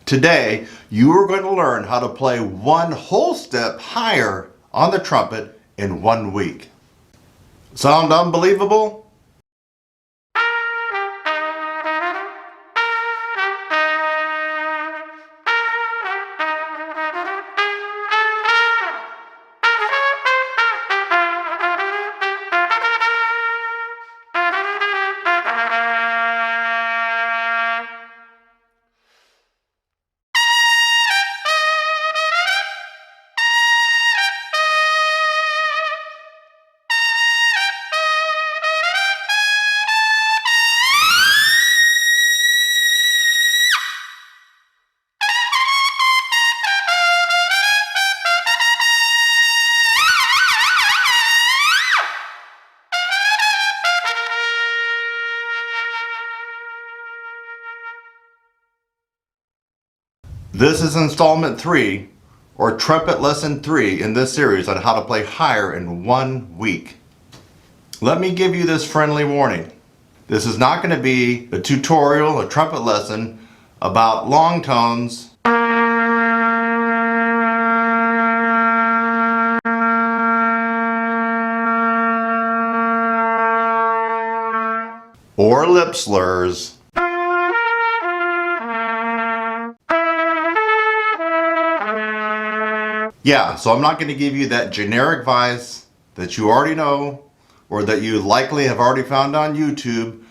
Today, you are going to learn how to play one whole step higher on the trumpet in 1 week. Sound unbelievable? This is installment 3, or trumpet lesson 3 in this series on how to play higher in 1 week. Let me give you this friendly warning. This is not going to be a tutorial, a trumpet lesson about long tones or lip slurs. Yeah, so I'm not going to give you that generic advice that you already know, or that you likely have already found on YouTube,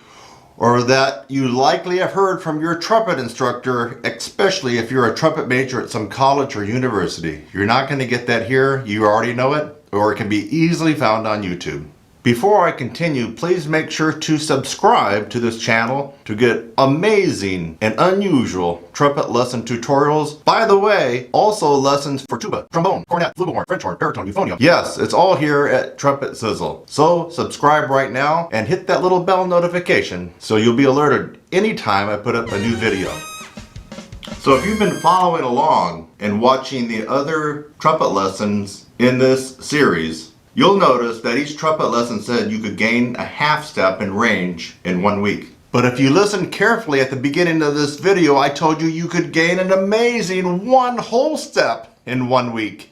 or that you likely have heard from your trumpet instructor, especially if you're a trumpet major at some college or university. You're not going to get that here. You already know it, or it can be easily found on YouTube. Before I continue, please make sure to subscribe to this channel to get amazing and unusual trumpet lesson tutorials. By the way, also lessons for tuba, trombone, cornet, flugelhorn, French horn, baritone, euphonium. Yes, it's all here at Trumpet Sizzle. So subscribe right now and hit that little bell notification so you'll be alerted anytime I put up a new video. So if you've been following along and watching the other trumpet lessons in this series, you'll notice that each trumpet lesson said you could gain a half step in range in 1 week. But if you listen carefully at the beginning of this video, I told you you could gain an amazing 1 whole step in 1 week.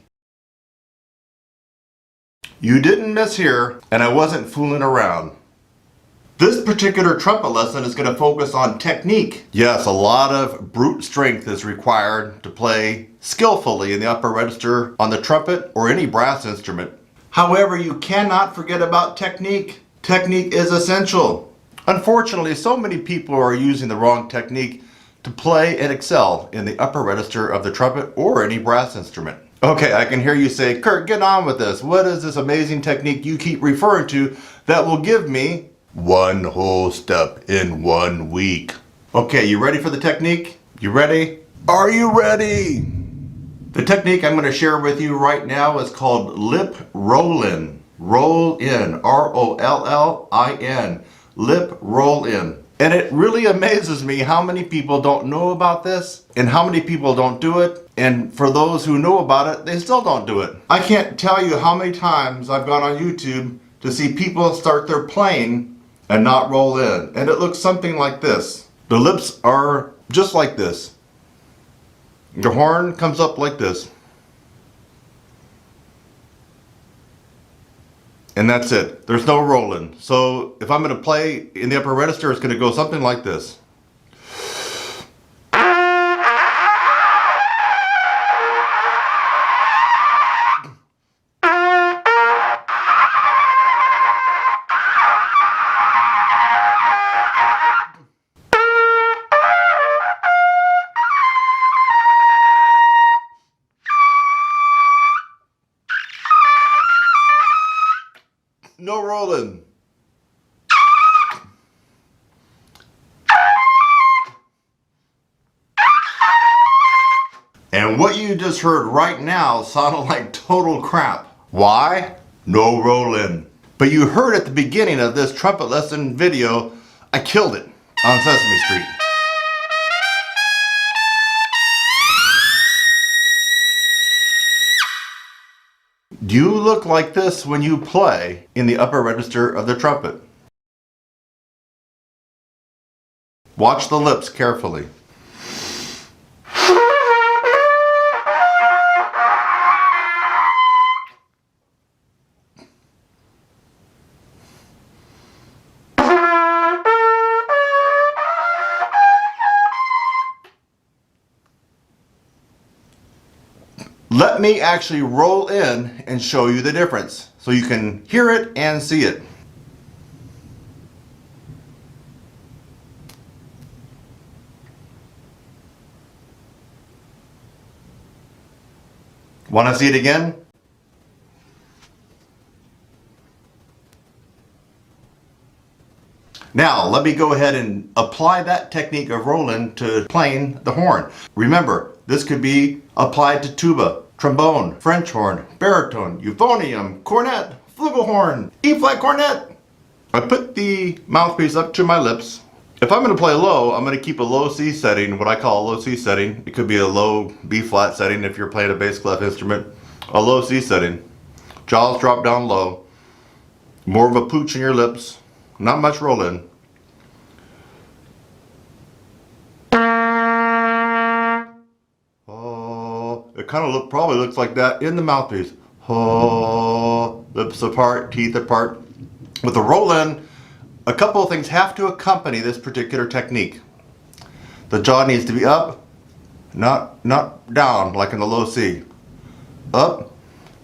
You didn't miss here, and I wasn't fooling around. This particular trumpet lesson is going to focus on technique. Yes, a lot of brute strength is required to play skillfully in the upper register on the trumpet or any brass instrument. However, you cannot forget about technique. Technique is essential. Unfortunately, so many people are using the wrong technique to play and excel in the upper register of the trumpet or any brass instrument. Okay, I can hear you say, Kurt, get on with this. What is this amazing technique you keep referring to that will give me 1 whole step in 1 week? Okay, you ready for the technique? You ready? Are you ready? The technique I'm going to share with you right now is called lip roll-in. Roll-in. R-O-L-L-I-N. Lip roll-in. And it really amazes me how many people don't know about this and how many people don't do it. And for those who know about it, they still don't do it. I can't tell you how many times I've gone on YouTube to see people start their playing and not roll in. And it looks something like this. The lips are just like this. The horn comes up like this. And that's it. There's no rolling. So if I'm going to play in the upper register, it's going to go something like this. No rolling. And what you just heard right now sounded like total crap. Why? No rolling. But you heard at the beginning of this trumpet lesson video, I killed it on Sesame Street. Do you look like this when you play in the upper register of the trumpet? Watch the lips carefully. Let me actually roll in and show you the difference so you can hear it and see it. Want to see it again? Now, let me go ahead and apply that technique of rolling to playing the horn. Remember, this could be applied to tuba, trombone, French horn, baritone, euphonium, cornet, flugelhorn, E-flat cornet. I put the mouthpiece up to my lips. If I'm going to play low, I'm going to keep a low C setting, what I call a low C setting. It could be a low B-flat setting if you're playing a bass clef instrument. A low C setting. Jaws drop down low. More of a pooch in your lips. Not much roll in. Oh, it kind of probably looks like that in the mouthpiece. Oh, lips apart, teeth apart. With the roll in, a couple of things have to accompany this particular technique. The jaw needs to be up, not down like in the low C. Up,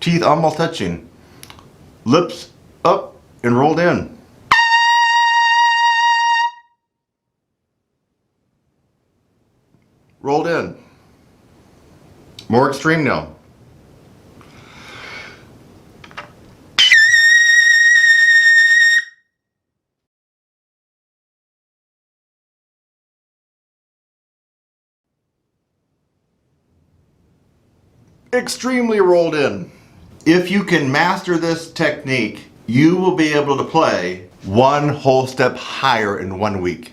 teeth almost touching. Lips up and rolled in. Rolled in. More extreme now. Extremely rolled in. If you can master this technique, you will be able to play one whole step higher in 1 week.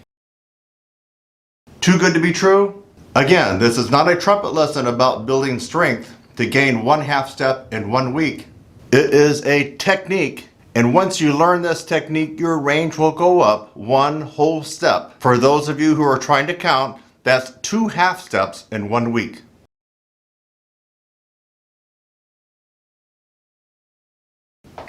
Too good to be true? Again, this is not a trumpet lesson about building strength to gain 1/2 step in 1 week. It is a technique, and once you learn this technique, your range will go up 1 whole step. For those of you who are trying to count, that's 2 half steps in 1 week.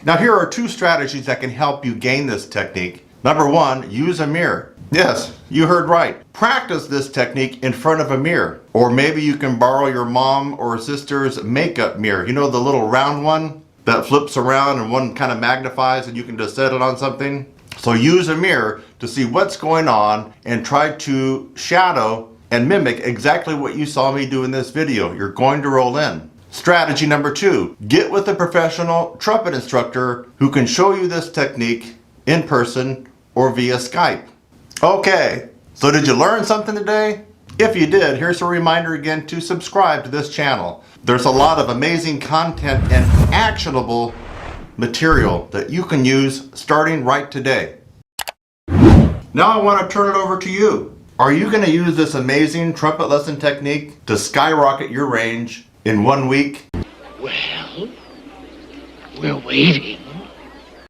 Now here are 2 strategies that can help you gain this technique. Number 1, use a mirror. Yes, you heard right. Practice this technique in front of a mirror. Or maybe you can borrow your mom or sister's makeup mirror. You know, the little round one that flips around and one kind of magnifies and you can just set it on something? So use a mirror to see what's going on and try to shadow and mimic exactly what you saw me do in this video. You're going to roll in. Strategy number 2, get with a professional trumpet instructor who can show you this technique in person or via Skype. Okay, so did you learn something today? If you did, here's a reminder again to subscribe to this channel. There's a lot of amazing content and actionable material that you can use starting right today. Now I want to turn it over to you. Are you going to use this amazing trumpet lesson technique to skyrocket your range in 1 week? Well, we're waiting.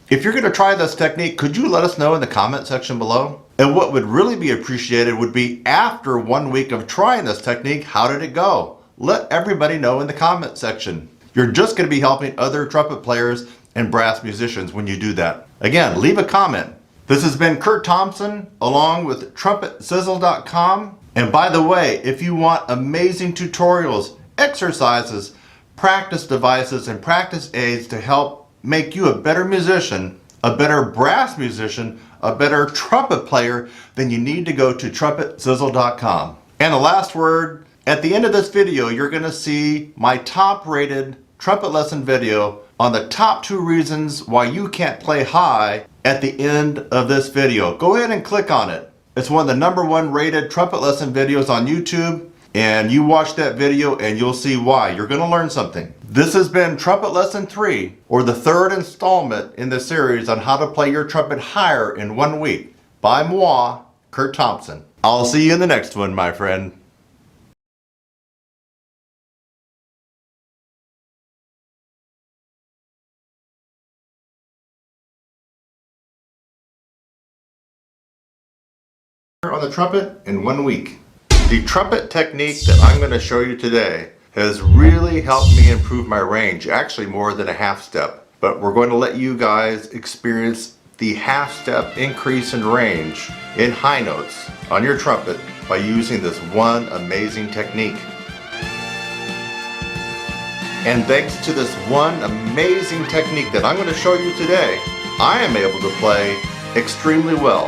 If you're going to try this technique, could you let us know in the comment section below? And what would really be appreciated would be after 1 week of trying this technique, how did it go? Let everybody know in the comment section. You're just going to be helping other trumpet players and brass musicians when you do that. Again, leave a comment. This has been Kurt Thompson along with TrumpetSizzle.com. And by the way, if you want amazing tutorials, exercises, practice devices, and practice aids to help make you a better musician, a better brass musician, a better trumpet player, then you need to go to TrumpetSizzle.com. And the last word, at the end of this video, you're going to see my top rated trumpet lesson video on the top 2 reasons why you can't play high at the end of this video. Go ahead and click on it. It's one of the number 1 rated trumpet lesson videos on YouTube. And you watch that video and you'll see why. You're going to learn something. This has been Trumpet Lesson 3, or the 3rd installment in the series on how to play your trumpet higher in 1 week by moi, Kurt Thompson. I'll see you in the next one, my friend. On the trumpet in 1 week. The trumpet technique that I'm going to show you today has really helped me improve my range, actually more than a half step. But we're going to let you guys experience the half step increase in range in high notes on your trumpet by using this one amazing technique. And thanks to this one amazing technique that I'm going to show you today, I am able to play extremely well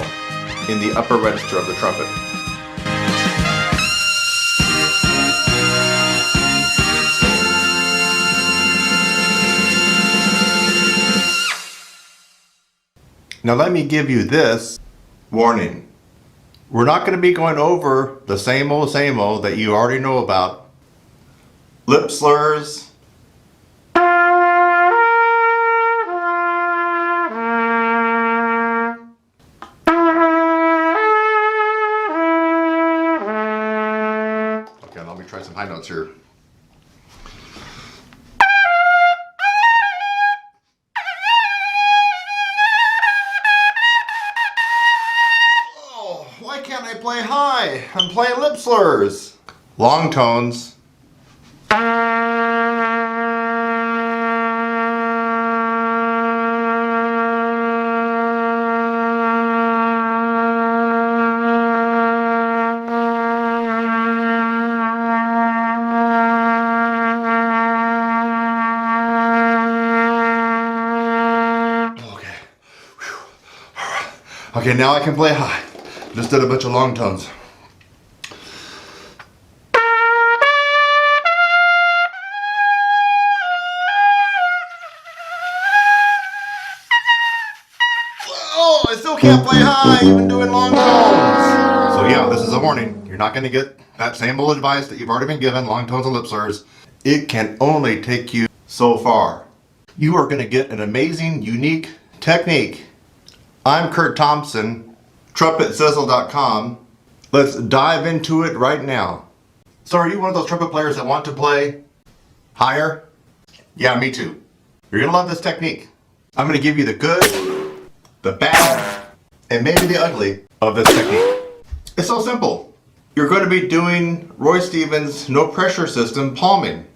in the upper register of the trumpet. Now let me give you this warning. We're not going to be going over the same old that you already know about. Lip slurs. Okay, let me try some high notes here. Oh, why can't I play high? I'm playing lip slurs. Long tones. Okay, now I can play high. Just did a bunch of long tones. Oh, I still can't play high, even doing long tones. So yeah, this is a warning. You're not going to get that same old advice that you've already been given, long tones and lip slurs. It can only take you so far. You are going to get an amazing, unique technique. I'm Kurt Thompson, TrumpetSizzle.com. Let's dive into it right now. So are you one of those trumpet players that want to play higher? Yeah, me too. You're going to love this technique. I'm going to give you the good, the bad, and maybe the ugly of this technique. It's so simple. You're going to be doing Roy Stevens' no pressure system palming.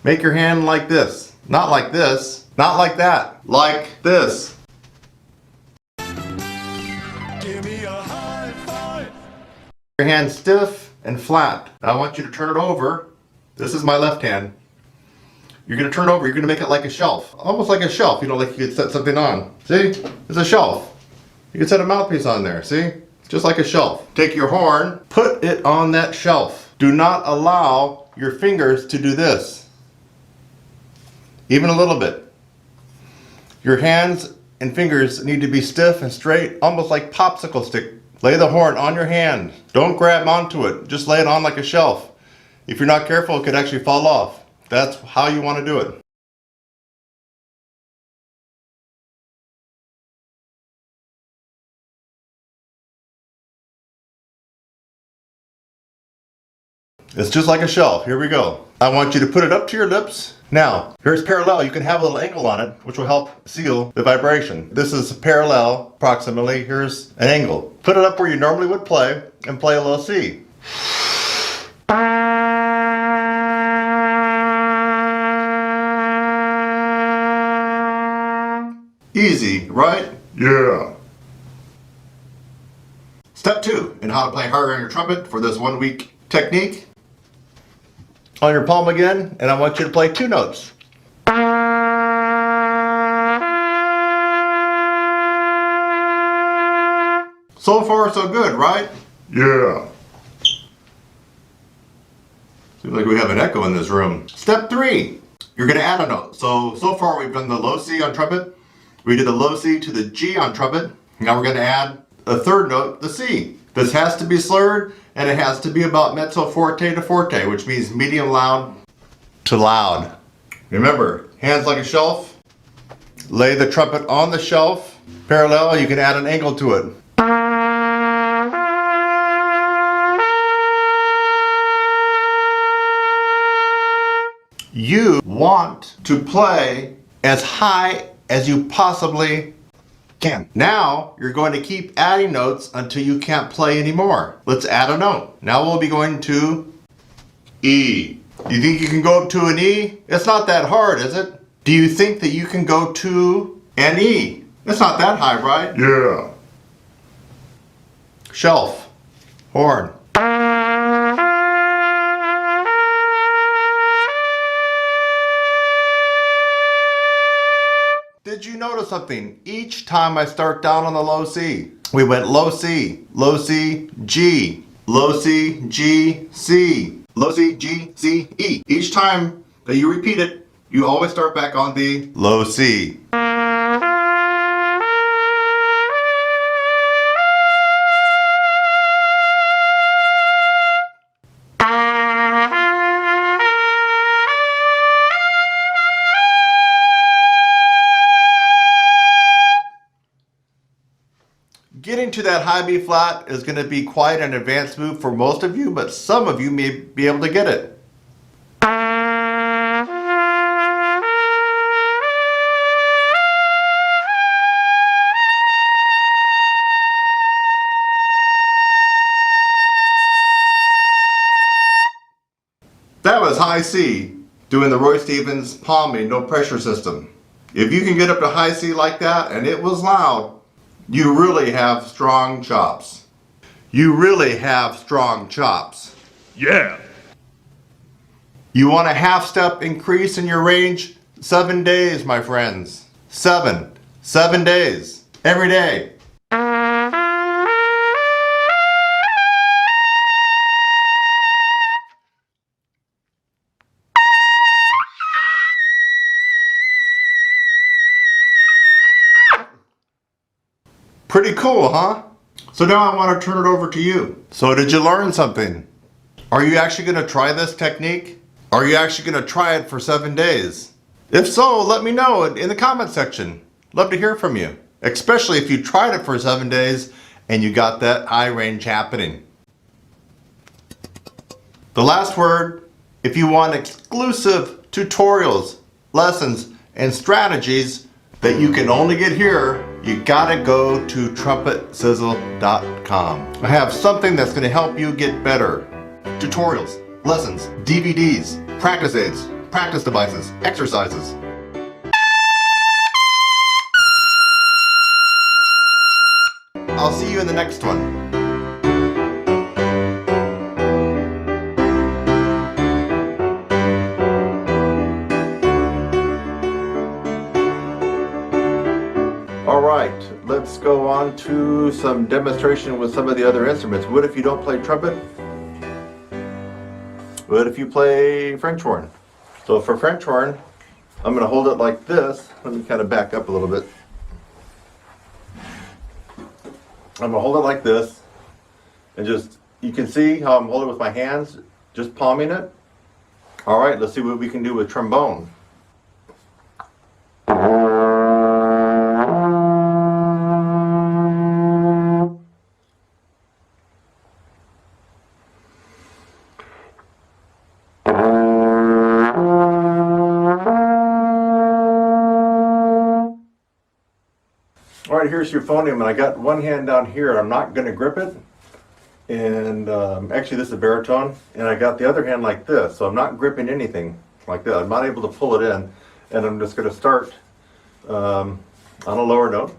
Make your hand like this. Not like this. Not like that. Like this. Give me a high five. Your hand stiff and flat. Now I want you to turn it over. This is my left hand. You're going to turn it over. You're going to make it like a shelf. Almost like a shelf. You know, like you could set something on. See? It's a shelf. You can set a mouthpiece on there. See? Just like a shelf. Take your horn. Put it on that shelf. Do not allow your fingers to do this. Even a little bit. Your hands and fingers need to be stiff and straight, almost like popsicle stick. Lay the horn on your hand. Don't grab onto it. Just lay it on like a shelf. If you're not careful, it could actually fall off. That's how you want to do it. It's just like a shelf. Here we go. I want you to put it up to your lips. Now, here's parallel. You can have a little angle on it, which will help seal the vibration. This is parallel, approximately. Here's an angle. Put it up where you normally would play, and play a low C. Easy, right? Yeah. Step 2 in how to play higher on your trumpet for this 1 week technique. On your palm again, and I want you to play 2 notes. So far, so good, right? Yeah. Seems like we have an echo in this room. Step 3, you're going to add a note. So far we've done the low C on trumpet. We did the low C to the G on trumpet. Now we're going to add a 3rd note, the C. This has to be slurred, and it has to be about mezzo forte to forte, which means medium loud to loud. Remember, hands like a shelf. Lay the trumpet on the shelf. Parallel, you can add an angle to it. You want to play as high as you possibly can. Now, you're going to keep adding notes until you can't play anymore. Let's add a note. Now we'll be going to E. You think you can go up to an E? It's not that hard, is it? Do you think that you can go to an E? It's not that high, right? Yeah. Shelf. Horn. Did you notice something? Each time I start down on the low C, we went low C, G, low C, G, C, low C, G, C, E. Each time that you repeat it, you always start back on the low C. Getting to that high B flat is going to be quite an advanced move for most of you, but some of you may be able to get it. That was high C, doing the Roy Stevens palming, no pressure system. If you can get up to high C like that, and it was loud, you really have strong chops. You really have strong chops. Yeah. You want a half step increase in your range? 7 days, my friends. 7 days. Every day. Pretty cool, huh? So now I want to turn it over to you. So did you learn something? Are you actually going to try this technique? Are you actually going to try it for 7 days? If so, let me know in the comment section. Love to hear from you. Especially if you tried it for 7 days and you got that high range happening. The last word, if you want exclusive tutorials, lessons, and strategies that you can only get here, you gotta go to TrumpetSizzle.com. I have something that's gonna help you get better. Tutorials, lessons, DVDs, practice aids, practice devices, exercises. I'll see you in the next one. Alright, let's go on to some demonstration with some of the other instruments. What if you don't play trumpet? What if you play French horn? So for French horn, I'm going to hold it like this. Let me kind of back up a little bit. I'm going to hold it like this. And just, you can see how I'm holding it with my hands, just palming it. Alright, let's see what we can do with trombone. Alright, here's your phoneme, and I got one hand down here, and I'm not going to grip it. And actually this is a baritone, and I got the other hand like this, so I'm not gripping anything like that. I'm not able to pull it in, and I'm just going to start on a lower note.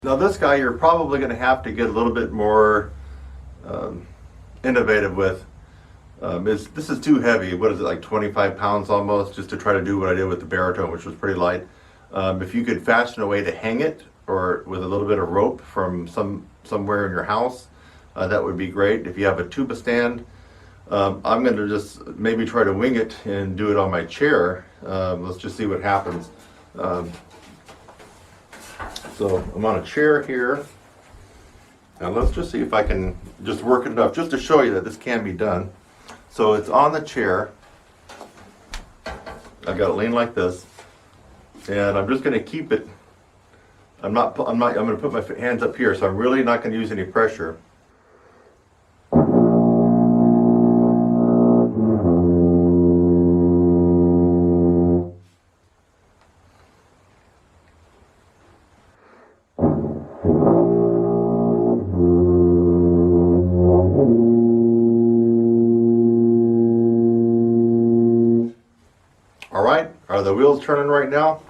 Now this guy you're probably going to have to get a little bit more innovative with. This is too heavy. What is it, like 25 pounds almost, just to try to do what I did with the baritone, which was pretty light. If you could fashion a way to hang it, or with a little bit of rope from somewhere in your house, that would be great. If you have a tuba stand, I'm going to just maybe try to wing it and do it on my chair. Let's just see what happens. So I'm on a chair here. Now let's just see if I can just work it up, just to show you that this can be done. So it's on the chair. I've got it lean like this, and I'm just going to keep it. I'm going to put my hands up here, so I'm really not going to use any pressure. All right, are the wheels turning right now?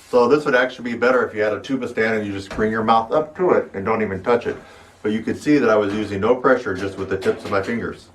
So this would actually be better if you had a tuba stand and you just bring your mouth up to it and don't even touch it. But you could see that I was using no pressure, just with the tips of my fingers.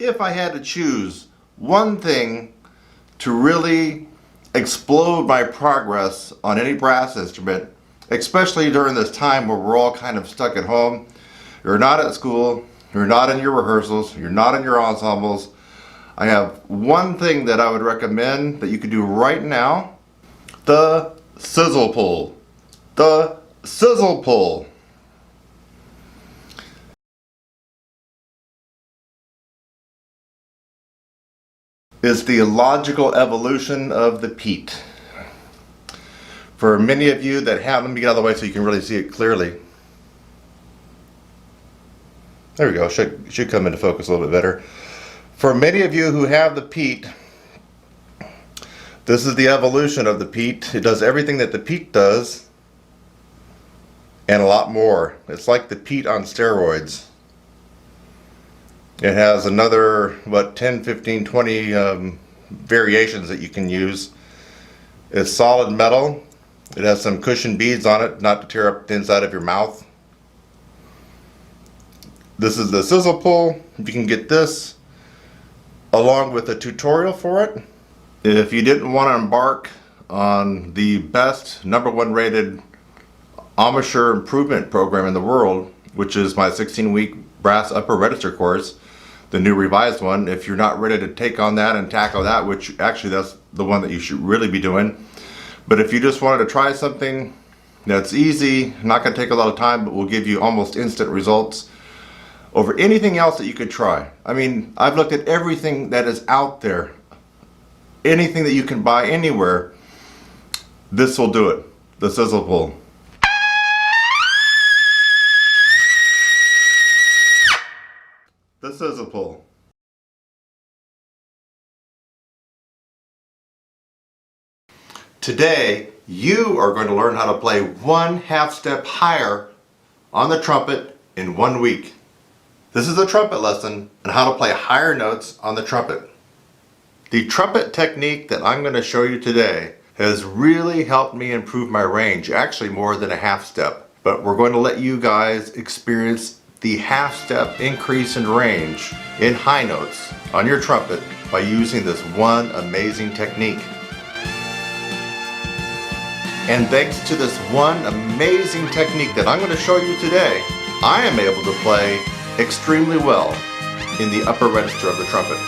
If I had to choose one thing to really explode my progress on any brass instrument, especially during this time where we're all kind of stuck at home, you're not at school, you're not in your rehearsals, you're not in your ensembles, I have one thing that I would recommend that you could do right now: the sizzle pull. The sizzle pull. Is the logical evolution of the Pete. For many of you that have, let me get out of the way so you can really see it clearly. There we go, should come into focus a little bit better. For many of you who have the Pete, this is the evolution of the Pete. It does everything that the Pete does and a lot more. It's like the Pete on steroids. It has another, 10, 15, 20 variations that you can use. It's solid metal. It has some cushion beads on it, not to tear up the inside of your mouth. This is the sizzle pull. If you can get this, along with a tutorial for it. If you didn't want to embark on the best, #1 rated amateur improvement program in the world, which is my 16-week brass upper register course, the new revised one, if you're not ready to take on that and tackle that, which actually that's the one that you should really be doing. But if you just wanted to try something that's easy, not going to take a lot of time, but will give you almost instant results over anything else that you could try. I mean, I've looked at everything that is out there, anything that you can buy anywhere. This will do it. The sizzle pull. The sizzle pull. Today, you are going to learn how to play 1/2 step higher on the trumpet in 1 week. This is a trumpet lesson on how to play higher notes on the trumpet. The trumpet technique that I'm going to show you today has really helped me improve my range, actually more than a 1/2 step. But we're going to let you guys experience the 1/2 step increase in range in high notes on your trumpet by using this one amazing technique. And thanks to this one amazing technique that I'm going to show you today, I am able to play extremely well in the upper register of the trumpet.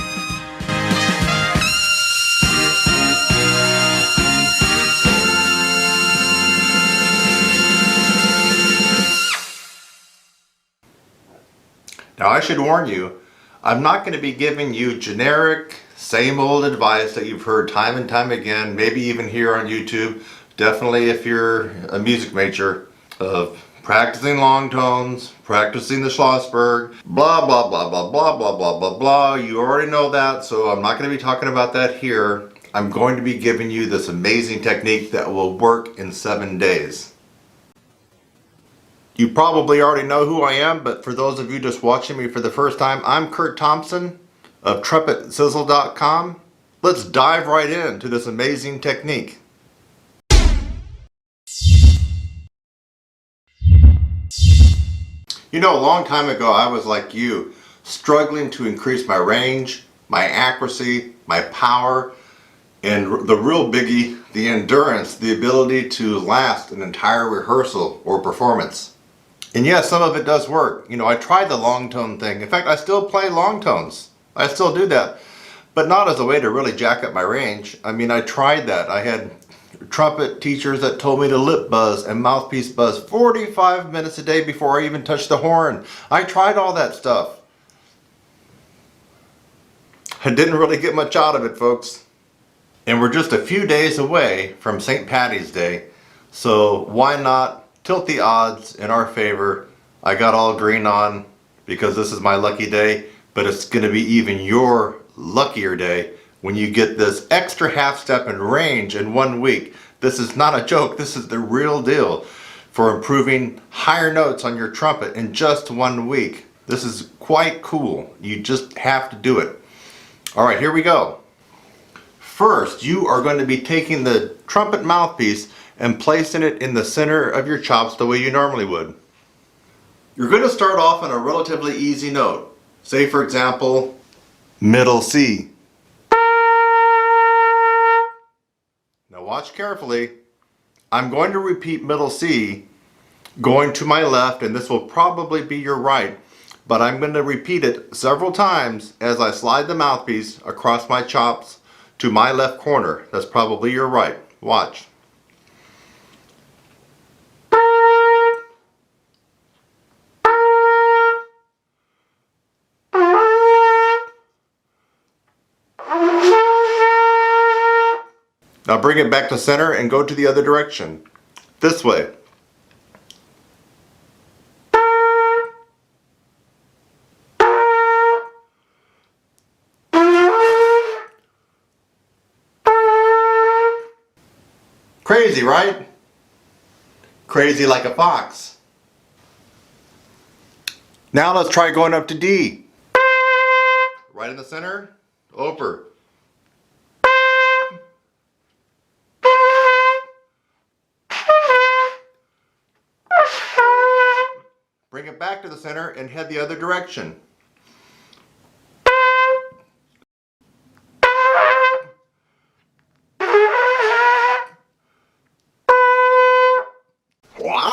Now I should warn you, I'm not going to be giving you generic, same old advice that you've heard time and time again, maybe even here on YouTube. Definitely if you're a music major, of practicing long tones, practicing the Schlossberg, blah, blah, blah, blah, blah, blah, blah, blah, blah. You already know that, so I'm not going to be talking about that here. I'm going to be giving you this amazing technique that will work in 7 days. You probably already know who I am, but for those of you just watching me for the first time, I'm Kurt Thompson of TrumpetSizzle.com. Let's dive right into this amazing technique. You know, a long time ago I was like you, struggling to increase my range, my accuracy, my power And the real biggie, the endurance, the ability to last an entire rehearsal or performance. And yes, some of it does work. You know, I tried the long tone thing. In fact, I still play long tones. I still do that, but not as a way to really jack up my range. I mean, I tried that. I had trumpet teachers that told me to lip buzz and mouthpiece buzz 45 minutes a day before I even touched the horn. I tried all that stuff. I didn't really get much out of it, folks. And we're just a few days away from St. Patty's Day, so why not tilt the odds in our favor? I got all green on because this is my lucky day, but it's going to be even your luckier day when you get this extra half step in range in 1 week. This is not a joke, this is the real deal for improving higher notes on your trumpet in just 1 week. This is quite cool. You just have to do it. Alright, here we go. First, you are going to be taking the trumpet mouthpiece and placing it in the center of your chops the way you normally would. You're going to start off on a relatively easy note. Say, for example, middle C. Now watch carefully. I'm going to repeat middle C going to my left, and this will probably be your right, but I'm going to repeat it several times as I slide the mouthpiece across my chops to my left corner. That's probably your right. Watch. Now bring it back to center and go to the other direction. This way. Crazy, right? Crazy like a fox. Now let's try going up to D. Right in the center, over. Bring it back to the center and head the other direction.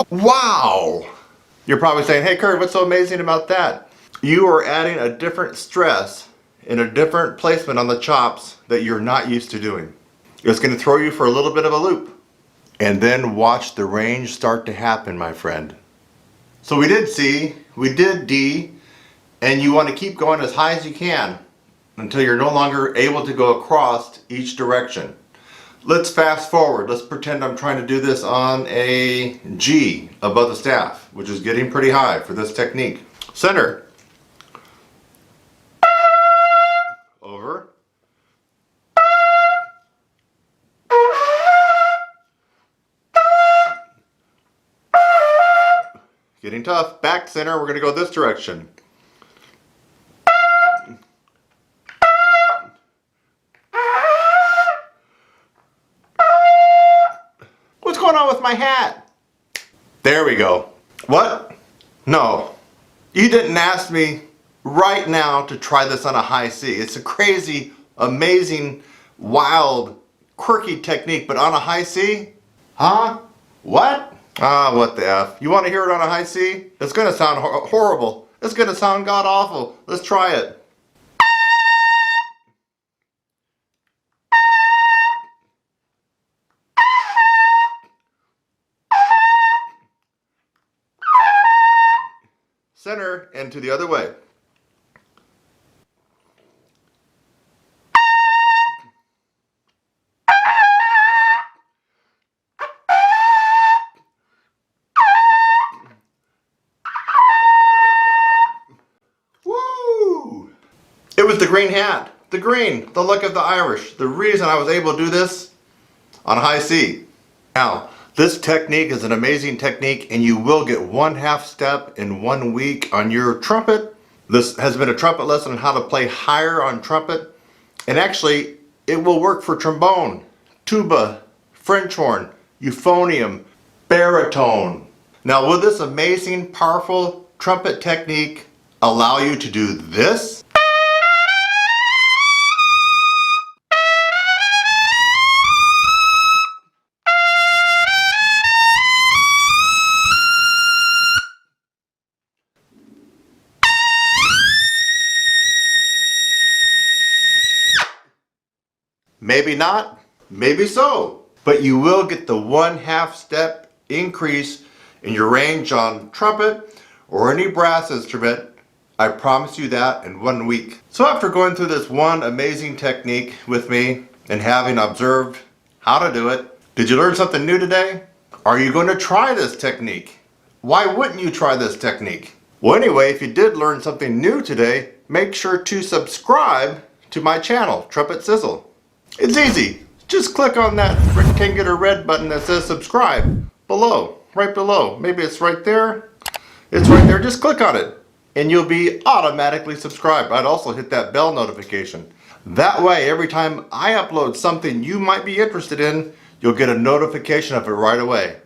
Wow! You're probably saying, hey Kurt, what's so amazing about that? You are adding a different stress and a different placement on the chops that you're not used to doing. It's going to throw you for a little bit of a loop. And then watch the range start to happen, my friend. So we did C, we did D, and you want to keep going as high as you can until you're no longer able to go across each direction. Let's fast forward. Let's pretend I'm trying to do this on a G above the staff, which is getting pretty high for this technique. Center. Over. Getting tough. Back center. We're going to go this direction. What's going on with my hat? There we go. What? No. You didn't ask me right now to try this on a high C. It's a crazy, amazing, wild, quirky technique, but on a high C? Huh? What? Ah, what the F. You want to hear it on a high C? It's going to sound horrible. It's going to sound god-awful. Let's try it. Center and to the other way. Woo! It was the green hat. The green, the luck of the Irish. The reason I was able to do this on high C. Now, this technique is an amazing technique, and you will get 1/2 step in 1 week on your trumpet. This has been a trumpet lesson on how to play higher on trumpet, and actually it will work for trombone, tuba, French horn, euphonium, baritone. Now, will this amazing, powerful trumpet technique allow you to do this? Maybe not, maybe so. But you will get the 1/2 step increase in your range on trumpet or any brass instrument. I promise you that in 1 week. So after going through this one amazing technique with me and having observed how to do it, did you learn something new today? Are you going to try this technique? Why wouldn't you try this technique? Well, anyway, if you did learn something new today, make sure to subscribe to my channel, Trumpet Sizzle. It's easy. Just click on that rectangular red button that says subscribe below, right below. Maybe it's right there. It's right there. Just click on it and you'll be automatically subscribed. I'd also hit that bell notification. That way, every time I upload something you might be interested in, you'll get a notification of it right away.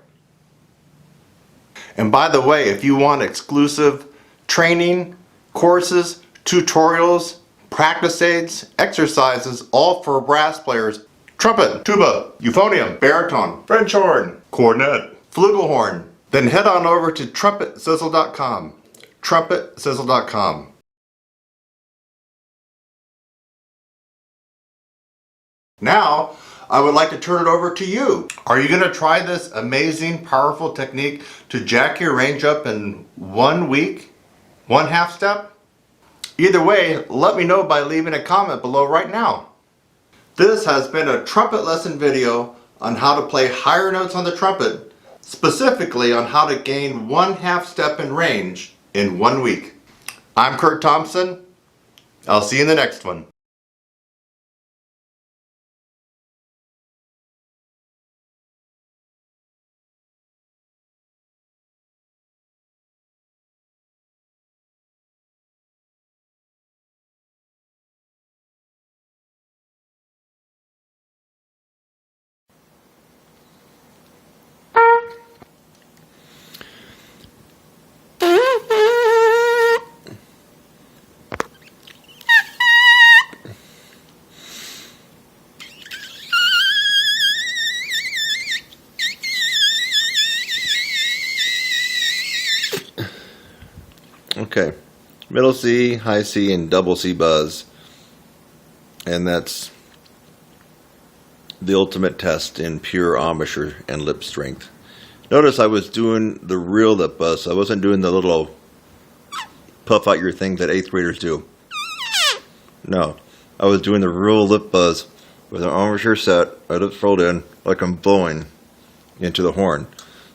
And by the way, if you want exclusive training, courses, tutorials, practice aids, exercises, all for brass players, trumpet, tuba, euphonium, baritone, French horn, cornet, flugelhorn, then head on over to TrumpetSizzle.com. TrumpetSizzle.com. Now, I would like to turn it over to you. Are you going to try this amazing, powerful technique to jack your range up in 1 week? 1/2 step? Either way, let me know by leaving a comment below right now. This has been a trumpet lesson video on how to play higher notes on the trumpet, specifically on how to gain 1/2 step in range in 1 week. I'm Kurt Thompson. I'll see you in the next one. Okay, middle C, high C, and double C buzz. And that's the ultimate test in pure embouchure and lip strength. Notice I was doing the real lip buzz. So I wasn't doing the little puff out your thing that 8th graders do. No, I was doing the real lip buzz with an embouchure set, my lips rolled in, like I'm blowing into the horn.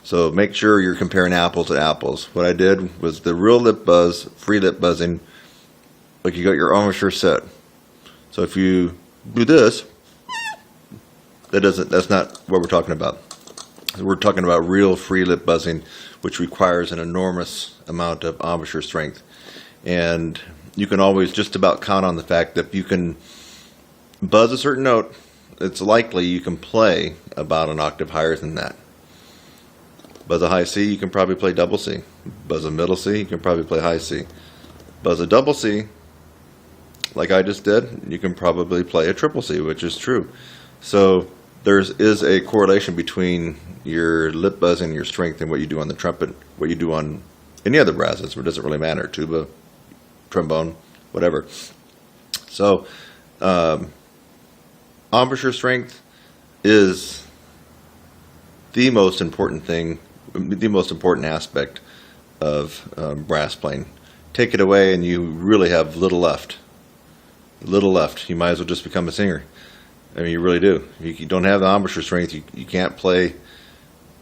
So make sure you're comparing apples to apples. What I did was the real lip buzz, free lip buzzing, like you got your embouchure set. So if you do this, that's not what we're talking about. We're talking about real free lip buzzing, which requires an enormous amount of embouchure strength. And you can always just about count on the fact that you can buzz a certain note, it's likely you can play about an octave higher than that. Buzz a high C, you can probably play double C. Buzz a middle C, you can probably play high C. Buzz a double C, like I just did, you can probably play a triple C, which is true. So there is a correlation between your lip buzzing and your strength and what you do on the trumpet, what you do on any other brasses. It doesn't really matter, tuba, trombone, whatever. So embouchure strength is the most important thing, the most important aspect of brass playing. Take it away and you really have little left. Little left. You might as well just become a singer. I mean, you really do. You don't have the embouchure strength. You can't play.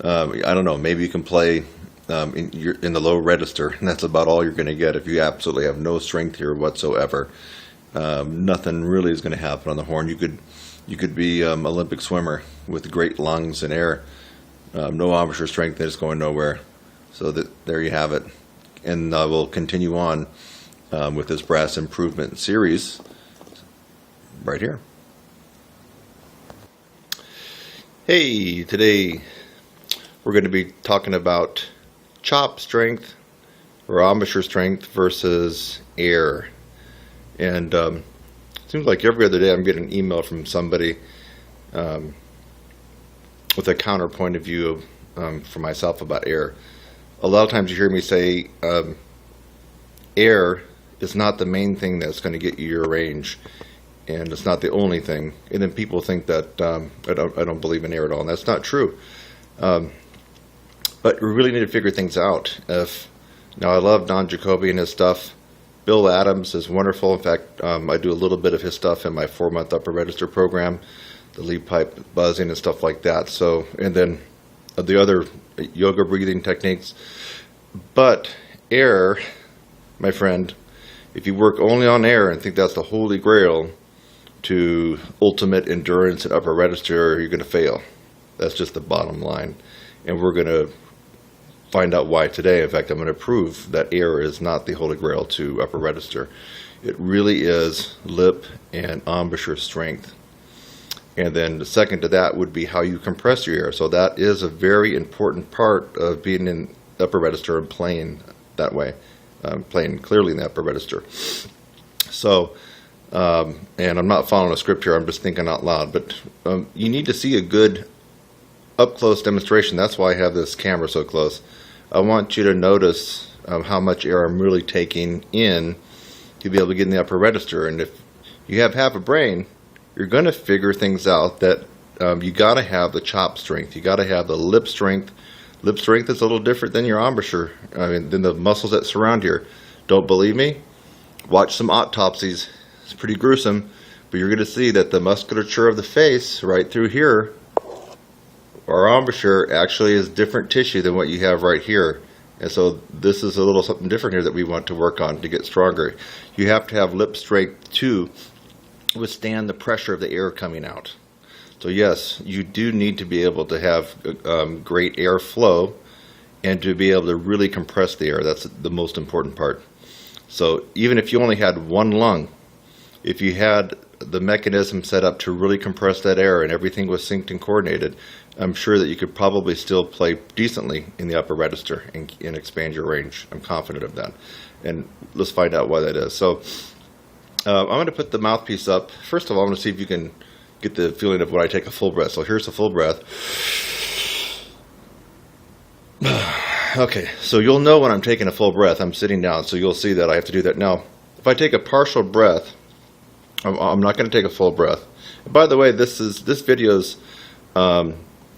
I don't know. Maybe you can play in the low register, and that's about all you're going to get if you absolutely have no strength here whatsoever. Nothing really is going to happen on the horn. You could be Olympic swimmer with great lungs and air. No embouchure strength, that is going nowhere. So there you have it. And I will continue on with this brass improvement series right here. Hey, today we're going to be talking about chop strength or embouchure strength versus air. And it seems like every other day I'm getting an email from somebody with a counterpoint of view for myself about air. A lot of times you hear me say air is not the main thing that's going to get you your range. and it's not the only thing. And then people think that I don't believe in air at all, and that's not true. But we really need to figure things out. Now, I love Don Jacoby and his stuff. Bill Adams is wonderful. In fact, I do a little bit of his stuff in my 4-month upper register program, the lead pipe buzzing and stuff like that. So, and then the other yoga breathing techniques. But air, my friend, if you work only on air and think that's the holy grail to ultimate endurance and upper register, you're going to fail. That's just the bottom line. And we're going to find out why today. In fact, I'm going to prove that air is not the holy grail to upper register. It really is lip and embouchure strength. And then the second to that would be how you compress your air. So that is a very important part of being in upper register and playing that way, playing clearly in the upper register. So, and I'm not following a script here, I'm just thinking out loud, but you need to see a good up-close demonstration. That's why I have this camera so close. I want you to notice how much air I'm really taking in to be able to get in the upper register. And if you have half a brain, you're going to figure things out that you got to have the chop strength. You got to have the lip strength. Lip strength is a little different than your embouchure, than the muscles that surround here. Don't believe me? Watch some autopsies. It's pretty gruesome, but you're going to see that the musculature of the face right through here, our embouchure, actually is different tissue than what you have right here. And so this is a little something different here that we want to work on to get stronger. You have to have lip strength to withstand the pressure of the air coming out. So yes, you do need to be able to have great air flow and to be able to really compress the air. That's the most important part. So even if you only had one lung, if you had the mechanism set up to really compress that air and everything was synced and coordinated, I'm sure that you could probably still play decently in the upper register and expand your range. I'm confident of that. And let's find out why that is. So I'm going to put the mouthpiece up. First of all, I'm going to see if you can get the feeling of when I take a full breath. So here's a full breath. Okay, so you'll know when I'm taking a full breath. I'm sitting down, so you'll see that I have to do that. Now, if I take a partial breath, I'm not going to take a full breath. And by the way, this video's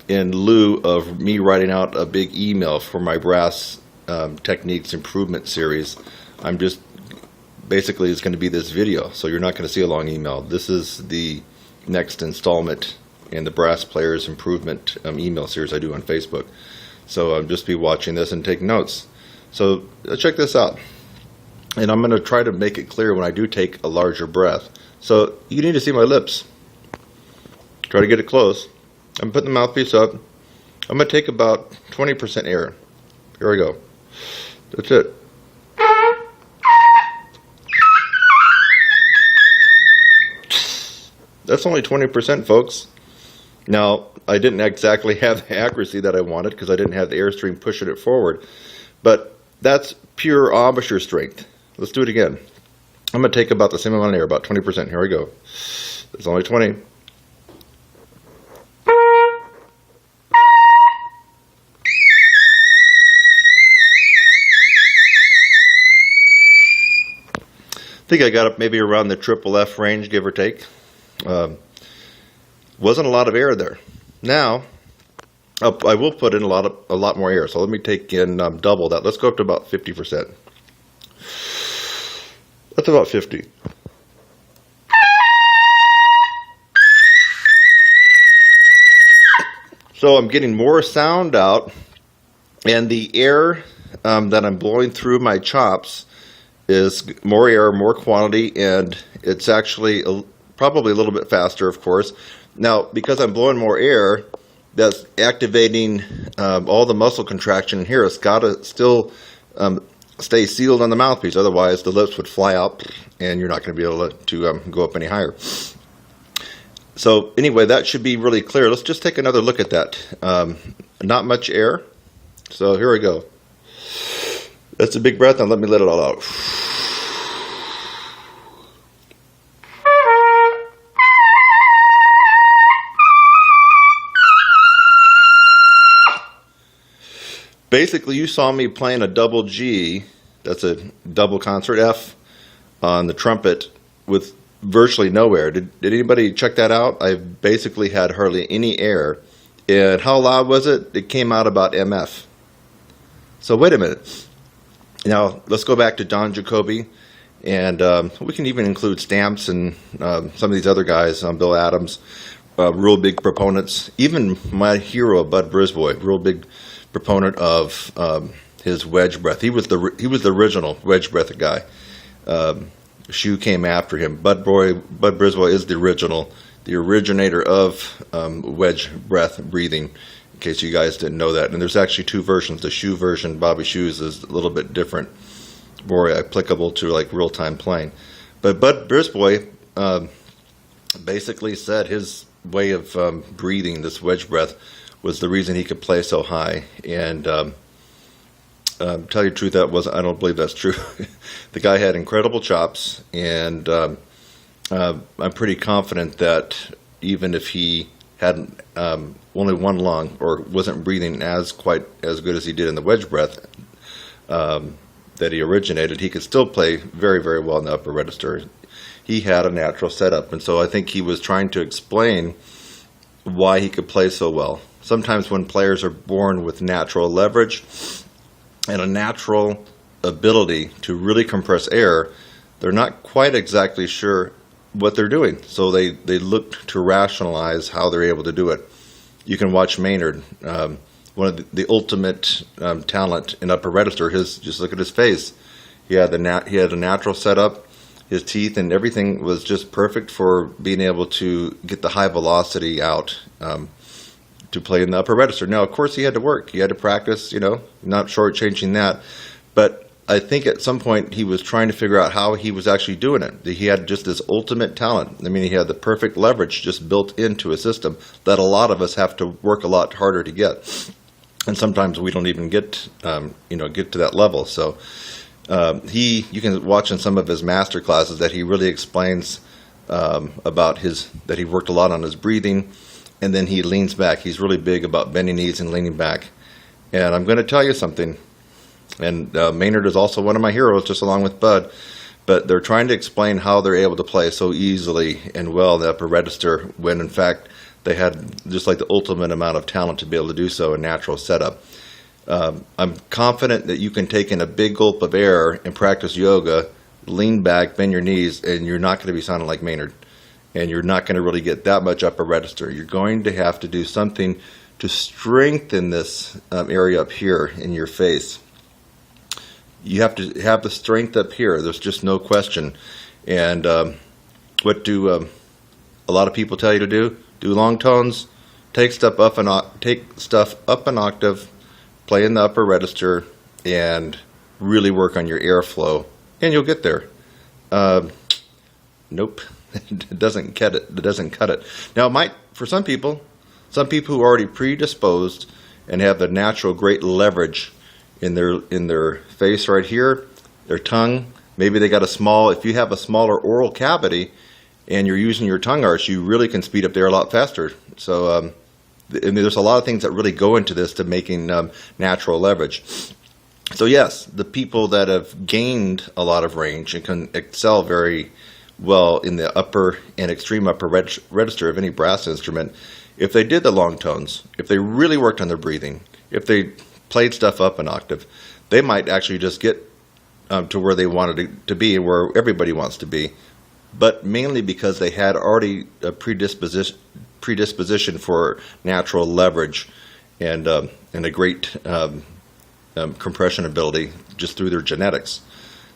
in lieu of me writing out a big email for my brass techniques improvement series. I'm just basically it's going to be this video, so you're not going to see a long email. This is the next installment in the brass players improvement email series I do on Facebook. So I'll just be watching this and take notes. So check this out, and I'm going to try to make it clear when I do take a larger breath. So you need to see my lips. Try to get it close. I'm putting the mouthpiece up. I'm going to take about 20% air. Here we go. That's it. That's only 20%, folks. Now, I didn't exactly have the accuracy that I wanted because I didn't have the airstream pushing it forward. But that's pure embouchure strength. Let's do it again. I'm going to take about the same amount of air, about 20%. Here we go. It's only 20. I think I got up maybe around the triple F range, give or take. Wasn't a lot of air there. Now, I will put in a lot more air. So let me take in double that. Let's go up to about 50%. That's about 50. So I'm getting more sound out, and the air that I'm blowing through my chops is more air, more quantity, and it's actually probably a little bit faster, of course. Now, because I'm blowing more air, that's activating all the muscle contraction in here. It's got to still stay sealed on the mouthpiece, otherwise the lips would fly out and you're not going to be able to go up any higher. So anyway, that should be really clear. Let's just take another look at that. Not much air. So here we go. That's a big breath, and let me let it all out. Basically, you saw me playing a double G, that's a double concert F, on the trumpet with virtually no air. Did anybody check that out? I basically had hardly any air. And how loud was it? It came out about MF. So wait a minute. Now let's go back to Don Jacoby, and we can even include Stamps and some of these other guys, Bill Adams, real big proponents. Even my hero Bud Brisbois, real big proponent of his wedge breath. He was the original wedge breath guy. Shu came after him. Bud Brisbois is the originator of wedge breath breathing, in case you guys didn't know that. And there's actually two versions. The Shu version, Bobby Shu's, is a little bit different, more applicable to like real-time playing. But Bud Brisbois basically said his way of breathing, this wedge breath, was the reason he could play so high. And tell you the truth, I don't believe that's true. The guy had incredible chops, and I'm pretty confident that even if he had only one lung or wasn't breathing quite as good as he did in the wedge breath that he originated, he could still play very, very well in the upper register. He had a natural setup, and so I think he was trying to explain why he could play so well. Sometimes when players are born with natural leverage and a natural ability to really compress air, they're not quite exactly sure what they're doing. So they look to rationalize how they're able to do it. You can watch Maynard, one of the ultimate talent in upper register. Just look at his face. He had a natural setup. His teeth and everything was just perfect for being able to get the high velocity out to play in the upper register. Now, of course, he had to work. He had to practice, not shortchanging that. But I think at some point he was trying to figure out how he was actually doing it. He had just this ultimate talent. I mean, he had the perfect leverage just built into a system that a lot of us have to work a lot harder to get. And sometimes we don't even get to that level. So you can watch in some of his master classes that he really explains about that he worked a lot on his breathing, and then he leans back. He's really big about bending knees and leaning back. And I'm going to tell you something. And Maynard is also one of my heroes, just along with Bud. But they're trying to explain how they're able to play so easily and well in the upper register when, in fact, they had just like the ultimate amount of talent to be able to do so, a natural setup. I'm confident that you can take in a big gulp of air and practice yoga, lean back, bend your knees, and you're not going to be sounding like Maynard. And you're not going to really get that much upper register. You're going to have to do something to strengthen this area up here in your face. You have to have the strength up here. There's just no question. And what do a lot of people tell you to do? Do long tones, take stuff up an octave, play in the upper register, and really work on your airflow, and you'll get there. Nope, it doesn't cut it. It doesn't cut it. Now, it might for some people who are already predisposed and have the natural great leverage in their face right here, their tongue. Maybe they got if you have a smaller oral cavity and you're using your tongue arch, you really can speed up the air a lot faster. So there's a lot of things that really go into this to making natural leverage. So yes, the people that have gained a lot of range and can excel very well in the upper and extreme upper register of any brass instrument, if they did the long tones, if they really worked on their breathing, if they played stuff up an octave, they might actually just get to where they wanted to be, where everybody wants to be, but mainly because they had already a predisposition for natural leverage and a great compression ability just through their genetics.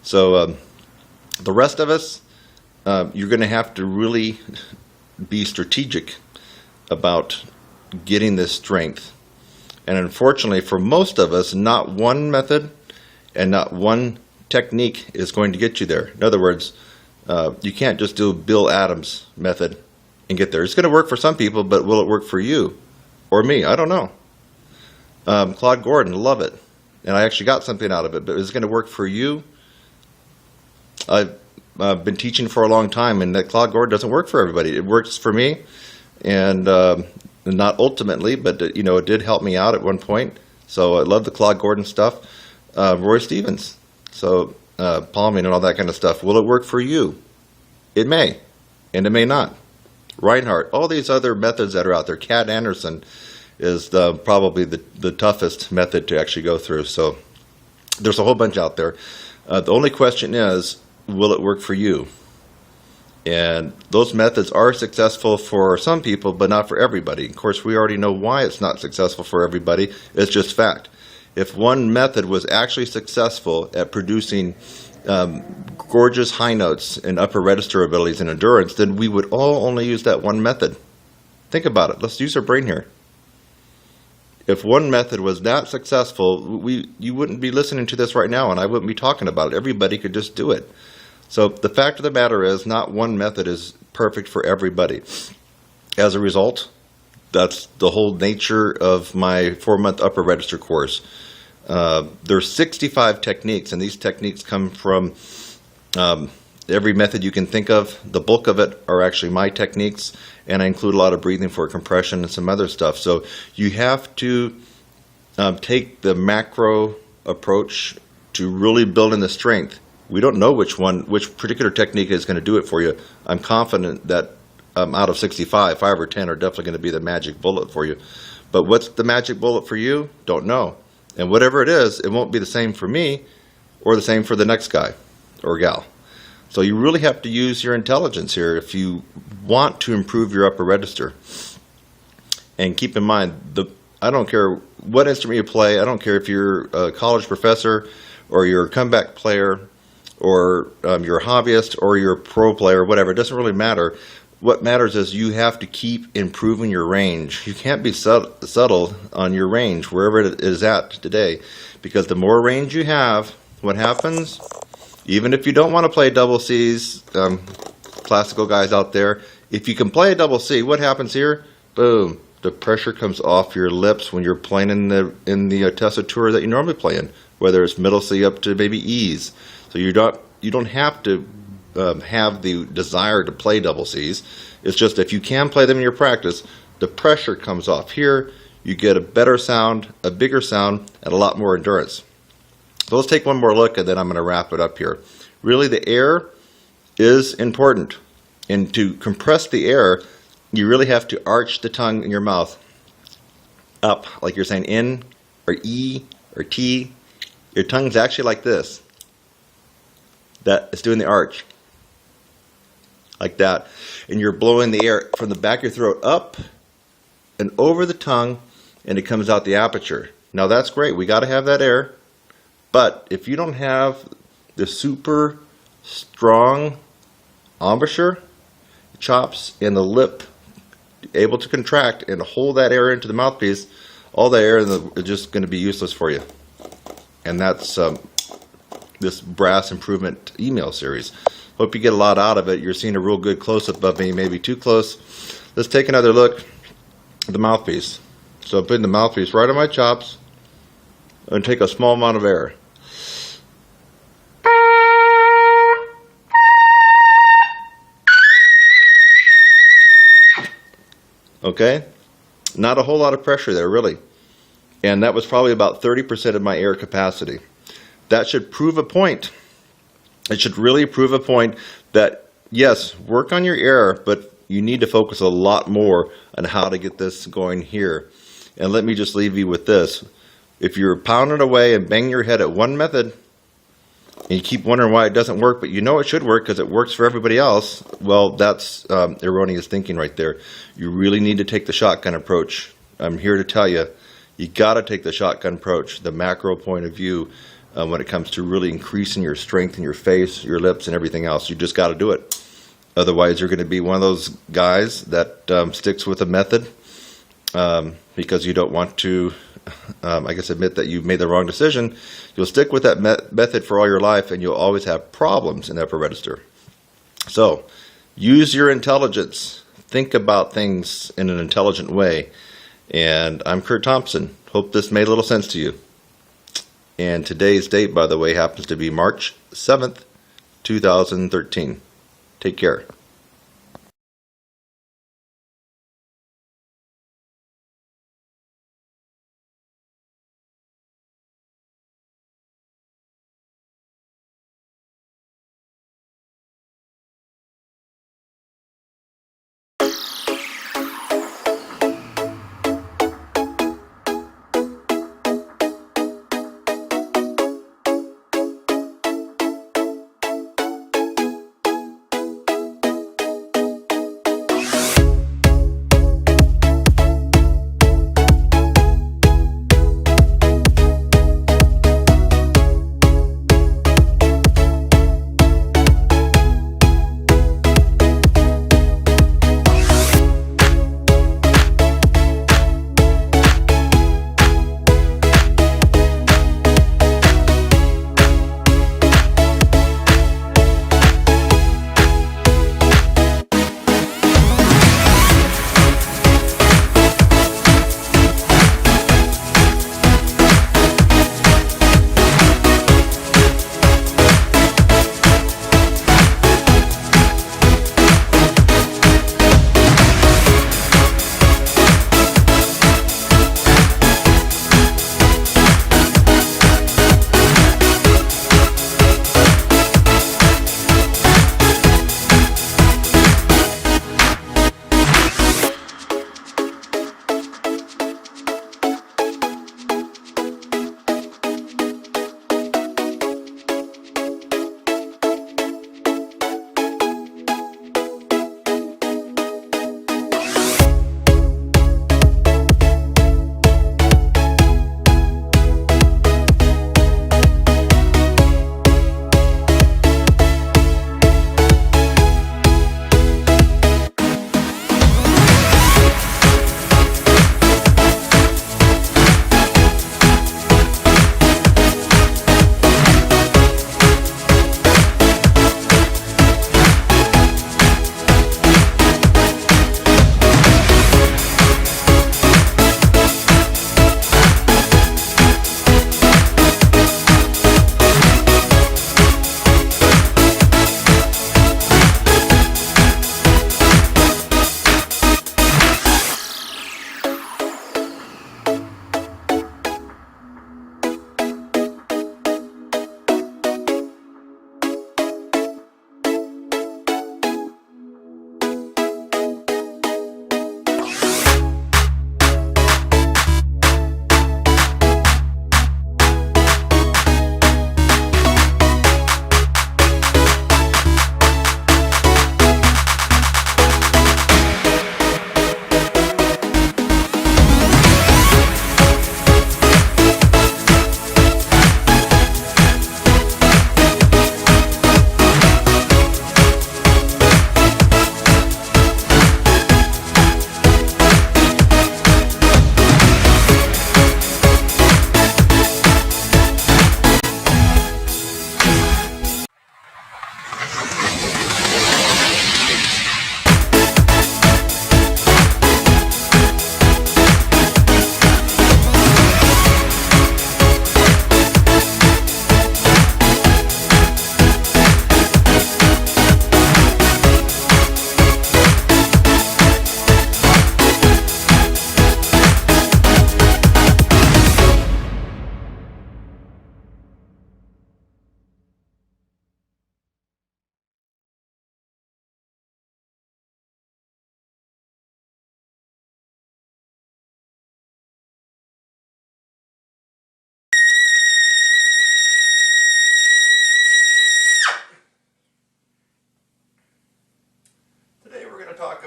So the rest of us, you're going to have to really be strategic about getting this strength. And unfortunately, for most of us, not one method and not one technique is going to get you there. In other words, you can't just do Bill Adams' method and get there. It's going to work for some people, but will it work for you or me? I don't know. Claude Gordon, love it. And I actually got something out of it, but is it going to work for you? I've been teaching for a long time, and that Claude Gordon doesn't work for everybody. It works for me, and not ultimately, but it did help me out at one point. So I love the Claude Gordon stuff. Roy Stevens, so palming and all that kind of stuff. Will it work for you? It may. and it may not. Reinhardt, all these other methods that are out there. Cat Anderson is probably the toughest method to actually go through. So there's a whole bunch out there. The only question is, will it work for you? And those methods are successful for some people, but not for everybody. Of course, we already know why it's not successful for everybody. It's just fact. If one method was actually successful at producing gorgeous high notes and upper register abilities and endurance, then we would all only use that one method. Think about it. Let's use our brain here. If one method was that successful, you wouldn't be listening to this right now, and I wouldn't be talking about it. Everybody could just do it. So the fact of the matter is, not one method is perfect for everybody. As a result, that's the whole nature of my 4-month upper register course. There's 65 techniques, and these techniques come from every method you can think of. The bulk of it are actually my techniques, and I include a lot of breathing for compression and some other stuff. So you have to take the macro approach to really building the strength. We don't know which particular technique is going to do it for you. I'm confident that out of 65, 5 or 10 are definitely going to be the magic bullet for you. But what's the magic bullet for you? Don't know. And whatever it is, it won't be the same for me or the same for the next guy or gal. So you really have to use your intelligence here if you want to improve your upper register. And keep in mind, I don't care what instrument you play. I don't care if you're a college professor or you're a comeback player or you're a hobbyist or you're a pro player, whatever. It doesn't really matter. What matters is you have to keep improving your range. You can't be subtle on your range, wherever it is at today, because the more range you have, what happens? Even if you don't want to play double Cs, classical guys out there, if you can play a double C, what happens here? Boom. The pressure comes off your lips when you're playing in the tessitura that you normally play in, whether it's middle C up to maybe E's. So you don't have to have the desire to play double Cs. It's just if you can play them in your practice, the pressure comes off here. You get a better sound, a bigger sound, and a lot more endurance. So let's take one more look, and then I'm going to wrap it up here. Really, the air is important. And to compress the air, you really have to arch the tongue in your mouth up, like you're saying in or E or T. Your tongue's actually like this. That it's doing the arch. Like that. And you're blowing the air from the back of your throat up and over the tongue, and it comes out the aperture. Now that's great. We got to have that air. But if you don't have the super strong embouchure, chops, and the lip able to contract and hold that air into the mouthpiece, all the air is just going to be useless for you. And that's this brass improvement email series. Hope you get a lot out of it. You're seeing a real good close-up of me, maybe too close. Let's take another look at the mouthpiece. So I'm putting the mouthpiece right on my chops and take a small amount of air. Okay? Not a whole lot of pressure there, really. And that was probably about 30% of my air capacity. That should prove a point. It should really prove a point that, yes, work on your air, but you need to focus a lot more on how to get this going here. And let me just leave you with this. If you're pounding away and banging your head at one method, and you keep wondering why it doesn't work, but you know it should work because it works for everybody else, well, that's erroneous thinking right there. You really need to take the shotgun approach. I'm here to tell you, you got to take the shotgun approach, the macro point of view, when it comes to really increasing your strength in your face, your lips, and everything else. You just got to do it. Otherwise, you're going to be one of those guys that sticks with a method because you don't want to, I guess, admit that you made the wrong decision. You'll stick with that method for all your life, and you'll always have problems in the upper register. So, use your intelligence. Think about things in an intelligent way. And I'm Kurt Thompson. Hope this made a little sense to you. And today's date, by the way, happens to be March 7th, 2013. Take care.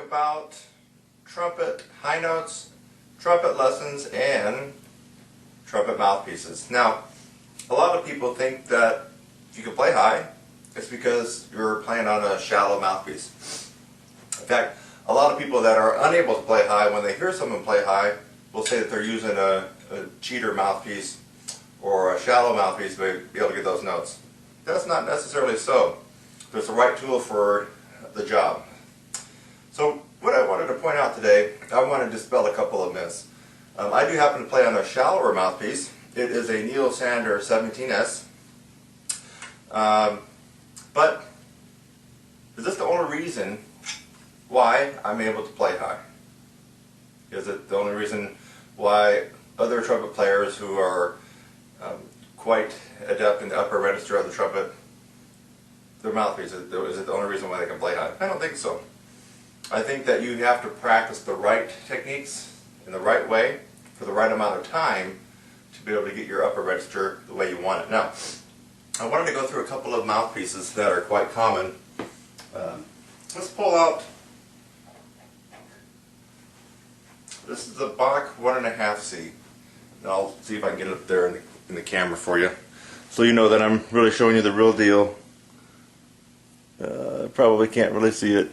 about trumpet high notes, trumpet lessons, and trumpet mouthpieces. Now, a lot of people think that if you can play high, it's because you're playing on a shallow mouthpiece. In fact, a lot of people that are unable to play high, when they hear someone play high, will say that they're using a cheater mouthpiece or a shallow mouthpiece to be able to get those notes. That's not necessarily so. There's the right tool for the job. So what I wanted to point out today, I want to dispel a couple of myths. I do happen to play on a shallower mouthpiece. It is a Neil Sander 17S. But is this the only reason why I'm able to play high? Is it the only reason why other trumpet players who are quite adept in the upper register of the trumpet, their mouthpiece, is it the only reason why they can play high? I don't think so. I think that you have to practice the right techniques in the right way for the right amount of time to be able to get your upper register the way you want it. Now, I wanted to go through a couple of mouthpieces that are quite common. Let's pull out, this is the Bach 1.5C. And I'll see if I can get it up there in the camera for you, so you know that I'm really showing you the real deal. Probably can't really see it.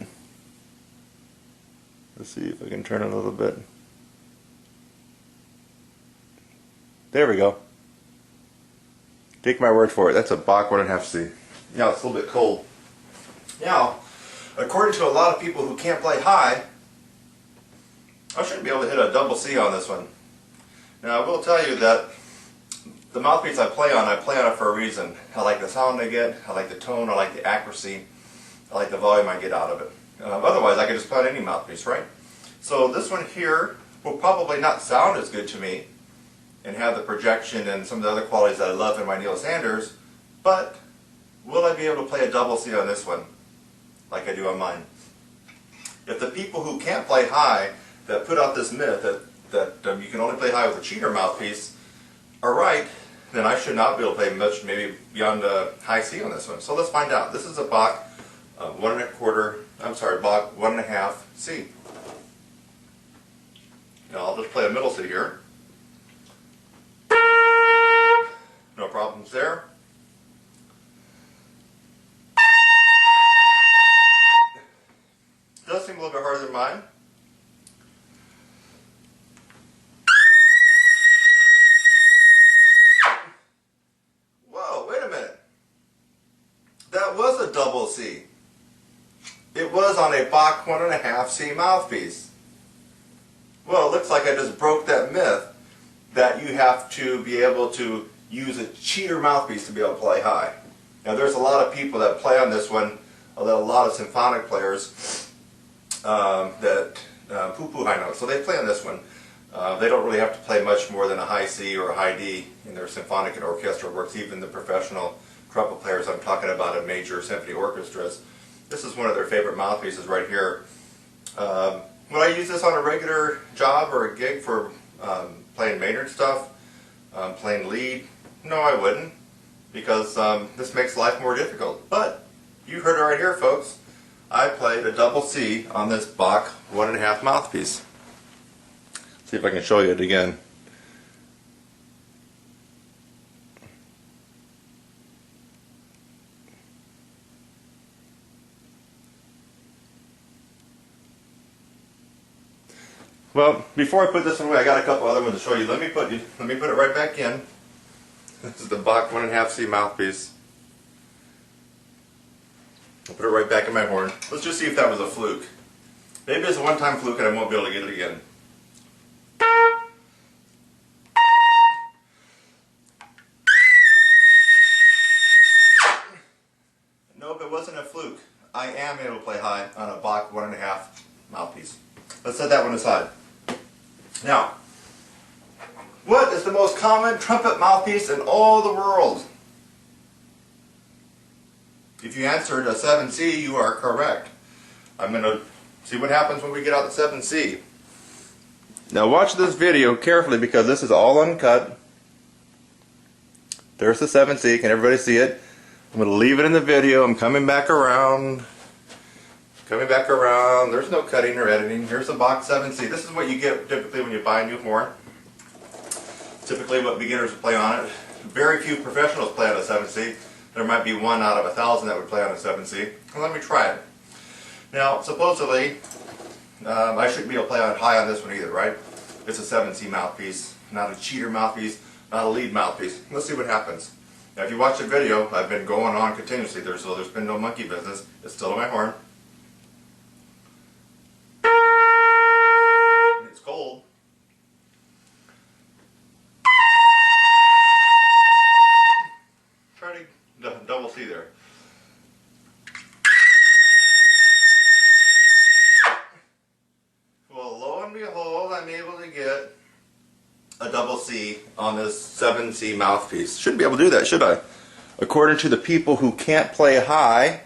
Let's see if I can turn it a little bit. There we go. Take my word for it, that's a Bach 1.5C. Now it's a little bit cold. Now, according to a lot of people who can't play high, I should be able to hit a double C on this one. Now I will tell you that the mouthpiece I play on it for a reason. I like the sound I get, I like the tone, I like the accuracy, I like the volume I get out of it. Otherwise I could just play on any mouthpiece, right? So this one here will probably not sound as good to me and have the projection and some of the other qualities that I love in my Neil Sanders, but will I be able to play a double C on this one like I do on mine? If the people who can't play high that put out this myth that you can only play high with a cheater mouthpiece are right, then I should not be able to play much, maybe beyond a high C on this one. So let's find out. This is a Bach Bach 1.5 C. Now I'll just play a middle C here. No problems there. Does seem a little bit harder than mine. Whoa, wait a minute. That was a double C. It was on a Bach 1.5 C mouthpiece. Well, it looks like I just broke that myth that you have to be able to use a cheater mouthpiece to be able to play high. Now there's a lot of people that play on this one, a lot of symphonic players that poo-poo high notes, so they play on this one. They don't really have to play much more than a high C or a high D in their symphonic and orchestral works, even the professional trumpet players I'm talking about in major symphony orchestras. This is one of their favorite mouthpieces right here. Would I use this on a regular job or a gig for playing Maynard stuff, playing lead? No, I wouldn't, because this makes life more difficult. But you heard it right here, folks. I played a double C on this Bach 1.5 mouthpiece. See if I can show you it again. Well, before I put this one away, I got a couple other ones to show you. Let me put it right back in. This is the Bach 1.5 C mouthpiece. I'll put it right back in my horn. Let's just see if that was a fluke. Maybe it's a one-time fluke and I won't be able to get it again. Nope, it wasn't a fluke. I am able to play high on a Bach 1.5 mouthpiece. Let's set that one aside. Now, what is the most common trumpet mouthpiece in all the world? If you answered a 7C, you are correct. I'm going to see what happens when we get out the 7C. Now watch this video carefully because this is all uncut. There's the 7C. Can everybody see it? I'm going to leave it in the video. I'm coming back around. Coming back around, there's no cutting or editing. Here's the box 7C. This is what you get typically when you buy a new horn. Typically what beginners play on it. Very few professionals play on a 7C. There might be 1 out of 1,000 that would play on a 7C. Well, let me try it. Now, supposedly, I shouldn't be able to play on high on this one either, right? It's a 7C mouthpiece, not a cheater mouthpiece, not a lead mouthpiece. Let's see what happens. Now, if you watch the video, I've been going on continuously there, so there's been no monkey business. It's still on my horn. It's cold. Try to double C there. Well, lo and behold, I'm able to get a double C on this 7C mouthpiece. Shouldn't be able to do that, should I? According to the people who can't play high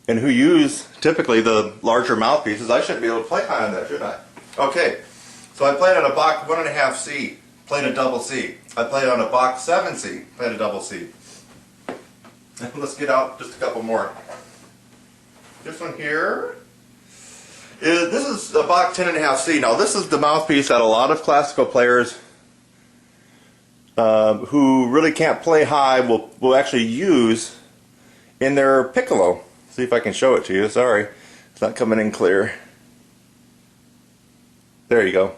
and who use typically the larger mouthpieces, I shouldn't be able to play high on that, should I? Okay, so I played on a Bach 1.5C, played a double C. I played on a Bach 7C, played a double C. Let's get out just a couple more. This one here. This is a Bach 10.5C. Now this is the mouthpiece that a lot of classical players who really can't play high will actually use in their piccolo. See if I can show it to you. Sorry, it's not coming in clear. There you go.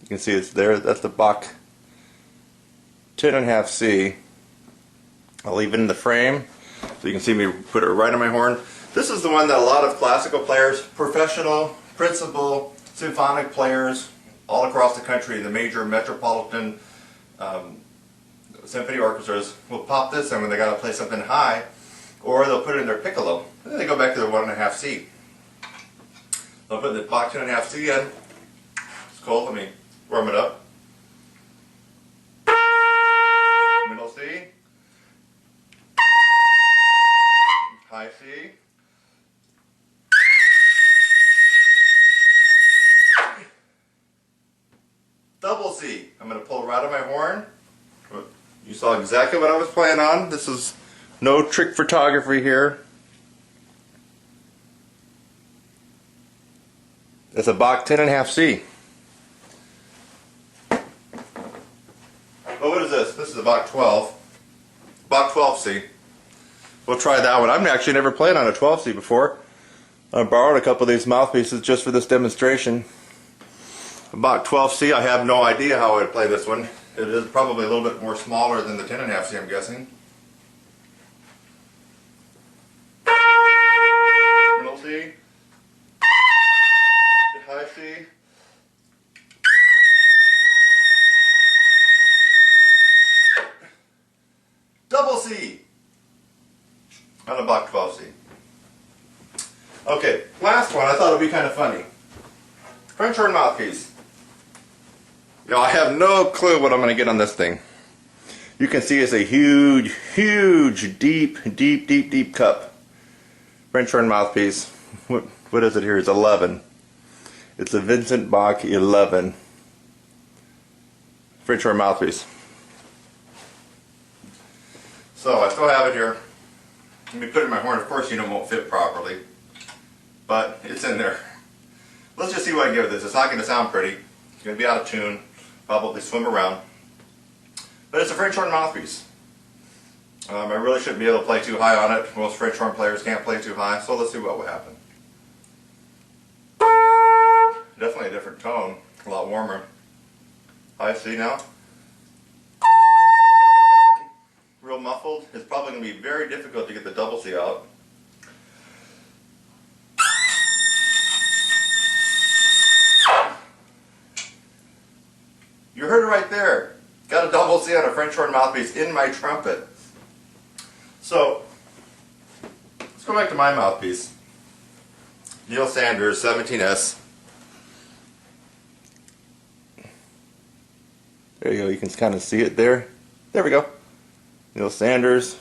You can see it's there. That's the Bach 10.5C. I'll leave it in the frame so you can see me put it right on my horn. This is the one that a lot of classical players, professional, principal, symphonic players all across the country, the major metropolitan symphony orchestras will pop this in when they got to play something high, or they'll put it in their piccolo. Then they go back to their 1.5C. They'll put the Bach 10.5C in. It's cold. Let me warm it up. Middle C. High C. Double C. I'm going to pull right on my horn. You saw exactly what I was playing on. This is no trick photography here. It's a Bach 10.5C. Oh, what is this? This is a Bach 12. Bach 12C. We'll try that one. I've actually never played on a 12C before. I borrowed a couple of these mouthpieces just for this demonstration. Bach 12C, I have no idea how I'd play this one. It is probably a little bit more smaller than the 10.5C, I'm guessing. Middle C. High C. Double C on a Bach 12C. Okay, last one. I thought it would be kind of funny. French horn mouthpiece. Now I have no clue what I'm going to get on this thing. You can see it's a huge, huge, deep cup. French horn mouthpiece. What is it here? It's 11. It's a Vincent Bach 11 French horn mouthpiece. So I still have it here. Let me put it in my horn. Of course, it won't fit properly, but it's in there. Let's just see what I give this. It's not going to sound pretty. It's going to be out of tune. Probably swim around. But it's a French horn mouthpiece. I really shouldn't be able to play too high on it. Most French horn players can't play too high, so let's see what will happen. Definitely a different tone. A lot warmer. High C now. Real muffled. It's probably going to be very difficult to get the double C out. You heard it right there. Got a double C on a French horn mouthpiece in my trumpet. So, let's go back to my mouthpiece. Neil Sanders, 17S. There you go, you can kind of see it there. There we go. Neil Sanders.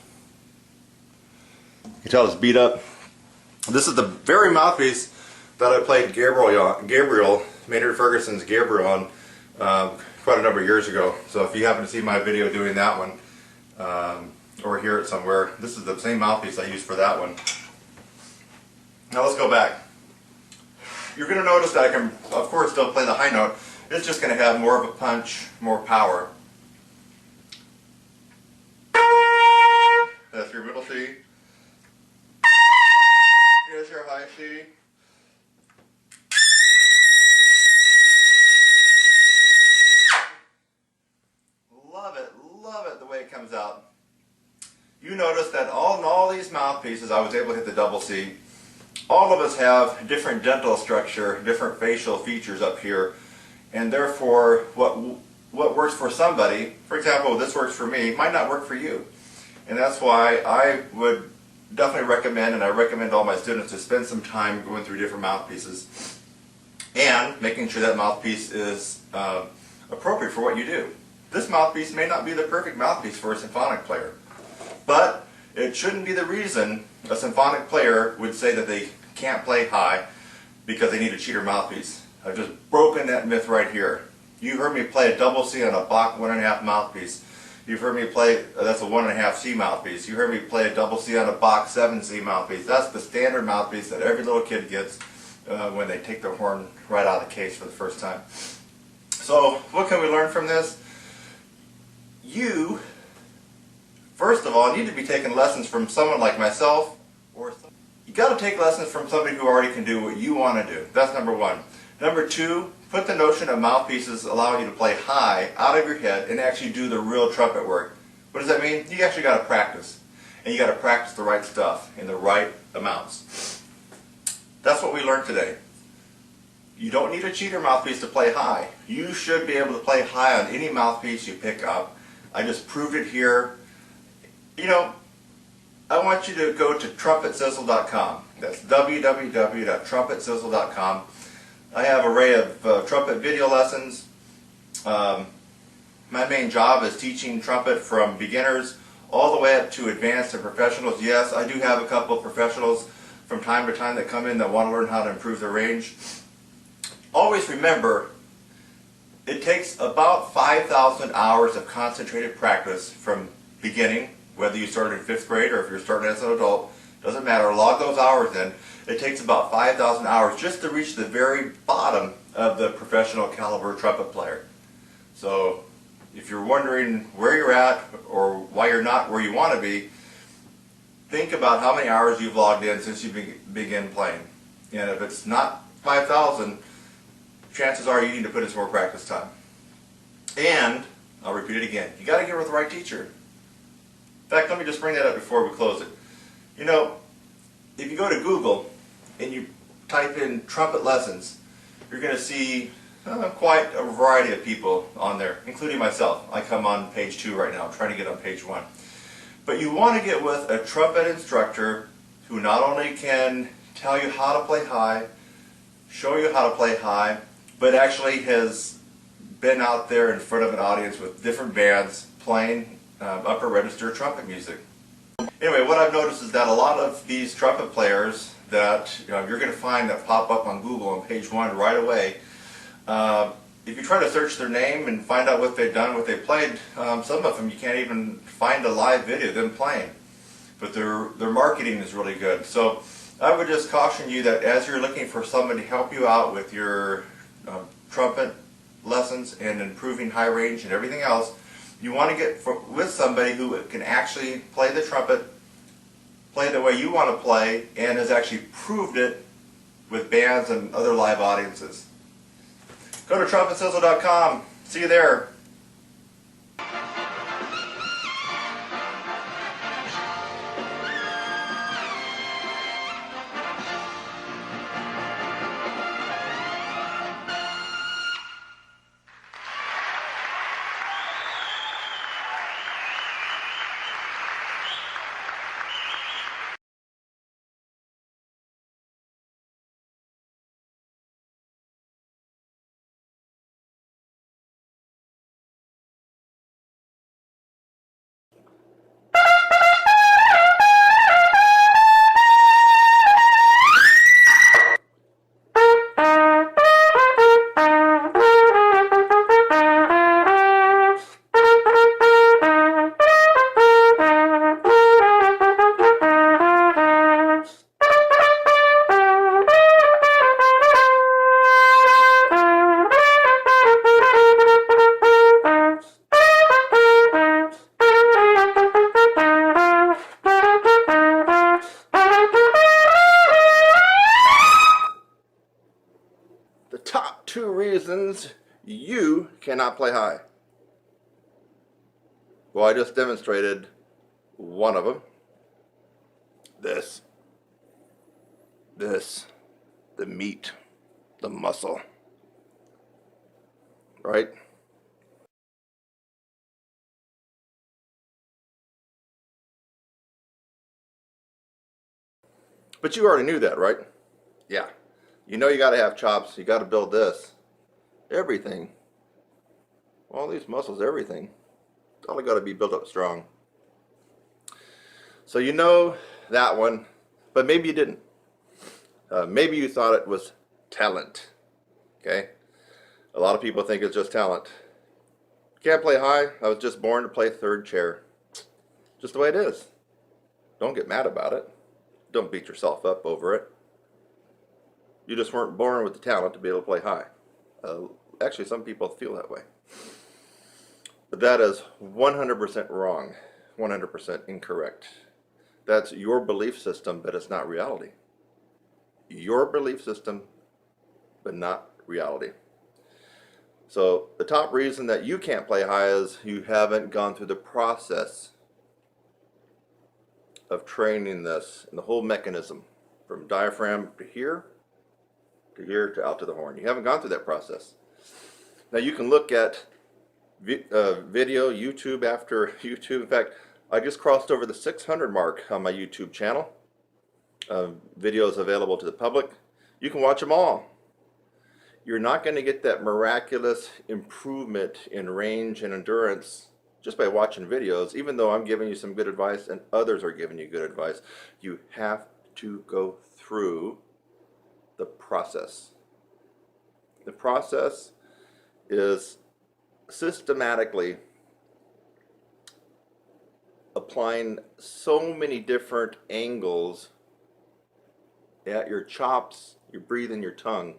You can tell it's beat up. This is the very mouthpiece that I played Gabriel, Maynard Ferguson's Gabriel on quite a number of years ago. So if you happen to see my video doing that one, or hear it somewhere. This is the same mouthpiece I used for that one. Now let's go back. You're going to notice that I can, of course, still play the high note. It's just going to have more of a punch, more power. That's your middle C. Here's your high C. Love it the way it comes out. You notice that in all these mouthpieces I was able to hit the double C. All of us have different dental structure, different facial features up here, and therefore what works for somebody, for example, this works for me, might not work for you. And that's why I would definitely recommend, and I recommend all my students to spend some time going through different mouthpieces and making sure that mouthpiece is appropriate for what you do. This mouthpiece may not be the perfect mouthpiece for a symphonic player, but it shouldn't be the reason a symphonic player would say that they can't play high because they need a cheater mouthpiece. I've just broken that myth right here. You heard me play a double C on a Bach 1.5 mouthpiece. You've heard me play, that's a 1.5 C mouthpiece. You heard me play a double C on a Bach 7 C mouthpiece. That's the standard mouthpiece that every little kid gets when they take their horn right out of the case for the first time. So what can we learn from this? You, first of all, need to be taking lessons from someone like myself, or you got to take lessons from somebody who already can do what you want to do. That's number one. Number two, put the notion of mouthpieces allowing you to play high out of your head and actually do the real trumpet work. What does that mean? You actually got to practice. And you got to practice the right stuff in the right amounts. That's what we learned today. You don't need a cheater mouthpiece to play high. You should be able to play high on any mouthpiece you pick up. I just proved it here. You know, I want you to go to TrumpetSizzle.com. That's www.TrumpetSizzle.com. I have an array of trumpet video lessons. My main job is teaching trumpet from beginners all the way up to advanced and professionals. Yes, I do have a couple of professionals from time to time that come in that want to learn how to improve their range. Always remember, it takes about 5,000 hours of concentrated practice from beginning, whether you started in 5th grade or if you're starting as an adult, doesn't matter, log those hours in. It takes about 5,000 hours just to reach the very bottom of the professional caliber trumpet player. So if you're wondering where you're at or why you're not where you want to be, think about how many hours you've logged in since you began playing. And if it's not 5,000, chances are you need to put in some more practice time. And, I'll repeat it again, you got to get with the right teacher. In fact, let me just bring that up before we close it. You know, if you go to Google and you type in trumpet lessons, you're going to see quite a variety of people on there, including myself. I come on page 2 right now. I'm trying to get on page 1. But you want to get with a trumpet instructor who not only can tell you how to play high, show you how to play high, but actually has been out there in front of an audience with different bands playing upper register trumpet music. Anyway, what I've noticed is that a lot of these trumpet players that you're going to find that pop up on Google on page 1 right away, if you try to search their name and find out what they've done, what they played, some of them you can't even find a live video of them playing. But their marketing is really good. So I would just caution you that as you're looking for someone to help you out with your trumpet lessons and improving high range and everything else, you want to get with somebody who can actually play the trumpet, play the way you want to play, and has actually proved it with bands and other live audiences. Go to TrumpetSizzle.com. See you there. cannot play high. Well, I just demonstrated one of them. This, the meat, the muscle, right? But you already knew that, right? Yeah. You know you got to have chops. You got to build this. Everything. All these muscles, everything. It's all got to be built up strong. So you know that one, but maybe you didn't. Maybe you thought it was talent. Okay? A lot of people think it's just talent. Can't play high. I was just born to play third chair. Just the way it is. Don't get mad about it. Don't beat yourself up over it. You just weren't born with the talent to be able to play high. Actually, some people feel that way. But that is 100% wrong. 100% incorrect. That's your belief system, but it's not reality. Your belief system, but not reality. So the top reason that you can't play high is you haven't gone through the process of training this and the whole mechanism from diaphragm to here to out to the horn. You haven't gone through that process. Now you can look at video, YouTube after YouTube. In fact, I just crossed over the 600 mark on my YouTube channel. Videos available to the public. You can watch them all. You're not going to get that miraculous improvement in range and endurance just by watching videos, even though I'm giving you some good advice and others are giving you good advice. You have to go through the process. The process is systematically applying so many different angles at your chops, your breathing, your tongue,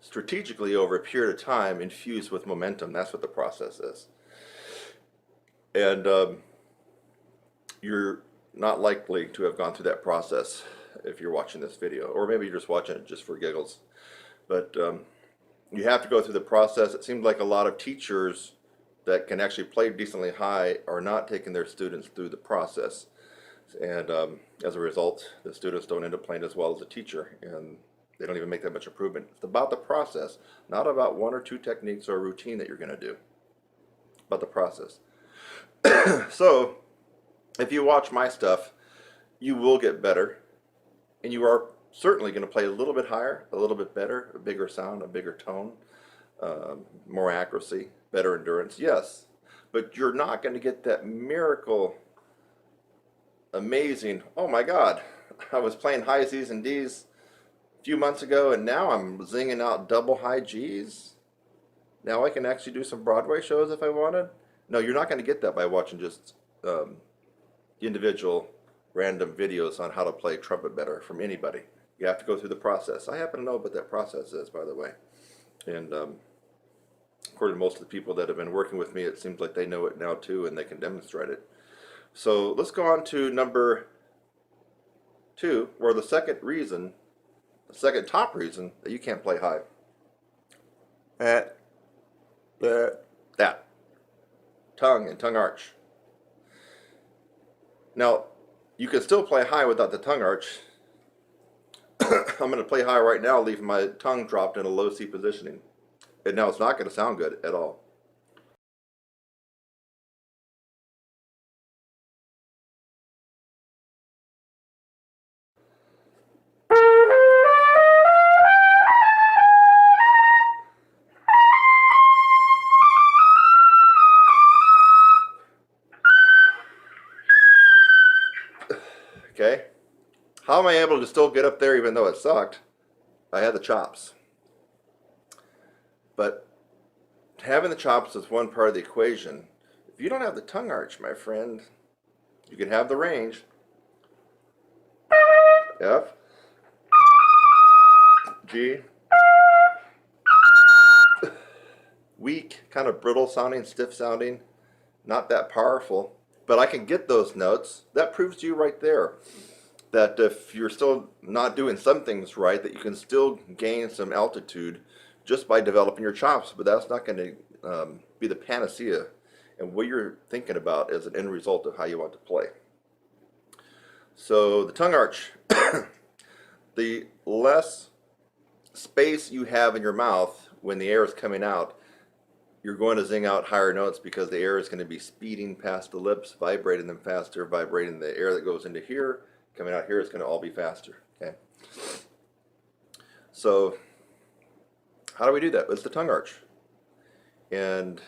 strategically over a period of time, infused with momentum. That's what the process is. And you're not likely to have gone through that process if you're watching this video, or maybe you're just watching it just for giggles. But you have to go through the process. It seems like a lot of teachers that can actually play decently high are not taking their students through the process. And as a result, the students don't end up playing as well as the teacher, and they don't even make that much improvement. It's about the process, not about one or two techniques or a routine that you're going to do. About the process. So, if you watch my stuff, you will get better, and you are certainly going to play a little bit higher, a little bit better, a bigger sound, a bigger tone, more accuracy, better endurance, yes. But you're not going to get that miracle, amazing, oh my God, I was playing high C's and D's a few months ago, and now I'm zinging out double high G's. Now I can actually do some Broadway shows if I wanted. No, you're not going to get that by watching just individual random videos on how to play trumpet better from anybody. You have to go through the process. I happen to know what that process is, by the way. And according to most of the people that have been working with me, it seems like they know it now too, and they can demonstrate it. So let's go on to number 2, where the second top reason that you can't play high. That. Tongue and tongue arch. Now, you can still play high without the tongue arch. I'm going to play high right now, leaving my tongue dropped in a low C positioning. And now it's not going to sound good at all. Okay? How am I able to still get up there even though it sucked? I had the chops. But having the chops is one part of the equation. If you don't have the tongue arch, my friend, you can have the range. F, G, weak, kind of brittle sounding, stiff sounding, not that powerful, but I can get those notes. That proves to you right there that if you're still not doing some things right, that you can still gain some altitude just by developing your chops, but that's not going to be the panacea and what you're thinking about as an end result of how you want to play. So the tongue arch, the less space you have in your mouth when the air is coming out, you're going to zing out higher notes because the air is going to be speeding past the lips, vibrating them faster, vibrating the air that goes into here, coming out here is going to all be faster. Okay. So how do we do that? It's the tongue arch. And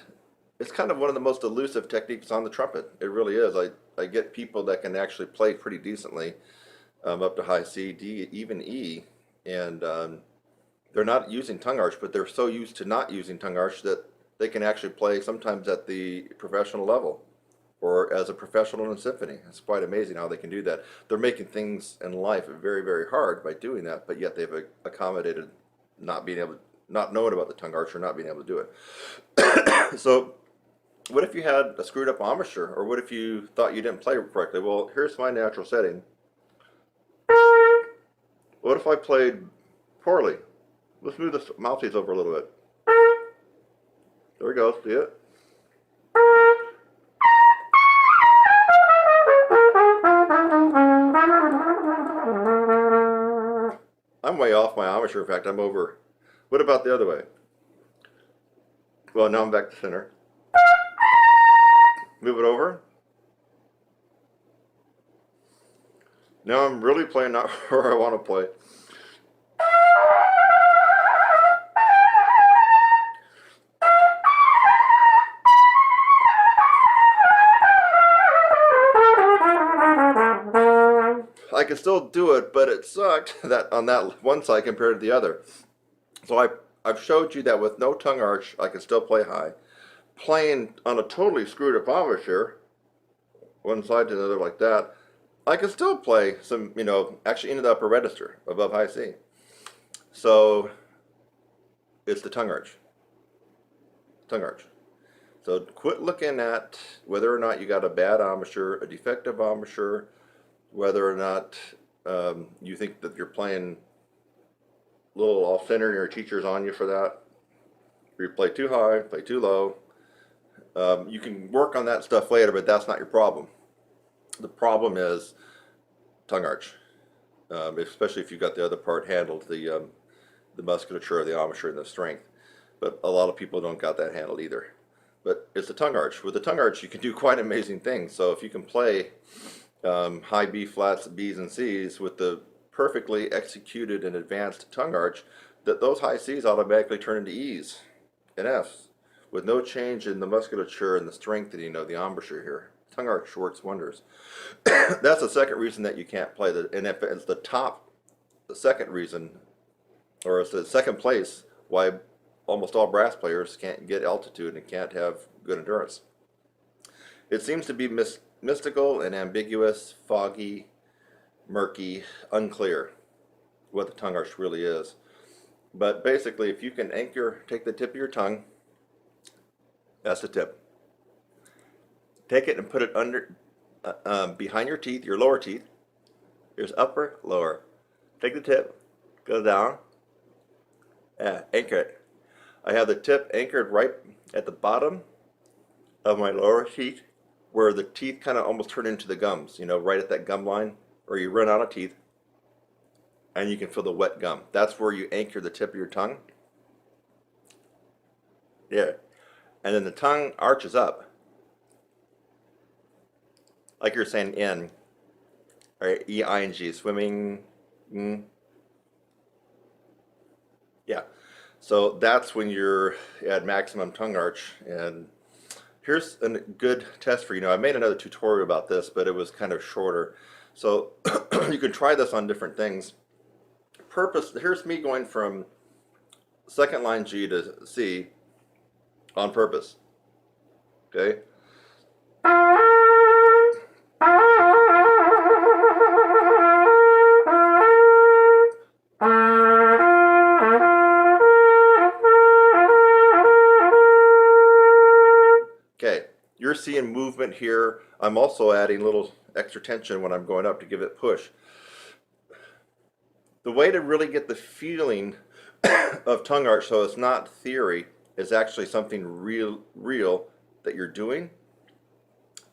it's kind of one of the most elusive techniques on the trumpet. It really is. I get people that can actually play pretty decently up to high C, D, even E, and they're not using tongue arch, but they're so used to not using tongue arch that they can actually play sometimes at the professional level or as a professional in a symphony. It's quite amazing how they can do that. They're making things in life very, very hard by doing that, but yet they've accommodated not knowing about the tongue arch or not being able to do it. So what if you had a screwed up embouchure, or what if you thought you didn't play correctly? Well, here's my natural setting. What if I played poorly? Let's move the mouthpiece over a little bit. There we go, see it? I'm way off my embouchure. In fact, I'm over. What about the other way? Well, now I'm back to center. Move it over. Now I'm really playing not where I want to play. I can still do it, but it sucked that on that one side compared to the other. So I've showed you that with no tongue arch, I can still play high. Playing on a totally screwed up embouchure, one side to the other like that, I can still play some, actually into the upper register above high C. So it's the tongue arch. Tongue arch. So quit looking at whether or not you got a bad embouchure, a defective embouchure, whether or not you think that you're playing a little off center and your teacher's on you for that. Or you play too high, play too low. You can work on that stuff later, but that's not your problem. The problem is tongue arch, especially if you've got the other part handled, the musculature, the embouchure, and the strength. But a lot of people don't got that handled either. But it's the tongue arch. With the tongue arch, you can do quite amazing things. So if you can play high B flats, B's, and C's with the perfectly executed and advanced tongue arch, that those high C's automatically turn into E's and F's with no change in the musculature and the strengthening of the embouchure here. Tongue arch works wonders. That's the second reason that you can't play the, and if it's the second reason, or it's the second place why almost all brass players can't get altitude and can't have good endurance. It seems to be mystical and ambiguous, foggy, murky, unclear what the tongue arch really is. But basically, if you can take the tip of your tongue, that's the tip. Take it and put it under, behind your teeth, your lower teeth. There's upper, lower. Take the tip, go down, anchor it. I have the tip anchored right at the bottom of my lower teeth, where the teeth kind of almost turn into the gums, right at that gum line, or you run out of teeth, and you can feel the wet gum. That's where you anchor the tip of your tongue. Yeah. And then the tongue arches up. Like you're saying in, or E-I-N-G, swimming. Yeah. So that's when you're at maximum tongue arch. And here's a good test for you. I made another tutorial about this, but it was kind of shorter. So you can try this on different things. Here's me going from second line G to C on purpose. Okay? Okay, you're seeing movement here. I'm also adding a little extra tension when I'm going up to give it push. The way to really get the feeling of tongue arch, so it's not theory, it's actually something real that you're doing,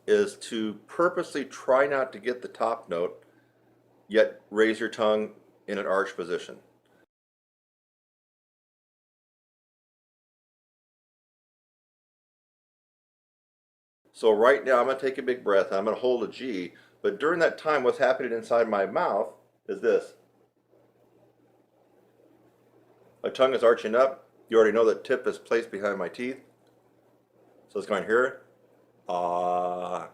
is to purposely try not to get the top note, yet raise your tongue in an arch position. So right now I'm going to take a big breath, and I'm going to hold a G, but during that time what's happening inside my mouth is this. My tongue is arching up. You already know that tip is placed behind my teeth. So it's going here, up.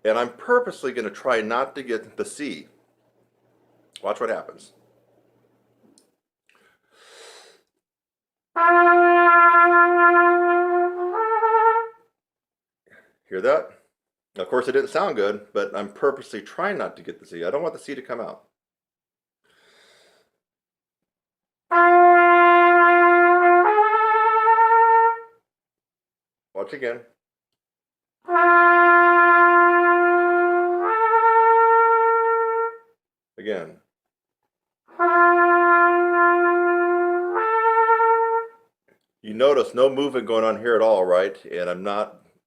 And I'm purposely going to try not to get the C. Watch what happens. Hear that? Of course, it didn't sound good, but I'm purposely trying not to get the C. I don't want the C to come out. Watch again. Again. You notice no movement going on here at all, right? And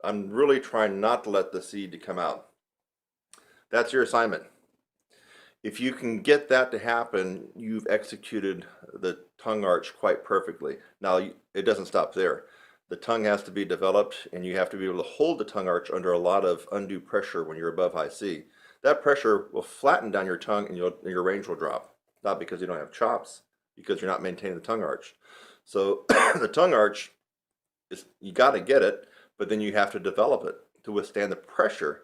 I'm really trying not to let the C to come out. That's your assignment. If you can get that to happen, you've executed the tongue arch quite perfectly. Now, it doesn't stop there. The tongue has to be developed, and you have to be able to hold the tongue arch under a lot of undue pressure when you're above high C. That pressure will flatten down your tongue, and your range will drop. Not because you don't have chops, because you're not maintaining the tongue arch. So the tongue arch, you got to get it, but then you have to develop it to withstand the pressure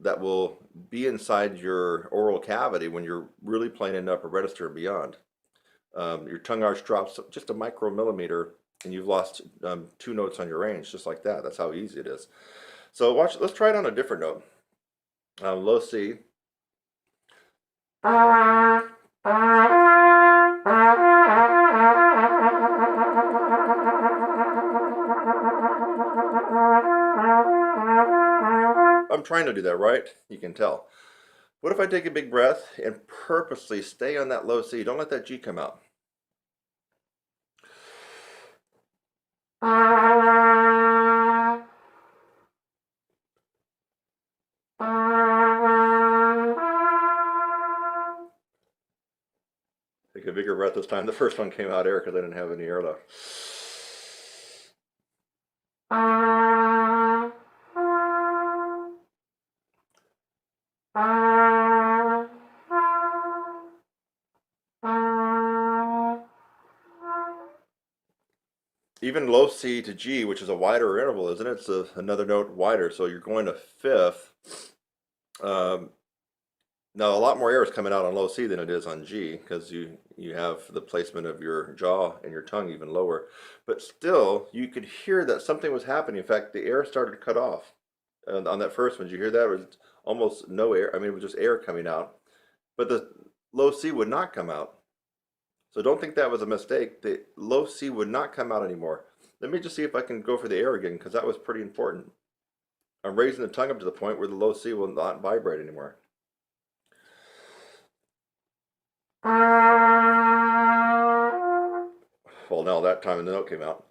that will be inside your oral cavity when you're really playing in upper register and beyond. Your tongue arch drops just a micromillimeter, and you've lost 2 notes on your range, just like that. That's how easy it is. So watch. Let's try it on a different note. Low C. I'm trying to do that, right? You can tell. What if I take a big breath and purposely stay on that low C? Don't let that G come out. Take a bigger breath this time. The first one came out air because I didn't have any air left. Even low C to G, which is a wider interval, isn't it? It's another note wider, so you're going to fifth. Now a lot more air is coming out on low C than it is on G because you have the placement of your jaw and your tongue even lower. But still, you could hear that something was happening. In fact, the air started to cut off. And on that first one, did you hear that? It was almost no air. I mean, it was just air coming out. But the low C would not come out. So don't think that was a mistake. The low C would not come out anymore. Let me just see if I can go for the air again because that was pretty important. I'm raising the tongue up to the point where the low C will not vibrate anymore. Well, now that time the note came out.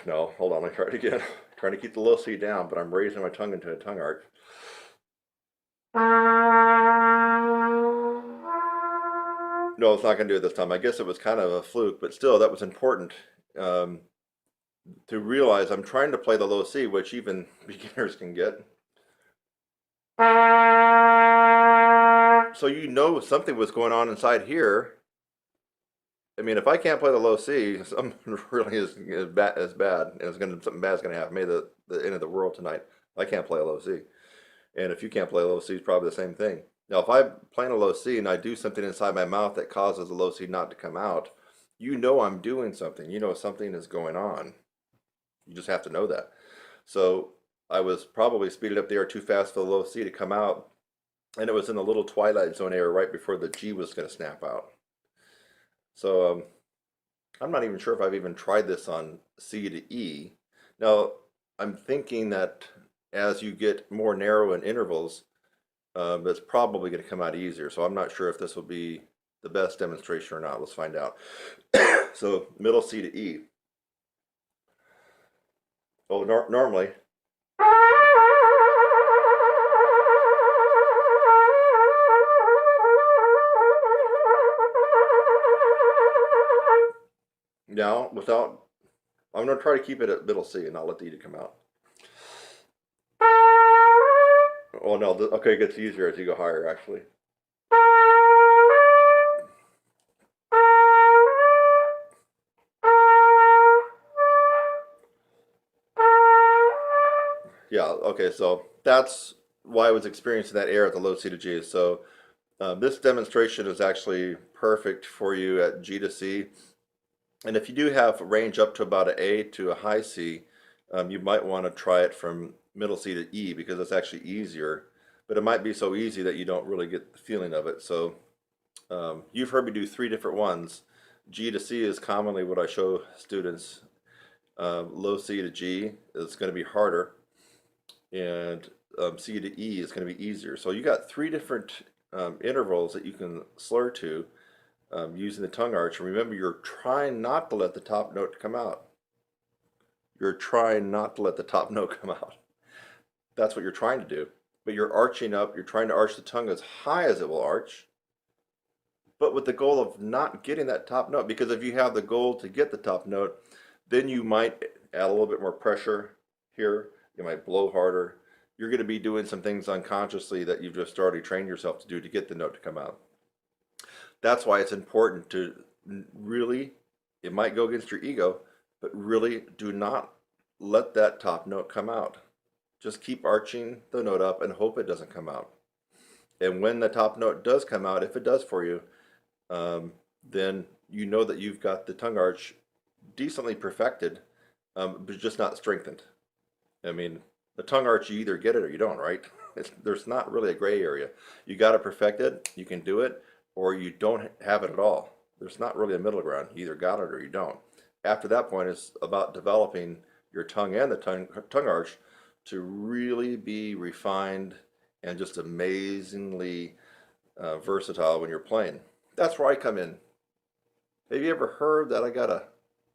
No, hold on, let me try it again. Trying to keep the low C down, but I'm raising my tongue into a tongue arch. No, it's not going to do it this time. I guess it was kind of a fluke, but still, that was important to realize I'm trying to play the low C, which even beginners can get. So you know something was going on inside here. I mean, if I can't play the low C, something really is bad, and something bad's going to happen. Maybe the end of the world tonight. I can't play a low C, and if you can't play a low C, it's probably the same thing. Now, if I'm playing a low C and I do something inside my mouth that causes the low C not to come out, you know I'm doing something. You know something is going on. You just have to know that. So I was probably speeding up the air too fast for the low C to come out, and it was in the little twilight zone area right before the G was going to snap out. So I'm not even sure if I've even tried this on C to E. Now, I'm thinking that as you get more narrow in intervals, It's probably going to come out easier. So I'm not sure if this will be the best demonstration or not. Let's find out. So middle C to E. Oh, normally. Now, I'm going to try to keep it at middle C and not let the E to come out. Oh no, okay, it gets easier as you go higher, actually. Yeah, okay, so that's why I was experiencing that error at the low C to G. So this demonstration is actually perfect for you at G to C. And if you do have range up to about an A to a high C, you might want to try it from middle C to E because it's actually easier. But it might be so easy that you don't really get the feeling of it. So you've heard me do 3 different ones. G to C is commonly what I show students. Low C to G is going to be harder, and C to E is going to be easier. So you got 3 different intervals that you can slur to using the tongue arch. And remember, you're trying not to let the top note come out. You're trying not to let the top note come out. That's what you're trying to do. But you're arching up, you're trying to arch the tongue as high as it will arch, but with the goal of not getting that top note. Because if you have the goal to get the top note, then you might add a little bit more pressure here. You might blow harder. You're going to be doing some things unconsciously that you've just already trained yourself to do to get the note to come out. That's why it's important to really, it might go against your ego, but really do not let that top note come out. Just keep arching the note up and hope it doesn't come out. And when the top note does come out, if it does for you, then you know that you've got the tongue arch decently perfected, but just not strengthened. I mean, the tongue arch, you either get it or you don't, right? There's not really a gray area. You got it perfected, you can do it, or you don't have it at all. There's not really a middle ground. You either got it or you don't. After that point, it's about developing your tongue and the tongue arch to really be refined and just amazingly versatile when you're playing. That's where I come in. Have you ever heard that I got a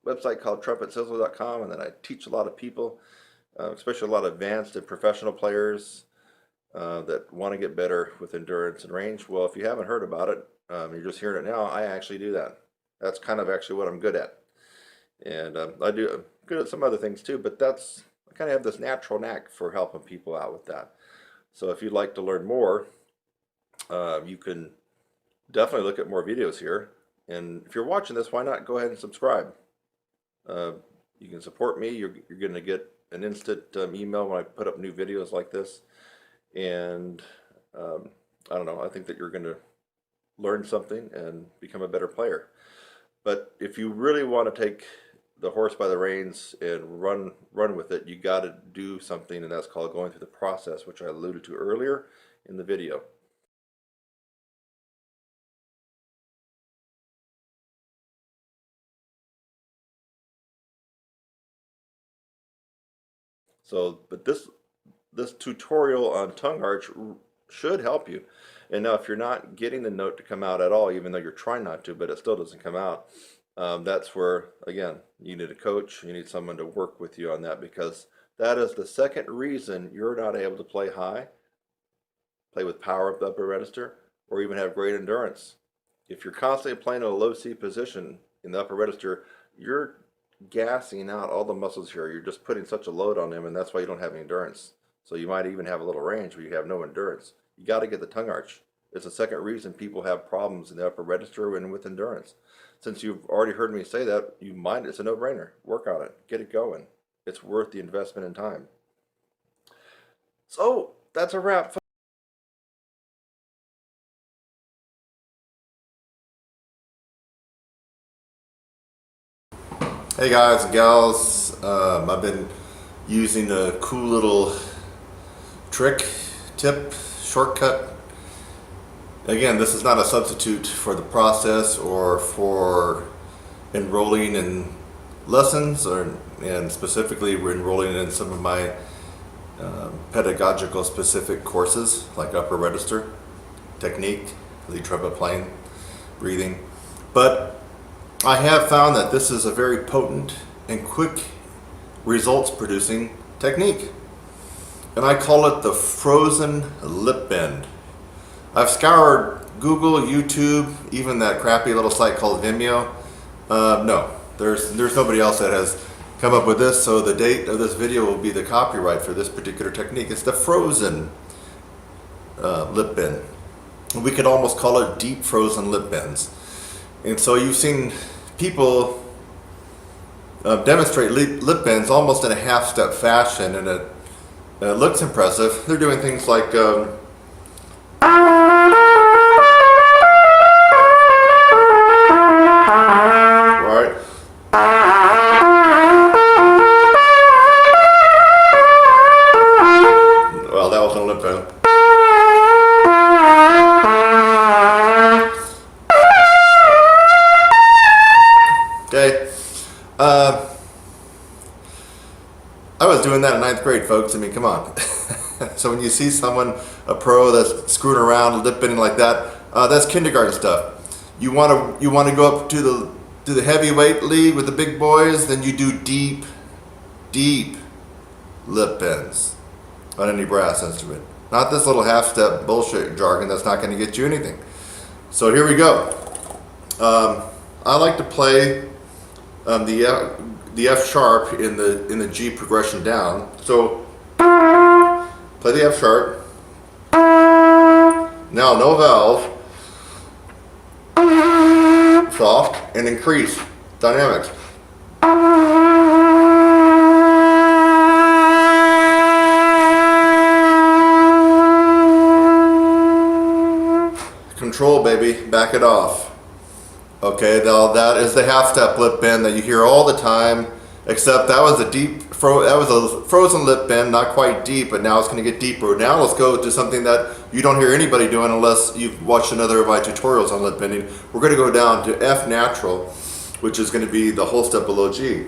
website called TrumpetSizzler.com, and then I teach a lot of people, especially a lot of advanced and professional players that want to get better with endurance and range? Well, if you haven't heard about it, you're just hearing it now, I actually do that. That's kind of actually what I'm good at. And I'm good at some other things too, but I kind of have this natural knack for helping people out with that. So if you'd like to learn more, you can definitely look at more videos here. And if you're watching this, why not go ahead and subscribe? You can support me. You're going to get an instant email when I put up new videos like this. And I don't know, I think that you're going to learn something and become a better player. But if you really want to take the horse by the reins and run with it, you got to do something, and that's called going through the process, which I alluded to earlier in the video. So, but this tutorial on tongue arch should help you. And now if you're not getting the note to come out at all, even though you're trying not to, but it still doesn't come out, that's where, again, you need a coach, you need someone to work with you on that, because that is the second reason you're not able to play high, play with power up the upper register, or even have great endurance. If you're constantly playing a low C position in the upper register, you're gassing out all the muscles here. You're just putting such a load on them, and that's why you don't have any endurance. So you might even have a little range where you have no endurance. You got to get the tongue arch. It's the second reason people have problems in the upper register and with endurance. Since you've already heard me say that, it's a no-brainer. Work on it. Get it going. It's worth the investment in time. So that's a wrap. Hey guys and gals, I've been using a cool little tip, shortcut. Again, this is not a substitute for the process or for enrolling in lessons, and specifically we're enrolling in some of my pedagogical specific courses like upper register, technique, lead trumpet playing, breathing. But I have found that this is a very potent and quick results producing technique. And I call it the frozen lip bend. I've scoured Google, YouTube, even that crappy little site called Vimeo. No, there's nobody else that has come up with this, so the date of this video will be the copyright for this particular technique. It's the frozen lip bend. We could almost call it deep frozen lip bends. And so you've seen people demonstrate lip bends almost in a half-step fashion, and it looks impressive. They're doing things like right. Well, that wasn't a lip bend. Okay. I was doing that in 9th grade, folks. I mean, come on. So when you see someone, a pro that's screwing around, lip bending like that, that's kindergarten stuff. You want to go up to the heavyweight league with the big boys, then you do deep lip bends on any brass instrument. Not this little half-step bullshit jargon that's not going to get you anything. So here we go. I like to play the F sharp in the G progression down. So play the F sharp. Now no valve. Soft and increase dynamics. Control, baby, back it off. Okay, now that is the half-step lip bend that you hear all the time, except that was a frozen lip bend, not quite deep, but now it's going to get deeper. Now let's go to something that you don't hear anybody doing unless you've watched another of my tutorials on lip bending. We're going to go down to F natural, which is going to be the whole step below G.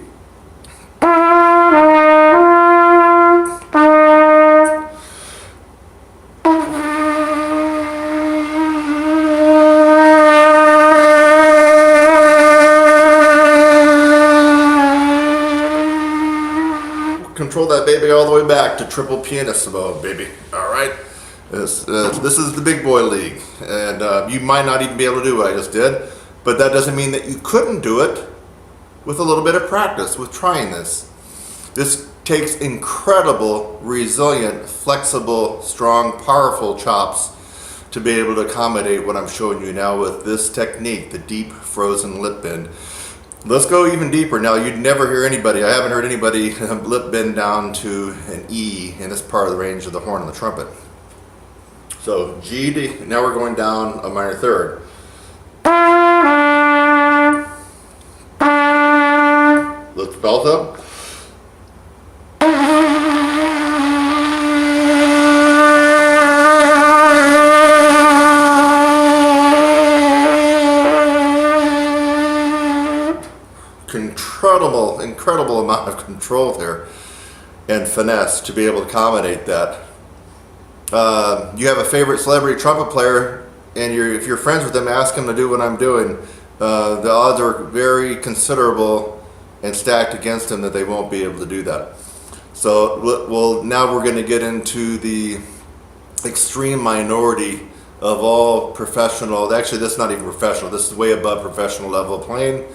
Control that baby all the way back to triple pianissimo, baby. All right, this is the big boy league, and you might not even be able to do what I just did, but that doesn't mean that you couldn't do it with a little bit of practice with trying this. This takes incredible, resilient, flexible, strong, powerful chops to be able to accommodate what I'm showing you now with this technique, the deep frozen lip bend. Let's go even deeper. Now, you'd never hear anybody, I haven't heard anybody lip bend down to an E in this part of the range of the horn of the trumpet. So G to, now we're going down a minor third. Lift the bells up. Incredible amount of control there and finesse to be able to accommodate that. You have a favorite celebrity trumpet player, and if you're friends with them, ask them to do what I'm doing. The odds are very considerable and stacked against them that they won't be able to do that. So well, now we're going to get into the extreme minority of all professional. Actually, this is not even professional. This is way above professional level of playing.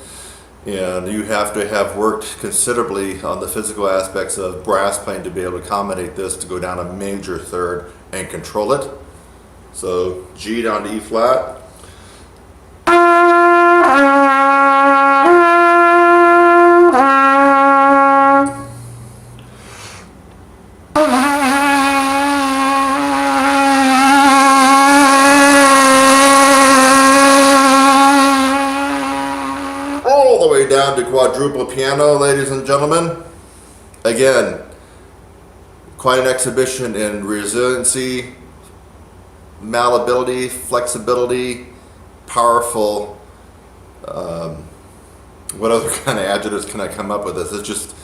And you have to have worked considerably on the physical aspects of brass playing to be able to accommodate this, to go down a major third and control it. So G down to E flat. Down to quadruple piano, ladies and gentlemen. Again, quite an exhibition in resiliency, malleability, flexibility, powerful. What other kind of adjectives can I come up with this? It's just,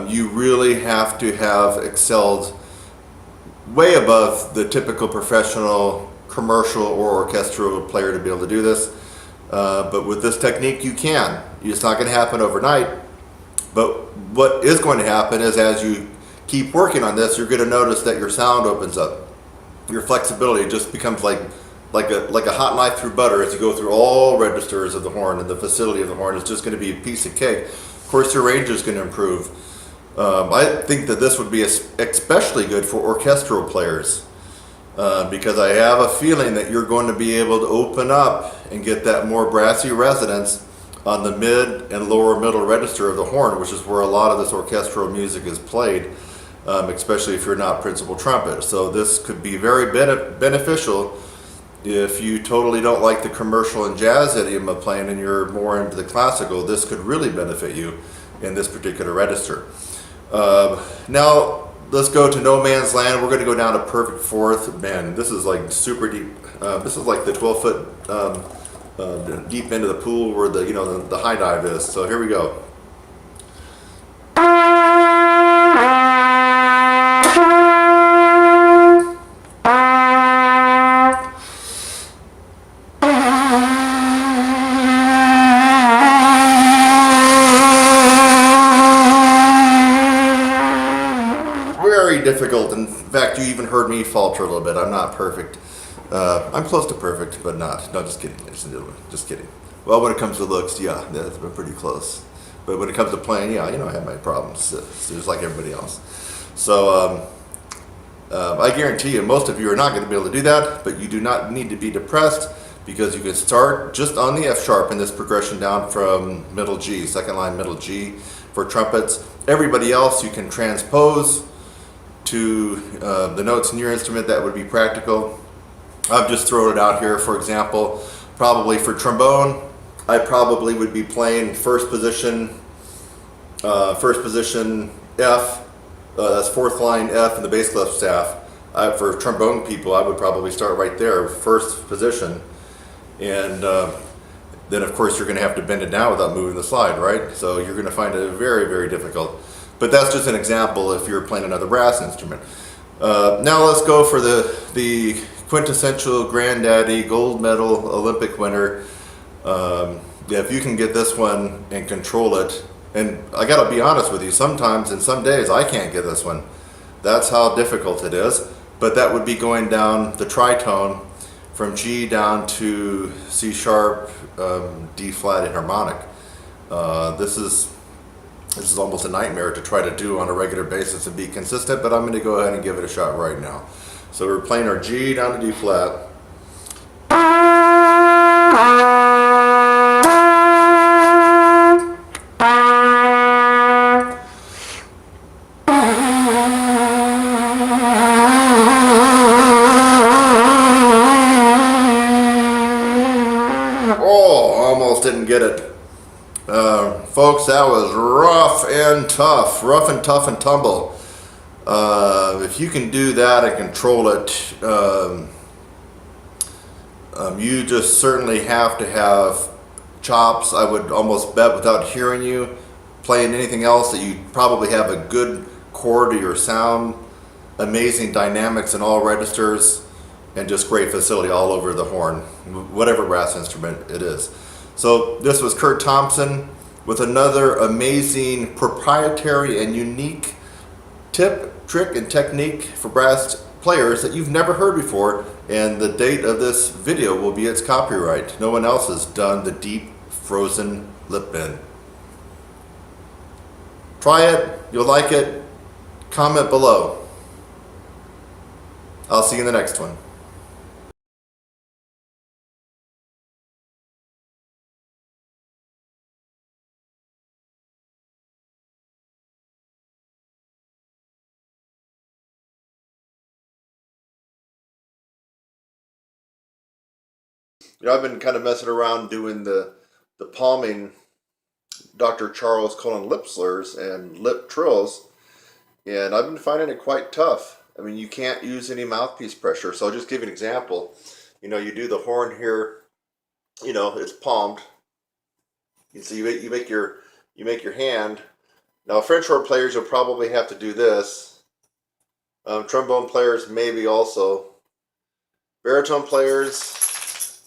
you really have to have excelled way above the typical professional commercial or orchestral player to be able to do this. But with this technique, you can. It's not going to happen overnight. But what is going to happen is as you keep working on this, you're going to notice that your sound opens up. Your flexibility just becomes like a hot knife through butter as you go through all registers of the horn, and the facility of the horn is just going to be a piece of cake. Of course, your range is going to improve. I think that this would be especially good for orchestral players because I have a feeling that you're going to be able to open up and get that more brassy resonance on the mid and lower middle register of the horn, which is where a lot of this orchestral music is played, especially if you're not principal trumpet. So this could be very beneficial if you totally don't like the commercial and jazz idiom of playing and you're more into the classical. This could really benefit you in this particular register. Now let's go to no man's land. We're going to go down to perfect fourth. Man, this is like super deep. This is like the 12-foot deep into the pool where the high dive is. So here we go. Very difficult. In fact, you even heard me falter a little bit. I'm not perfect. I'm close to perfect, but not. No, just kidding. Just kidding. Well, when it comes to looks, yeah, that's been pretty close. But when it comes to playing, yeah, I have my problems. It's just like everybody else. So I guarantee you, most of you are not going to be able to do that, but you do not need to be depressed because you can start just on the F sharp in this progression down from middle G, second line middle G for trumpets. Everybody else you can transpose to the notes in your instrument. That would be practical. I've just thrown it out here. For example, probably for trombone, I probably would be playing first position F. That's fourth line F in the bass clef staff. For trombone people, I would probably start right there, first position, and then of course you're going to have to bend it down without moving the slide, right? So you're going to find it very, very difficult. But that's just an example if you're playing another brass instrument. Now let's go for the quintessential granddaddy gold medal Olympic winner. Yeah, if you can get this one and control it, and I gotta be honest with you, sometimes and some days I can't get this one. That's how difficult it is. But that would be going down the tritone from G down to C sharp, D flat, and harmonic. This is almost a nightmare to try to do on a regular basis and be consistent, but I'm going to go ahead and give it a shot right now. So we're playing our G down to D flat. Oh, almost didn't get it. Folks, that was rough and tough and tumble. If you can do that and control it, you just certainly have to have chops. I would almost bet without hearing you playing anything else that you probably have a good core to your sound, amazing dynamics in all registers, and just great facility all over the horn, whatever brass instrument it is. So this was Kurt Thompson with another amazing proprietary and unique tip, trick, and technique for brass players that you've never heard before, and the date of this video will be its copyright. No one else has done the deep frozen lip bend. Try it, you'll like it, comment below. I'll see you in the next one. I've been kind of messing around doing the palming Dr. Charles Cullen lip slurs and lip trills, and I've been finding it quite tough. I mean, you can't use any mouthpiece pressure. So I'll just give you an example. You do the horn here, it's palmed. So you make your hand. Now, French horn players, you'll probably have to do this. Trombone players, maybe also. Baritone players,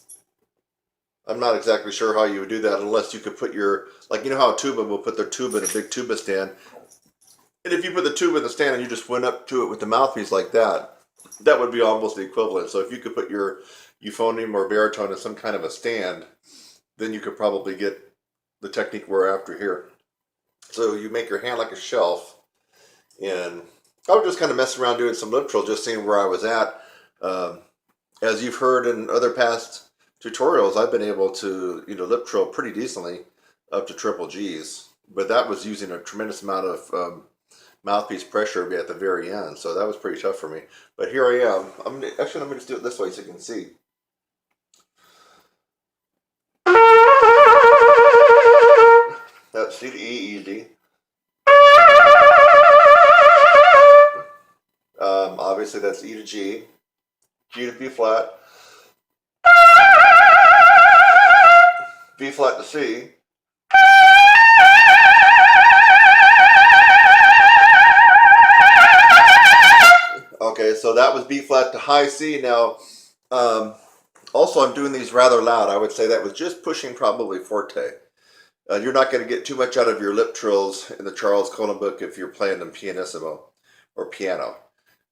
I'm not exactly sure how you would do that unless you could put your, like, you know how a tuba will put their tuba in a big tuba stand. And if you put the tuba in the stand and you just went up to it with the mouthpiece like that, that would be almost the equivalent. So if you could put your euphonium or baritone in some kind of a stand, then you could probably get the technique we're after here. So you make your hand like a shelf, and I would just kind of mess around doing some lip trill, just seeing where I was at. As you've heard in other past tutorials, I've been able to, lip trill pretty decently up to triple G's, but that was using a tremendous amount of mouthpiece pressure at the very end, so that was pretty tough for me. But here I am. I'm going to just do it this way so you can see. That's C to E, easy. Obviously that's E to G, G to B flat, B flat to C, okay, so that was B flat to high C. Now, also I'm doing these rather loud. I would say that was just pushing probably forte. You're not going to get too much out of your lip trills in the Charles Conan book if you're playing them pianissimo or piano.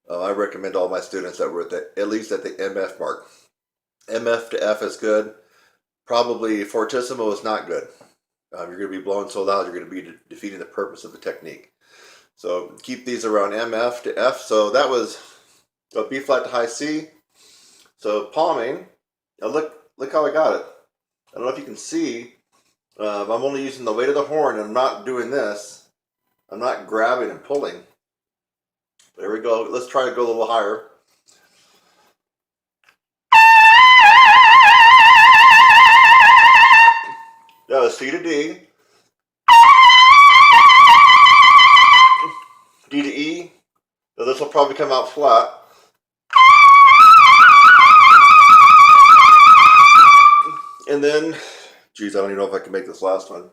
I recommend all my students that were at least at the MF mark. MF to F is good. Probably fortissimo is not good. You're going to be blowing so loud, you're going to be defeating the purpose of the technique. So keep these around MF to F. So that was a B flat to high C. So palming. Now look how I got it. I don't know if you can see. I'm only using the weight of the horn, and I'm not doing this. I'm not grabbing and pulling. There we go. Let's try to go a little higher. That was C to D. D to E. So this will probably come out flat. And then, geez, I don't even know if I can make this last one.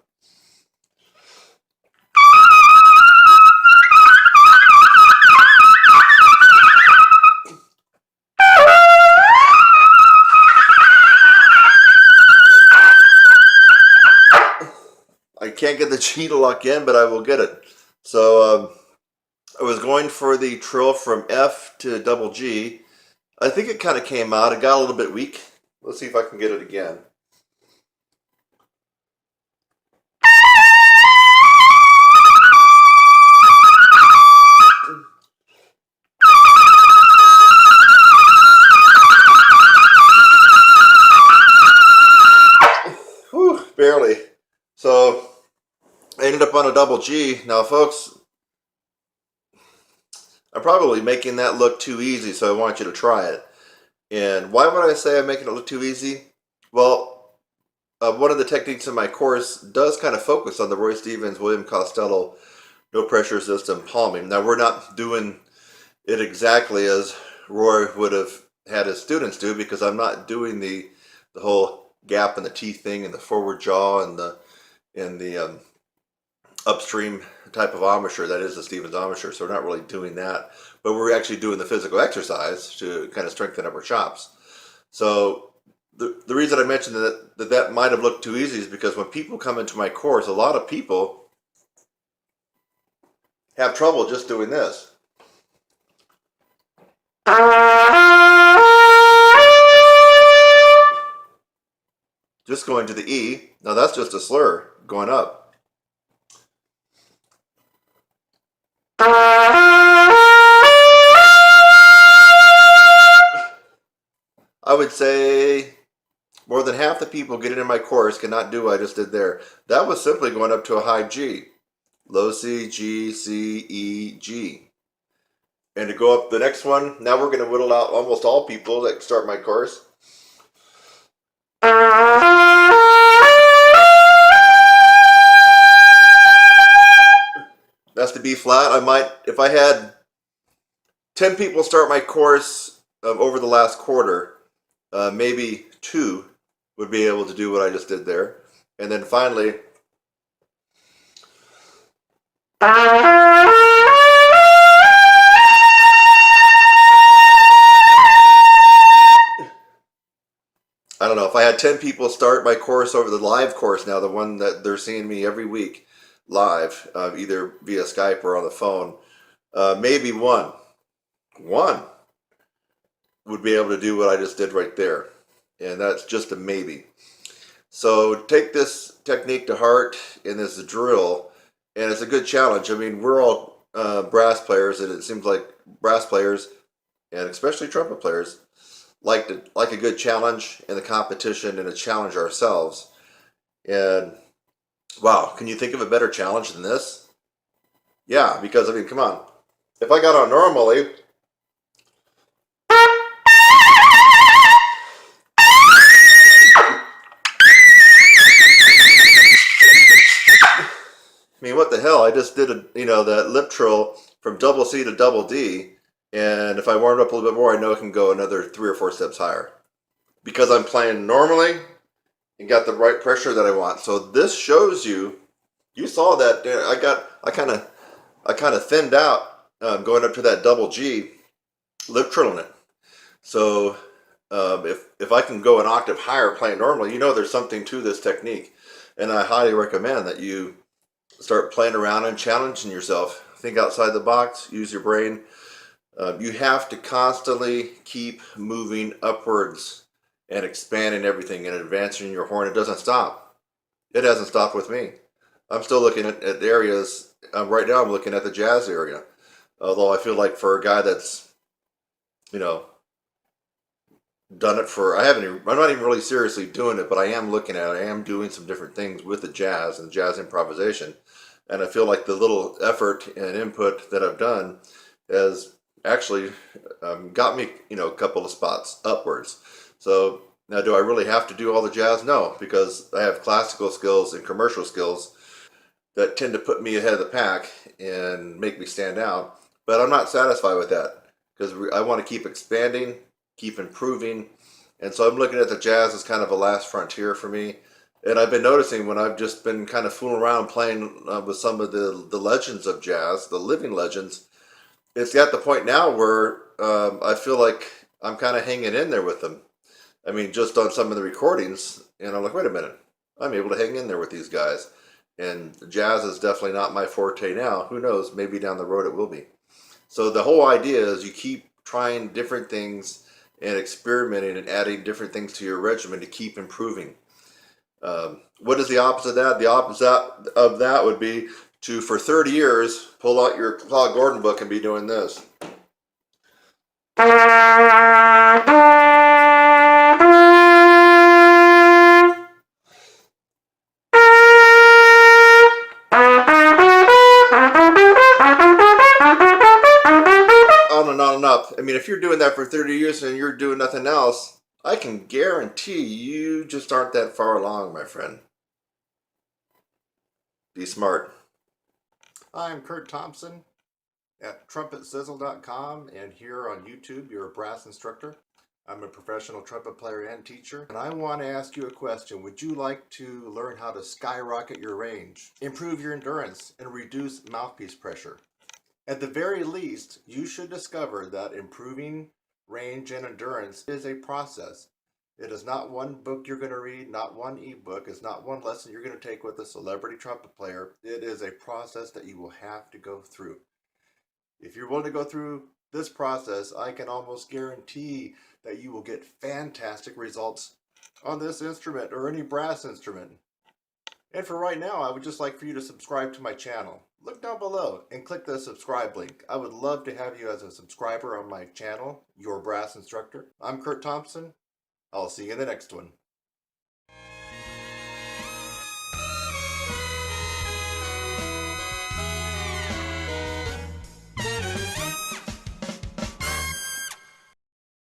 I can't get the G to lock in, but I will get it. So I was going for the trill from F to double G. I think it kind of came out. It got a little bit weak. Let's see if I can get it again. Whew, barely. So I ended up on a double G. Now, folks, I'm probably making that look too easy, so I want you to try it. And why would I say I'm making it look too easy? Well, one of the techniques in my course does kind of focus on the Roy Stevens, William Costello, no pressure system palming. Now, we're not doing it exactly as Roy would have had his students do, because I'm not doing the whole gap in the teeth thing and the forward jaw and the upstream type of embouchure that is the Stevens embouchure. So we're not really doing that, but we're actually doing the physical exercise to kind of strengthen up our chops. So the reason I mentioned that might have looked too easy is because when people come into my course, a lot of people have trouble just doing this. Just going to the E. Now that's just a slur going up. I would say more than half the people getting in my course cannot do what I just did there. That was simply going up to a high G. Low C, G, C, E, G. And to go up the next one, now we're going to whittle out almost all people that start my course. That's the B flat. I might, if I had 10 people start my course over the last quarter, maybe 2 would be able to do what I just did there. And then finally, had 10 people start my course over the live course now, the one that they're seeing me every week live, either via Skype or on the phone. Maybe one would be able to do what I just did right there. And that's just a maybe. So take this technique to heart in this drill, and it's a good challenge. I mean, we're all brass players, and it seems like brass players, and especially trumpet players, like a good challenge in the competition and to challenge ourselves. And wow, can you think of a better challenge than this? Yeah, because I mean, come on. If I got on normally, I mean, what the hell? I just did that lip trill from double C to double D, and if I warmed up a little bit more, I know it can go another 3 or 4 steps higher because I'm playing normally and got the right pressure that I want. So this shows you. You saw that I kind of thinned out going up to that double G, lip trilling it. So if I can go an octave higher playing normally, there's something to this technique, and I highly recommend that you start playing around and challenging yourself. Think outside the box. Use your brain. You have to constantly keep moving upwards and expanding everything and advancing your horn. It doesn't stop. It hasn't stopped with me. I'm still looking at areas. Right now I'm looking at the jazz area. Although I feel like for a guy that's, you know, done it for, I'm not even really seriously doing it, but I am looking at it. I am doing some different things with the jazz and jazz improvisation. And I feel like the little effort and input that I've done has actually got me, a couple of spots upwards. So now, do I really have to do all the jazz? No, because I have classical skills and commercial skills that tend to put me ahead of the pack and make me stand out. But I'm not satisfied with that because I want to keep expanding, keep improving. And so I'm looking at the jazz as kind of a last frontier for me. And I've been noticing when I've just been kind of fooling around playing with some of the legends of jazz, the living legends, it's at the point now where I feel like I'm kind of hanging in there with them. I mean, just on some of the recordings, and I'm like, wait a minute, I'm able to hang in there with these guys. And jazz is definitely not my forte now. Who knows? Maybe down the road it will be. So the whole idea is you keep trying different things and experimenting and adding different things to your regimen to keep improving. What is the opposite of that? The opposite of that would be to, for 30 years, pull out your Claude Gordon book and be doing this. On and on and up. I mean, if you're doing that for 30 years and you're doing nothing else, I can guarantee you just aren't that far along, my friend. Be smart. I'm Kurt Thompson at TrumpetSizzle.com, and here on YouTube, you're a brass instructor. I'm a professional trumpet player and teacher, and I want to ask you a question. Would you like to learn how to skyrocket your range, improve your endurance, and reduce mouthpiece pressure? At the very least, you should discover that improving range and endurance is a process. It is not one book you're going to read, not one ebook. It's not one lesson you're going to take with a celebrity trumpet player. It is a process that you will have to go through. If you're willing to go through this process, I can almost guarantee that you will get fantastic results on this instrument or any brass instrument. And for right now, I would just like for you to subscribe to my channel. Look down below and click the subscribe link. I would love to have you as a subscriber on my channel, Your Brass Instructor. I'm Kurt Thompson. I'll see you in the next one.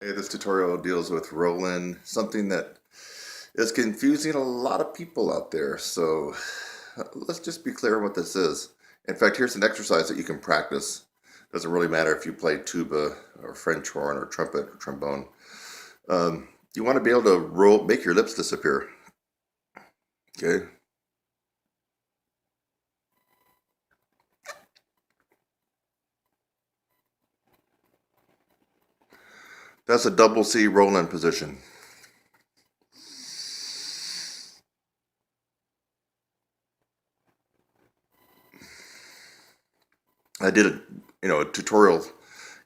Hey, this tutorial deals with rolling, something that is confusing a lot of people out there. So let's just be clear on what this is. In fact, here's an exercise that you can practice. Doesn't really matter if you play tuba or French horn or trumpet or trombone. You want to be able to make your lips disappear. Okay. That's a double C roll-in position. I did a tutorial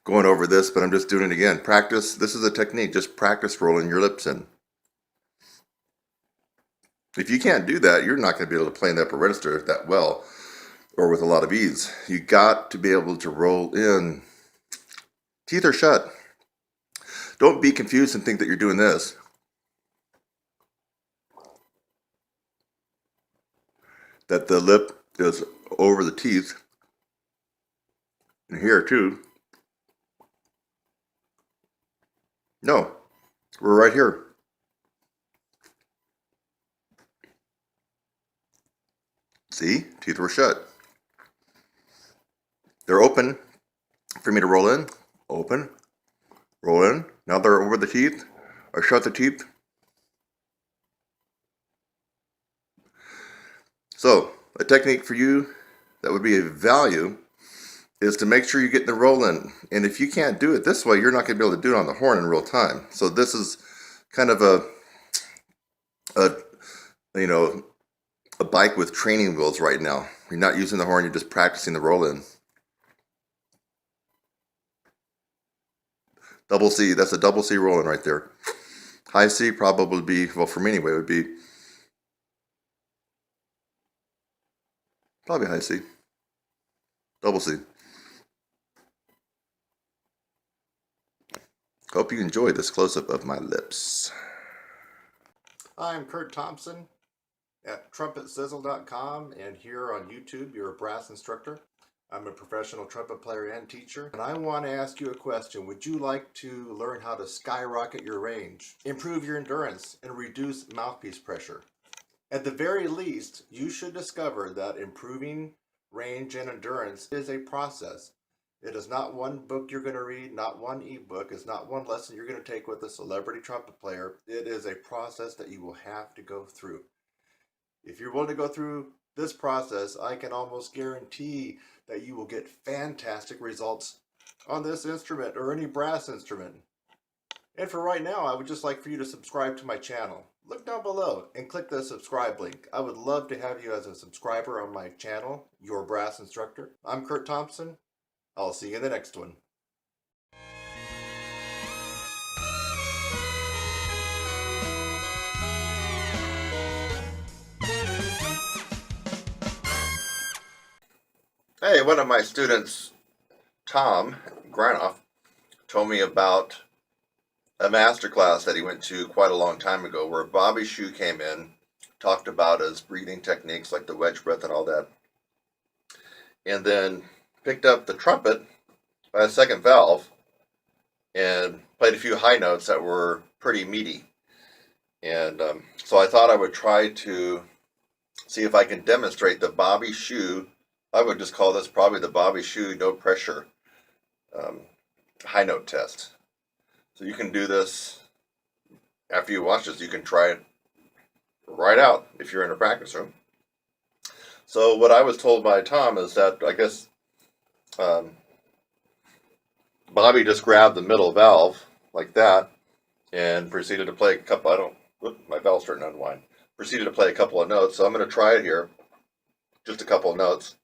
going over this, but I'm just doing it again. Practice. This is a technique. Just practice rolling your lips in. If you can't do that, you're not going to be able to play in the upper register that well or with a lot of ease. You got to be able to roll in. Teeth are shut. Don't be confused and think that you're doing this. That the lip is over the teeth. And here too. No, we're right here. See, teeth were shut. They're open for me to roll in. Open, roll in. Now they're over the teeth. I shut the teeth. So, a technique for you that would be of value is to make sure you get the roll in. And if you can't do it this way, you're not going to be able to do it on the horn in real time. So this is kind of a bike with training wheels right now. You're not using the horn, you're just practicing the roll in. Double C, that's a double C rolling right there. High C probably would be, well for me anyway, would be probably high C. Double C. Hope you enjoyed this close-up of my lips. I'm Kurt Thompson at TrumpetSizzle.com, and here on YouTube, you're a brass instructor. I'm a professional trumpet player and teacher, and I want to ask you a question. Would you like to learn how to skyrocket your range, improve your endurance, and reduce mouthpiece pressure? At the very least, you should discover that improving range and endurance is a process. It is not one book you're going to read, not one ebook. It's not one lesson you're going to take with a celebrity trumpet player. It is a process that you will have to go through. If you're willing to go through this process, I can almost guarantee that you will get fantastic results on this instrument or any brass instrument. And for right now, I would just like for you to subscribe to my channel. Look down below and click the subscribe link. I would love to have you as a subscriber on my channel, Your Brass Instructor. I'm Kurt Thompson. I'll see you in the next one. Hey, one of my students, Tom Granoff, told me about a master class that he went to quite a long time ago where Bobby Shue came in, talked about his breathing techniques like the wedge breath and all that, and then picked up the trumpet by a second valve and played a few high notes that were pretty meaty. And so I thought I would try to see if I can demonstrate the Bobby Shue. I would just call this probably the Bobby Shue no pressure high note test. So you can do this after you watch this. You can try it right out if you're in a practice room. So what I was told by Tom is that I guess Bobby just grabbed the middle valve like that and proceeded to play a couple. My valve's starting to unwind. Proceeded to play a couple of notes. So I'm going to try it here. Just a couple of notes.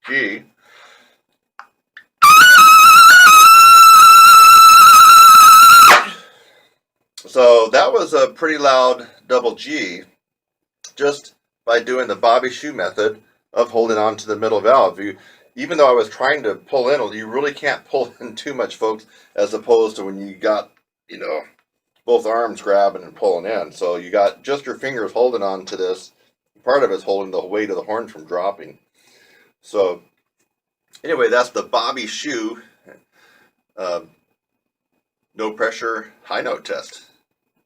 G. So that was a pretty loud double G just by doing the Bobby Shue method of holding on to the middle valve. Even though I was trying to pull in, you really can't pull in too much, folks, as opposed to when you got, both arms grabbing and pulling in. So you got just your fingers holding on to this. Part of it's holding the weight of the horn from dropping. So anyway, that's the Bobby Shue no pressure high note test.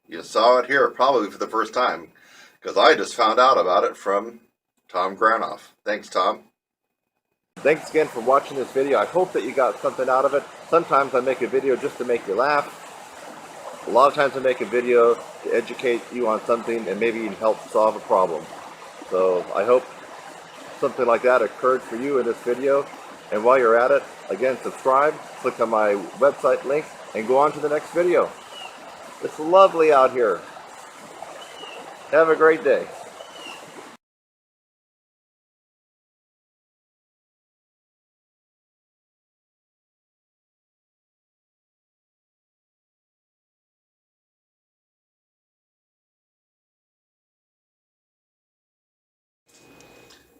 You saw it here probably for the first time because I just found out about it from Tom Granoff. Thanks, Tom. Thanks again for watching this video. I hope that you got something out of it. Sometimes I make a video just to make you laugh. A lot of times I make a video to educate you on something and maybe even help solve a problem. So I hope something like that occurred for you in this video. And while you're at it, again, subscribe, click on my website link, and go on to the next video. It's lovely out here. Have a great day.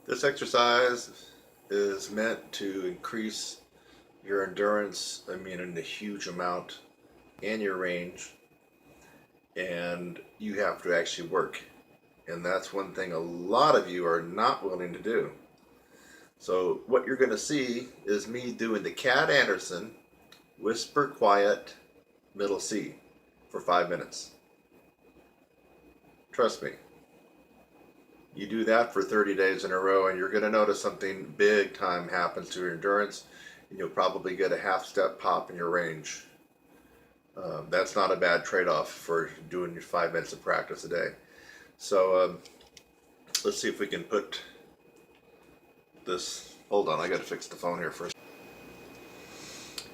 This exercise is meant to increase your endurance, in a huge amount, and your range, and you have to actually work. And that's one thing a lot of you are not willing to do. So what you're going to see is me doing the Cat Anderson whisper quiet middle C for 5 minutes. Trust me. You do that for 30 days in a row and you're going to notice something big time happens to your endurance, and you'll probably get a half step pop in your range. That's not a bad trade-off for doing your 5 minutes of practice a day. So let's see if we can put this. Hold on, I got to fix the phone here first.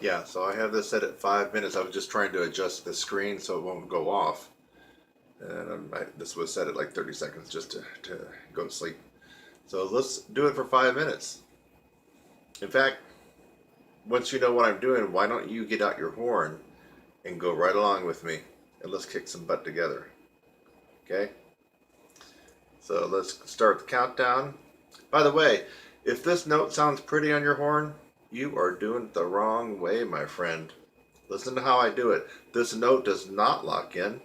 Yeah, so I have this set at 5 minutes. I was just trying to adjust the screen so it won't go off. And this was set at like 30 seconds just to go to sleep. So let's do it for 5 minutes. In fact, once you know what I'm doing, why don't you get out your horn and go right along with me, and let's kick some butt together. Okay? So let's start the countdown. By the way, if this note sounds pretty on your horn, you are doing it the wrong way, my friend. Listen to how I do it. This note does not lock in,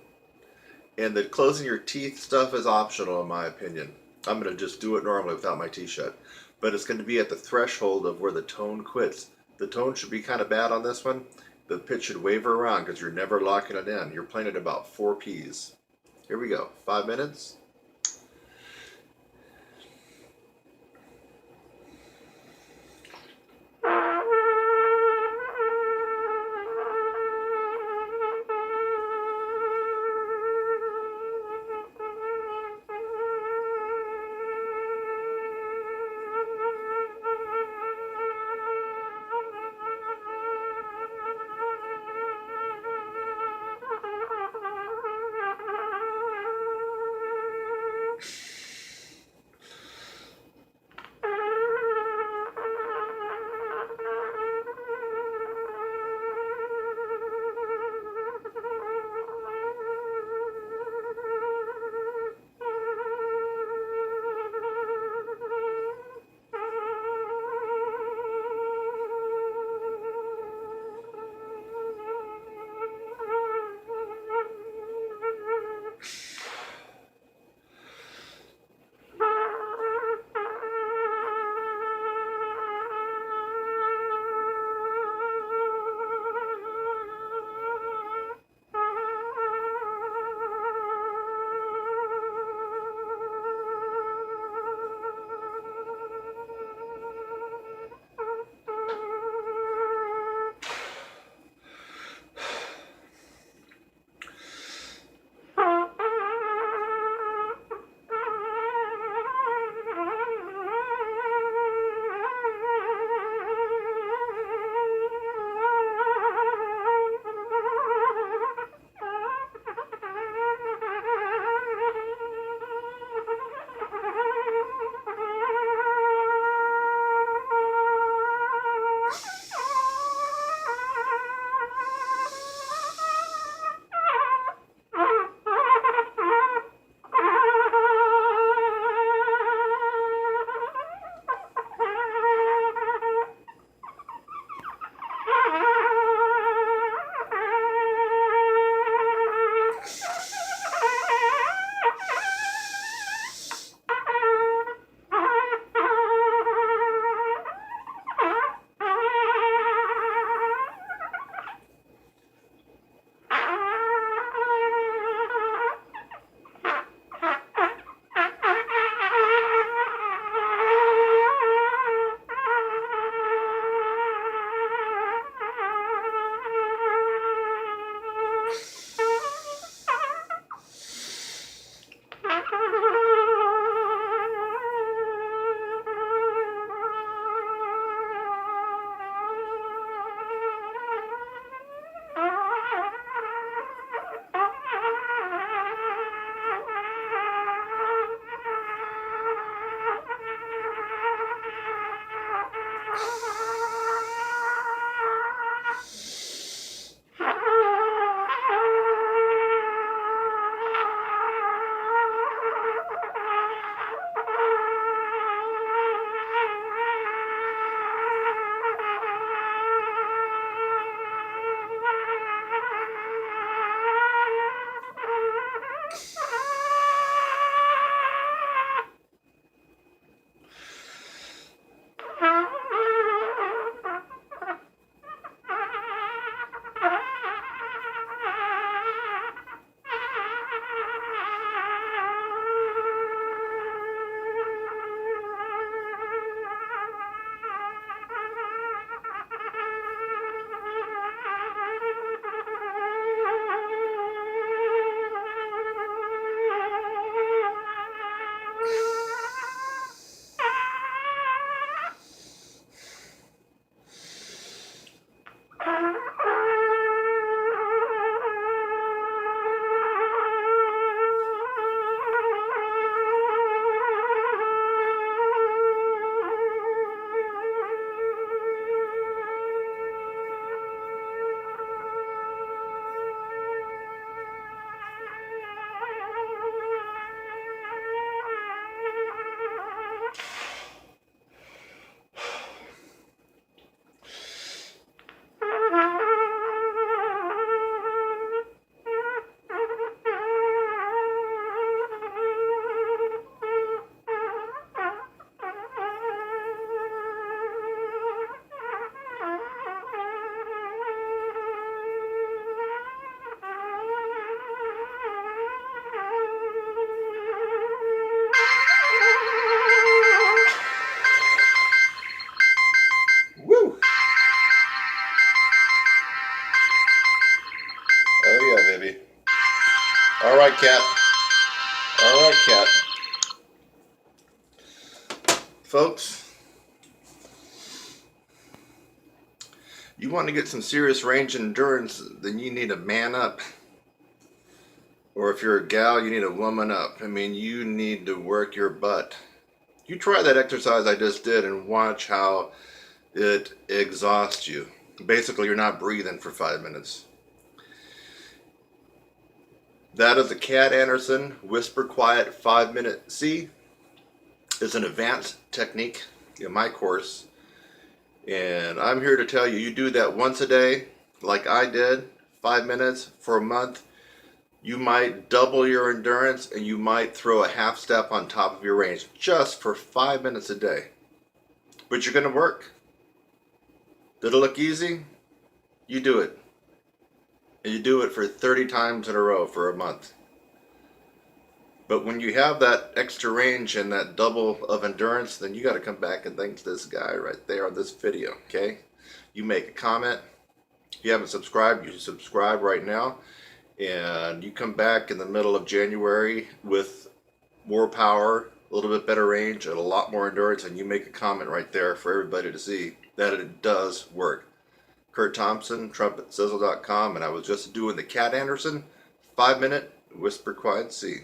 and the closing your teeth stuff is optional in my opinion. I'm going to just do it normally without my teeth shut. But it's going to be at the threshold of where the tone quits. The tone should be kind of bad on this one. The pitch should waver around because you're never locking it in. You're playing at about 4 Ps. Here we go. 5 minutes. Alright, cat. Folks, you want to get some serious range and endurance, then you need to man up. Or if you're a gal, you need to woman up. I mean, you need to work your butt. You try that exercise I just did and watch how it exhausts you. Basically, you're not breathing for 5 minutes. That is the Cat Anderson Whisper Quiet 5-minute C. It's an advanced technique in my course. And I'm here to tell you, you do that once a day, like I did, 5 minutes for a month. You might double your endurance and you might throw a half step on top of your range just for 5 minutes a day. But you're going to work. Did it look easy? You do it. And you do it for 30 times in a row for a month. But when you have that extra range and that double of endurance, then you got to come back and thank this guy right there on this video, okay? You make a comment. If you haven't subscribed, you should subscribe right now. And you come back in the middle of January with more power, a little bit better range, and a lot more endurance, and you make a comment right there for everybody to see that it does work. Kurt Thompson, TrumpetSizzle.com, and I was just doing the Cat Anderson 5-minute Whisper Quiet C.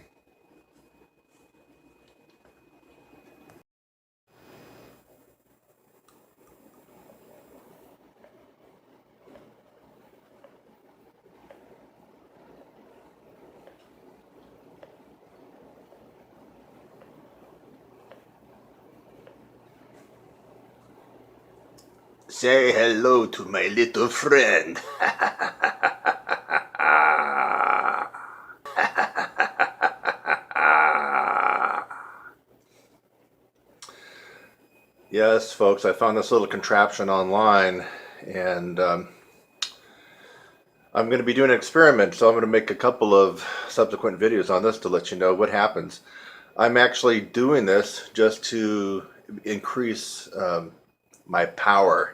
Say hello to my little friend. Yes, folks, I found this little contraption online, and I'm going to be doing an experiment, so I'm going to make a couple of subsequent videos on this to let you know what happens. I'm actually doing this just to increase my power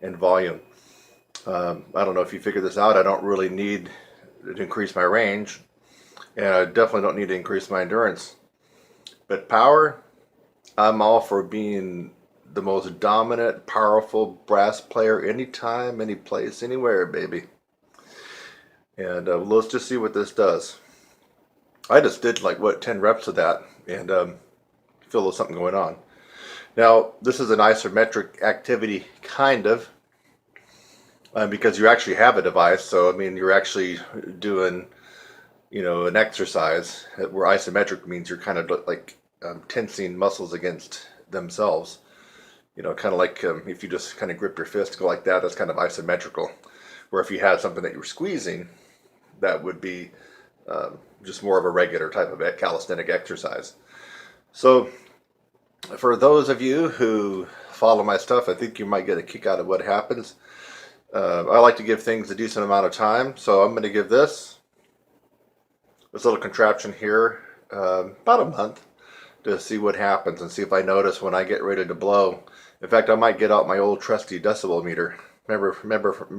and volume. I don't know if you figured this out. I don't really need to increase my range, and I definitely don't need to increase my endurance. But power, I'm all for being the most dominant, powerful brass player anytime, any place, anywhere, baby. And let's just see what this does. I just did like, 10 reps of that, and feel there's something going on. Now, this is an isometric activity, kind of, because you actually have a device. So, I mean, you're actually doing, an exercise where isometric means you're kind of like tensing muscles against themselves. Kind of like if you just kind of grip your fist, go like that, that's kind of isometrical. Where if you had something that you were squeezing, that would be just more of a regular type of calisthenic exercise. So, for those of you who follow my stuff, I think you might get a kick out of what happens. I like to give things a decent amount of time, so I'm going to give this little contraption here about a month to see what happens and see if I notice when I get ready to blow. In fact, I might get out my old trusty decibel meter. Remember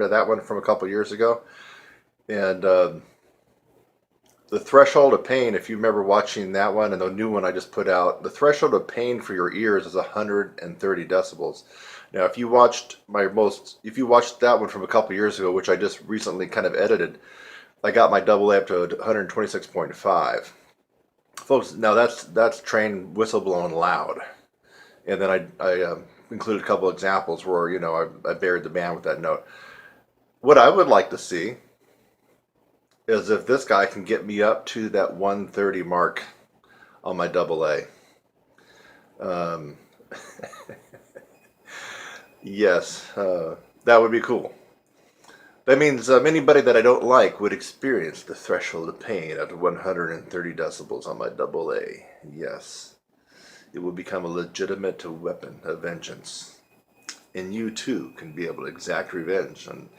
that one from a couple years ago? And the threshold of pain, if you remember watching that one and the new one I just put out, the threshold of pain for your ears is 130 decibels. Now, if you watched that one from a couple years ago, which I just recently kind of edited, I got my double A up to 126.5. Folks, now that's trained whistleblowing loud. And then I included a couple examples where, I buried the band with that note. What I would like to see is if this guy can get me up to that 130 mark on my double A. Yes, that would be cool. That means anybody that I don't like would experience the threshold of pain at 130 decibels on my double A. Yes, it will become a legitimate weapon of vengeance. And you too can be able to exact revenge on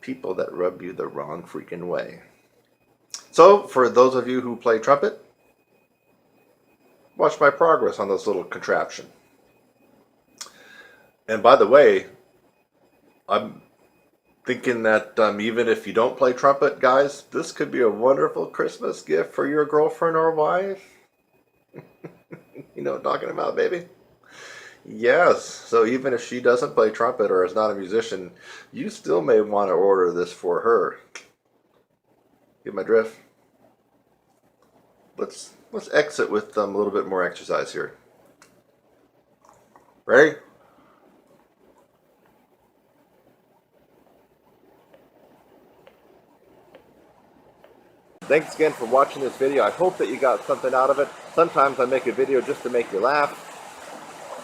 people that rub you the wrong freaking way. So, for those of you who play trumpet, watch my progress on this little contraption. And by the way, I'm thinking that even if you don't play trumpet, guys, this could be a wonderful Christmas gift for your girlfriend or wife. You know what I'm talking about, baby? Yes. So even if she doesn't play trumpet or is not a musician, you still may want to order this for her. Get my drift? Let's exit with a little bit more exercise here. Ready? Thanks again for watching this video. I hope that you got something out of it. Sometimes I make a video just to make you laugh.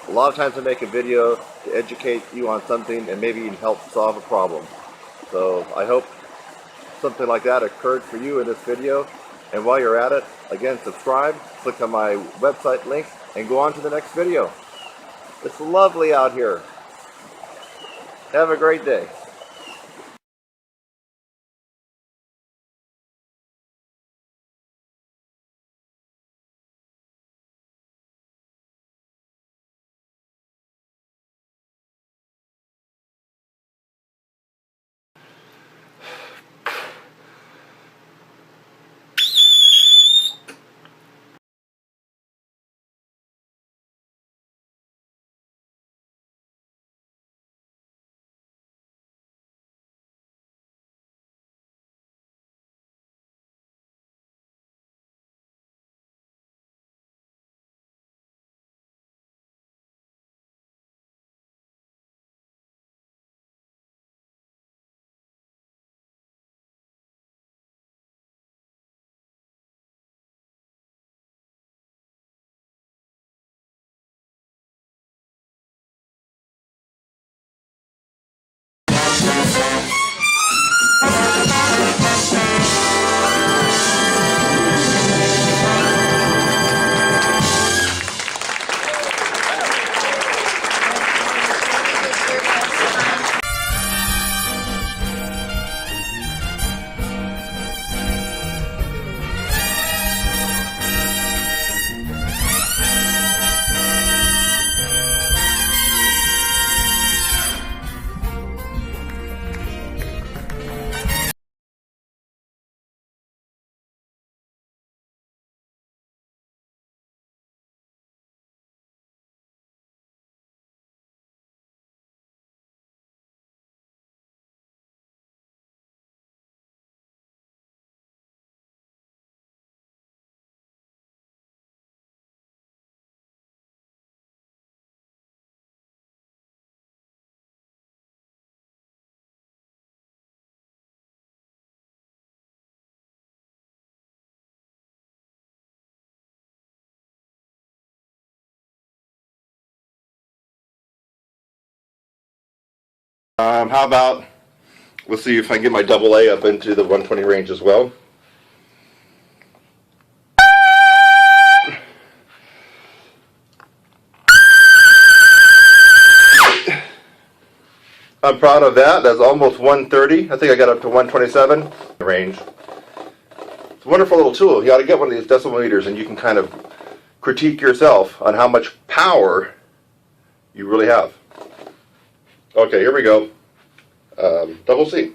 A lot of times I make a video to educate you on something and maybe even help solve a problem. So I hope something like that occurred for you in this video. And while you're at it, again, subscribe, click on my website link, and go on to the next video. It's lovely out here. Have a great day. How about, let's see if I can get my double A up into the 120 range as well. I'm proud of that. That's almost 130. I think I got up to 127 range. It's a wonderful little tool. You ought to get one of these decimal meters and you can kind of critique yourself on how much power you really have. Okay, here we go. Double C.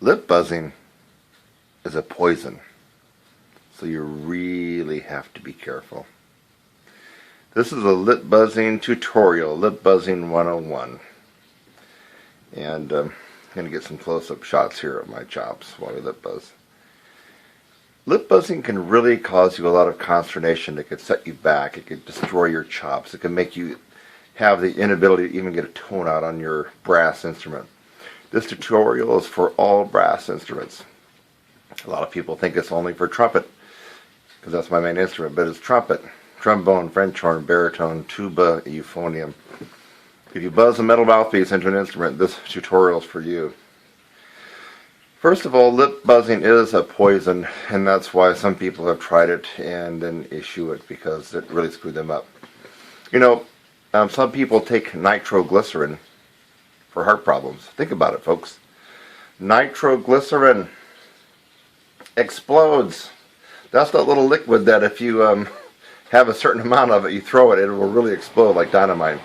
Lip buzzing is a poison, so you really have to be careful. This is a lip buzzing tutorial, lip buzzing 101. And I'm going to get some close-up shots here of my chops while we lip buzz. Lip buzzing can really cause you a lot of consternation. It could set you back. It could destroy your chops. It can make you have the inability to even get a tone out on your brass instrument. This tutorial is for all brass instruments. A lot of people think it's only for trumpet, because that's my main instrument, but it's trumpet. trombone, French horn, baritone, tuba, euphonium. If you buzz a metal mouthpiece into an instrument, this tutorial is for you. First of all, lip buzzing is a poison, and that's why some people have tried it and then issue it because it really screwed them up. You know, some people take nitroglycerin for heart problems. Think about it, folks. Nitroglycerin explodes. That's that little liquid that if you have a certain amount of it, you throw it, it will really explode like dynamite.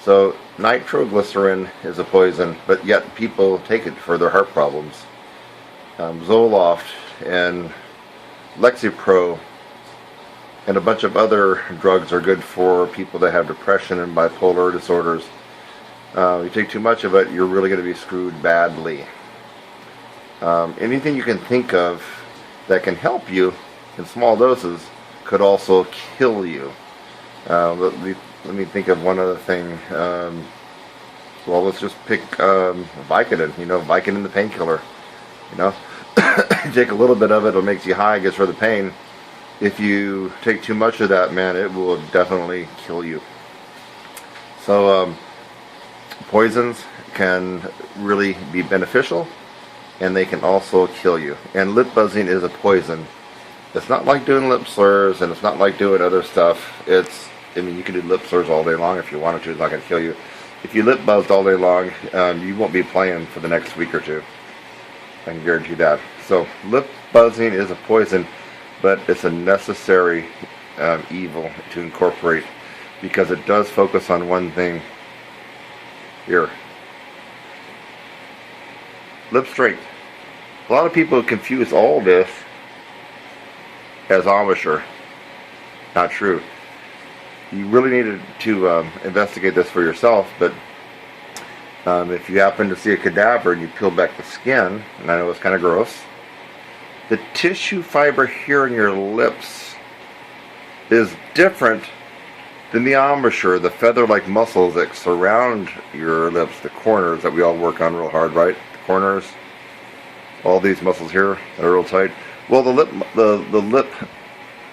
So nitroglycerin is a poison, but yet people take it for their heart problems. Zoloft and Lexapro and a bunch of other drugs are good for people that have depression and bipolar disorders. You take too much of it, you're really going to be screwed badly. Anything you can think of that can help you in small doses could also kill you. Let me think of one other thing. Well, let's just pick Vicodin. You know, Vicodin, the painkiller. You know, you take a little bit of it, it makes you high, gets rid of the pain. If you take too much of that, man, it will definitely kill you. So poisons can really be beneficial, and they can also kill you. And lip buzzing is a poison. It's not like doing lip slurs, and it's not like doing other stuff. I mean, you can do lip slurs all day long if you wanted to. It's not going to kill you. If you lip buzzed all day long, you won't be playing for the next week or two. I can guarantee that. So lip buzzing is a poison, but it's a necessary evil to incorporate because it does focus on one thing. Here. Lip strength. A lot of people confuse all this as embouchure. Not true. You really need to investigate this for yourself, but if you happen to see a cadaver and you peel back the skin, and I know it's kind of gross, the tissue fiber here in your lips is different than the embouchure, the feather-like muscles that surround your lips, the corners that we all work on real hard, right? The corners, all these muscles here that are real tight. Well, the lip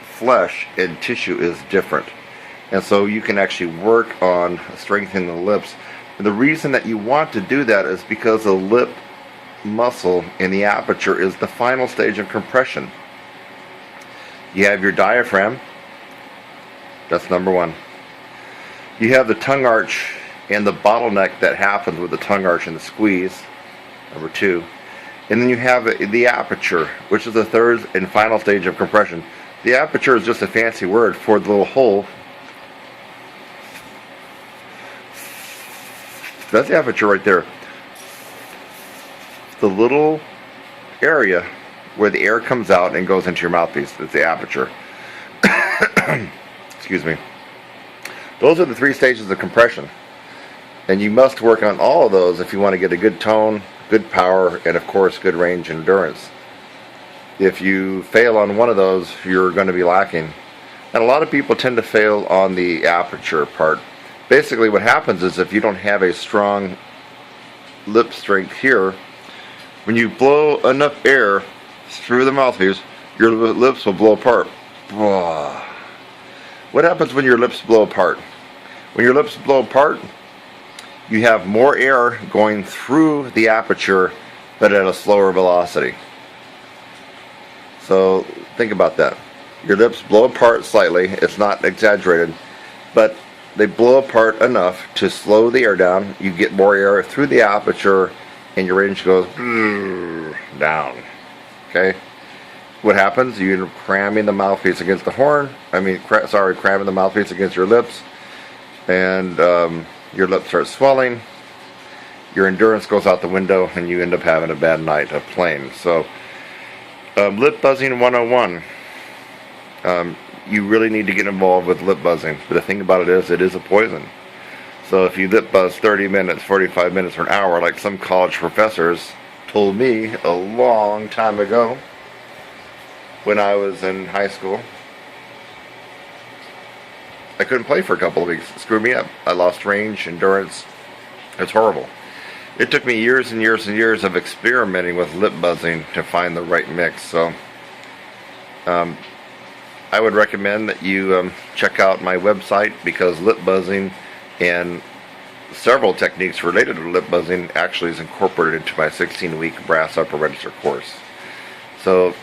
flesh and tissue is different, and so you can actually work on strengthening the lips. And the reason that you want to do that is because the lip muscle in the aperture is the final stage of compression. You have your diaphragm. That's number one. You have the tongue arch and the bottleneck that happens with the tongue arch and the squeeze, number two. And then you have the aperture, which is the third and final stage of compression. The aperture is just a fancy word for the little hole. That's the aperture right there. The little area where the air comes out and goes into your mouthpiece. That's the aperture. Excuse me. Those are the three stages of compression. And you must work on all of those if you want to get a good tone, good power, and of course good range and endurance. If you fail on one of those, you're going to be lacking. And a lot of people tend to fail on the aperture part. Basically what happens is if you don't have a strong lip strength here, when you blow enough air through the mouthpiece, your lips will blow apart. What happens when your lips blow apart? When your lips blow apart, you have more air going through the aperture, but at a slower velocity. So think about that. Your lips blow apart slightly. It's not exaggerated, but they blow apart enough to slow the air down. You get more air through the aperture, and your range goes down. Okay? What happens? You end up cramming the mouthpiece against the horn. Cramming the mouthpiece against your lips, and your lips start swelling. Your endurance goes out the window, and you end up having a bad night of playing. So, lip buzzing 101. You really need to get involved with lip buzzing. But the thing about it is a poison. So if you lip buzz 30 minutes, 45 minutes, or an hour, like some college professors told me a long time ago when I was in high school, I couldn't play for a couple of weeks. It screwed me up. I lost range, endurance. It's horrible. It took me years and years and years of experimenting with lip buzzing to find the right mix. So I would recommend that you check out my website, because lip buzzing and several techniques related to lip buzzing actually is incorporated into my 16-week brass upper register course. So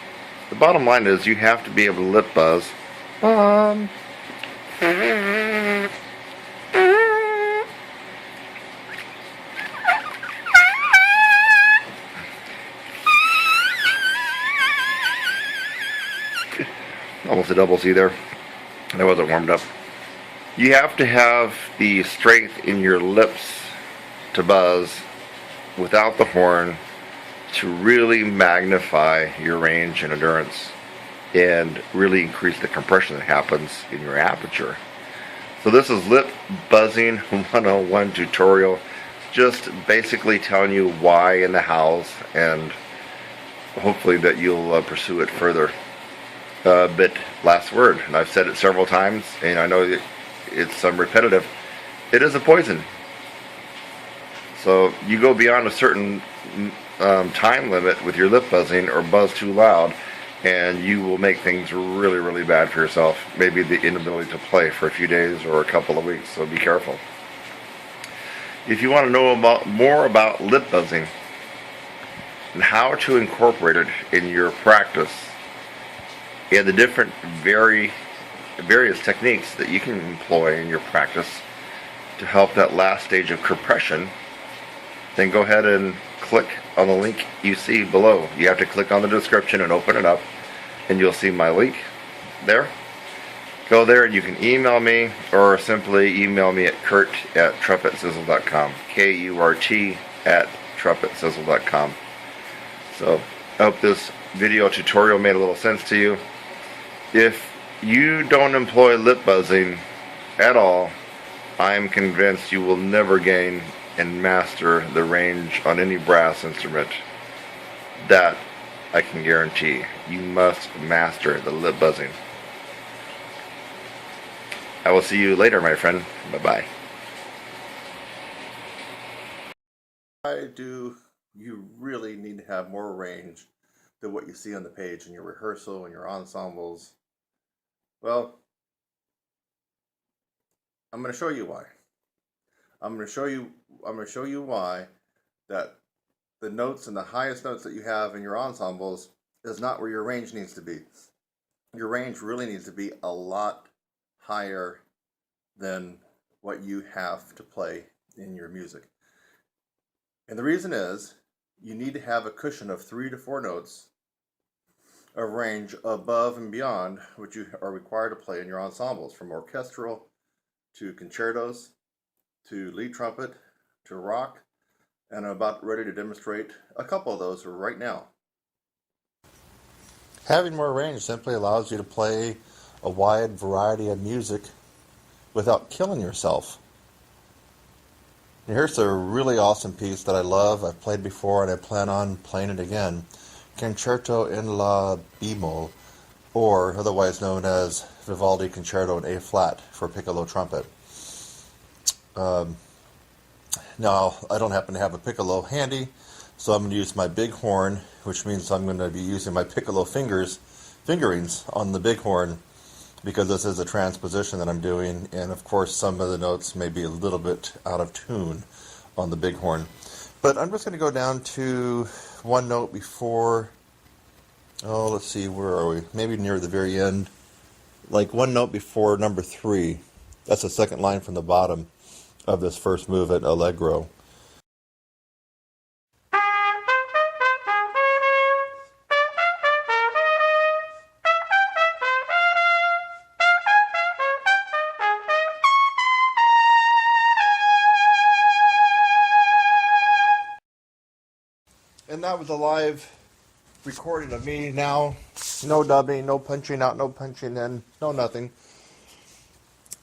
the bottom line is you have to be able to lip buzz. Almost a double C there. That wasn't warmed up. You have to have the strength in your lips to buzz without the horn to really magnify your range and endurance and really increase the compression that happens in your aperture. So this is Lip Buzzing 101 tutorial, just basically telling you why and the hows, and hopefully that you'll pursue it further. But last word, and I've said it several times, and I know it's repetitive, it is a poison. So you go beyond a certain time limit with your lip buzzing or buzz too loud, and you will make things really, really bad for yourself. Maybe the inability to play for a few days or a couple of weeks, so be careful. If you want to know more about lip buzzing and how to incorporate it in your practice, and the different various techniques that you can employ in your practice to help that last stage of compression, then go ahead and click on the link you see below. You have to click on the description and open it up, and you'll see my link there. Go there and you can email me, or simply email me at kurt@trumpetsizzle.com. KURT@trumpetsizzle.com. So I hope this video tutorial made a little sense to you. If you don't employ lip buzzing at all, I'm convinced you will never gain and master the range on any brass instrument. That I can guarantee. You must master the lip buzzing. I will see you later, my friend. Bye-bye. Why do you really need to have more range than what you see on the page in your rehearsal and your ensembles? Well, I'm going to show you why. I'm going to show you why that the notes and the highest notes that you have in your ensembles is not where your range needs to be. Your range really needs to be a lot higher than what you have to play in your music. And the reason is you need to have a cushion of 3 to 4 notes of range above and beyond what you are required to play in your ensembles, from orchestral to concertos to lead trumpet to rock, and I'm about ready to demonstrate a couple of those right now. Having more range simply allows you to play a wide variety of music without killing yourself. And here's a really awesome piece that I love. I've played before and I plan on playing it again. Concerto in La Bemol, or otherwise known as Vivaldi Concerto in A flat for piccolo trumpet. Now, I don't happen to have a piccolo handy, so I'm going to use my big horn, which means I'm going to be using my piccolo fingerings on the big horn, because this is a transposition that I'm doing, and of course some of the notes may be a little bit out of tune on the big horn. But I'm just going to go down to one note before, let's see, where are we? Maybe near the very end. Like one note before number 3. That's the second line from the bottom of this first movement, Allegro. And that was a live recording of me now. No dubbing, no punching out, no punching in, no nothing.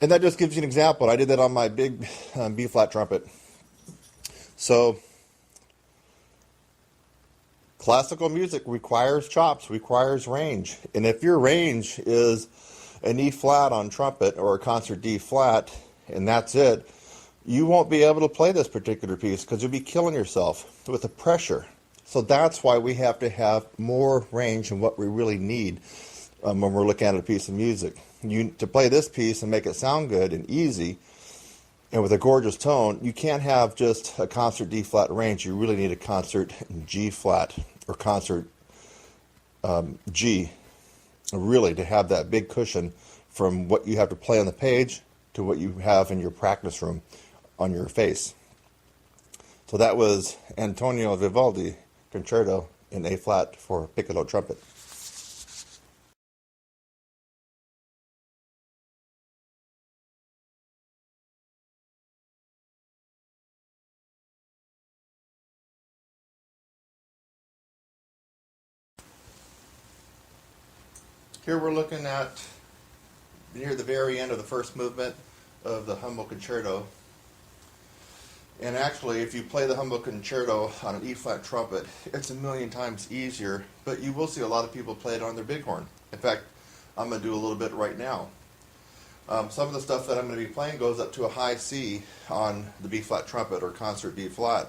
And that just gives you an example. I did that on my big B-flat trumpet. So, classical music requires chops, requires range. And if your range is an E-flat on trumpet or a concert D-flat, and that's it, you won't be able to play this particular piece because you'll be killing yourself with the pressure. So that's why we have to have more range than what we really need. when we're looking at a piece of music. To play this piece and make it sound good and easy and with a gorgeous tone, you can't have just a concert D flat range. You really need a concert G flat or concert G, really, to have that big cushion from what you have to play on the page to what you have in your practice room on your face. So that was Antonio Vivaldi Concerto in A flat for piccolo trumpet. Here we're looking at near the very end of the first movement of the Humble Concerto. And actually, if you play the Humble Concerto on an E-flat trumpet, it's a million times easier, but you will see a lot of people play it on their bighorn. In fact, I'm going to do a little bit right now. Some of the stuff that I'm going to be playing goes up to a high C on the B-flat trumpet or concert D-flat.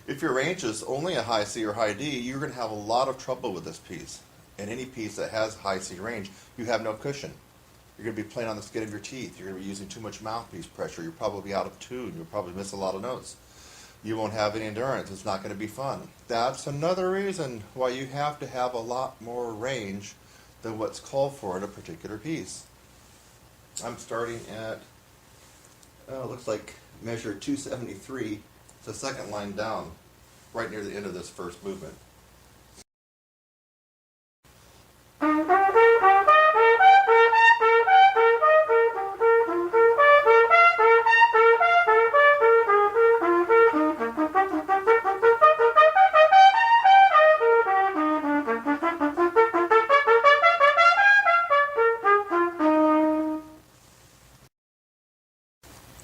If your range is only a high C or high D, you're going to have a lot of trouble with this piece. And any piece that has high C range, you have no cushion. You're going to be playing on the skin of your teeth. You're going to be using too much mouthpiece pressure. You're probably out of tune. You'll probably miss a lot of notes. You won't have any endurance. It's not going to be fun. That's another reason why you have to have a lot more range than what's called for in a particular piece. I'm starting at, it looks like measure 273. It's the second line down, right near the end of this first movement.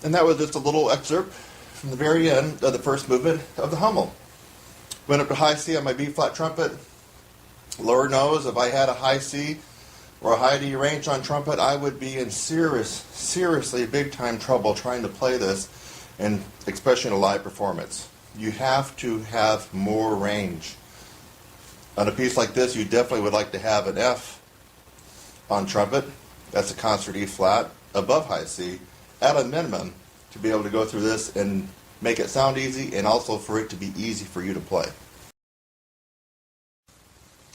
And that was just a little excerpt from the very end of the first movement of the Hummel. Went up to high C on my B-flat trumpet. Lord knows if I had a high C or a high D range on trumpet, I would be in seriously big-time trouble trying to play this, and especially in a live performance. You have to have more range. On a piece like this, you definitely would like to have an F on trumpet. That's a concert E-flat above high C, at a minimum, to be able to go through this and make it sound easy, and also for it to be easy for you to play.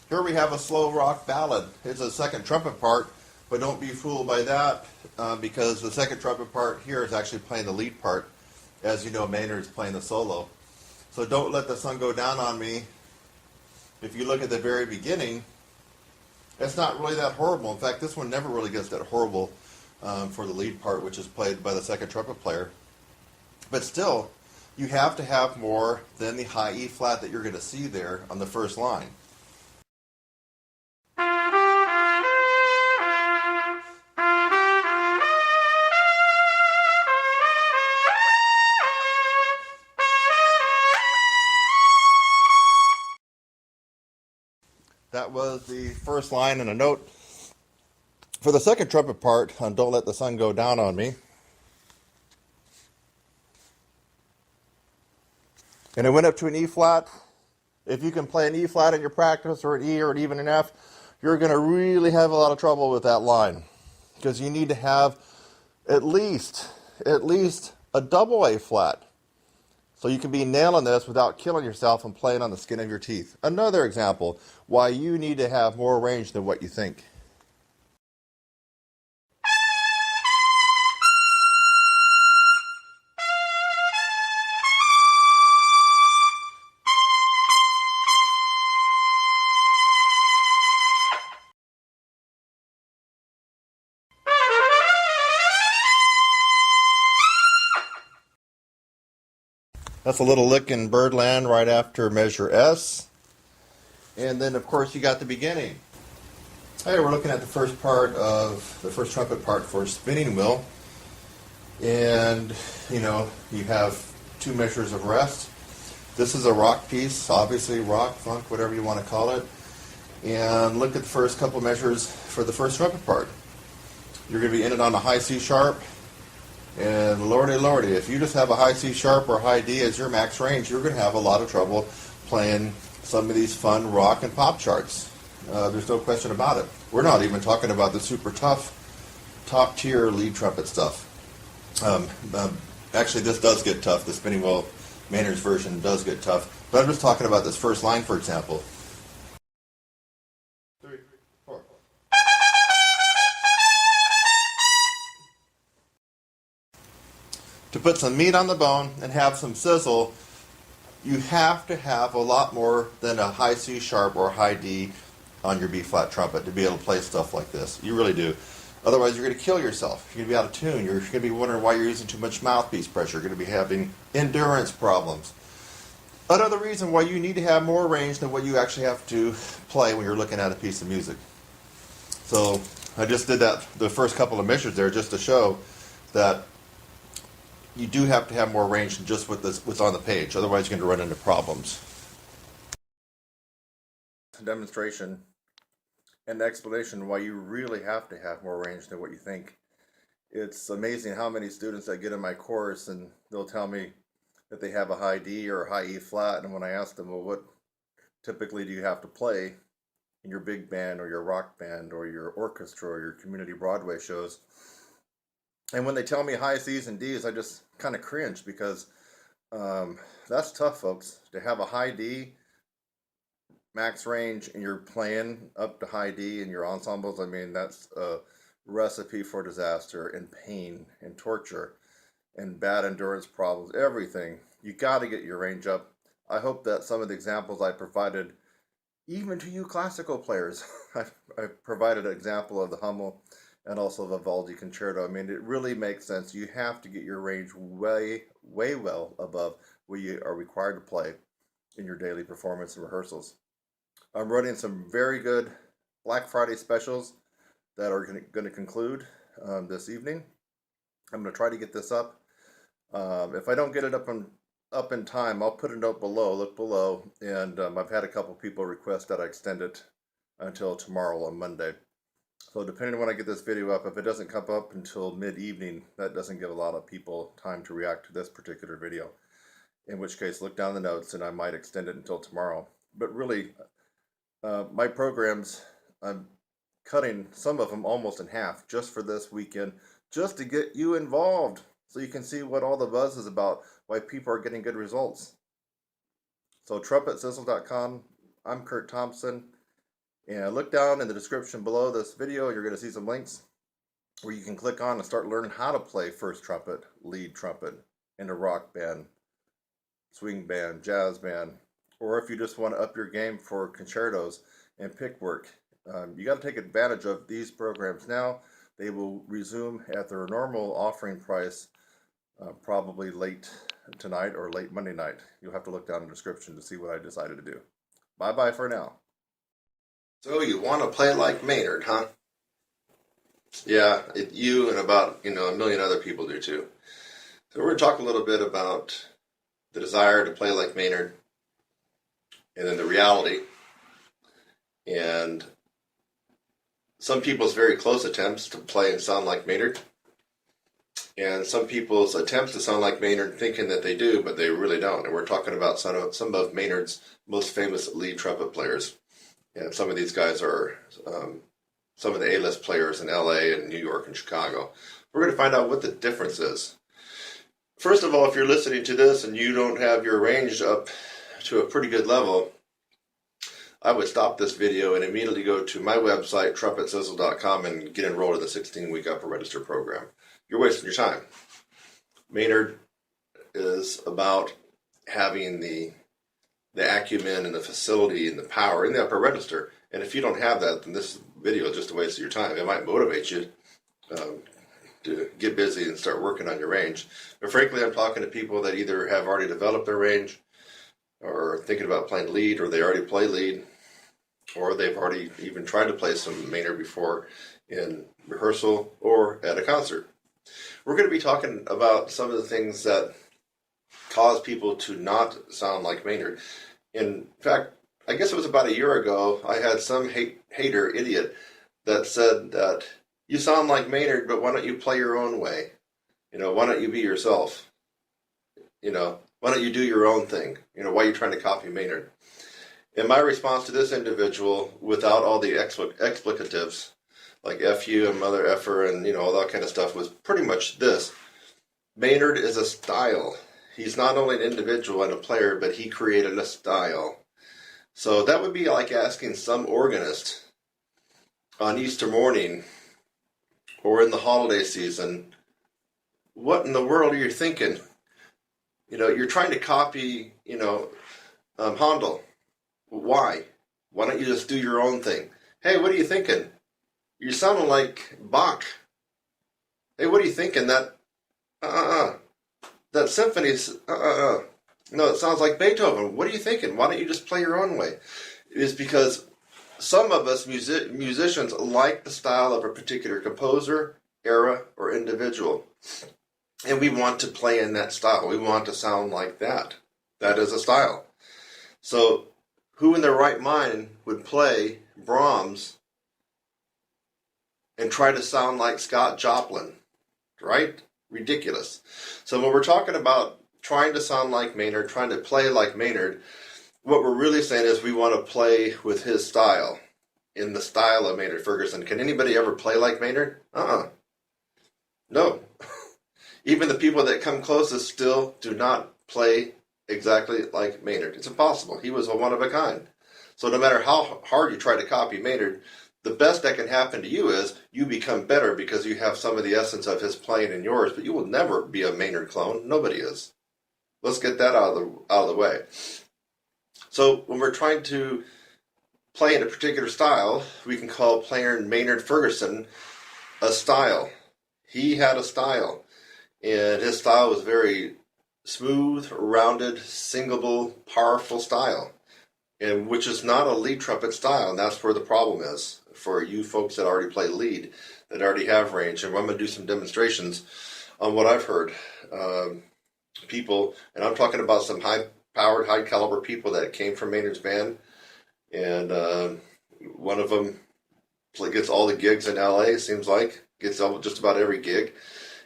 Here we have a slow rock ballad. It's a second trumpet part, but don't be fooled by that, because the second trumpet part here is actually playing the lead part. As you know, Maynard's playing the solo. So don't let the sun go down on me. If you look at the very beginning, it's not really that horrible. In fact, this one never really gets that horrible for the lead part, which is played by the second trumpet player. But still, you have to have more than the high E flat that you're going to see there on the first line. That was the first line and a note. For the second trumpet part, on Don't Let the Sun Go Down on Me, and it went up to an E flat. If you can play an E flat in your practice, or an E, or even an F, you're going to really have a lot of trouble with that line, because you need to have at least a double A flat, so you can be nailing this without killing yourself and playing on the skin of your teeth. Another example why you need to have more range than what you think. That's a little lick in Birdland right after measure S. And then, of course, you got the beginning. Hey, we're looking at the first part of the first trumpet part for Spinning Wheel. And, you have two measures of rest. This is a rock piece, obviously rock, funk, whatever you want to call it. And look at the first couple measures for the first trumpet part. You're going to be in it on a high C sharp. And lordy, if you just have a high C sharp or high D as your max range, you're going to have a lot of trouble playing some of these fun rock and pop charts. There's no question about it. We're not even talking about the super tough, top tier lead trumpet stuff. Um, Actually, this does get tough. The spinning wheel Maynard's version does get tough. But I'm just talking about this first line, for example. 3, 4. To put some meat on the bone and have some sizzle, you have to have a lot more than a high C sharp or high D on your B flat trumpet to be able to play stuff like this. You really do. Otherwise, you're going to kill yourself. You're going to be out of tune. You're going to be wondering why you're using too much mouthpiece pressure. You're going to be having endurance problems. Another reason why you need to have more range than what you actually have to play when you're looking at a piece of music. So I just did that the first couple of measures there just to show that you do have to have more range than just what's on the page. Otherwise, you're going to run into problems. Demonstration and explanation why you really have to have more range than what you think. It's amazing how many students that get in my course and they'll tell me that they have a high D or a high E flat, and when I ask them, well, what typically do you have to play in your big band or your rock band or your orchestra or your community Broadway shows? And when they tell me high C's and D's, I just kind of cringe because that's tough, folks. To have a high D max range and you're playing up to high D in your ensembles, I mean, that's a recipe for disaster and pain and torture and bad endurance problems, everything. You got to get your range up. I hope that some of the examples I provided, even to you classical players, I provided an example of the Hummel and also the Vivaldi concerto. I mean, it really makes sense. You have to get your range way, way well above what you are required to play in your daily performance and rehearsals. I'm running some very good Black Friday specials that are going to conclude this evening. I'm going to try to get this up. If I don't get it up in time, I'll put a note below. Look below, and I've had a couple people request that I extend it until tomorrow on Monday. So depending on when I get this video up, if it doesn't come up until mid-evening, that doesn't give a lot of people time to react to this particular video. In which case, look down the notes, and I might extend it until tomorrow. But really, my programs, I'm cutting some of them almost in half just for this weekend, just to get you involved so you can see what all the buzz is about, why people are getting good results. So TrumpetSizzle.com, I'm Kurt Thompson, and look down in the description below this video. You're going to see some links where you can click on and start learning how to play first trumpet, lead trumpet in a rock band, swing band, jazz band, or if you just want to up your game for concertos and pick work. You got to take advantage of these programs now. They will resume at their normal offering price probably late tonight or late Monday night. You'll have to look down in the description to see what I decided to do. Bye-bye for now. So you want to play like Maynard, huh? Yeah, you and about a million other people do too. So we're going to talk a little bit about the desire to play like Maynard, and then the reality, and some people's very close attempts to play and sound like Maynard, and some people's attempts to sound like Maynard thinking that they do, but they really don't. And we're talking about some of Maynard's most famous lead trumpet players. And some of these guys are some of the A-list players in LA and New York and Chicago. We're going to find out what the difference is. First of all, if you're listening to this and you don't have your range up to a pretty good level, I would stop this video and immediately go to my website, TrumpetSizzle.com, and get enrolled in the 16-week upper register program. You're wasting your time. Maynard is about having the acumen and the facility and the power in the upper register. And if you don't have that, then this video is just a waste of your time. It might motivate you to get busy and start working on your range. But frankly, I'm talking to people that either have already developed their range or thinking about playing lead, or they already play lead, or they've already even tried to play some Maynard before in rehearsal or at a concert. We're going to be talking about some of the things that cause people to not sound like Maynard. In fact, I guess it was about a year ago, I had some hater idiot that said that you sound like Maynard, but why don't you play your own way? Why don't you be yourself? Why don't you do your own thing? Why are you trying to copy Maynard? And my response to this individual, without all the explicatives, like F you and mother effer and, all that kind of stuff, was pretty much this. Maynard is a style. He's not only an individual and a player, but he created a style. So that would be like asking some organist on Easter morning or in the holiday season, what in the world are you thinking? You're trying to copy, Handel. Why? Why don't you just do your own thing? Hey, what are you thinking? You're sounding like Bach. Hey, what are you thinking? That symphony's No, it sounds like Beethoven. What are you thinking? Why don't you just play your own way? It is because some of us musicians like the style of a particular composer, era, or individual. And we want to play in that style. We want to sound like that. That is a style. So who in their right mind would play Brahms and try to sound like Scott Joplin? Right? Ridiculous. So when we're talking about trying to sound like Maynard, trying to play like Maynard, what we're really saying is we want to play with his style, in the style of Maynard Ferguson. Can anybody ever play like Maynard? No. Even the people that come closest still do not play exactly like Maynard. It's impossible. He was a one of a kind. So no matter how hard you try to copy Maynard, the best that can happen to you is you become better because you have some of the essence of his playing in yours, but you will never be a Maynard clone. Nobody is. Let's get that out of the way. So when we're trying to play in a particular style, we can call player Maynard Ferguson a style. He had a style, and his style was very smooth, rounded, singable, powerful style, and which is not a lead trumpet style, and that's where the problem is for you folks that already play lead, that already have range. And I'm going to do some demonstrations on what I've heard. People, and I'm talking about some high-powered, high-caliber people that came from Maynard's band, and one of them gets all the gigs in LA, seems like, gets just about every gig,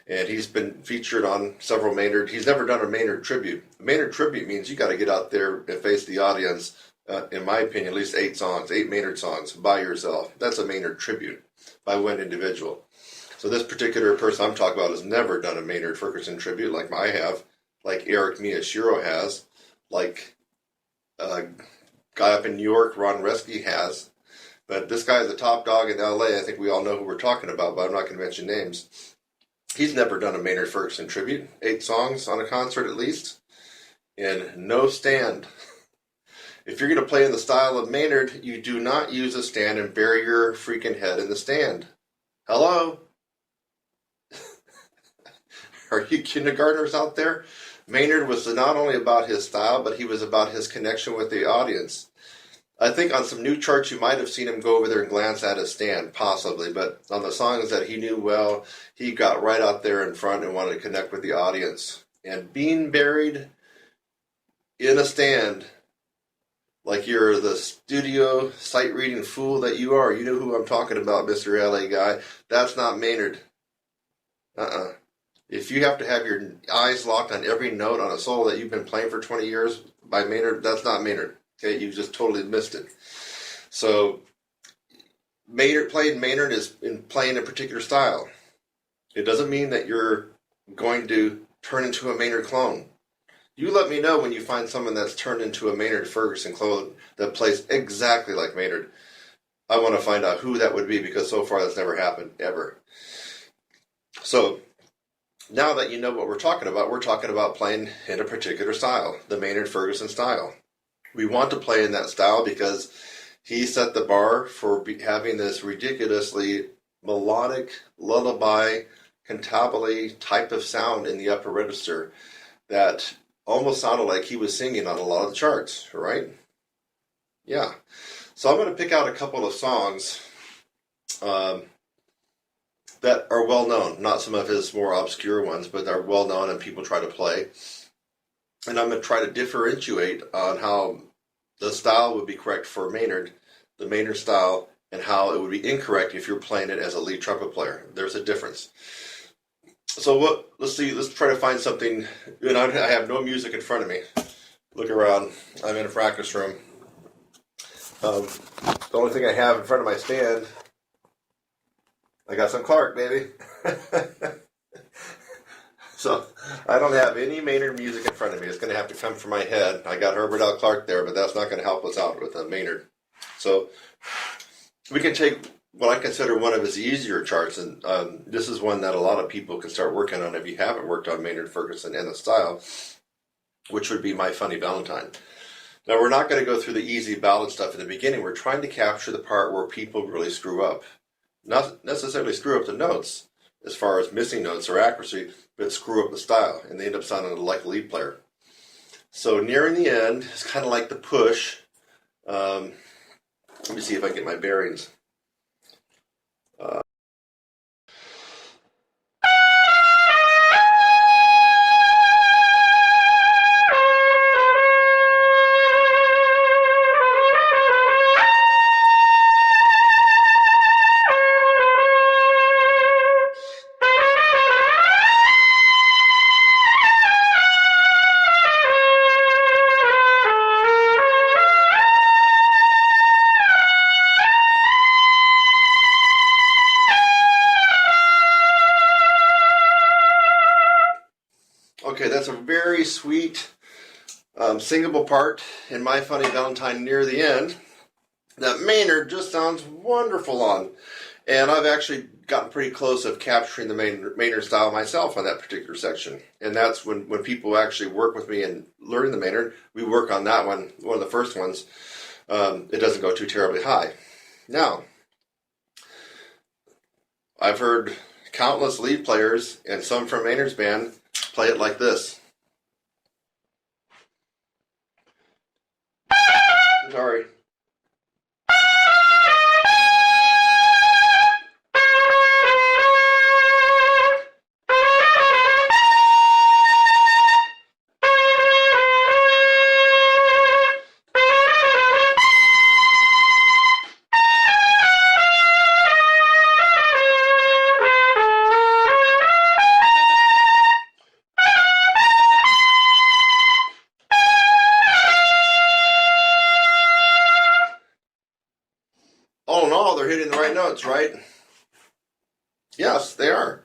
and he's been featured on several Maynard. He's never done a Maynard tribute. A Maynard tribute means you got to get out there and face the audience, in my opinion, at least 8 Maynard songs by yourself. That's a Maynard tribute by one individual. So this particular person I'm talking about has never done a Maynard Ferguson tribute like I have, like Eric Miyashiro has, like a guy up in New York, Ron Reski, has. But this guy is the top dog in LA. I think we all know who we're talking about, but I'm not going to mention names. He's never done a Maynard Ferguson tribute. 8 songs on a concert at least. And no stand. If you're going to play in the style of Maynard, you do not use a stand and bury your freaking head in the stand. Hello? Are you kindergartners out there? Maynard was not only about his style, but he was about his connection with the audience. I think on some new charts you might have seen him go over there and glance at his stand, possibly, but on the songs that he knew well, he got right out there in front and wanted to connect with the audience. And being buried in a stand, like you're the studio sight-reading fool that you are, you know who I'm talking about, Mr. LA guy, that's not Maynard. If you have to have your eyes locked on every note on a solo that you've been playing for 20 years by Maynard, that's not Maynard. Okay, you just totally missed it. So, playing Maynard is in playing a particular style. It doesn't mean that you're going to turn into a Maynard clone. You let me know when you find someone that's turned into a Maynard Ferguson clone that plays exactly like Maynard. I want to find out who that would be, because so far that's never happened, ever. So, now that you know what we're talking about playing in a particular style, the Maynard Ferguson style. We want to play in that style because he set the bar for having this ridiculously melodic, lullaby, cantabile type of sound in the upper register that almost sounded like he was singing on a lot of the charts, right? Yeah. So I'm going to pick out a couple of songs that are well known, not some of his more obscure ones, but they're well known and people try to play. And I'm going to try to differentiate on how the style would be correct for Maynard, the Maynard style, and how it would be incorrect if you're playing it as a lead trumpet player. There's a difference. So let's try to find something. And I have no music in front of me. Look around. I'm in a practice room. The only thing I have in front of my stand, I got some Clark, baby. So I don't have any Maynard music in front of me. It's going to have to come from my head. I got Herbert L. Clark there, but that's not going to help us out with the Maynard. So we can take what I consider one of his easier charts, and this is one that a lot of people can start working on if you haven't worked on Maynard Ferguson and the style, which would be My Funny Valentine. Now, we're not going to go through the easy ballad stuff in the beginning. We're trying to capture the part where people really screw up. Not necessarily screw up the notes as far as missing notes or accuracy, but screw up the style, and they end up sounding like a lead player. So nearing the end, it's kind of like the push. Let me see if I can get my bearings. Okay, that's a very sweet singable part in My Funny Valentine near the end that Maynard just sounds wonderful on. And I've actually gotten pretty close of capturing the Maynard style myself on that particular section. And that's when people actually work with me and learning the Maynard, we work on that one of the first ones. It doesn't go too terribly high. Now, I've heard countless lead players and some from Maynard's band play it like this. Sorry. All in all, they're hitting the right notes, right? Yes, they are.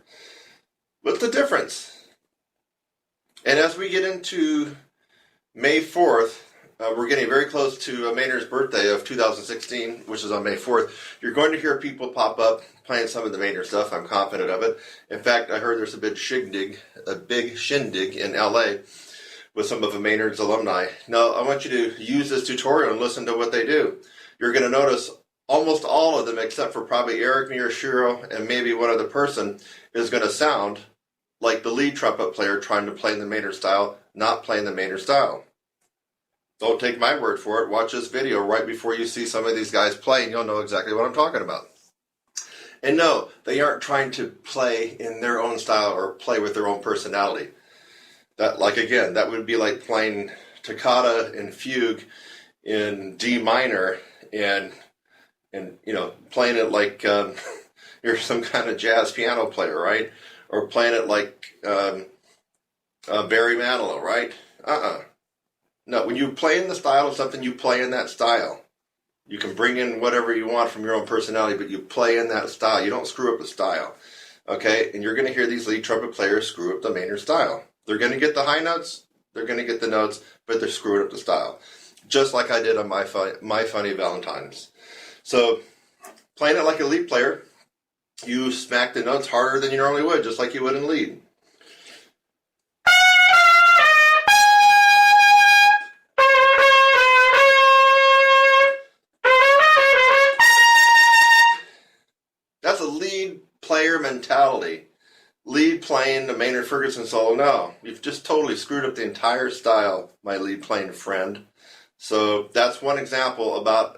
What's the difference? And as we get into May 4th, we're getting very close to Maynard's birthday of 2016, which is on May 4th. You're going to hear people pop up playing some of the Maynard stuff. I'm confident of it. In fact, I heard there's a big shindig in LA with some of the Maynard's alumni. Now, I want you to use this tutorial and listen to what they do. You're going to notice almost all of them, except for probably Eric Miyashiro and maybe one other person, is going to sound like the lead trumpet player trying to play in the Maynard style, not playing the Maynard style. Don't take my word for it. Watch this video right before you see some of these guys play, and you'll know exactly what I'm talking about. And no, they aren't trying to play in their own style or play with their own personality. That, like, again, that would be like playing toccata and fugue in D minor and you know, playing it like you're some kind of jazz piano player, right? Or playing it like Barry Manilow, right? No, when you play in the style of something, you play in that style. You can bring in whatever you want from your own personality, but you play in that style. You don't screw up the style, okay? And you're going to hear these lead trumpet players screw up the Maynard style. They're going to get the high notes, they're going to get the notes, but they're screwing up the style. Just like I did on My Funny Valentines. So, playing it like a lead player, you smack the notes harder than you normally would, just like you would in lead. That's a lead player mentality. Lead playing the Maynard Ferguson solo. No, you've just totally screwed up the entire style, my lead playing friend. So that's one example about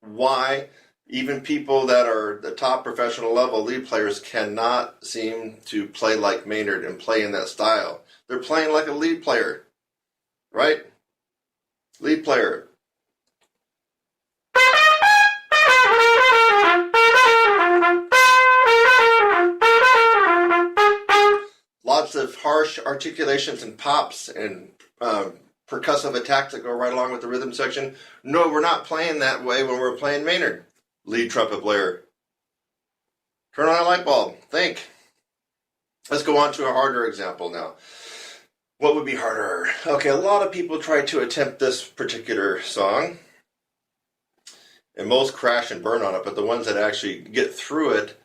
why even people that are the top professional level lead players cannot seem to play like Maynard and play in that style. They're playing like a lead player, right? Lead player. Lots of harsh articulations and pops and percussive attacks that go right along with the rhythm section. No, we're not playing that way when we're playing Maynard. Lead trumpet player. Turn on a light bulb. Think. Let's go on to a harder example now. What would be harder? Okay, a lot of people try to attempt this particular song, and most crash and burn on it, but the ones that actually get through it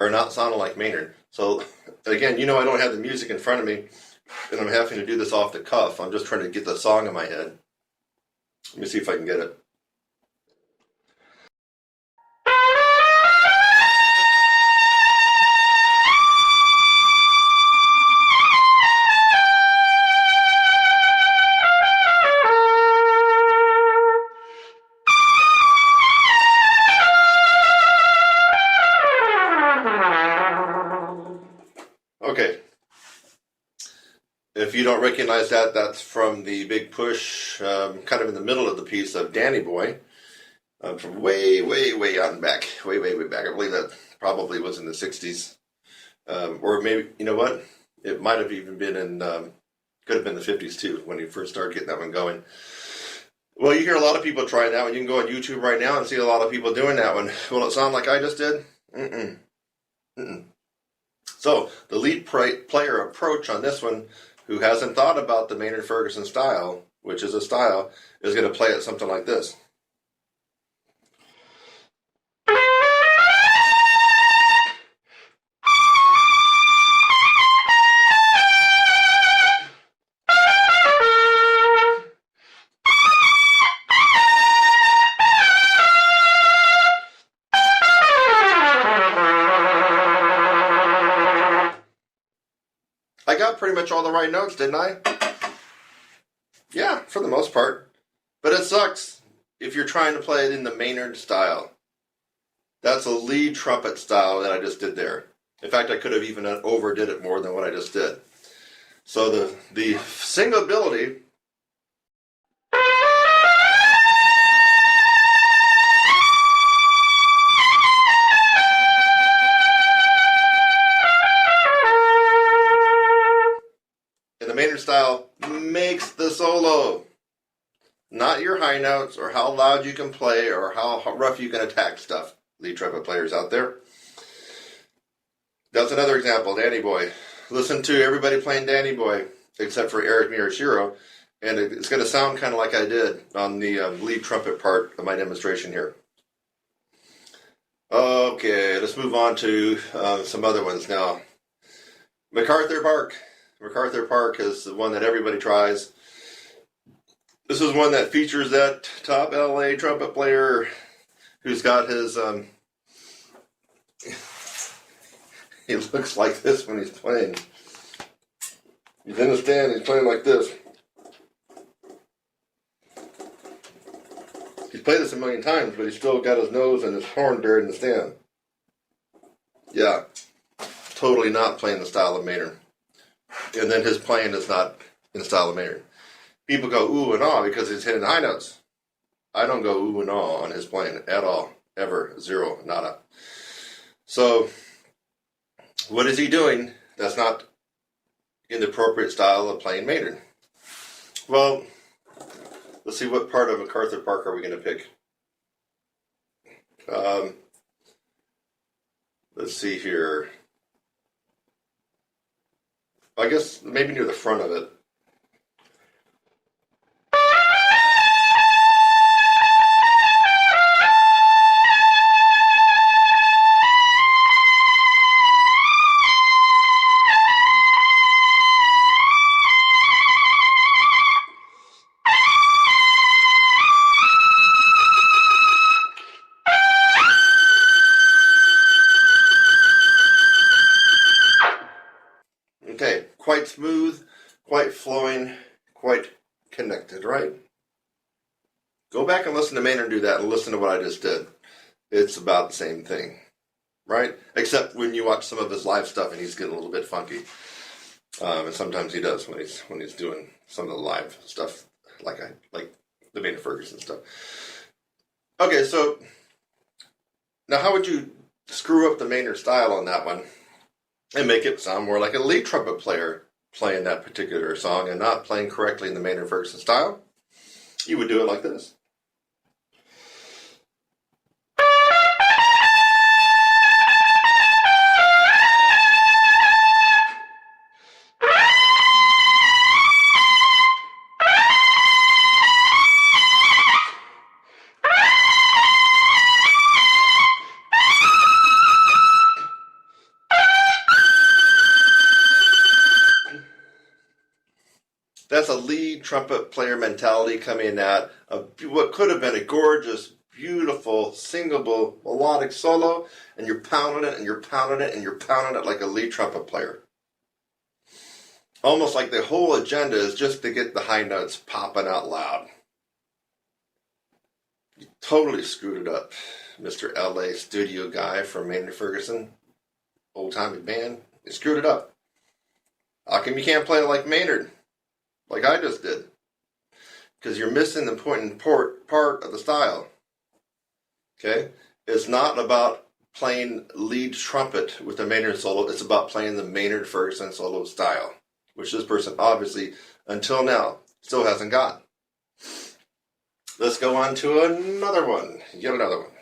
are not sounding like Maynard. So, again, you know I don't have the music in front of me, and I'm having to do this off the cuff. I'm just trying to get the song in my head. Let me see if I can get it. Okay. If you don't recognize that, that's from the Big Push, kind of in the middle of the piece of Danny Boy, from way, way, way on back. Way, way, way back. I believe that probably was in the 60s. Or maybe, you know what? It might have even been in, could have been the 50s too, when he first started getting that one going. Well, you hear a lot of people trying that one. You can go on YouTube right now and see a lot of people doing that one. Will it sound like I just did? Mm-mm. Mm-mm. So, the lead player approach on this one, who hasn't thought about the Maynard Ferguson style, which is a style, is going to play it something like this. I got pretty much all the right notes, didn't I? Yeah, for the most part. But it sucks if you're trying to play it in the Maynard style. That's a lead trumpet style that I just did there. In fact, I could have even overdid it more than what I just did. So the singability in the Maynard style makes the solo. Not your high notes or how loud you can play or how rough you can attack stuff. Lead trumpet players out there. That's another example, Danny Boy. Listen to everybody playing Danny Boy, except for Eric Miyashiro, and it's going to sound kind of like I did on the lead trumpet part of my demonstration here. Okay, let's move on to some other ones now. MacArthur Park. MacArthur Park is the one that everybody tries. This is one that features that top LA trumpet player who's got his, he looks like this when he's playing. He's in the stand, he's playing like this. He's played this a million times, but he's still got his nose and his horn buried in the stand. Yeah, totally not playing the style of Maynard. And then his playing is not in the style of Maynard. People go ooh and ah because he's hitting high notes. I don't go ooh and ah on his playing at all. Ever. Zero. Nada. So, what is he doing that's not in the appropriate style of playing Maynard? Well, let's see what part of MacArthur Park are we going to pick. Let's see here. I guess maybe near the front of it. Okay, quite smooth, quite flowing, quite connected, right? Go back and listen to Maynard do that and listen to what I just did. It's about the same thing, right? Except when you watch some of his live stuff and he's getting a little bit funky. And sometimes he does when he's doing some of the live stuff like the Maynard Ferguson stuff. Okay, so now how would you screw up the Maynard style on that one and make it sound more like a lead trumpet player playing that particular song and not playing correctly in the Maynard Ferguson style, you would do it like this. That's a lead trumpet player mentality coming at what could have been a gorgeous, beautiful, singable, melodic solo, and you're pounding it and you're pounding it and you're pounding it like a lead trumpet player. Almost like the whole agenda is just to get the high notes popping out loud. You totally screwed it up, Mr. LA studio guy from Maynard Ferguson, old-timey band. You screwed it up. How come you can't play it like Maynard? Like I just did, because you're missing the important part of the style. Okay, it's not about playing lead trumpet with the Maynard solo. It's about playing the Maynard Ferguson solo style, which this person obviously, until now, still hasn't got. Let's go on to another one. Yet another one.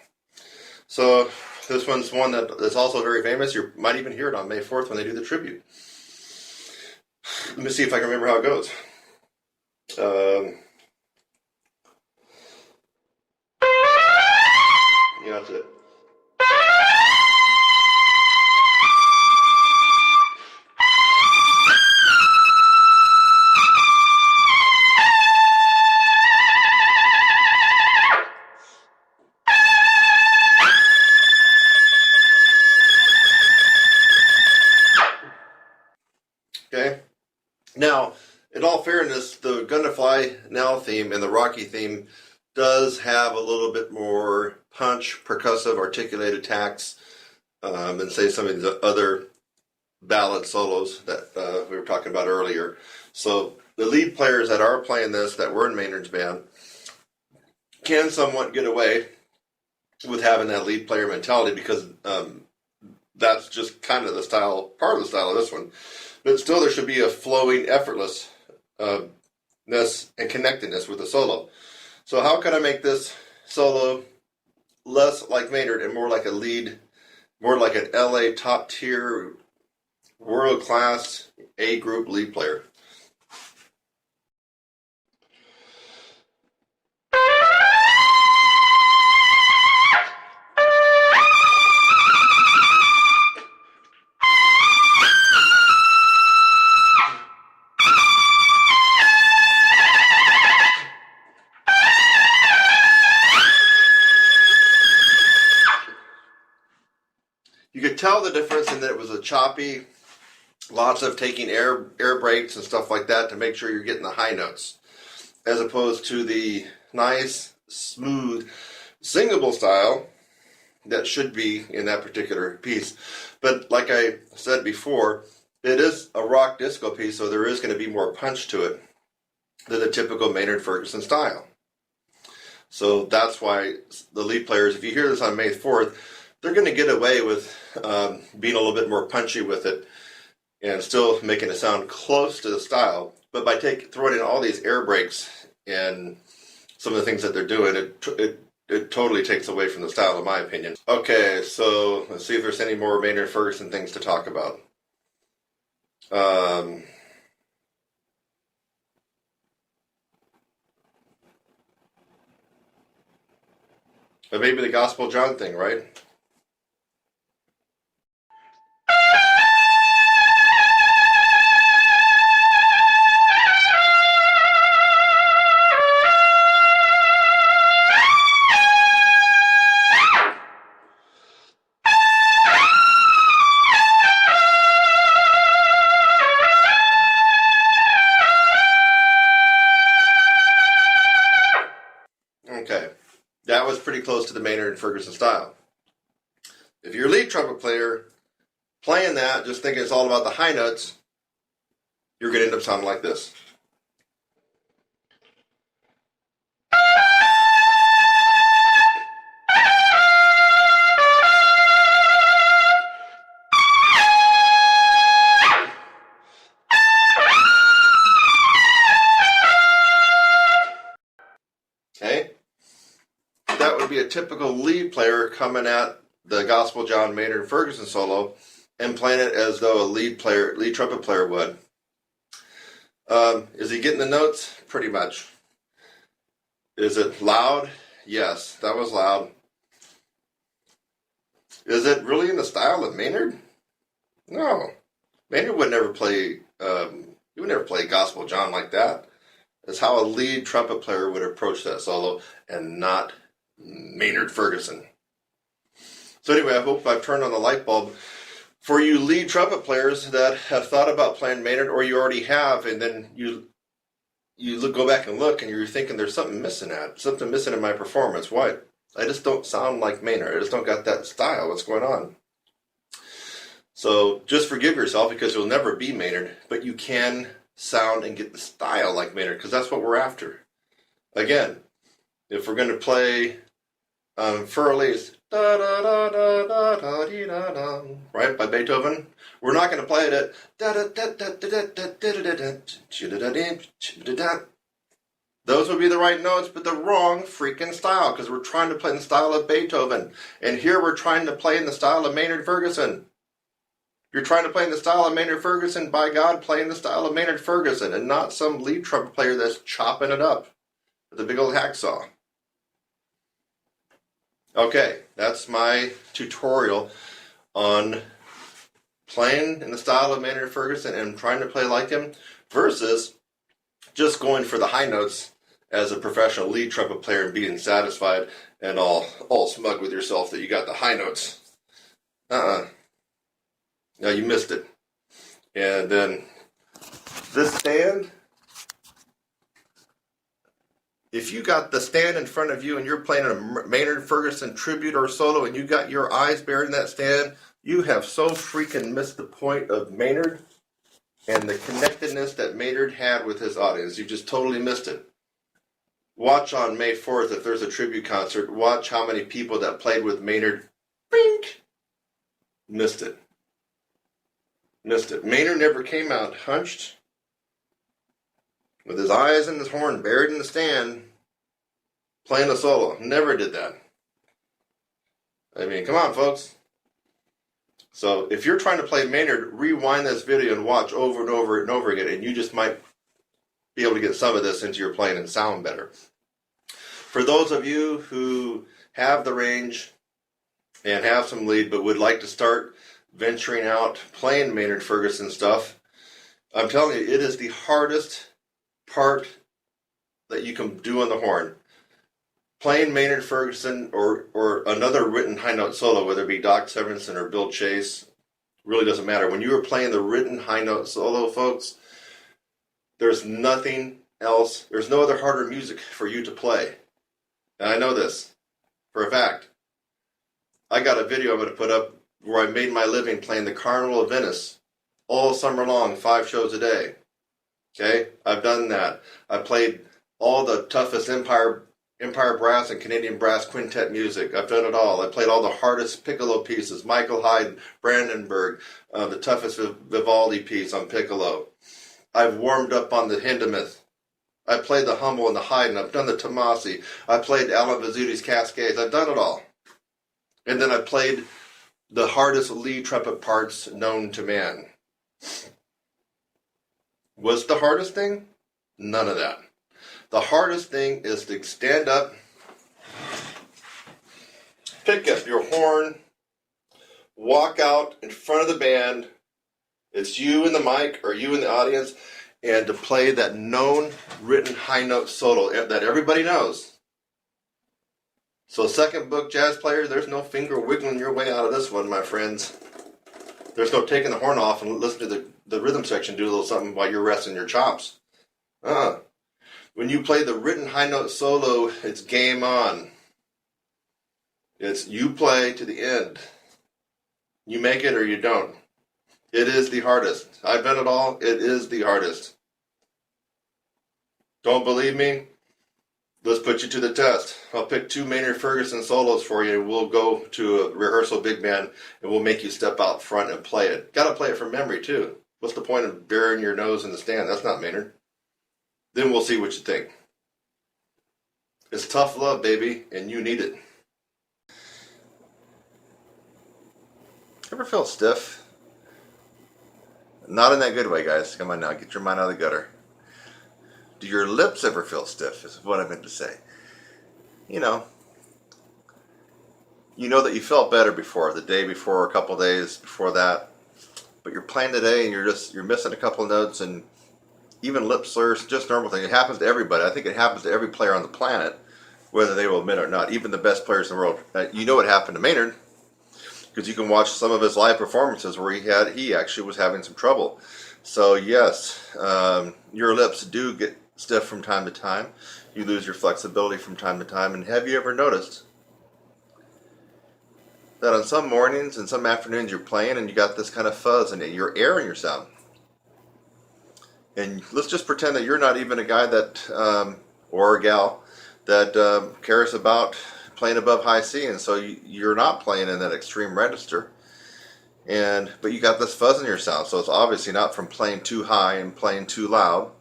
So this one's one that is also very famous. You might even hear it on May 4th when they do the tribute. Let me see if I can remember how it goes. Yeah, that's it. Okay. Now, in all fairness, the Gonna Fly Now theme and the Rocky theme does have a little bit more punch, percussive, articulated attacks than, say, some of the other ballad solos that we were talking about earlier. So the lead players that are playing this, that were in Maynard's band, can somewhat get away with having that lead player mentality because that's just kind of the style, part of the style of this one. But still, there should be a flowing, effortlessness and connectedness with the solo. So how can I make this solo less like Maynard and more like a lead, more like an LA top tier, world class A group lead player? You could tell the difference in that it was a choppy, lots of taking air breaks and stuff like that to make sure you're getting the high notes, as opposed to the nice, smooth, singable style that should be in that particular piece. But like I said before, it is a rock disco piece, so there is going to be more punch to it than the typical Maynard Ferguson style. So that's why the lead players, if you hear this on May 4th, they're going to get away with being a little bit more punchy with it and still making it sound close to the style. But by throwing in all these air breaks and some of the things that they're doing, it totally takes away from the style, in my opinion. Okay, so let's see if there's any more Maynard Ferguson things to talk about. But maybe the Gospel John thing, right? Okay, that was pretty close to the Maynard and Ferguson style. If you're a lead trumpet player playing that, just thinking it's all about the high notes, you're going to end up sounding like this. typical lead player coming at the Gospel John Maynard Ferguson solo and playing it as though a lead trumpet player would. Is he getting the notes? Pretty much. Is it loud? Yes, that was loud. Is it really in the style of Maynard? No. Maynard would never play. He would never play Gospel John like that. It's how a lead trumpet player would approach that solo, and not Maynard Ferguson. So anyway, I hope I've turned on the light bulb for you lead trumpet players that have thought about playing Maynard, or you already have, and then you go back and look, and you're thinking there's something missing in my performance. Why? I just don't sound like Maynard. I just don't got that style. What's going on? So just forgive yourself, because you'll never be Maynard, but you can sound and get the style like Maynard, because that's what we're after. Again, if we're going to play Furley's da da da da da da dee da da, right, by Beethoven, we're not going to play it at da da da da da da da da. Those would be the right notes, but the wrong freaking style, because we're trying to play in the style of Beethoven, and here we're trying to play in the style of Maynard Ferguson. You're trying to play in the style of Maynard Ferguson. By God, play in the style of Maynard Ferguson, and not some lead trumpet player that's chopping it up with a big old hacksaw. Okay, that's my tutorial on playing in the style of Maynard Ferguson and trying to play like him versus just going for the high notes as a professional lead trumpet player and being satisfied and all smug with yourself that you got the high notes. No, you missed it. And then this stand, if you got the stand in front of you and you're playing a Maynard Ferguson tribute or solo and you got your eyes buried in that stand, you have so freaking missed the point of Maynard and the connectedness that Maynard had with his audience. You just totally missed it. Watch on May 4th, if there's a tribute concert, watch how many people that played with Maynard, bink, missed it. Maynard never came out hunched, with his eyes and his horn buried in the stand, playing a solo. Never did that. I mean, come on, folks. So if you're trying to play Maynard, rewind this video and watch over and over and over again, and you just might be able to get some of this into your playing and sound better. For those of you who have the range and have some lead but would like to start venturing out playing Maynard Ferguson stuff, I'm telling you, it is the hardest part that you can do on the horn. Playing Maynard Ferguson or another written high note solo, whether it be Doc Severinsen or Bill Chase, really doesn't matter. When you are playing the written high note solo, folks, there's nothing else. There's no other harder music for you to play. And I know this for a fact. I got a video I'm going to put up where I made my living playing the Carnival of Venice all summer long, 5 shows a day. Okay? I've done that. I played all the toughest Empire Brass and Canadian Brass Quintet music. I've done it all. I played all the hardest piccolo pieces. Michael Haydn, Brandenburg, the toughest Vivaldi piece on piccolo. I've warmed up on the Hindemith. I played the Hummel and the Haydn. I've done the Tomasi. I played Alan Vizuti's Cascades. I've done it all. And then I played the hardest lead trumpet parts known to man. What's the hardest thing? None of that. The hardest thing is to stand up, pick up your horn, walk out in front of the band. It's you in the mic or you in the audience, and to play that known written high note solo that everybody knows. So second book jazz players, there's no finger wiggling your way out of this one, my friends. There's no taking the horn off and listening to the rhythm section do a little something while you're resting your chops. When you play the written high note solo, it's game on. It's you play to the end. You make it or you don't. It is the hardest. I've done it all. It is the hardest. Don't believe me? Let's put you to the test. I'll pick 2 Maynard Ferguson solos for you. We'll go to a rehearsal big band and we'll make you step out front and play it. Got to play it from memory too. What's the point of burying your nose in the stand? That's not Maynard. Then we'll see what you think. It's tough love, baby, and you need it. Ever feel stiff? Not in that good way, guys. Come on now, get your mind out of the gutter. Do your lips ever feel stiff? Is what I meant to say. You know, that you felt better before, the day before, a couple days before that, but you're playing today and you're missing a couple notes, and even lip slurs, just normal thing. It happens to everybody. I think it happens to every player on the planet, whether they will admit it or not. Even the best players in the world. You know what happened to Maynard, because you can watch some of his live performances where he actually was having some trouble. So yes, your lips do get stiff from time to time. You lose your flexibility from time to time. And have you ever noticed that on some mornings and some afternoons you're playing and you got this kind of fuzz and you're airing your sound? And let's just pretend that you're not even a guy that, or a gal, that cares about playing above high C, and so you're not playing in that extreme register. But you got this fuzz in your sound, so it's obviously not from playing too high and playing too loud.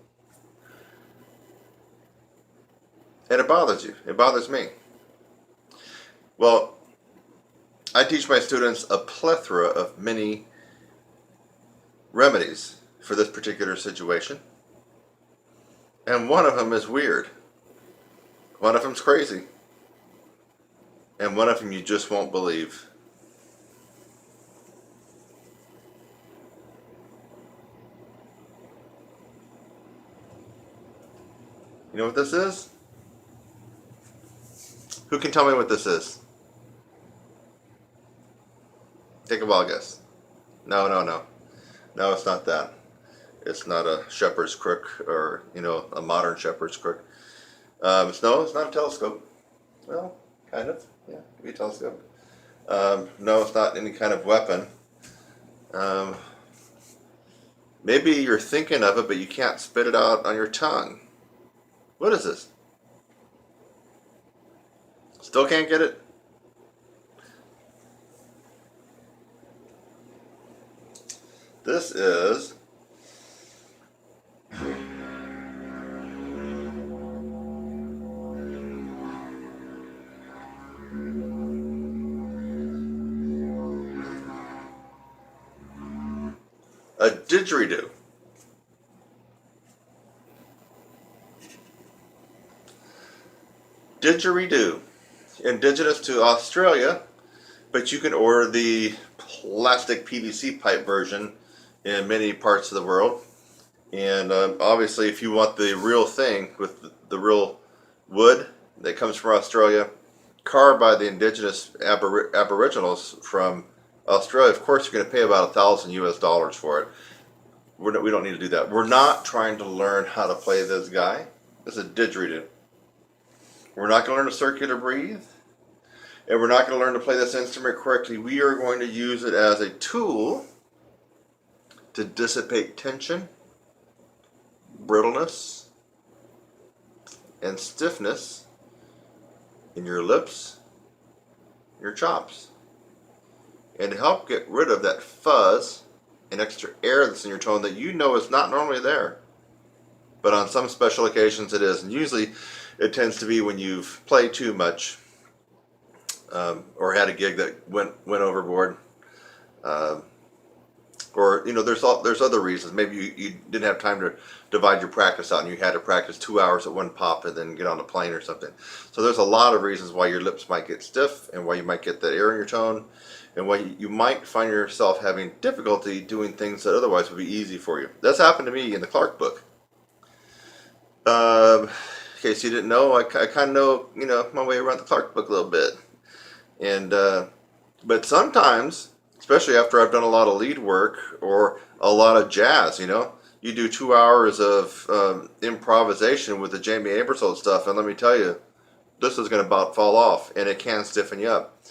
And it bothers you. It bothers me. Well, I teach my students a plethora of many remedies for this particular situation. And one of them is weird. One of them's crazy. And one of them you just won't believe. You know what this is? Who can tell me what this is? Take a wild guess. No. No, it's not that. It's not a shepherd's crook or, a modern shepherd's crook. It's not a telescope. Well, kind of. Yeah, it could be a telescope. No, it's not any kind of weapon. Maybe you're thinking of it, but you can't spit it out on your tongue. What is this? Still can't get it? This is a didgeridoo. Didgeridoo. Indigenous to Australia, but you can order the plastic PVC pipe version in many parts of the world. And obviously, if you want the real thing with the real wood that comes from Australia, carved by the indigenous aboriginals from Australia, of course, you're going to pay about $1,000 for it. We don't need to do that. We're not trying to learn how to play this guy. This is a didgeridoo. We're not going to learn to circular breathe, and we're not going to learn to play this instrument correctly. We are going to use it as a tool to dissipate tension, brittleness, and stiffness in your lips, your chops, and to help get rid of that fuzz and extra air that's in your tone that is not normally there. But on some special occasions it is, and usually it tends to be when you've played too much, or had a gig that went overboard, or there's other reasons. Maybe you didn't have time to divide your practice out, and you had to practice 2 hours at one pop and then get on a plane or something. So there's a lot of reasons why your lips might get stiff, and why you might get that air in your tone, and why you might find yourself having difficulty doing things that otherwise would be easy for you. That's happened to me in the Clark book. In case you didn't know, I kind of know, my way around the Clark book a little bit. And but sometimes, especially after I've done a lot of lead work or a lot of jazz, you do 2 hours of improvisation with the Jamie Aebersold stuff, and let me tell you, this is going to about fall off, and it can stiffen you up.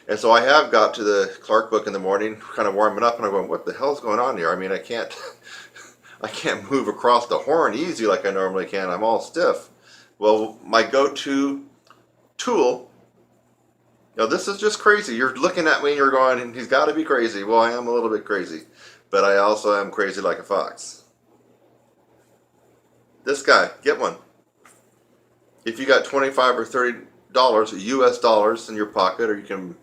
And so I have got to the Clark book in the morning, kind of warming up, and I'm going, what the hell's going on here? I mean, I can't move across the horn easy like I normally can. I'm all stiff. Well, my go-to tool, this is just crazy. You're looking at me and you're going, he's got to be crazy. Well, I am a little bit crazy, but I also am crazy like a fox. This guy, get one. If you got $25 or $30 US dollars in your pocket, or you can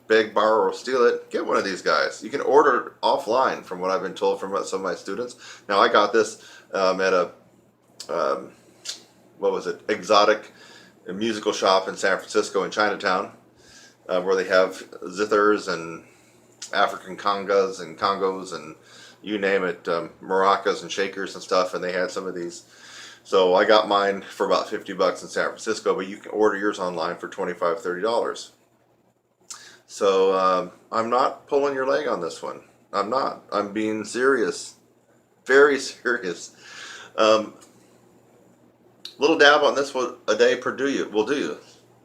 beg, borrow, or steal it, get one of these guys. You can order offline, from what I've been told from some of my students. Now, I got this at a um, what was it? Exotic musical shop in San Francisco in Chinatown, where they have zithers and African congas and congos and you name it, maracas and shakers and stuff, and they had some of these. So I got mine for about $50 in San Francisco, but you can order yours online for $25, $30. So I'm not pulling your leg on this one. I'm not. I'm being serious, very serious. Little dab on this one a day per will do you.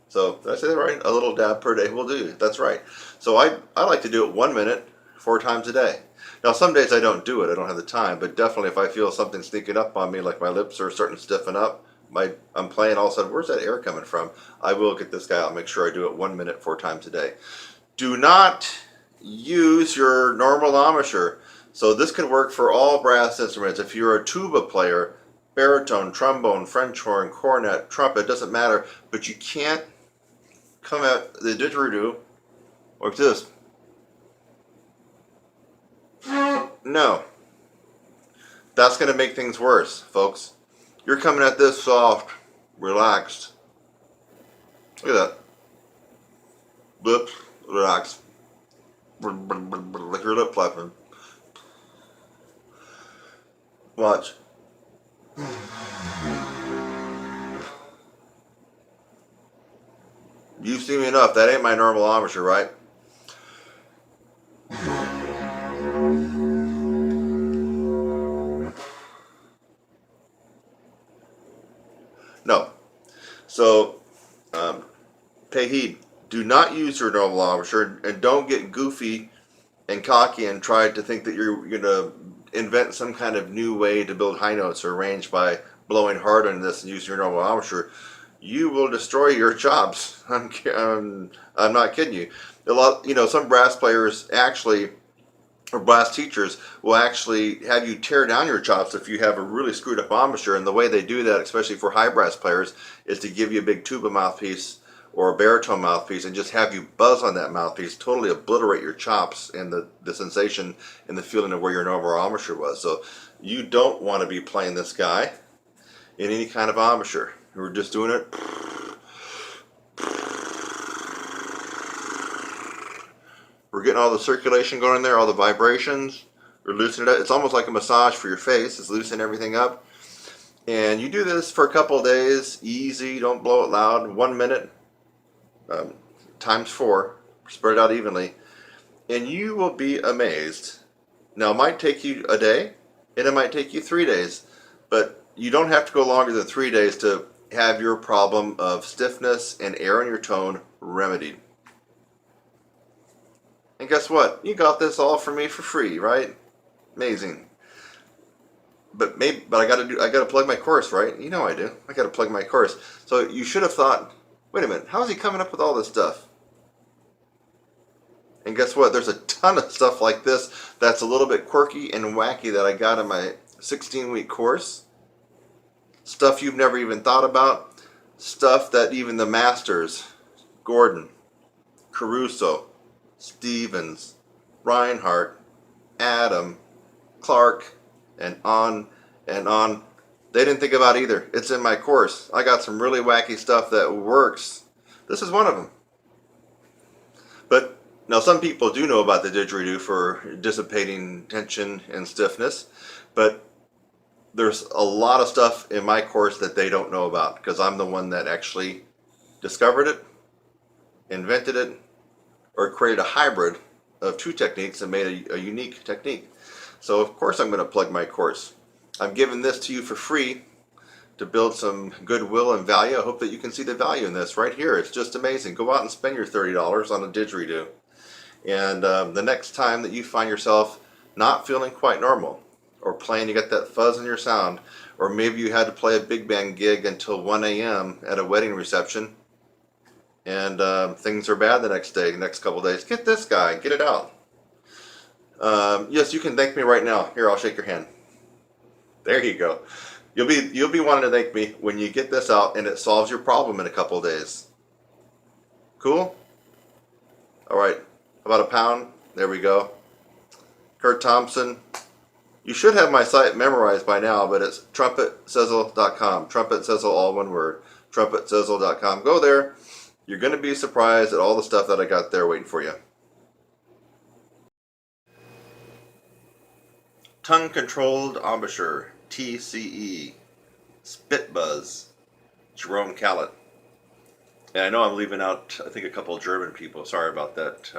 So did I say that right? A little dab per day will do you. That's right. So I like to do it 1 minute, 4 times a day. Now some days I don't do it. I don't have the time. But definitely if I feel something sneaking up on me, like my lips are starting to stiffen up, I'm playing all of a sudden, where's that air coming from? I will get this guy out and make sure I do it 1 minute, 4 times a day. Do not use your normal embouchure. So this can work for all brass instruments. If you're a tuba player, baritone, trombone, French horn, cornet, trumpet, doesn't matter, but you can't come at the didgeridoo like this. No. That's going to make things worse, folks. You're coming at this soft, relaxed. Look at that. Lips, relax. Like your lip flapping. Watch. You've seen me enough. That ain't my normal embouchure, right? No. So, pay heed. Do not use your normal embouchure, and don't get goofy and cocky and try to think that you're going to invent some kind of new way to build high notes or range by blowing hard on this and using your normal embouchure. You will destroy your chops. I'm not kidding you. Some brass players actually, or brass teachers, will actually have you tear down your chops if you have a really screwed up embouchure. And the way they do that, especially for high brass players, is to give you a big tuba mouthpiece or a baritone mouthpiece and just have you buzz on that mouthpiece, totally obliterate your chops and the sensation and the feeling of where your normal embouchure was. So you don't want to be playing this guy in any kind of embouchure. We're just doing it. We're getting all the circulation going in there, all the vibrations. We're loosening it up. It's almost like a massage for your face. It's loosening everything up. And you do this for a couple of days, easy, don't blow it loud. 1 minute, times 4, spread it out evenly, and you will be amazed. Now, it might take you a day, and it might take you 3 days, but you don't have to go longer than 3 days to have your problem of stiffness and air in your tone remedied. And guess what? You got this all from me for free, right? Amazing. But I gotta plug my course, right? You know I do. I gotta plug my course. So you should have thought, wait a minute, how is he coming up with all this stuff? And guess what? There's a ton of stuff like this that's a little bit quirky and wacky that I got in my 16-week course. Stuff you've never even thought about. Stuff that even the masters, Gordon, Caruso, Stevens, Reinhardt, Adam, Clark, and on, they didn't think about either. It's in my course. I got some really wacky stuff that works. This is one of them. But now some people do know about the didgeridoo for dissipating tension and stiffness, but there's a lot of stuff in my course that they don't know about because I'm the one that actually discovered it, invented it, or created a hybrid of 2 techniques and made a unique technique. So of course I'm going to plug my course. I'm giving this to you for free to build some goodwill and value. I hope that you can see the value in this right here. It's just amazing. Go out and spend your $30 on a didgeridoo. And the next time that you find yourself not feeling quite normal, or playing, you got that fuzz in your sound, or maybe you had to play a big band gig until 1 a.m. at a wedding reception, and things are bad the next couple of days, get this guy, get it out. Yes, you can thank me right now. Here, I'll shake your hand. There you go. You'll be wanting to thank me when you get this out and it solves your problem in a couple of days. Cool? All right. about a pound. There we go. Kurt Thompson. You should have my site memorized by now, but it's trumpetsizzle.com. Trumpet sizzle, all one word. Trumpetsizzle.com. Go there. You're going to be surprised at all the stuff that I got there waiting for you. Tongue-controlled embouchure, TCE, spit buzz, Jerome Callet. And I know I'm leaving out, I think, a couple of German people. Sorry about that,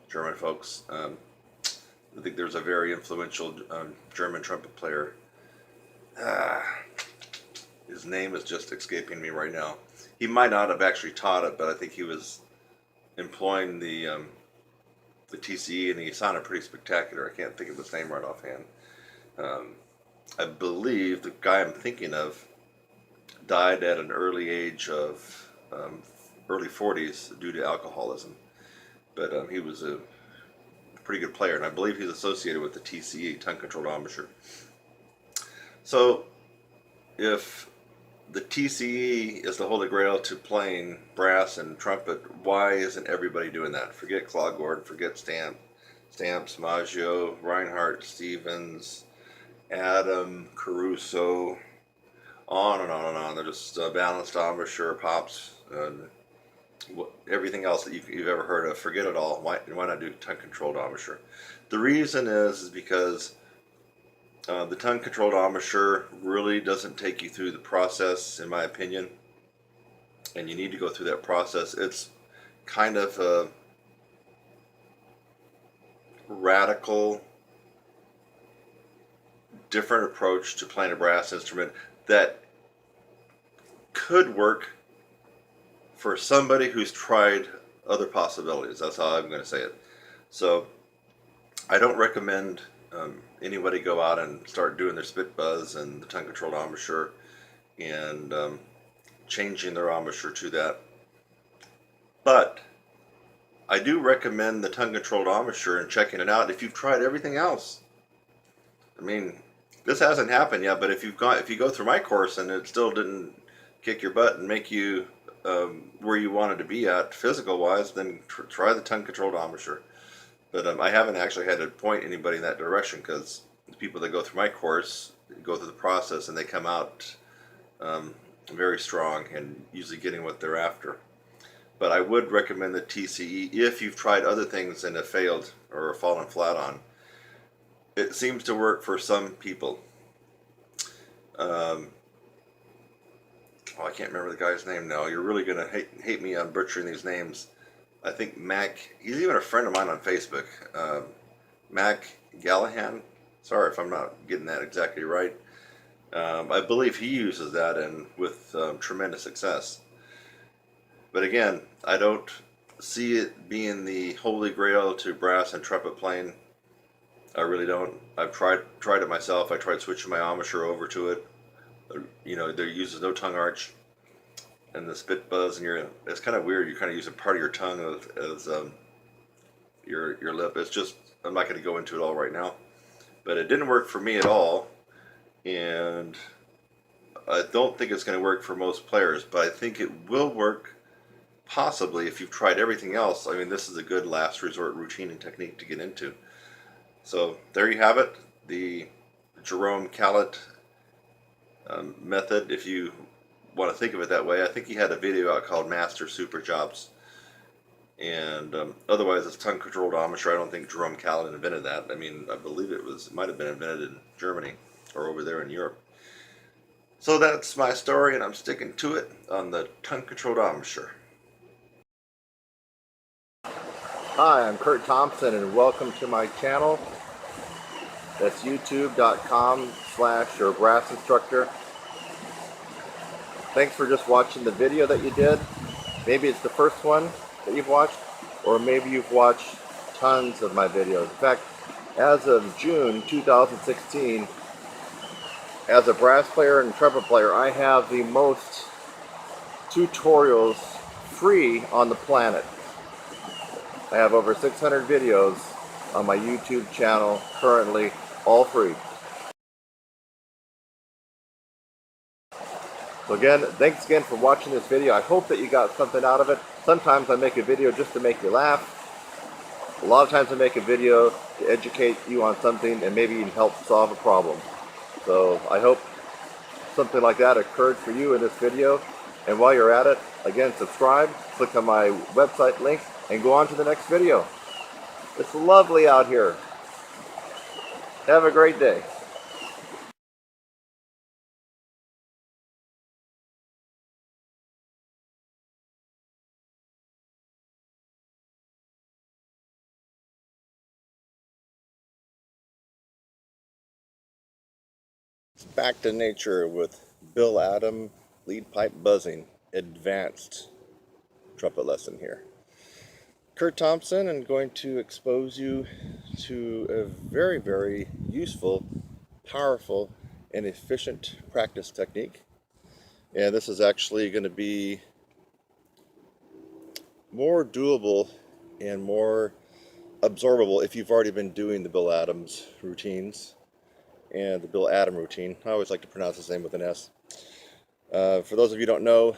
German folks. I think there's a very influential German trumpet player. His name is just escaping me right now. He might not have actually taught it, but I think he was employing the TCE, and he sounded pretty spectacular. I can't think of his name right offhand. I believe the guy I'm thinking of died at an early age of early 40s due to alcoholism. But he was a pretty good player, and I believe he's associated with the TCE, tongue-controlled embouchure. So if the TCE is the holy grail to playing brass and trumpet, why isn't everybody doing that? Forget Claude Gordon, forget Stamps, Maggio, Reinhardt, Stevens, Adam, Caruso, on and on and on. They're just balanced embouchure, pops, everything else that you've ever heard of. Forget it all. Why not do tongue-controlled embouchure? The reason is because the tongue-controlled embouchure really doesn't take you through the process, in my opinion, and you need to go through that process. It's kind of a radical, different approach to playing a brass instrument that could work for somebody who's tried other possibilities. That's how I'm going to say it. So I don't recommend anybody go out and start doing their spit buzz and the tongue-controlled embouchure and changing their embouchure to that. But I do recommend the tongue-controlled embouchure and checking it out if you've tried everything else. I mean, this hasn't happened yet, but if you go through my course and it still didn't kick your butt and make you where you wanted to be at physical-wise, then try the tongue-controlled embouchure. But I haven't actually had to point anybody in that direction, because the people that go through my course go through the process and they come out very strong and usually getting what they're after. But I would recommend the TCE if you've tried other things and have failed or fallen flat on. It seems to work for some people. I can't remember the guy's name now. You're really going to hate me on butchering these names. I think Mac, he's even a friend of mine on Facebook. Mac Gallahan. Sorry if I'm not getting that exactly right. I believe he uses that and with tremendous success. But again, I don't see it being the holy grail to brass and trumpet playing. I really don't. I've tried it myself. I tried switching my embouchure over to it. You know, there uses no tongue arch, and the spit buzz, and it's kind of weird. You're kind of using part of your tongue as your lip. It's just, I'm not going to go into it all right now, but it didn't work for me at all, and I don't think it's going to work for most players. But I think it will work possibly if you've tried everything else. I mean, this is a good last resort routine and technique to get into. So there you have it, the Jerome Callet method, if you want to think of it that way. I think he had a video out called Master Super Jobs, and otherwise it's tongue-controlled embouchure. I don't think Jerome Callet invented that. I mean, I believe it might have been invented in Germany or over there in Europe. So that's my story, and I'm sticking to it on the tongue-controlled embouchure. Hi, I'm Kurt Thompson, and welcome to my channel. That's youtube.com/your brass instructor. Thanks for just watching the video that you did. Maybe it's the first one that you've watched, or maybe you've watched tons of my videos. In fact, as of June 2016, as a brass player and trumpet player, I have the most tutorials free on the planet. I have over 600 videos on my YouTube channel currently, all free. So again, thanks again for watching this video. I hope that you got something out of it. Sometimes I make a video just to make you laugh. A lot of times I make a video to educate you on something and maybe even help solve a problem. So I hope something like that occurred for you in this video. And while you're at it, again, subscribe, click on my website link, and go on to the next video. It's lovely out here. Have a great day. Back to nature with Bill Adam lead pipe buzzing advanced trumpet lesson here. Kurt Thompson, I'm going to expose you to a very, very useful, powerful, and efficient practice technique. And this is actually going to be more doable and more absorbable if you've already been doing the Bill Adams routines and the Bill Adam routine. I always like to pronounce his name with an S. For those of you who don't know,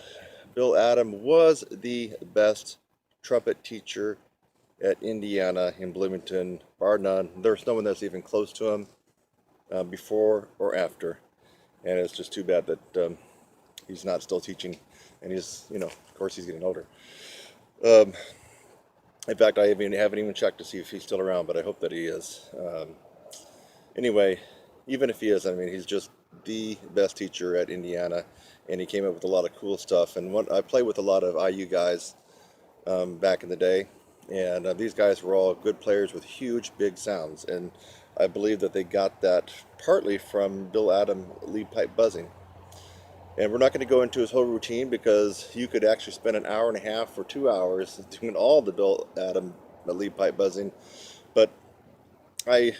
Bill Adam was the best trumpet teacher at Indiana in Bloomington, bar none. There's no one that's even close to him before or after. And it's just too bad that he's not still teaching. And he's, of course he's getting older. In fact, I haven't even checked to see if he's still around, but I hope that he is. Anyway, even if he is, I mean, he's just the best teacher at Indiana, and he came up with a lot of cool stuff. And I played with a lot of IU guys back in the day, and these guys were all good players with huge, big sounds, and I believe that they got that partly from Bill Adam lead pipe buzzing. And we're not going to go into his whole routine because you could actually spend an hour and a half or 2 hours doing all the Bill Adam lead pipe buzzing, but I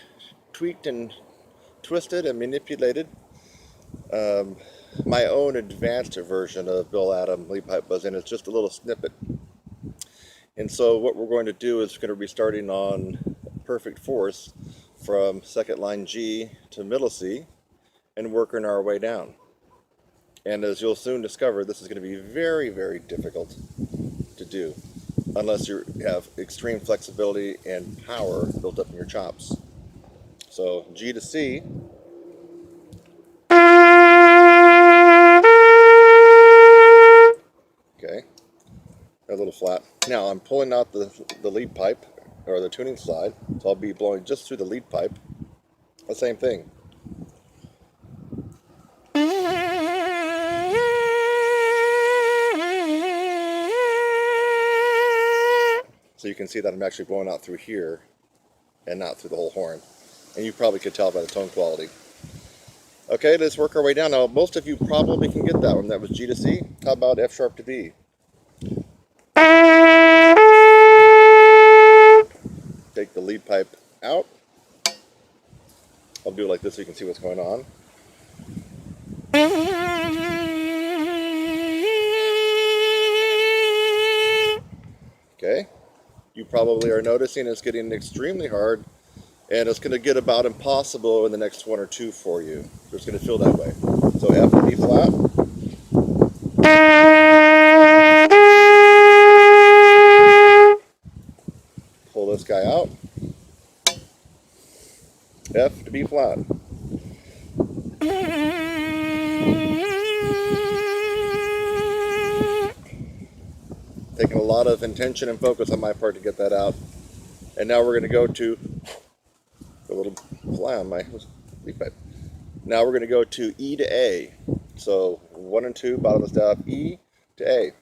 tweaked and twisted and manipulated my own advanced version of Bill Adam lead pipe buzzing. It's just a little snippet. And so what we're going to do is we're going to be starting on perfect force from second line G to middle C and working our way down. And as you'll soon discover, this is going to be very, very difficult to do unless you have extreme flexibility and power built up in your chops. So G to C. Okay, a little flat. Now I'm pulling out the lead pipe, or the tuning slide, so I'll be blowing just through the lead pipe. The same thing. So you can see that I'm actually blowing out through here and not through the whole horn. And you probably could tell by the tone quality. Okay, let's work our way down. Now, most of you probably can get that one. That was G to C. How about F sharp to B? Take the lead pipe out. I'll do it like this so you can see what's going on. Okay, you probably are noticing it's getting extremely hard, and it's going to get about impossible in the next one or two for you. It's going to feel that way. So F to B flat. Pull this guy out. F to B flat. Taking a lot of intention and focus on my part to get that out. And now we're going to go to a little fly on my lead pipe. Now we're going to go to E to A. So 1 and 2, bottom of the staff, E to A.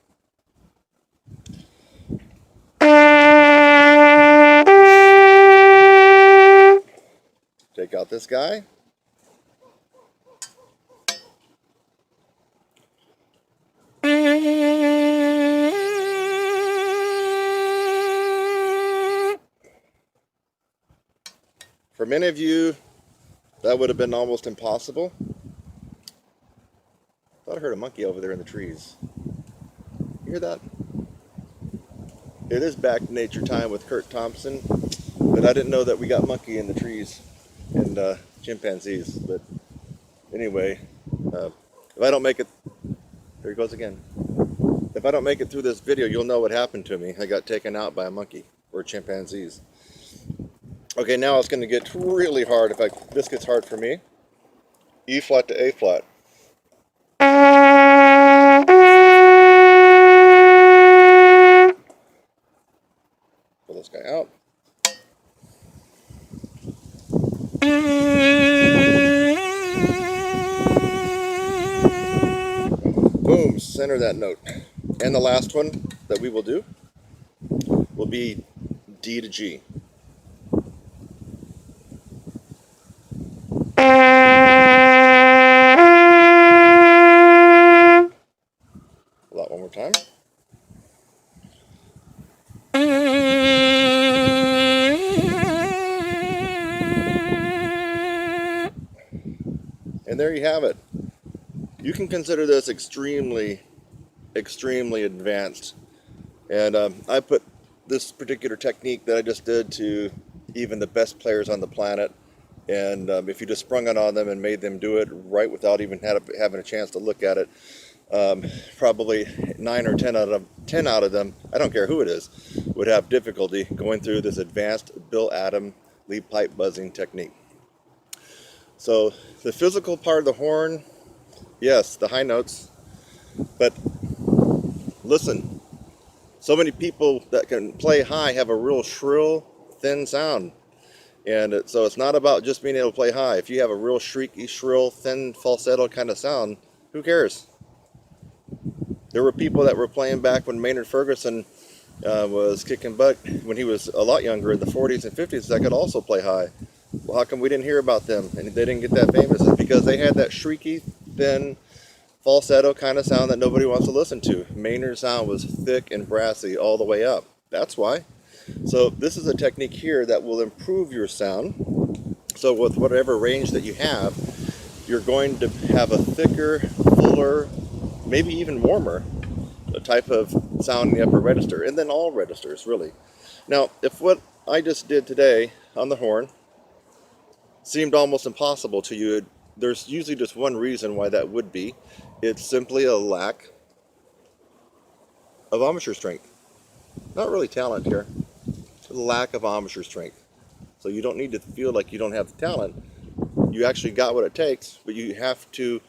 Take out this guy. For many of you, that would have been almost impossible. I thought I heard a monkey over there in the trees. You hear that? It is back nature time with Kurt Thompson, but I didn't know that we got monkey in the trees and chimpanzees. But anyway, if I don't make it, there he goes again. If I don't make it through this video, you'll know what happened to me. I got taken out by a monkey or chimpanzees. Okay, now it's going to get really hard. This gets hard for me. E flat to A flat. Pull this guy out. Boom, center that note. And the last one that we will do will be D to G. Pull that one more time. And there you have it. You can consider this extremely, extremely advanced. And I put this particular technique that I just did to even the best players on the planet. And if you just sprung it on them and made them do it right without even having a chance to look at it, probably 9 or 10 out of them, I don't care who it is, would have difficulty going through this advanced Bill Adam lead pipe buzzing technique. So the physical part of the horn, yes, the high notes, but listen, so many people that can play high have a real shrill, thin sound. And so it's not about just being able to play high. If you have a real shrieky, shrill, thin, falsetto kind of sound, who cares? There were people that were playing back when Maynard Ferguson was kicking butt when he was a lot younger in the 40s and 50s that could also play high. Well, how come we didn't hear about them and they didn't get that famous? It's because they had that shrieky, thin, falsetto kind of sound that nobody wants to listen to. Maynard's sound was thick and brassy all the way up. That's why. So this is a technique here that will improve your sound. So with whatever range that you have, you're going to have a thicker, fuller, maybe even warmer type of sound in the upper register, and then all registers, really. Now, if what I just did today on the horn seemed almost impossible to you, there's usually just one reason why that would be. It's simply a lack of embouchure strength. Not really talent here. It's a lack of embouchure strength. So you don't need to feel like you don't have the talent. You actually got what it takes, but you have to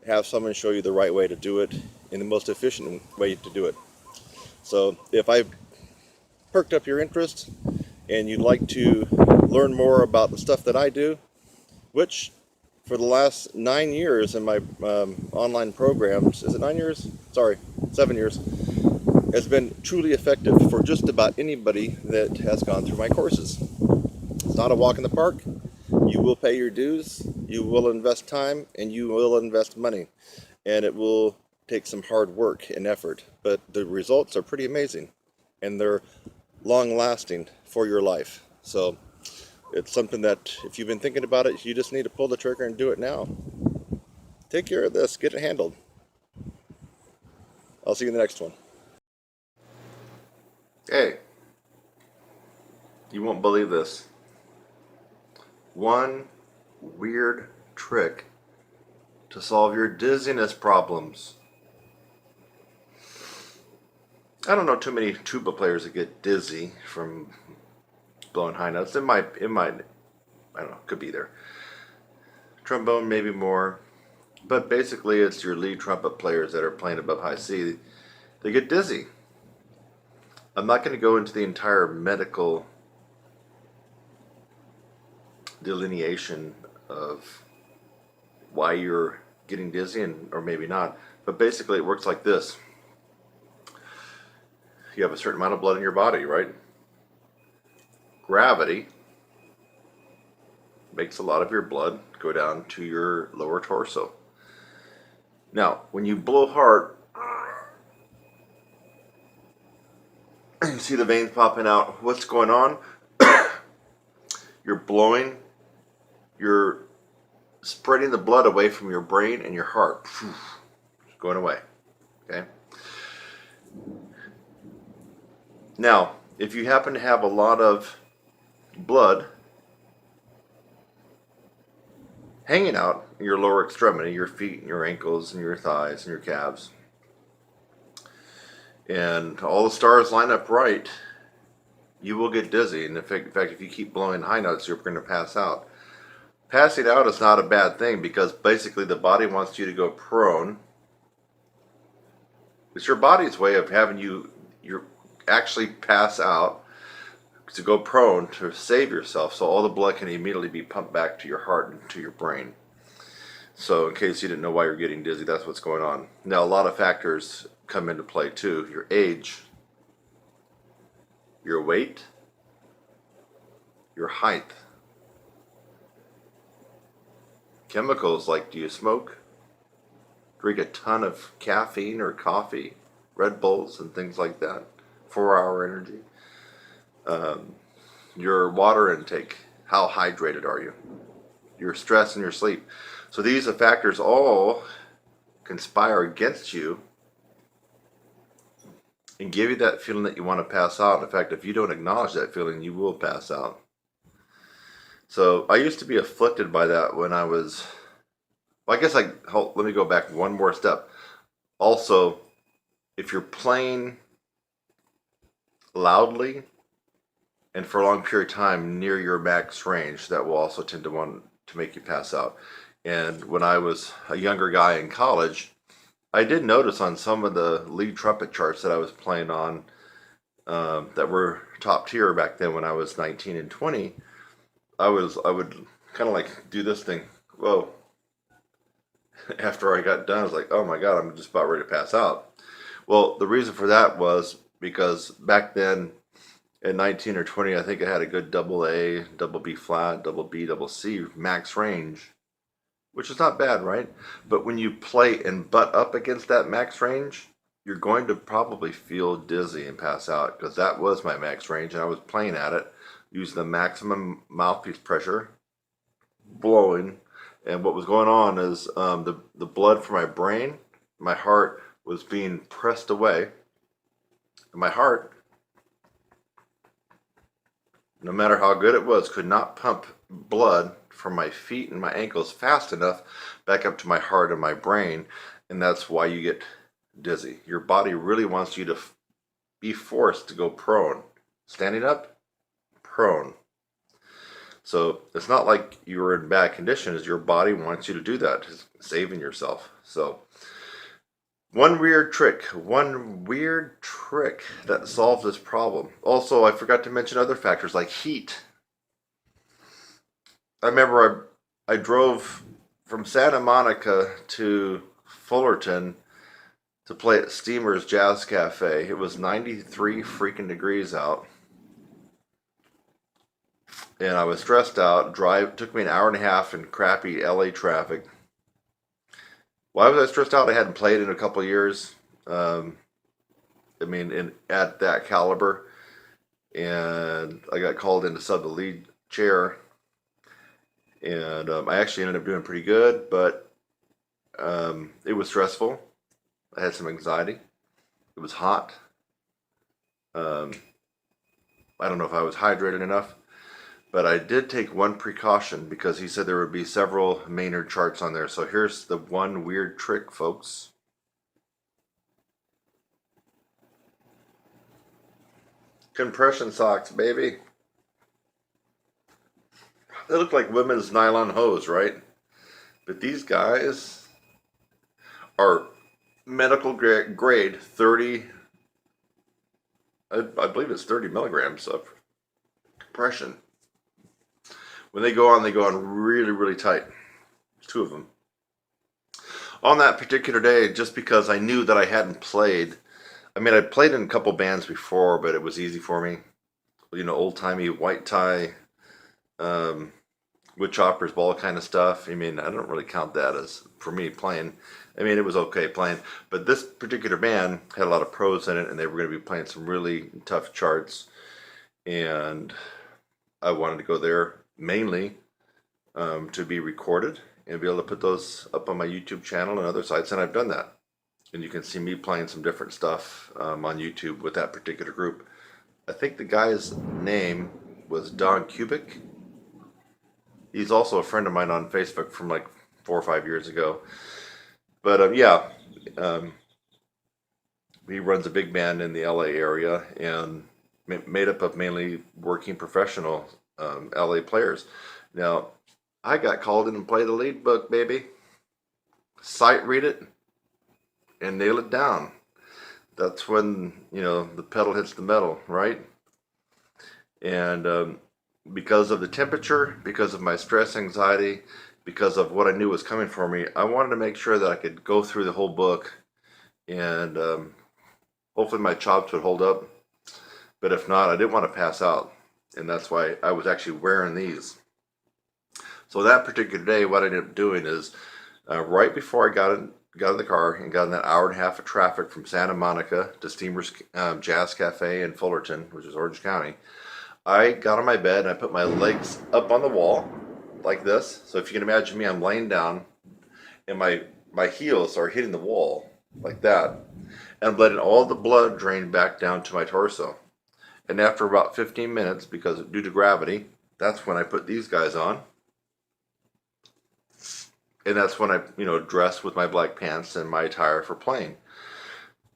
have someone show you the right way to do it in the most efficient way to do it. So if I perked up your interest and you'd like to learn more about the stuff that I do, which for the last 9 years in my online programs, is it 9 years? Sorry, 7 years, has been truly effective for just about anybody that has gone through my courses. It's not a walk in the park. You will pay your dues, you will invest time, and you will invest money. And it will take some hard work and effort, but the results are pretty amazing. And they're long-lasting for your life. So it's something that if you've been thinking about it, you just need to pull the trigger and do it now. Take care of this, get it handled. I'll see you in the next one. Hey, you won't believe this. One weird trick to solve your dizziness problems. I don't know too many tuba players that get dizzy from blowing high notes. It might, I don't know, could be there. Trombone, maybe more. But basically, it's your lead trumpet players that are playing above high C. They get dizzy. I'm not going to go into the entire medical delineation of why you're getting dizzy or maybe not. But basically, it works like this. You have a certain amount of blood in your body, right? Gravity makes a lot of your blood go down to your lower torso. Now, when you blow hard, you see the veins popping out. What's going on? You're blowing, you're spreading the blood away from your brain and your heart. It's going away. Okay? Now, if you happen to have a lot of blood hanging out in your lower extremity, your feet and your ankles and your thighs and your calves, and all the stars line up right, you will get dizzy. And in fact, if you keep blowing high notes, you're going to pass out. Passing out is not a bad thing because basically the body wants you to go prone. It's your body's way of having you actually pass out to go prone to save yourself, so all the blood can immediately be pumped back to your heart and to your brain. So in case you didn't know why you're getting dizzy, that's what's going on. Now a lot of factors come into play too. Your age, your weight, your height. Chemicals like, do you smoke? Drink a ton of caffeine or coffee, Red Bulls and things like that, 4-hour energy. Your water intake, how hydrated are you? Your stress and your sleep. So these factors all conspire against you and give you that feeling that you want to pass out. In fact, if you don't acknowledge that feeling, you will pass out. So I used to be afflicted by that when I was, well, I guess let me go back one more step. Also, if you're playing loudly and for a long period of time near your max range, that will also tend to want to make you pass out. And when I was a younger guy in college, I did notice on some of the lead trumpet charts that I was playing on that were top tier back then when I was 19 and 20, I would kind of like do this thing. Whoa. After I got done, I was like, oh my God, I'm just about ready to pass out. Well, the reason for that was because back then at 19 or 20, I think I had a good double A, double B flat, double B, double C max range, which is not bad, right? But when you play and butt up against that max range, you're going to probably feel dizzy and pass out because that was my max range and I was playing at it using the maximum mouthpiece pressure, blowing. And what was going on is the blood from my brain, my heart was being pressed away. And my heart, no matter how good it was, could not pump blood from my feet and my ankles fast enough back up to my heart and my brain. And that's why you get dizzy. Your body really wants you to be forced to go prone. Standing up, prone. So it's not like you're in bad conditions. Your body wants you to do that, saving yourself. So one weird trick that solves this problem. Also, I forgot to mention other factors like heat. I remember I drove from Santa Monica to Fullerton to play at Steamer's Jazz Cafe. It was 93 freaking degrees out. And I was stressed out. Took me an hour and a half in crappy LA traffic. Why was I stressed out? I hadn't played in a couple of years. At that caliber, and I got called in to sub the lead chair, and I actually ended up doing pretty good, but it was stressful. I had some anxiety. It was hot. I don't know if I was hydrated enough. But I did take one precaution because he said there would be several Maynard charts on there. So here's the one weird trick, folks. Compression socks, baby. They look like women's nylon hose, right? But these guys are medical grade 30, I believe it's 30 milligrams of compression. When they go on really, really tight. There's two of them. On that particular day, just because I knew that I hadn't played, I played in a couple bands before, but it was easy for me. Old-timey white tie, wood choppers, ball kind of stuff. I don't really count that as, for me, playing. It was okay playing. But this particular band had a lot of pros in it, and they were going to be playing some really tough charts. And I wanted to go there mainly to be recorded and be able to put those up on my YouTube channel and other sites, and I've done that. And you can see me playing some different stuff on YouTube with that particular group. I think the guy's name was Don Kubik. He's also a friend of mine on Facebook from like 4 or 5 years ago. But he runs a big band in the LA area, and made up of mainly working professional LA players. Now, I got called in and play the lead book, baby. Sight read it and nail it down. That's when, the pedal hits the metal, right? And because of the temperature, because of my stress, anxiety, because of what I knew was coming for me, I wanted to make sure that I could go through the whole book and hopefully my chops would hold up. But if not, I didn't want to pass out. And that's why I was actually wearing these. So that particular day, what I ended up doing is right before I got in the car and got in that hour and a half of traffic from Santa Monica to Steamer's Jazz Cafe in Fullerton, which is Orange County, I got on my bed and I put my legs up on the wall like this. So if you can imagine me, I'm laying down and my heels are hitting the wall like that. And I'm letting all the blood drain back down to my torso. And after about 15 minutes, because due to gravity, that's when I put these guys on. And that's when I, dress with my black pants and my attire for playing.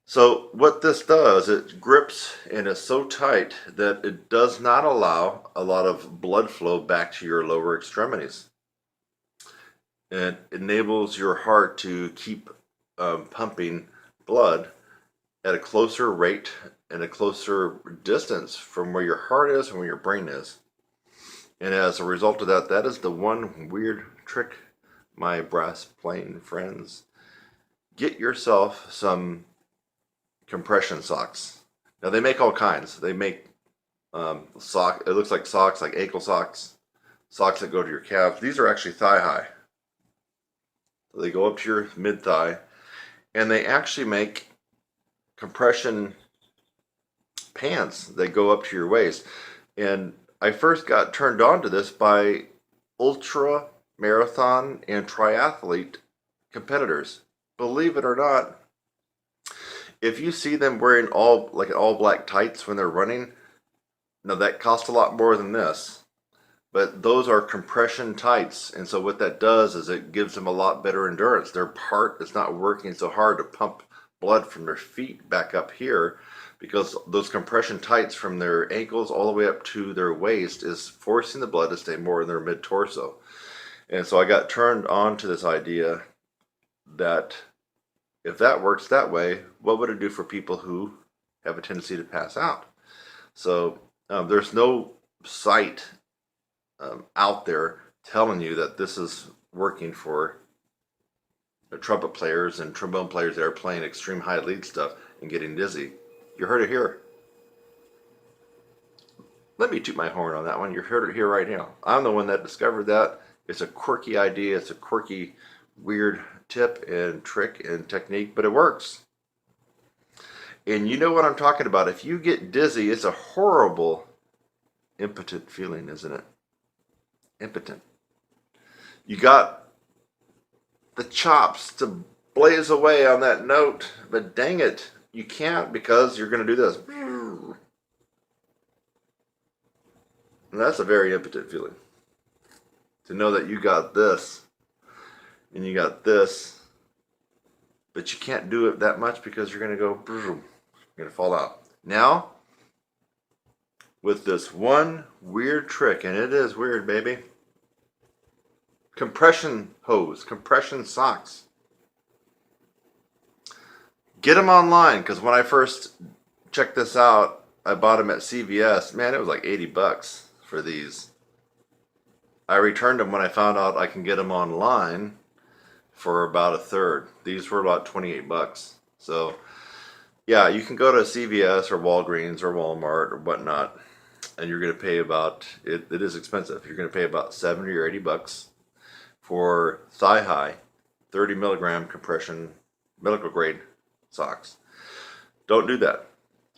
So what this does, it grips and is so tight that it does not allow a lot of blood flow back to your lower extremities. And it enables your heart to keep pumping blood at a closer rate and a closer distance from where your heart is and where your brain is. And as a result of that, that is the one weird trick, my brass playing friends. Get yourself some compression socks. Now they make all kinds. They make it looks like socks, like ankle socks, socks that go to your calves. These are actually thigh high. So they go up to your mid thigh, and they actually make compression pants that go up to your waist. And I first got turned on to this by ultra marathon and triathlete competitors. Believe it or not, if you see them wearing all black tights when they're running, now that costs a lot more than this. But those are compression tights, and so what that does is it gives them a lot better endurance. Their heart is not working so hard to pump blood from their feet back up here, because those compression tights from their ankles all the way up to their waist is forcing the blood to stay more in their mid-torso. And so I got turned on to this idea that if that works that way, what would it do for people who have a tendency to pass out? So there's no site out there telling you that this is working for trumpet players and trombone players that are playing extreme high lead stuff and getting dizzy. You heard it here. Let me toot my horn on that one. You heard it here right now. I'm the one that discovered that. It's a quirky idea. It's a quirky, weird tip and trick and technique, but it works. And you know what I'm talking about. If you get dizzy, it's a horrible, impotent feeling, isn't it? Impotent. You got the chops to blaze away on that note, but dang it, you can't, because you're going to do this. And that's a very impotent feeling. To know that you got this and you got this, but you can't do it that much because you're going to go, you're going to fall out. Now, with this one weird trick, and it is weird, baby. Compression hose, compression socks. Get them online, because when I first checked this out, I bought them at CVS. Man, it was like $80 for these. I returned them when I found out I can get them online for about a third. These were about $28. So, yeah, you can go to CVS or Walgreens or Walmart or whatnot, and you're going to pay about, it is expensive. You're going to pay about 70 or $80 for thigh high, 30 milligram compression, medical grade socks. Don't do that.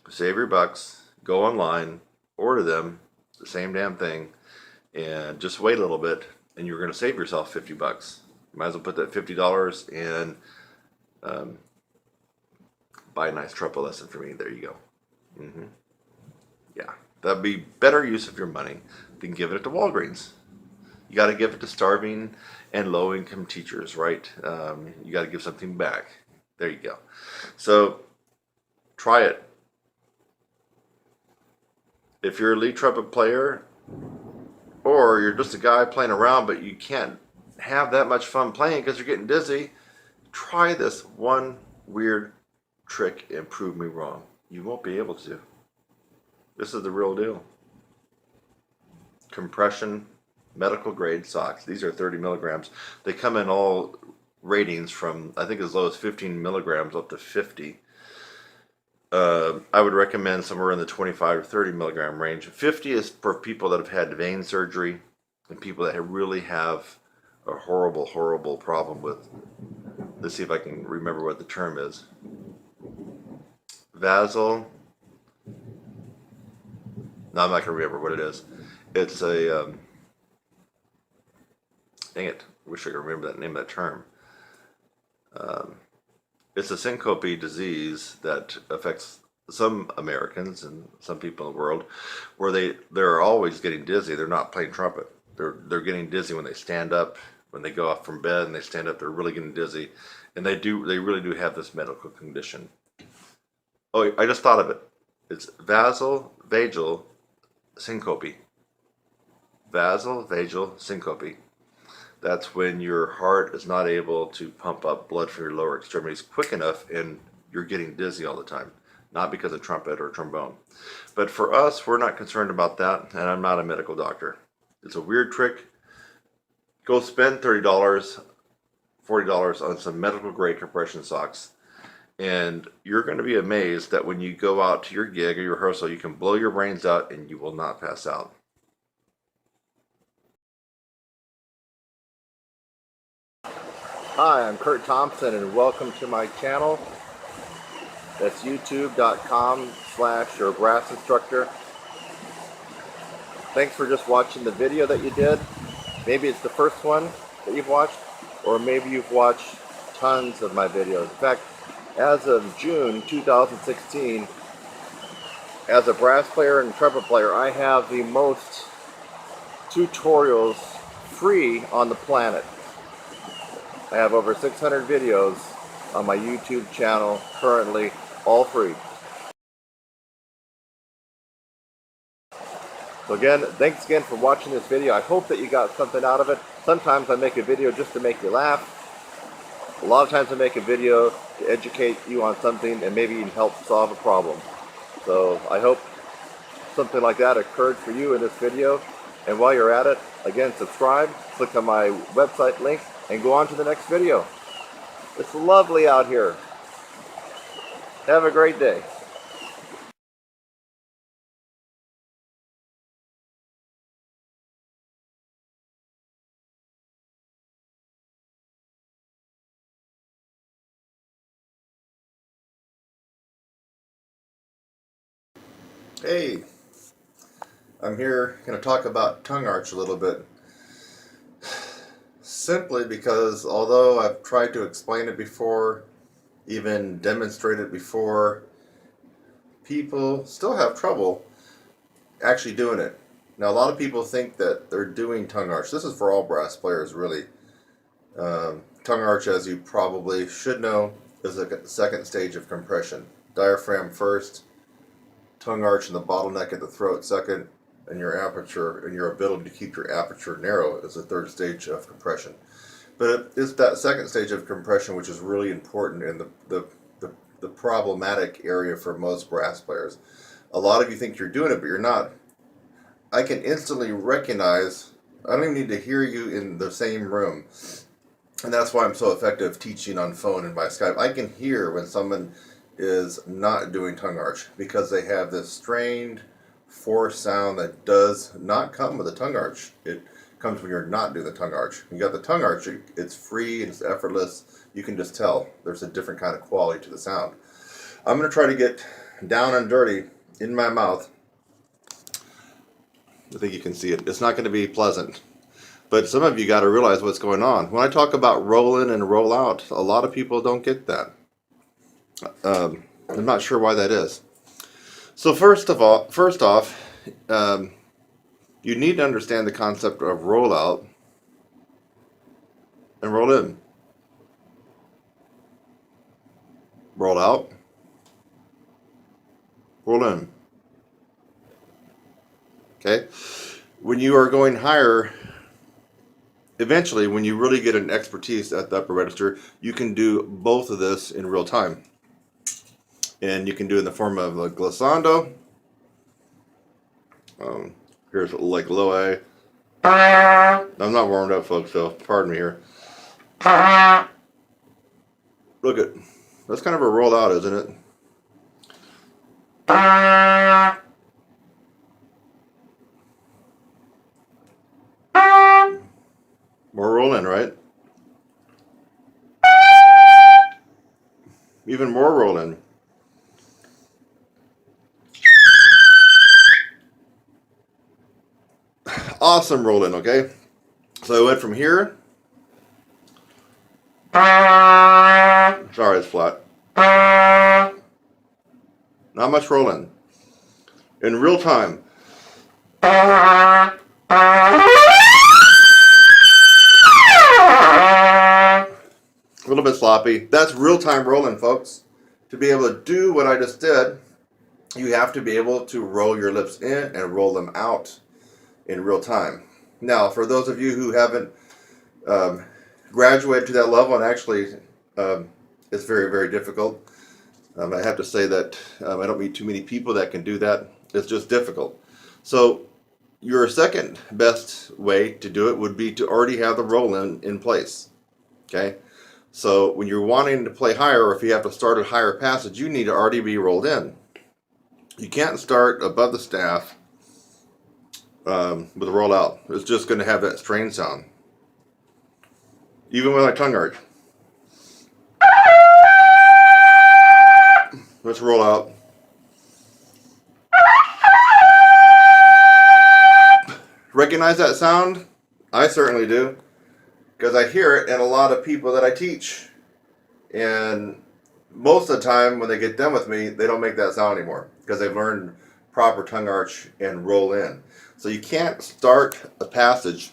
Save your bucks, go online, order them, the same damn thing, and just wait a little bit, and you're going to save yourself $50. You might as well put that $50 and buy a nice trumpet lesson for me. There you go. Yeah, that'd be better use of your money than giving it to Walgreens. You got to give it to starving and low-income teachers, right? You got to give something back. There you go. So try it. if you're a lead trumpet player, or you're just a guy playing around but you can't have that much fun playing because you're getting dizzy, try this one weird trick and prove me wrong. You won't be able to. This is the real deal. Compression medical grade socks. These are 30 milligrams. They come in all ratings from, I think, as low as 15 milligrams up to 50. I would recommend somewhere in the 25 or 30 milligram range. 50 is for people that have had vein surgery and people that really have a horrible, horrible problem with, let's see if I can remember what the term is. Vasal. No, I'm not going to remember what it is. It's a, dang it, I wish I could remember that name of that term. It's a syncope disease that affects some Americans and some people in the world, where they're always getting dizzy. They're not playing trumpet. They're getting dizzy when they stand up, when they go up from bed and they stand up. They're really getting dizzy, and they really do have this medical condition. Oh, I just thought of it. It's vasovagal syncope. Vasovagal syncope. That's when your heart is not able to pump up blood from your lower extremities quick enough and you're getting dizzy all the time. Not because of trumpet or trombone. But for us, we're not concerned about that, and I'm not a medical doctor. It's a weird trick. Go spend $30, $40 on some medical grade compression socks, and you're going to be amazed that when you go out to your gig or your rehearsal, you can blow your brains out and you will not pass out. Hi, I'm Kurt Thompson, and welcome to my channel. That's youtube.com/your brass instructor. Thanks for just watching the video that you did. Maybe it's the first one that you've watched, or maybe you've watched tons of my videos. In fact, as of June 2016, as a brass player and trumpet player, I have the most tutorials free on the planet. I have over 600 videos on my YouTube channel currently, all free. So again, thanks again for watching this video. I hope that you got something out of it. Sometimes I make a video just to make you laugh. A lot of times I make a video to educate you on something and maybe even help solve a problem. So I hope something like that occurred for you in this video. And while you're at it, again, subscribe, click on my website link, and go on to the next video. It's lovely out here. Have a great day. Hey, I'm here going to talk about tongue arch a little bit. Simply because although I've tried to explain it before, even demonstrate it before, people still have trouble actually doing it. Now, a lot of people think that they're doing tongue arch. This is for all brass players, really. Tongue arch, as you probably should know, is the second stage of compression. Diaphragm first, tongue arch and the bottleneck at the throat second, and your aperture and your ability to keep your aperture narrow is the third stage of compression. But it's that second stage of compression which is really important and the problematic area for most brass players. A lot of you think you're doing it, but you're not. I can instantly recognize, I don't even need to hear you in the same room. And that's why I'm so effective teaching on phone and by Skype. I can hear when someone is not doing tongue arch because they have this strained, forced sound that does not come with a tongue arch. It comes when you're not doing the tongue arch. You got the tongue arch, it's free and it's effortless. You can just tell there's a different kind of quality to the sound. I'm going to try to get down and dirty in my mouth. I think you can see it. It's not going to be pleasant. But some of you got to realize what's going on. When I talk about roll in and roll out, a lot of people don't get that. I'm not sure why that is. So first off, you need to understand the concept of roll out and roll in. Roll out, roll in. Okay? When you are going higher, eventually, when you really get an expertise at the upper register, you can do both of this in real time. And you can do it in the form of a glissando. Here's like low A. I'm not warmed up, folks, so pardon me here. Look at, that's kind of a roll out, isn't it? More roll in, right? Even more roll in. Awesome roll in, okay? So I went from here. Sorry, it's flat. Not much roll in. In real time. A little bit sloppy. That's real time rolling, folks. To be able to do what I just did, you have to be able to roll your lips in and roll them out in real time. Now, for those of you who haven't graduated to that level, and actually it's very, very difficult. I have to say that I don't meet too many people that can do that. It's just difficult. So your second best way to do it would be to already have the roll in place. Okay? So when you're wanting to play higher, or if you have to start a higher passage, you need to already be rolled in. You can't start above the staff with a roll out. It's just going to have that strain sound. Even with my tongue arch. Let's roll out. Recognize that sound? I certainly do. Because I hear it in a lot of people that I teach. And most of the time when they get done with me, they don't make that sound anymore. Because they've learned proper tongue arch and roll in. So you can't start a passage.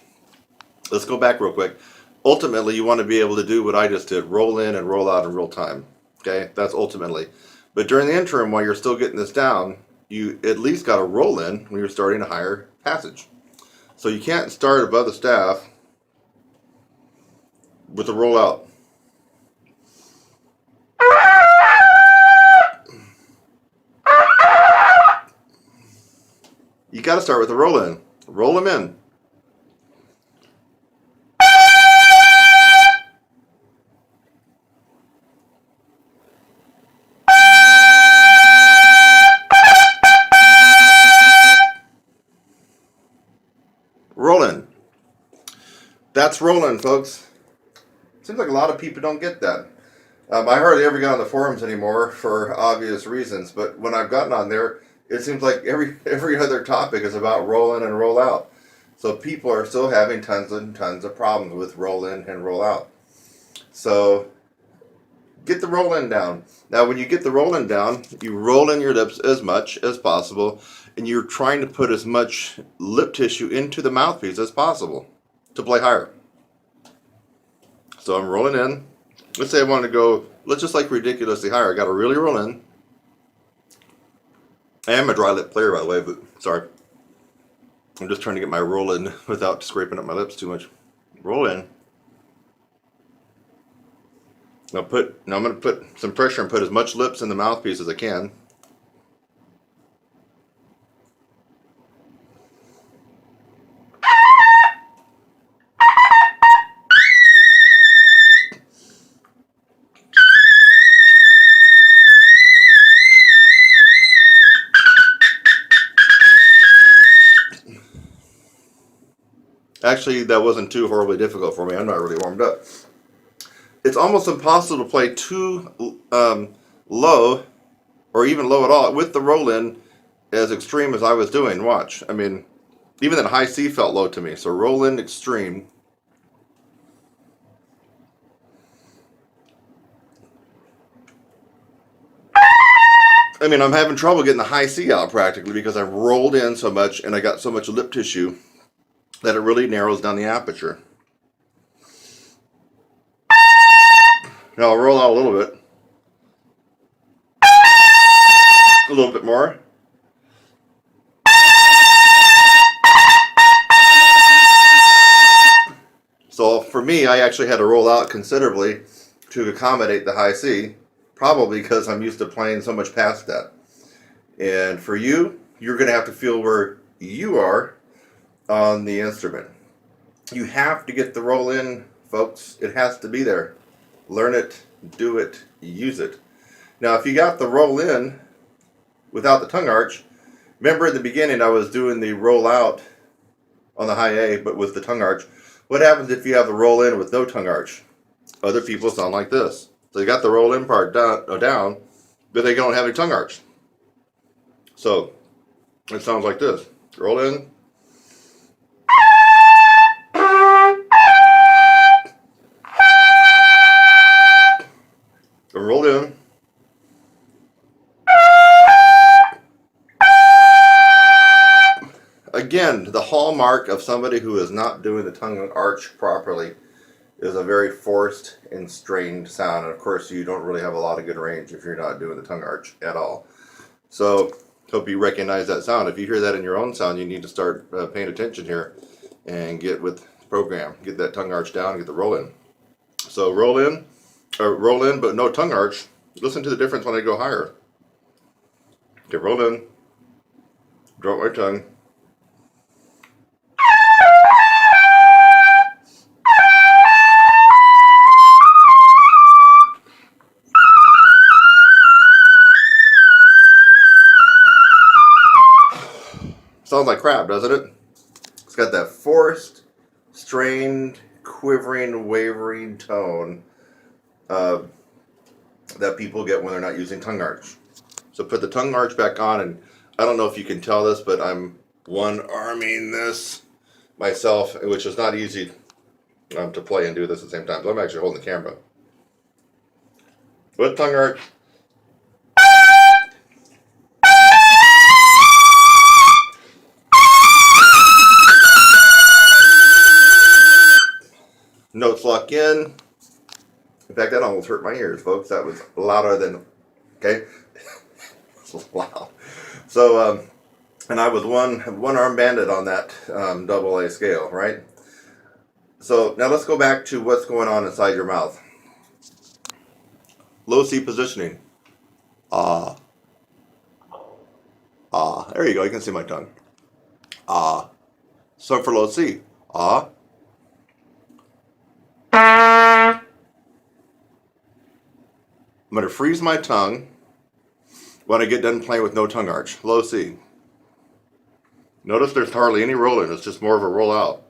Let's go back real quick. Ultimately, you want to be able to do what I just did. Roll in and roll out in real time. Okay? That's ultimately. But during the interim, while you're still getting this down, you at least got to roll in when you're starting a higher passage. So you can't start above the staff with a roll out. You got to start with a roll in. Roll them in. Rolling. That's rolling, folks. Seems like a lot of people don't get that. I hardly ever get on the forums anymore for obvious reasons, but when I've gotten on there, it seems like every other topic is about roll in and roll out. So people are still having tons and tons of problems with roll in and roll out. So get the roll in down. Now when you get the roll in down, you roll in your lips as much as possible, and you're trying to put as much lip tissue into the mouthpiece as possible to play higher. So I'm rolling in. Let's say I want to go, let's just like ridiculously higher. I got to really roll in. I am a dry lip player, by the way, but sorry. I'm just trying to get my roll in without scraping up my lips too much. Roll in. Now I'm going to put some pressure and put as much lips in the mouthpiece as I can. Actually, that wasn't too horribly difficult for me. I'm not really warmed up. It's almost impossible to play too low, or even low at all, with the roll-in as extreme as I was doing. Watch. I mean, even that high C felt low to me. So roll-in extreme. I mean, I'm having trouble getting the high C out practically because I've rolled in so much and I got so much lip tissue that it really narrows down the aperture. Now I'll roll out a little bit. A little bit more. for me, I actually had to roll out considerably to accommodate the high C, probably because I'm used to playing so much past that. And for you, you're going to have to feel where you are on the instrument. You have to get the roll in, folks. It has to be there. Learn it, do it, use it. Now, if you got the roll in without the tongue arch, remember at the beginning I was doing the roll out on the high A, but with the tongue arch. What happens if you have the roll in with no tongue arch? Other people sound like this. So you got the roll in part down, but they don't have a tongue arch. So it sounds like this. Roll in. And roll in. Again, the hallmark of somebody who is not doing the tongue arch properly is a very forced and strained sound. And of course, you don't really have a lot of good range if you're not doing the tongue arch at all. So, hope you recognize that sound. If you hear that in your own sound, you need to start paying attention here and get with the program. Get that tongue arch down, get the roll in. So, roll in, but no tongue arch. Listen to the difference when I go higher. Okay, roll in, drop my tongue. Sounds like crap, doesn't it? It's got that forced, strained, quivering, wavering tone that people get when they're not using tongue arch. So put the tongue arch back on, and I don't know if you can tell this, but I'm one-arming this myself, which is not easy to play and do this at the same time. So I'm actually holding the camera. With tongue arch. Notes lock in. In fact, that almost hurt my ears, folks. That was louder than, okay? It's loud. So, and I was one arm banded on that double A scale, right? So now let's go back to what's going on inside your mouth. Low C positioning. Ah. Ah. There you go. You can see my tongue. Ah. So for low C. Ah. I'm going to freeze my tongue when I get done playing with no tongue arch. Low C. Notice there's hardly any roll in. It's just more of a roll out.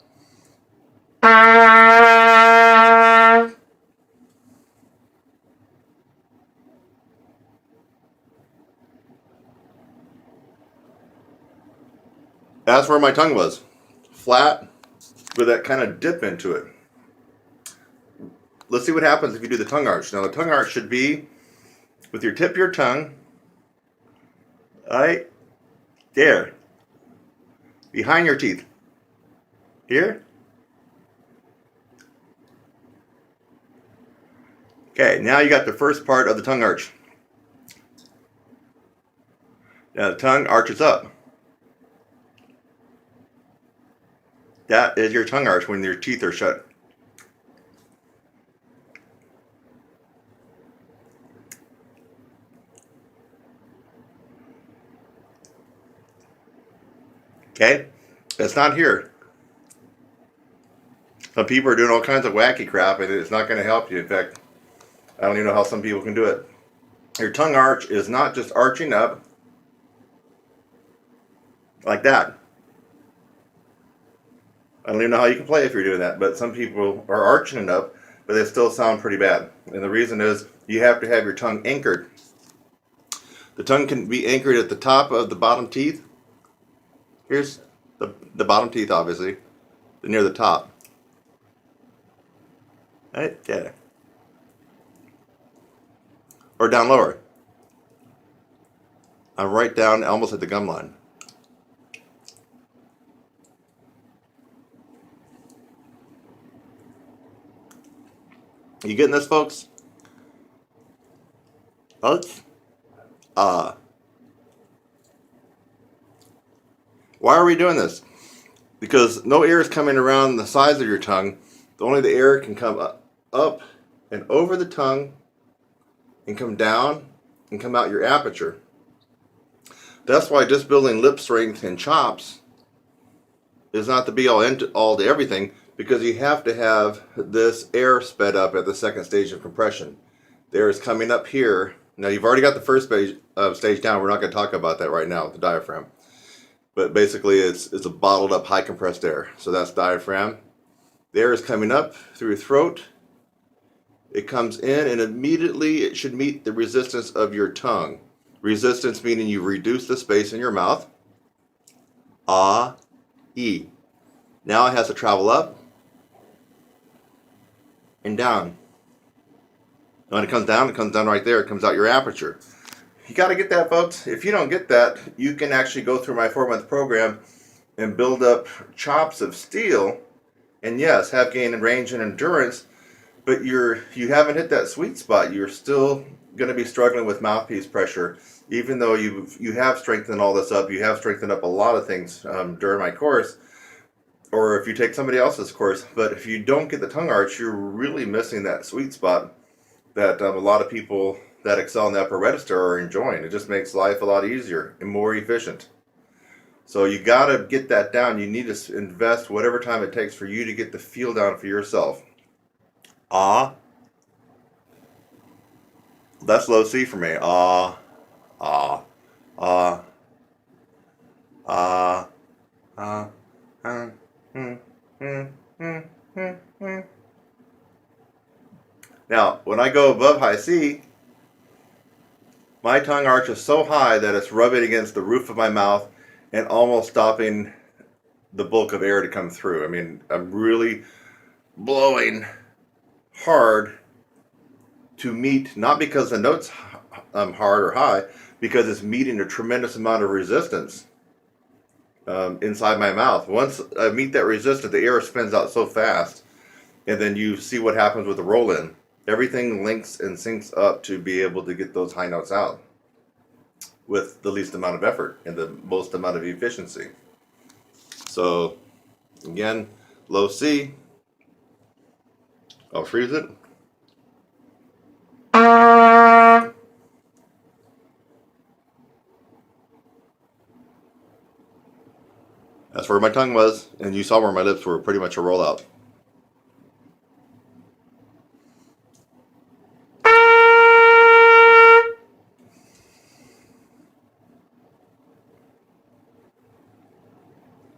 That's where my tongue was. Flat with that kind of dip into it. Let's see what happens if you do the tongue arch. Now the tongue arch should be with your tip of your tongue right there. Behind your teeth. Here. Okay, now you got the first part of the tongue arch. Now the tongue arches up. That is your tongue arch when your teeth are shut. Okay? That's not here. Some people are doing all kinds of wacky crap and it's not going to help you. In fact, I don't even know how some people can do it. Your tongue arch is not just arching up like that. I don't even know how you can play if you're doing that, but some people are arching it up, but they still sound pretty bad. And the reason is you have to have your tongue anchored. The tongue can be anchored at the top of the bottom teeth. Here's the bottom teeth, obviously, near the top. Right there. Or down lower. I'm right down almost at the gum line. You getting this, folks? Folks? Why are we doing this? Because no air is coming around the sides of your tongue. Only the air can come up and over the tongue and come down and come out your aperture. That's why just building lip strength and chops is not the be all end all to everything, because you have to have this air sped up at the second stage of compression. The air is coming up here. Now you've already got the first stage down. We're not going to talk about that right now with the diaphragm. But basically it's a bottled up high compressed air. So that's diaphragm. The air is coming up through your throat. It comes in and immediately it should meet the resistance of your tongue. Resistance meaning you reduce the space in your mouth. Ah, E. Now it has to travel up and down. When it comes down right there. It comes out your aperture. You got to get that, folks. If you don't get that, you can actually go through my 4-month program and build up chops of steel. And yes, have gain in range and endurance, but you haven't hit that sweet spot. You're still going to be struggling with mouthpiece pressure, even though you have strengthened all this up. You have strengthened up a lot of things during my course, or if you take somebody else's course. But if you don't get the tongue arch, you're really missing that sweet spot that a lot of people that excel in the upper register are enjoying. It just makes life a lot easier and more efficient. So you got to get that down. You need to invest whatever time it takes for you to get the feel down for yourself. Ah. That's low C for me. Ah. Ah. Ah. Ah. Ah. Now, when I go above high C, my tongue arch is so high that it's rubbing against the roof of my mouth and almost stopping the bulk of air to come through. I mean, I'm really blowing hard to meet, not because the note's hard or high, because it's meeting a tremendous amount of resistance inside my mouth. Once I meet that resistance, the air spins out so fast, and then you see what happens with the roll-in. Everything links and syncs up to be able to get those high notes out with the least amount of effort and the most amount of efficiency. So, again, low C. I'll freeze it. That's where my tongue was, and you saw where my lips were, pretty much a rollout.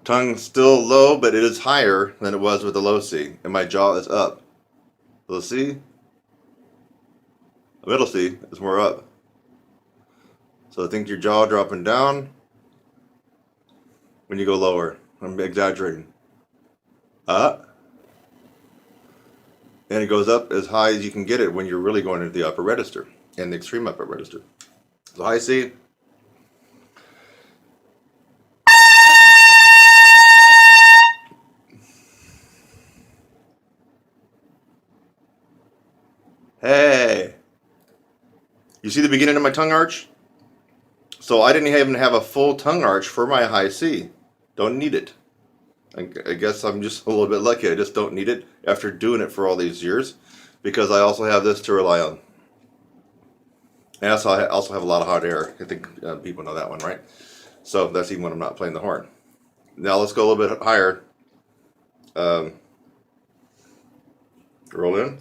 Tongue still low, but it is higher than it was with the low C, and my jaw is up. Low C, the middle C is more up. So I think your jaw dropping down when you go lower. I'm exaggerating. And it goes up as high as you can get it when you're really going into the upper register and the extreme upper register. So high C. Hey, you see the beginning of my tongue arch? So I didn't even have a full tongue arch for my high C. Don't need it. I guess I'm just a little bit lucky. I just don't need it after doing it for all these years, because I also have this to rely on. And I also have a lot of hot air. I think people know that one, right? So that's even when I'm not playing the horn. Now let's go a little bit higher. Roll in.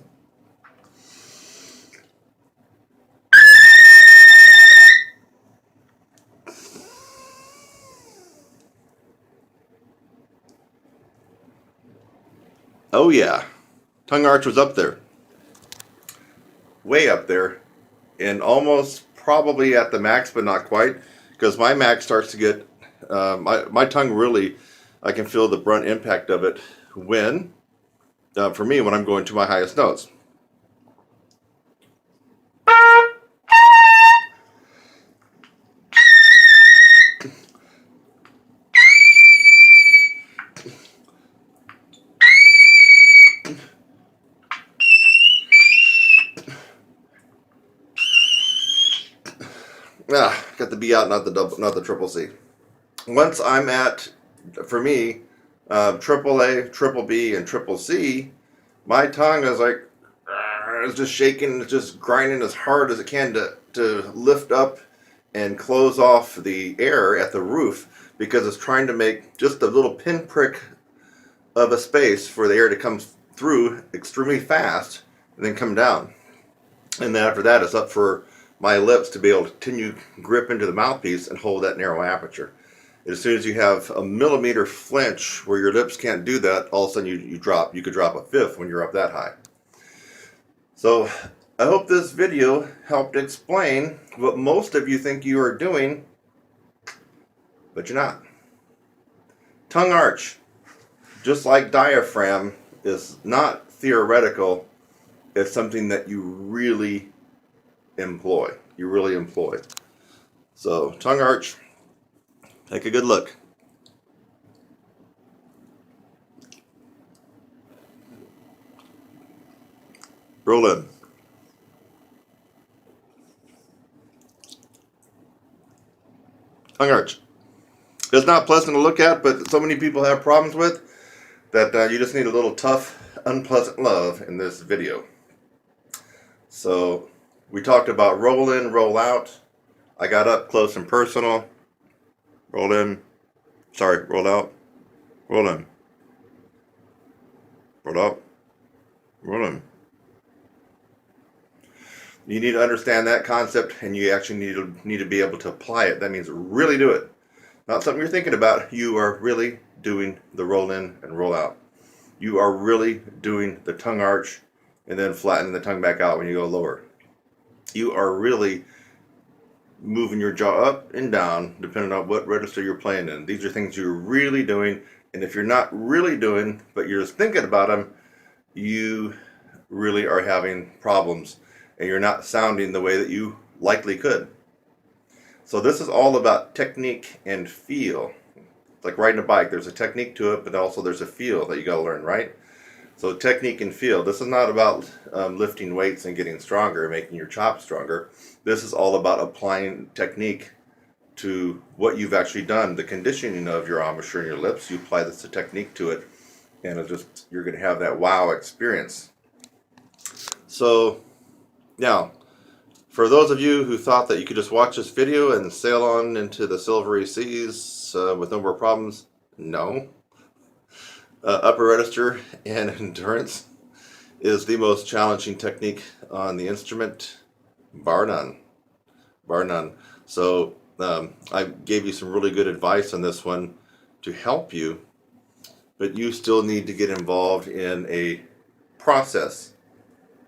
Oh yeah, tongue arch was up there, way up there, and almost probably at the max, but not quite, because my max starts to get, my tongue really, I can feel the brunt impact of it when, for me, when I'm going to my highest notes. Got the B out, not the triple C. Once I'm at, for me, triple A, triple B, and triple C, My tongue is like, it's just shaking, it's just grinding as hard as it can to lift up and close off the air at the roof because it's trying to make just a little pinprick of a space for the air to come through extremely fast and then come down. And then after that, it's up for my lips to be able to continue grip into the mouthpiece and hold that narrow aperture. As soon as you have a millimeter flinch where your lips can't do that, all of a sudden you drop. You could drop a fifth when you're up that high. So I hope this video helped explain what most of you think you are doing, but you're not. Tongue arch, just like diaphragm, is not theoretical. It's something that you really employ. So tongue arch, take a good look. Roll in. Tongue arch. It's not pleasant to look at, but so many people have problems with that you just need a little tough, unpleasant love in this video. So we talked about roll in, roll out. I got up close and personal. Roll in. Sorry, roll out. Roll in. Roll out. Roll in. You need to understand that concept, and you actually need to be able to apply it. That means really do it. Not something you're thinking about. You are really doing the roll in and roll out. You are really doing the tongue arch and then flattening the tongue back out when you go lower. You are really moving your jaw up and down depending on what register you're playing in. These are things you're really doing, and if you're not really doing, but you're just thinking about them, you really are having problems, and you're not sounding the way that you likely could. So this is all about technique and feel. It's like riding a bike. There's a technique to it, but also there's a feel that you got to learn, right? So technique and feel. This is not about lifting weights and getting stronger, making your chops stronger. This is all about applying technique to what you've actually done, the conditioning of your embouchure and your lips. You apply this technique to it, and you're going to have that wow experience. So now, for those of you who thought that you could just watch this video and sail on into the silvery seas with no more problems, no. Upper register and endurance is the most challenging technique on the instrument, bar none. Bar none. So I gave you some really good advice on this one to help you, but you still need to get involved in a process.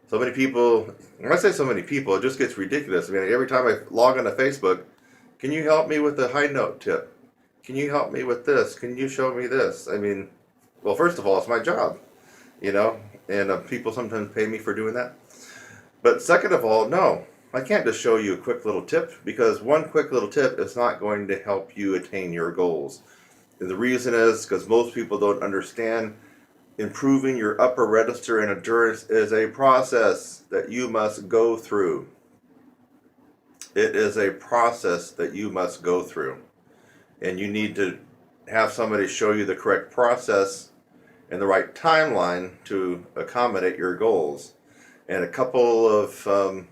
So many people, when I say so many people, it just gets ridiculous. I mean, every time I log onto Facebook, can you help me with the high note tip? Can you help me with this? Can you show me this? I mean, well, first of all, it's my job, and people sometimes pay me for doing that. But second of all, no, I can't just show you a quick little tip, because one quick little tip is not going to help you attain your goals. And the reason is because most people don't understand improving your upper register and endurance is a process that you must go through. It is a process that you must go through. And you need to have somebody show you the correct process and the right timeline to accommodate your goals. And a couple of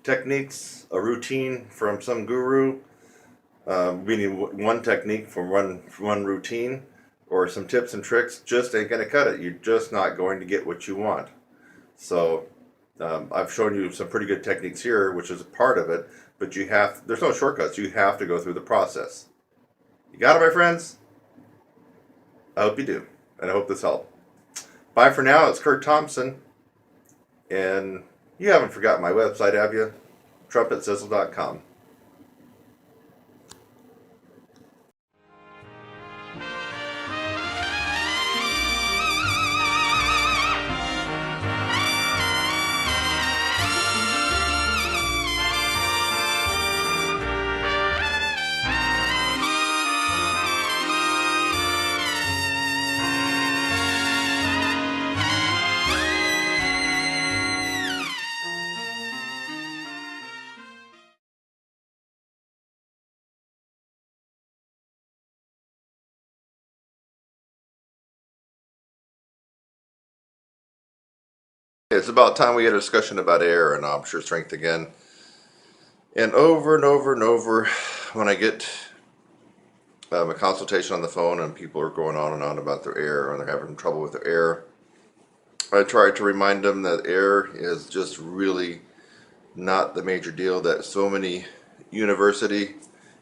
techniques, a routine from some guru, meaning one technique from one routine, or some tips and tricks just ain't going to cut it. You're just not going to get what you want. So I've shown you some pretty good techniques here, which is a part of it, but there's no shortcuts. You have to go through the process. You got it, my friends? I hope you do, and I hope this helped. Bye for now. It's Kurt Thompson, and you haven't forgotten my website, have you? TrumpetSizzle.com. It's about time we had a discussion about air and obture strength again. And over and over and over, when I get a consultation on the phone and people are going on and on about their air and they're having trouble with their air, I try to remind them that air is just really not the major deal that so many university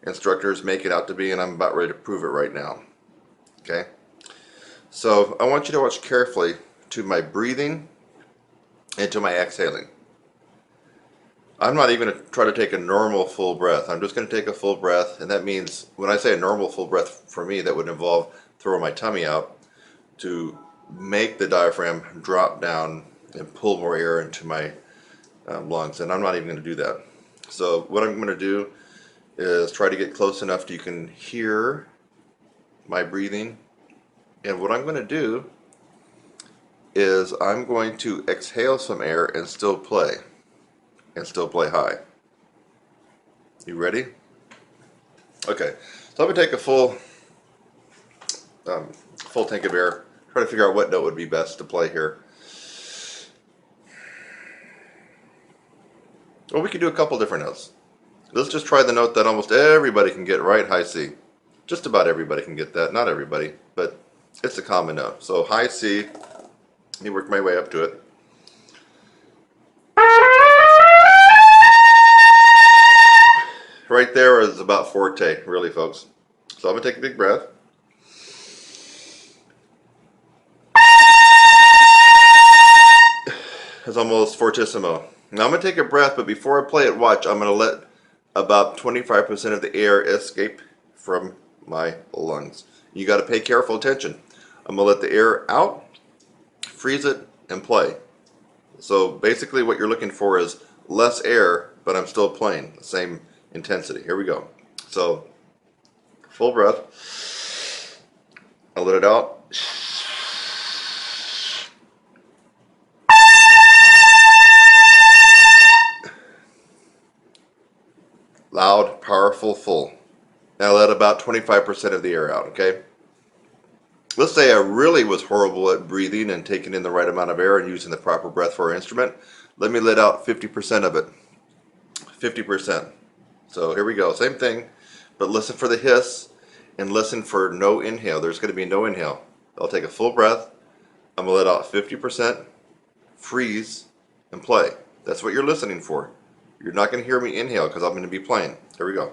instructors make it out to be, and I'm about ready to prove it right now. Okay? So I want you to watch carefully to my breathing and to my exhaling. I'm not even going to try to take a normal full breath. I'm just going to take a full breath, and that means when I say a normal full breath for me, that would involve throwing my tummy out to make the diaphragm drop down and pull more air into my lungs, and I'm not even going to do that. So what I'm going to do is try to get close enough so you can hear my breathing, and what I'm going to do is I'm going to exhale some air and still play high. You ready? Okay, so I'm gonna take a full tank of air. Try to figure out what note would be best to play here. Well, we could do a couple different notes. Let's just try the note that almost everybody can get right, high C. Just about everybody can get that. Not everybody, but it's a common note. So high C. Let me work my way up to it. Right there is about forte, really, folks. So I'm going to take a big breath. It's almost fortissimo. Now I'm going to take a breath, but before I play it, watch, I'm going to let about 25% of the air escape from my lungs. You got to pay careful attention. I'm going to let the air out, freeze it, and play. So basically what you're looking for is less air, but I'm still playing the same intensity. Here we go. So full breath. I'll let it out. Loud, powerful, full. Now let about 25% of the air out, okay? Let's say I really was horrible at breathing and taking in the right amount of air and using the proper breath for our instrument. Let me let out 50% of it. 50%. So here we go. Same thing, but listen for the hiss and listen for no inhale. There's going to be no inhale. I'll take a full breath. I'm going to let out 50%, freeze, and play. That's what you're listening for. You're not going to hear me inhale because I'm going to be playing. Here we go.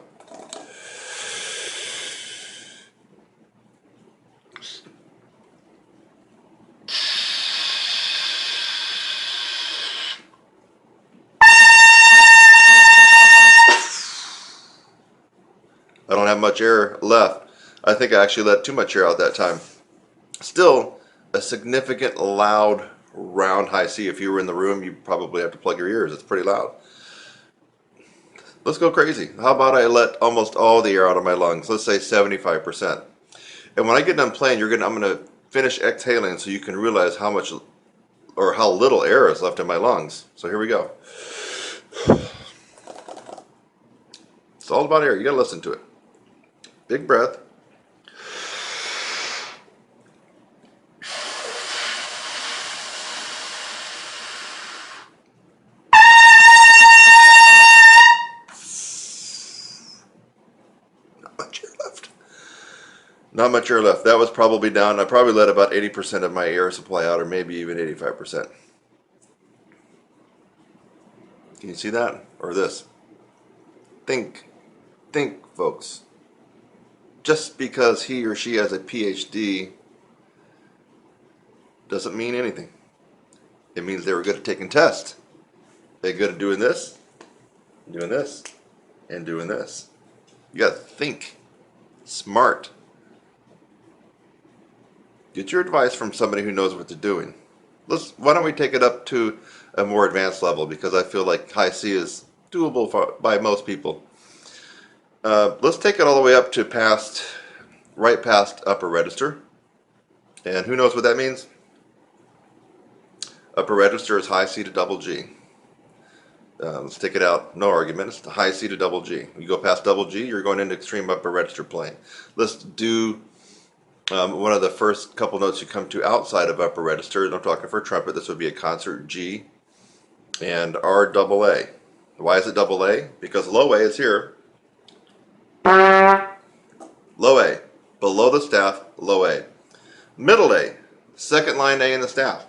I don't have much air left. I think I actually let too much air out that time. Still, a significant loud round high C. If you were in the room, you probably have to plug your ears. It's pretty loud. Let's go crazy. How about I let almost all the air out of my lungs? Let's say 75%. And when I get done playing, I'm going to finish exhaling so you can realize how much or how little air is left in my lungs. So here we go. It's all about air. You got to listen to it. Big breath. Not much air left. Not much air left. That was probably down. I probably let about 80% of my air supply out, or maybe even 85%. Can you see that? Or this? Think, folks. Just because he or she has a PhD doesn't mean anything. It means they were good at taking tests. They're good at doing this, and doing this. You got to think. Smart. Get your advice from somebody who knows what they're doing. Why don't we take it up to a more advanced level, because I feel like high C is doable by most people. Let's take it all the way up to right past upper register. And who knows what that means? Upper register is high C to double G. Let's take it out, no argument. It's the high C to double G. You go past double G, you're going into extreme upper register playing. Let's do One of the first couple notes you come to outside of upper register, and I'm talking for trumpet, this would be a concert G and R double A. Why is it double A? Because low A is here. Low A. Below the staff, low A. Middle A. Second line A in the staff.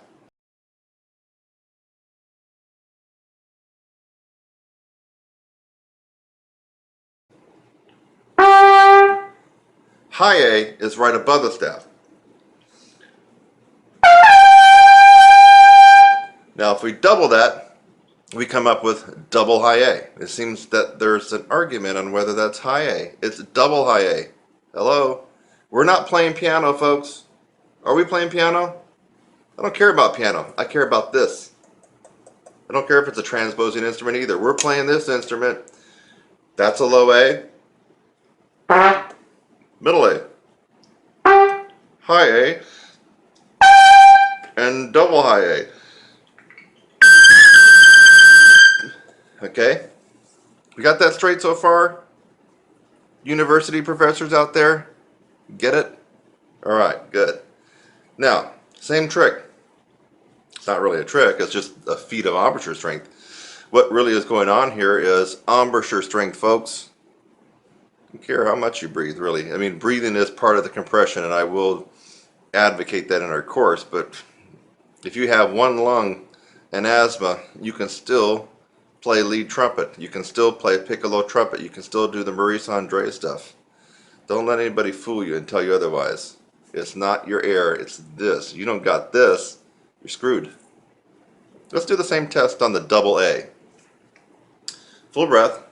High A is right above the staff. Now if we double that, we come up with double high A. It seems that there's an argument on whether that's high A. It's double high A. Hello? We're not playing piano, folks. Are we playing piano? I don't care about piano. I care about this. I don't care if it's a transposing instrument either. We're playing this instrument. That's a low A. Middle A. High A. And double high A. Okay? We got that straight so far? University professors out there? Get it? Alright, good. Now, same trick. It's not really a trick, it's just a feat of embouchure strength. What really is going on here is embouchure strength, folks. I don't care how much you breathe, really. I mean, breathing is part of the compression, and I will advocate that in our course, but if you have one lung and asthma, you can still play lead trumpet. You can still play piccolo trumpet. You can still do the Maurice Andre stuff. Don't let anybody fool you and tell you otherwise. It's not your air, it's this. You don't got this, you're screwed. Let's do the same test on the double A. Full breath.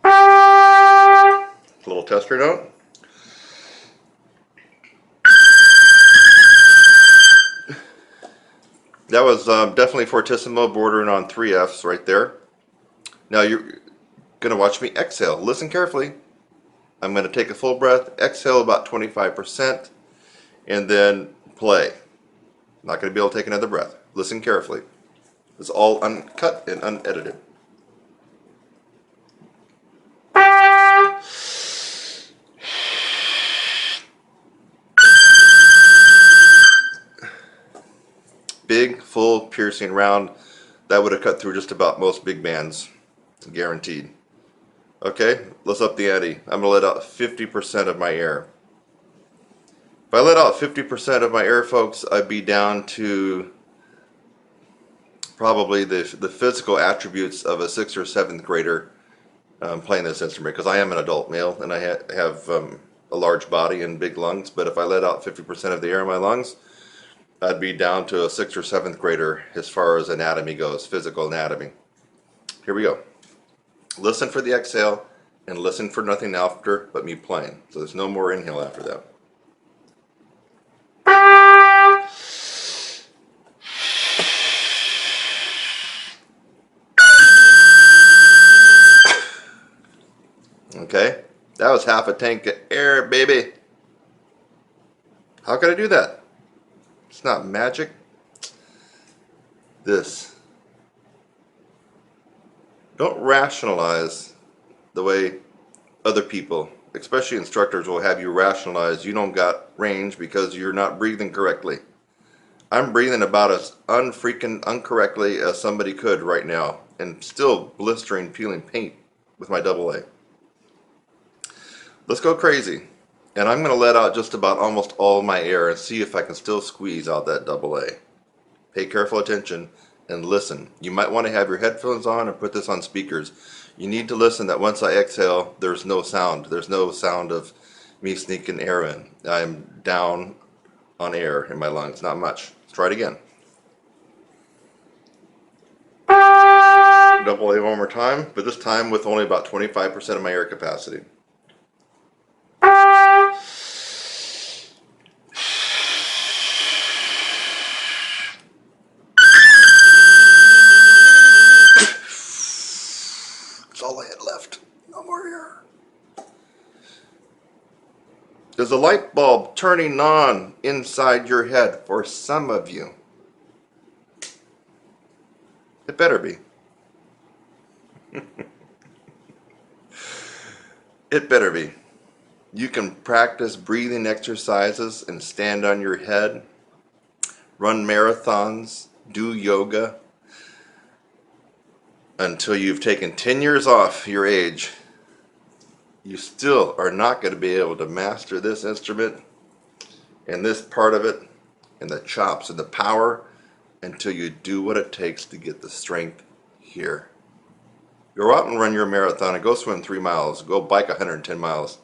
A little tester note. That was definitely fortissimo, bordering on 3 Fs right there. Now you're going to watch me exhale. Listen carefully. I'm going to take a full breath, exhale about 25%, and then play. I'm not going to be able to take another breath. Listen carefully. It's all uncut and unedited. Big, full, piercing round. That would have cut through just about most big bands. Guaranteed. Okay, let's up the ante. I'm going to let out 50% of my air. If I let out 50% of my air, folks, I'd be down to probably the physical attributes of a 6th or 7th grader playing this instrument, because I am an adult male and I have a large body and big lungs. But if I let out 50% of the air in my lungs, I'd be down to a 6th or 7th grader as far as anatomy goes, physical anatomy. Here we go. Listen for the exhale and listen for nothing after but me playing. So there's no more inhale after that. Okay, that was half a tank of air, baby. How could I do that? It's not magic. This. Don't rationalize the way other people, especially instructors, will have you rationalize you don't got range because you're not breathing correctly. I'm breathing about as unfreaking uncorrectly as somebody could right now, and still blistering, peeling paint with my double A. Let's go crazy. And I'm going to let out just about almost all my air and see if I can still squeeze out that double A. Pay careful attention and listen. You might want to have your headphones on and put this on speakers. You need to listen that once I exhale, there's no sound. There's no sound of me sneaking air in. I'm down on air in my lungs. Not much. Let's try it again. Double A one more time, but this time with only about 25% of my air capacity. That's all I had left. No more air. There's a light bulb turning on inside your head for some of you. It better be. It better be. You can practice breathing exercises and stand on your head, run marathons, do yoga until you've taken 10 years off your age. You still are not going to be able to master this instrument and this part of it and the chops and the power until you do what it takes to get the strength here. Go out and run your marathon and go swim 3 miles, go bike 110 miles.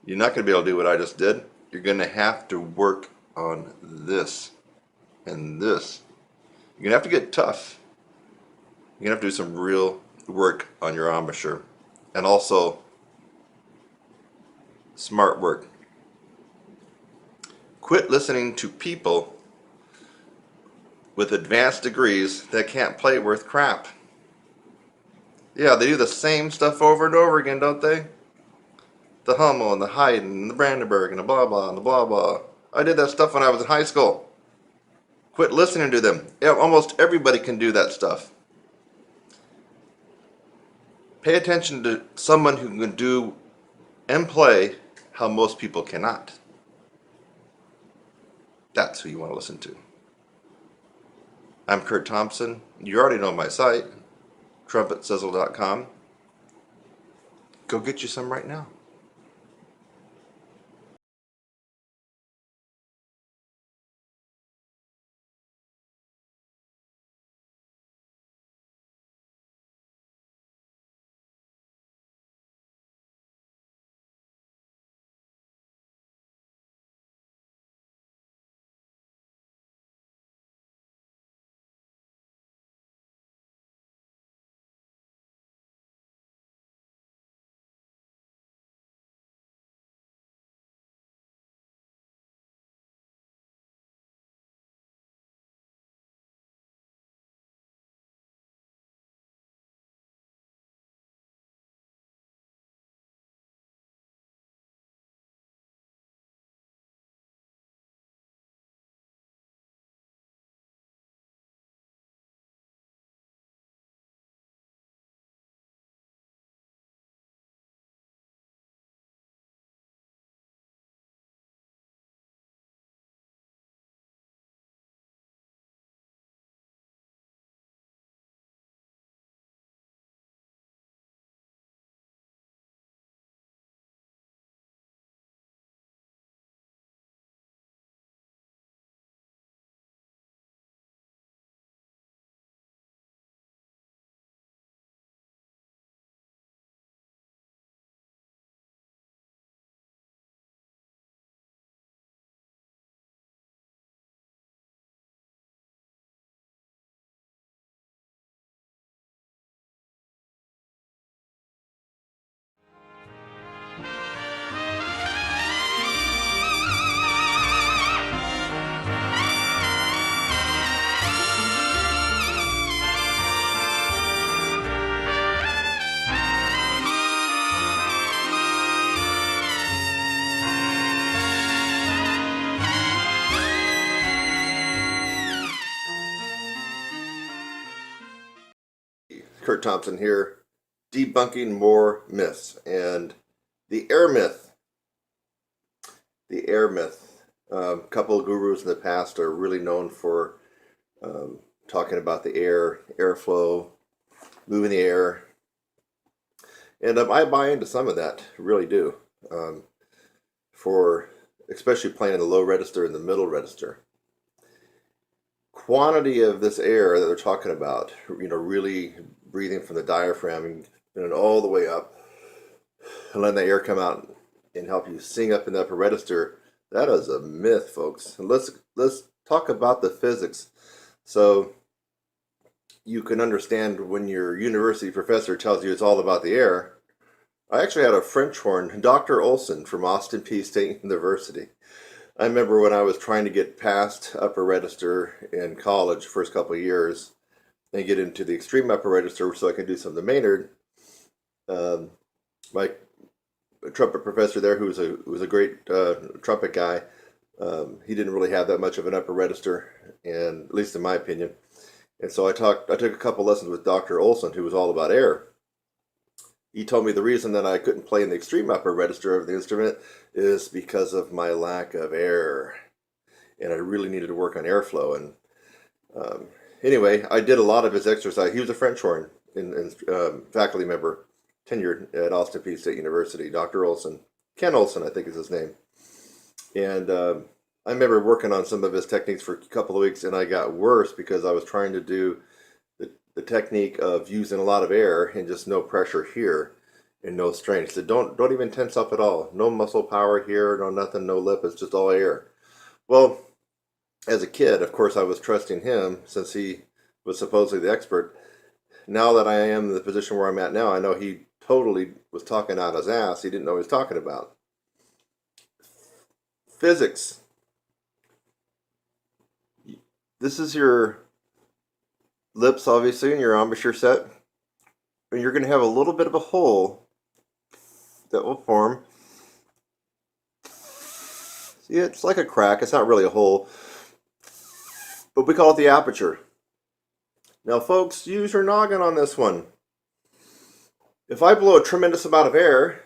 You're not going to be able to do what I just did. You're going to have to work on this and this. You're going to have to get tough. You're going to have to do some real work on your embouchure and also smart work. Quit listening to people with advanced degrees that can't play worth crap. Yeah, they do the same stuff over and over again, don't they? The Hummel and the Haydn and the Brandenburg and the blah blah and the blah blah. I did that stuff when I was in high school. Quit listening to them. Yeah, almost everybody can do that stuff. Pay attention to someone who can do and play how most people cannot. That's who you want to listen to. I'm Kurt Thompson. You already know my site, TrumpetSizzle.com. Go get you some right now. Kurt Thompson here, debunking more myths. And the air myth, the air myth. A couple of gurus in the past are really known for talking about the air, airflow, moving the air. And I buy into some of that, really do. For especially playing in the low register and the middle register. Quantity of this air that they're talking about, really breathing from the diaphragm and all the way up and letting the air come out and help you sing up in the upper register, that is a myth, folks. And let's talk about the physics so you can understand when your university professor tells you it's all about the air. I actually had a French horn, Dr. Olson from Austin Peay State University. I remember when I was trying to get past upper register in college, first couple of years, and get into the extreme upper register so I could do some of the Maynard. My trumpet professor there, who was a great trumpet guy, he didn't really have that much of an upper register, and at least in my opinion. And so I took a couple lessons with Dr. Olson, who was all about air. He told me the reason that I couldn't play in the extreme upper register of the instrument is because of my lack of air. And I really needed to work on airflow. And um, anyway, I did a lot of his exercise. He was a French horn and faculty member, tenured at Austin Peay State University, Dr. Olson. Ken Olson, I think is his name. And I remember working on some of his techniques for a couple of weeks, and I got worse because I was trying to do the technique of using a lot of air and just no pressure here and no strain. He said, don't even tense up at all. No muscle power here, no nothing, no lip. It's just all air. Well, as a kid, of course, I was trusting him since he was supposedly the expert. Now that I am in the position where I'm at now, I know he totally was talking out his ass. He didn't know what he was talking about. Physics. This is your lips, obviously, and your embouchure set. And you're going to have a little bit of a hole that will form. See, it's like a crack. It's not really a hole, but we call it the aperture. Now, folks, use your noggin on this one. If I blow a tremendous amount of air,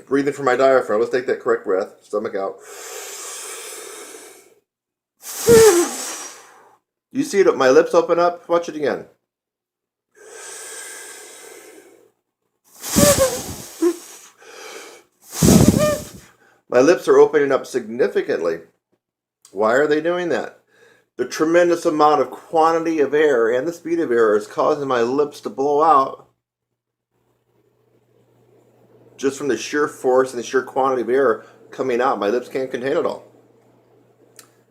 breathing from my diaphragm, let's take that correct breath, stomach out. You see it, my lips open up? Watch it again. My lips are opening up significantly. Why are they doing that? The tremendous amount of quantity of air and the speed of air is causing my lips to blow out just from the sheer force and the sheer quantity of air coming out. My lips can't contain it all.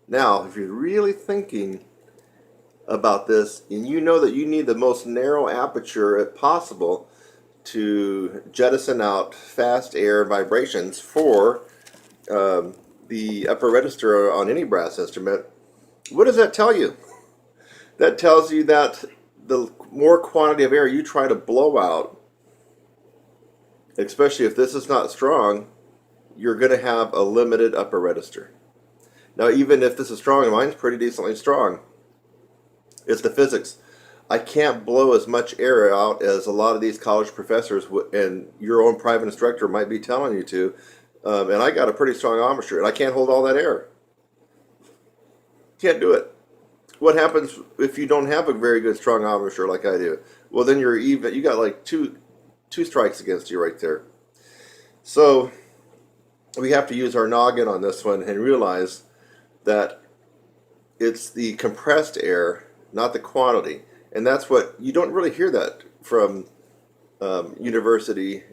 Now, if you're really thinking about this and you know that you need the most narrow aperture possible to jettison out fast air vibrations for the upper register on any brass instrument, what does that tell you? That tells you that the more quantity of air you try to blow out, especially if this is not strong, you're going to have a limited upper register. Now, even if this is strong, and mine's pretty decently strong, it's the physics. I can't blow as much air out as a lot of these college professors and your own private instructor might be telling you to. And I got a pretty strong embouchure, and I can't hold all that air. Can't do it. What happens if you don't have a very good strong embouchure like I do? Well, then you're even. You got like two strikes against you right there. So we have to use our noggin on this one and realize that it's the compressed air, not the quantity. And that's what, you don't really hear that from university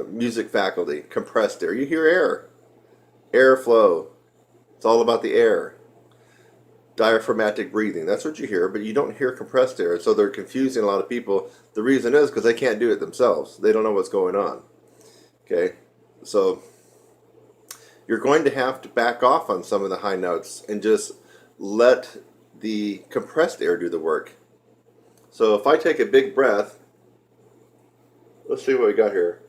music faculty, compressed air. You hear air, airflow. It's all about the air. Diaphragmatic breathing, that's what you hear, but you don't hear compressed air. So they're confusing a lot of people. The reason is because they can't do it themselves. They don't know what's going on. Okay, so you're going to have to back off on some of the high notes and just let the compressed air do the work. So if I take a big breath, let's see what we got here.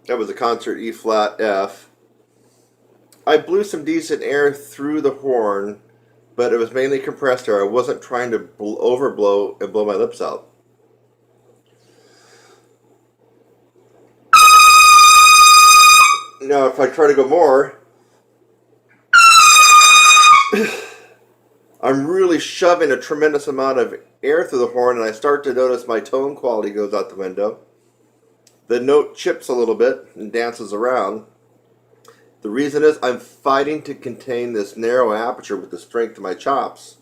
That was a concert E flat F. I blew some decent air through the horn, but it was mainly compressed air. I wasn't trying to overblow and blow my lips out. Now if I try to go more, I'm really shoving a tremendous amount of air through the horn, and I start to notice my tone quality goes out the window. The note chips a little bit and dances around. The reason is I'm fighting to contain this narrow aperture with the strength of my chops.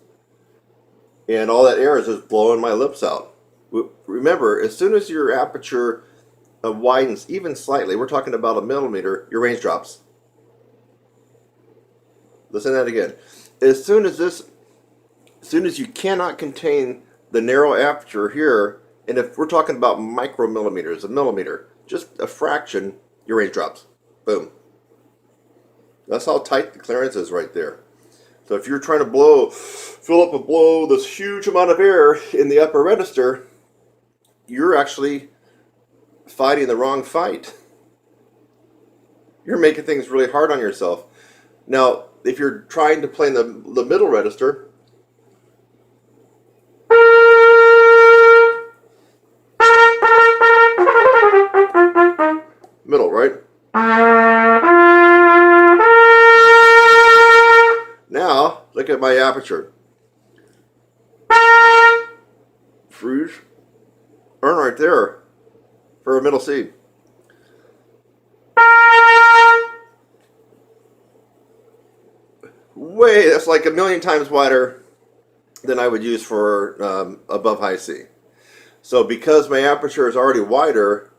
And all that air is just blowing my lips out. Remember, as soon as your aperture widens even slightly, we're talking about a millimeter, your range drops. Listen to that again. As soon as you cannot contain the narrow aperture here, and if we're talking about micromillimeters, a millimeter, just a fraction, your range drops. Boom. That's how tight the clearance is right there. So if you're trying to fill up and blow this huge amount of air in the upper register, you're actually fighting the wrong fight. You're making things really hard on yourself. Now, if you're trying to play in the middle register, my aperture. Fruge. Earn right there for a middle C. Way, that's like a million times wider than I would use for above high C. So because my aperture is already wider,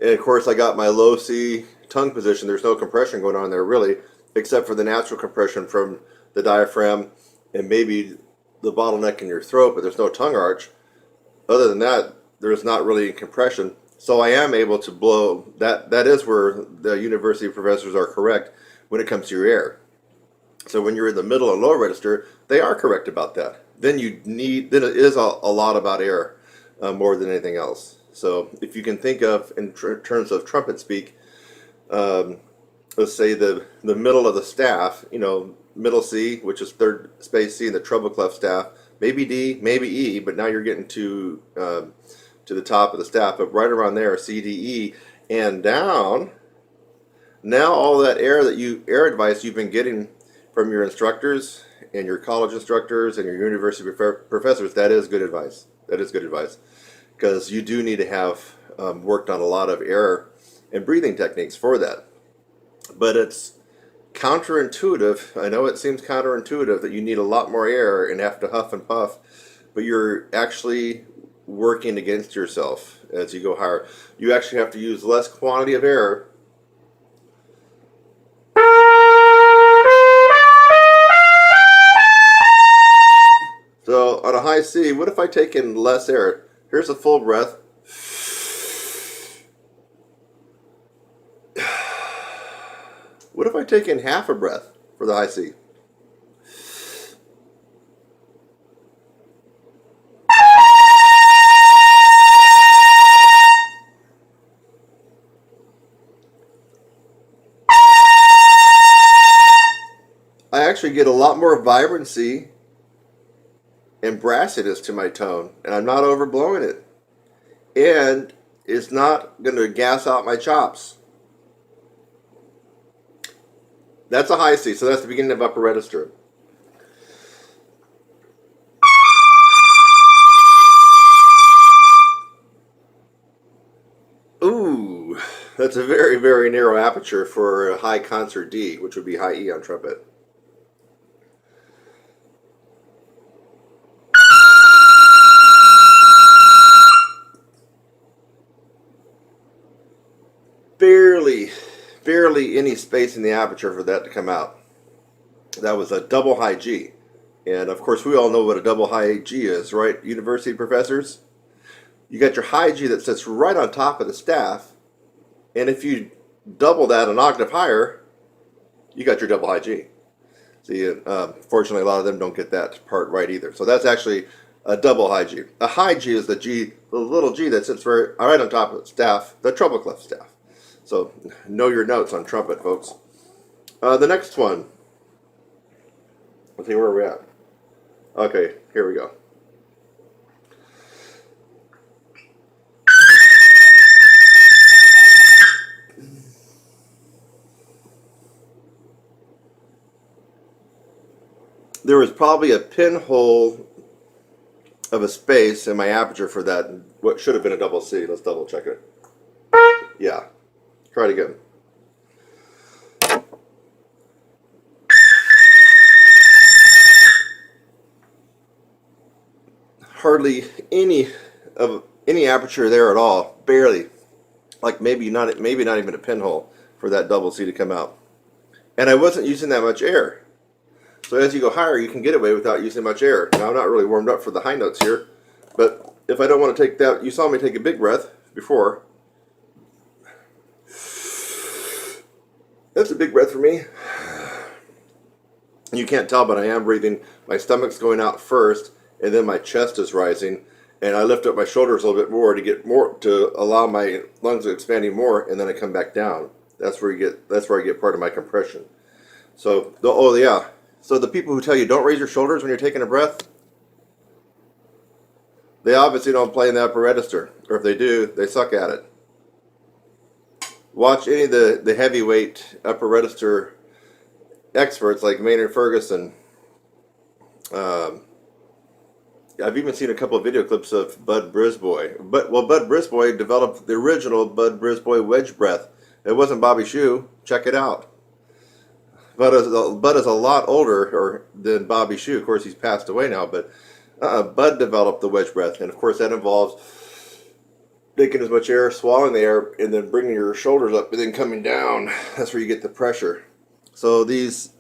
and of course I got my low C tongue position, there's no compression going on there really, except for the natural compression from the diaphragm and maybe the bottleneck in your throat, but there's no tongue arch. Other than that, there's not really compression. So I am able to blow. That is where the university professors are correct when it comes to your air. So when you're in the middle and low register, they are correct about that. Then it is a lot about air more than anything else. So if you can think of in terms of trumpet speak, let's say the middle of the staff, middle C, which is third space C in the treble clef staff, maybe D, maybe E, but now you're getting to the top of the staff, but right around there, C, D, E, and down. Now all that air advice you've been getting from your instructors and your college instructors and your university professors, that is good advice. That is good advice, because you do need to have worked on a lot of air and breathing techniques for that. But it's counterintuitive. I know it seems counterintuitive that you need a lot more air and have to huff and puff, but you're actually working against yourself as you go higher. You actually have to use less quantity of air. So on a high C, what if I take in less air? Here's a full breath. What if I take in half a breath for the high C? I actually get a lot more vibrancy and brassiness to my tone, and I'm not overblowing it. And it's not going to gas out my chops. That's a high C, so that's the beginning of upper register. Ooh, that's a very, very narrow aperture for a high concert D, which would be high E on trumpet. Barely any space in the aperture for that to come out. That was a double high G. And of course, we all know what a double high G is, right? University professors? You got your high G that sits right on top of the staff. And if you double that an octave higher, you got your double high G. See, fortunately, a lot of them don't get that part right either. So that's actually a double high G. A high G is the little G that sits right on top of the staff, the treble clef staff. So know your notes on trumpet, folks. The next one. Let's see where we're at. Okay, here we go. There was probably a pinhole of a space in my aperture for that, what should have been a double C. Let's double check it. Yeah. Try it again. Hardly any aperture there at all. Barely. Like maybe not even a pinhole for that double C to come out. And I wasn't using that much air. So as you go higher, you can get away without using much air. Now I'm not really warmed up for the high notes here, but if I don't want to take that, you saw me take a big breath before. That's a big breath for me. You can't tell, but I am breathing. My stomach's going out first, and then my chest is rising, and I lift up my shoulders a little bit more to allow my lungs to expanding more, and then I come back down. That's where I get part of my compression. So, So the people who tell you don't raise your shoulders when you're taking a breath, they obviously don't play in the upper register, or if they do, they suck at it. Watch any of the heavyweight upper register experts like Maynard Ferguson. Um, I've even seen a couple of video clips of Bud Brisbois. Bud Brisbois developed the original Bud Brisbois wedge breath. It wasn't Bobby Shue. Check it out. Bud is a lot older than Bobby Shue. Of course, he's passed away now, but Bud developed the wedge breath, and of course that involves taking as much air, swallowing the air, and then bringing your shoulders up, and then coming down. That's where you get the pressure. So these,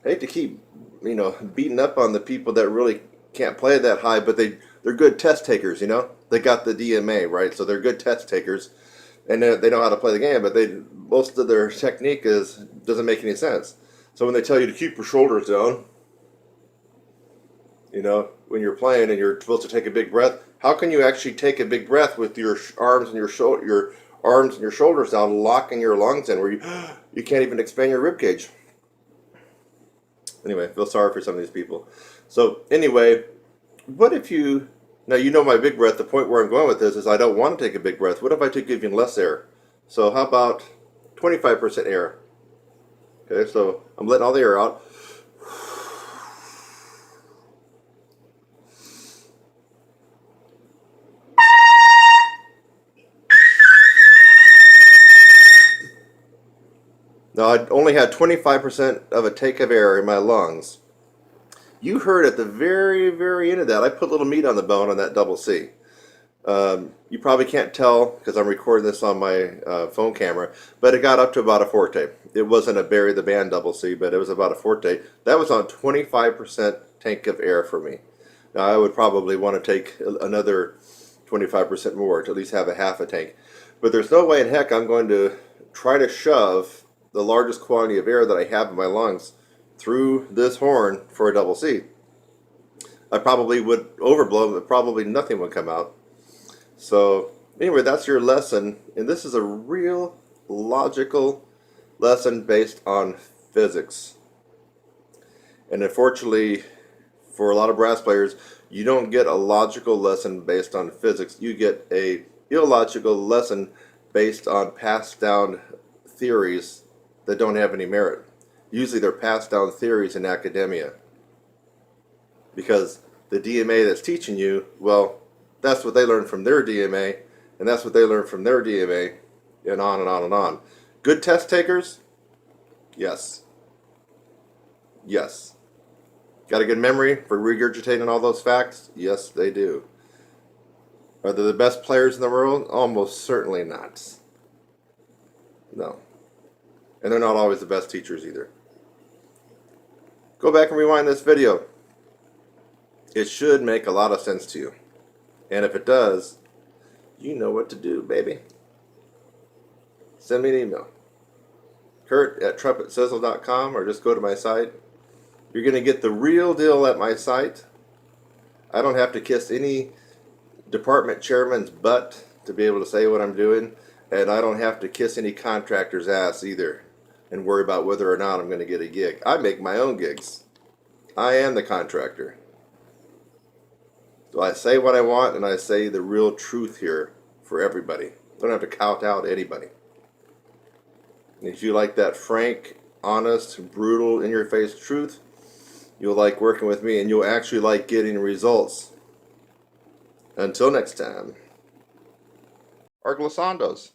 I hate to keep, beating up on the people that really can't play that high, but they're good test takers. They got the DMA, right? So they're good test takers, and they know how to play the game. But most of their technique doesn't make any sense. So when they tell you to keep your shoulders down, when you're playing and you're supposed to take a big breath, how can you actually take a big breath with your arms and your shoulders down, locking your lungs in, where you can't even expand your rib cage? Anyway, I feel sorry for some of these people. So anyway, what if now my big breath, the point where I'm going with this is I don't want to take a big breath. What if I took even less air? So how about 25% air? Okay, so I'm letting all the air out. Now I only had 25% of a take of air in my lungs. You heard at the very, very end of that, I put a little meat on the bone on that double C. You probably can't tell because I'm recording this on my phone camera, but it got up to about a forte. It wasn't a Barry the Band double C, but it was about a forte. That was on 25% tank of air for me. Now I would probably want to take another 25% more to at least have a half a tank. But there's no way in heck I'm going to try to shove the largest quantity of air that I have in my lungs through this horn for a double C. I probably would overblow, but probably nothing would come out. So anyway, that's your lesson, and this is a real logical lesson based on physics. And unfortunately, for a lot of brass players, you don't get a logical lesson based on physics. You get a illogical lesson based on passed down theories that don't have any merit. Usually they're passed down theories in academia. Because the DMA that's teaching you, well, that's what they learned from their DMA, and that's what they learned from their DMA, and on and on and on. Good test takers? Yes. Yes. Got a good memory for regurgitating all those facts? Yes, they do. Are they the best players in the world? Almost certainly not. No. And they're not always the best teachers either. Go back and rewind this video. It should make a lot of sense to you. And if it does, you know what to do, baby. Send me an email. Kurt@trumpetsizzle.com, or just go to my site. You're going to get the real deal at my site. I don't have to kiss any department chairman's butt to be able to say what I'm doing. And I don't have to kiss any contractor's ass either and worry about whether or not I'm going to get a gig. I make my own gigs. I am the contractor. So I say what I want, and I say the real truth here for everybody. I don't have to kowtow to anybody. And if you like that frank, honest, brutal, in-your-face truth, you'll like working with me, and you'll actually like getting results. Until next time. Our glissandos.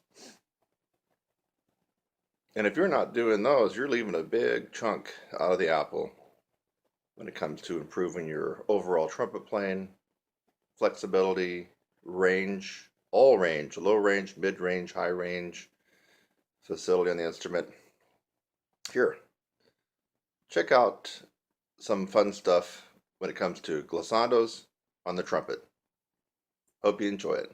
And if you're not doing those, you're leaving a big chunk out of the apple when it comes to improving your overall trumpet playing, flexibility, range, all range, low range, mid range, high range, facility on the instrument. Here, check out some fun stuff when it comes to glissandos on the trumpet. Hope you enjoy it.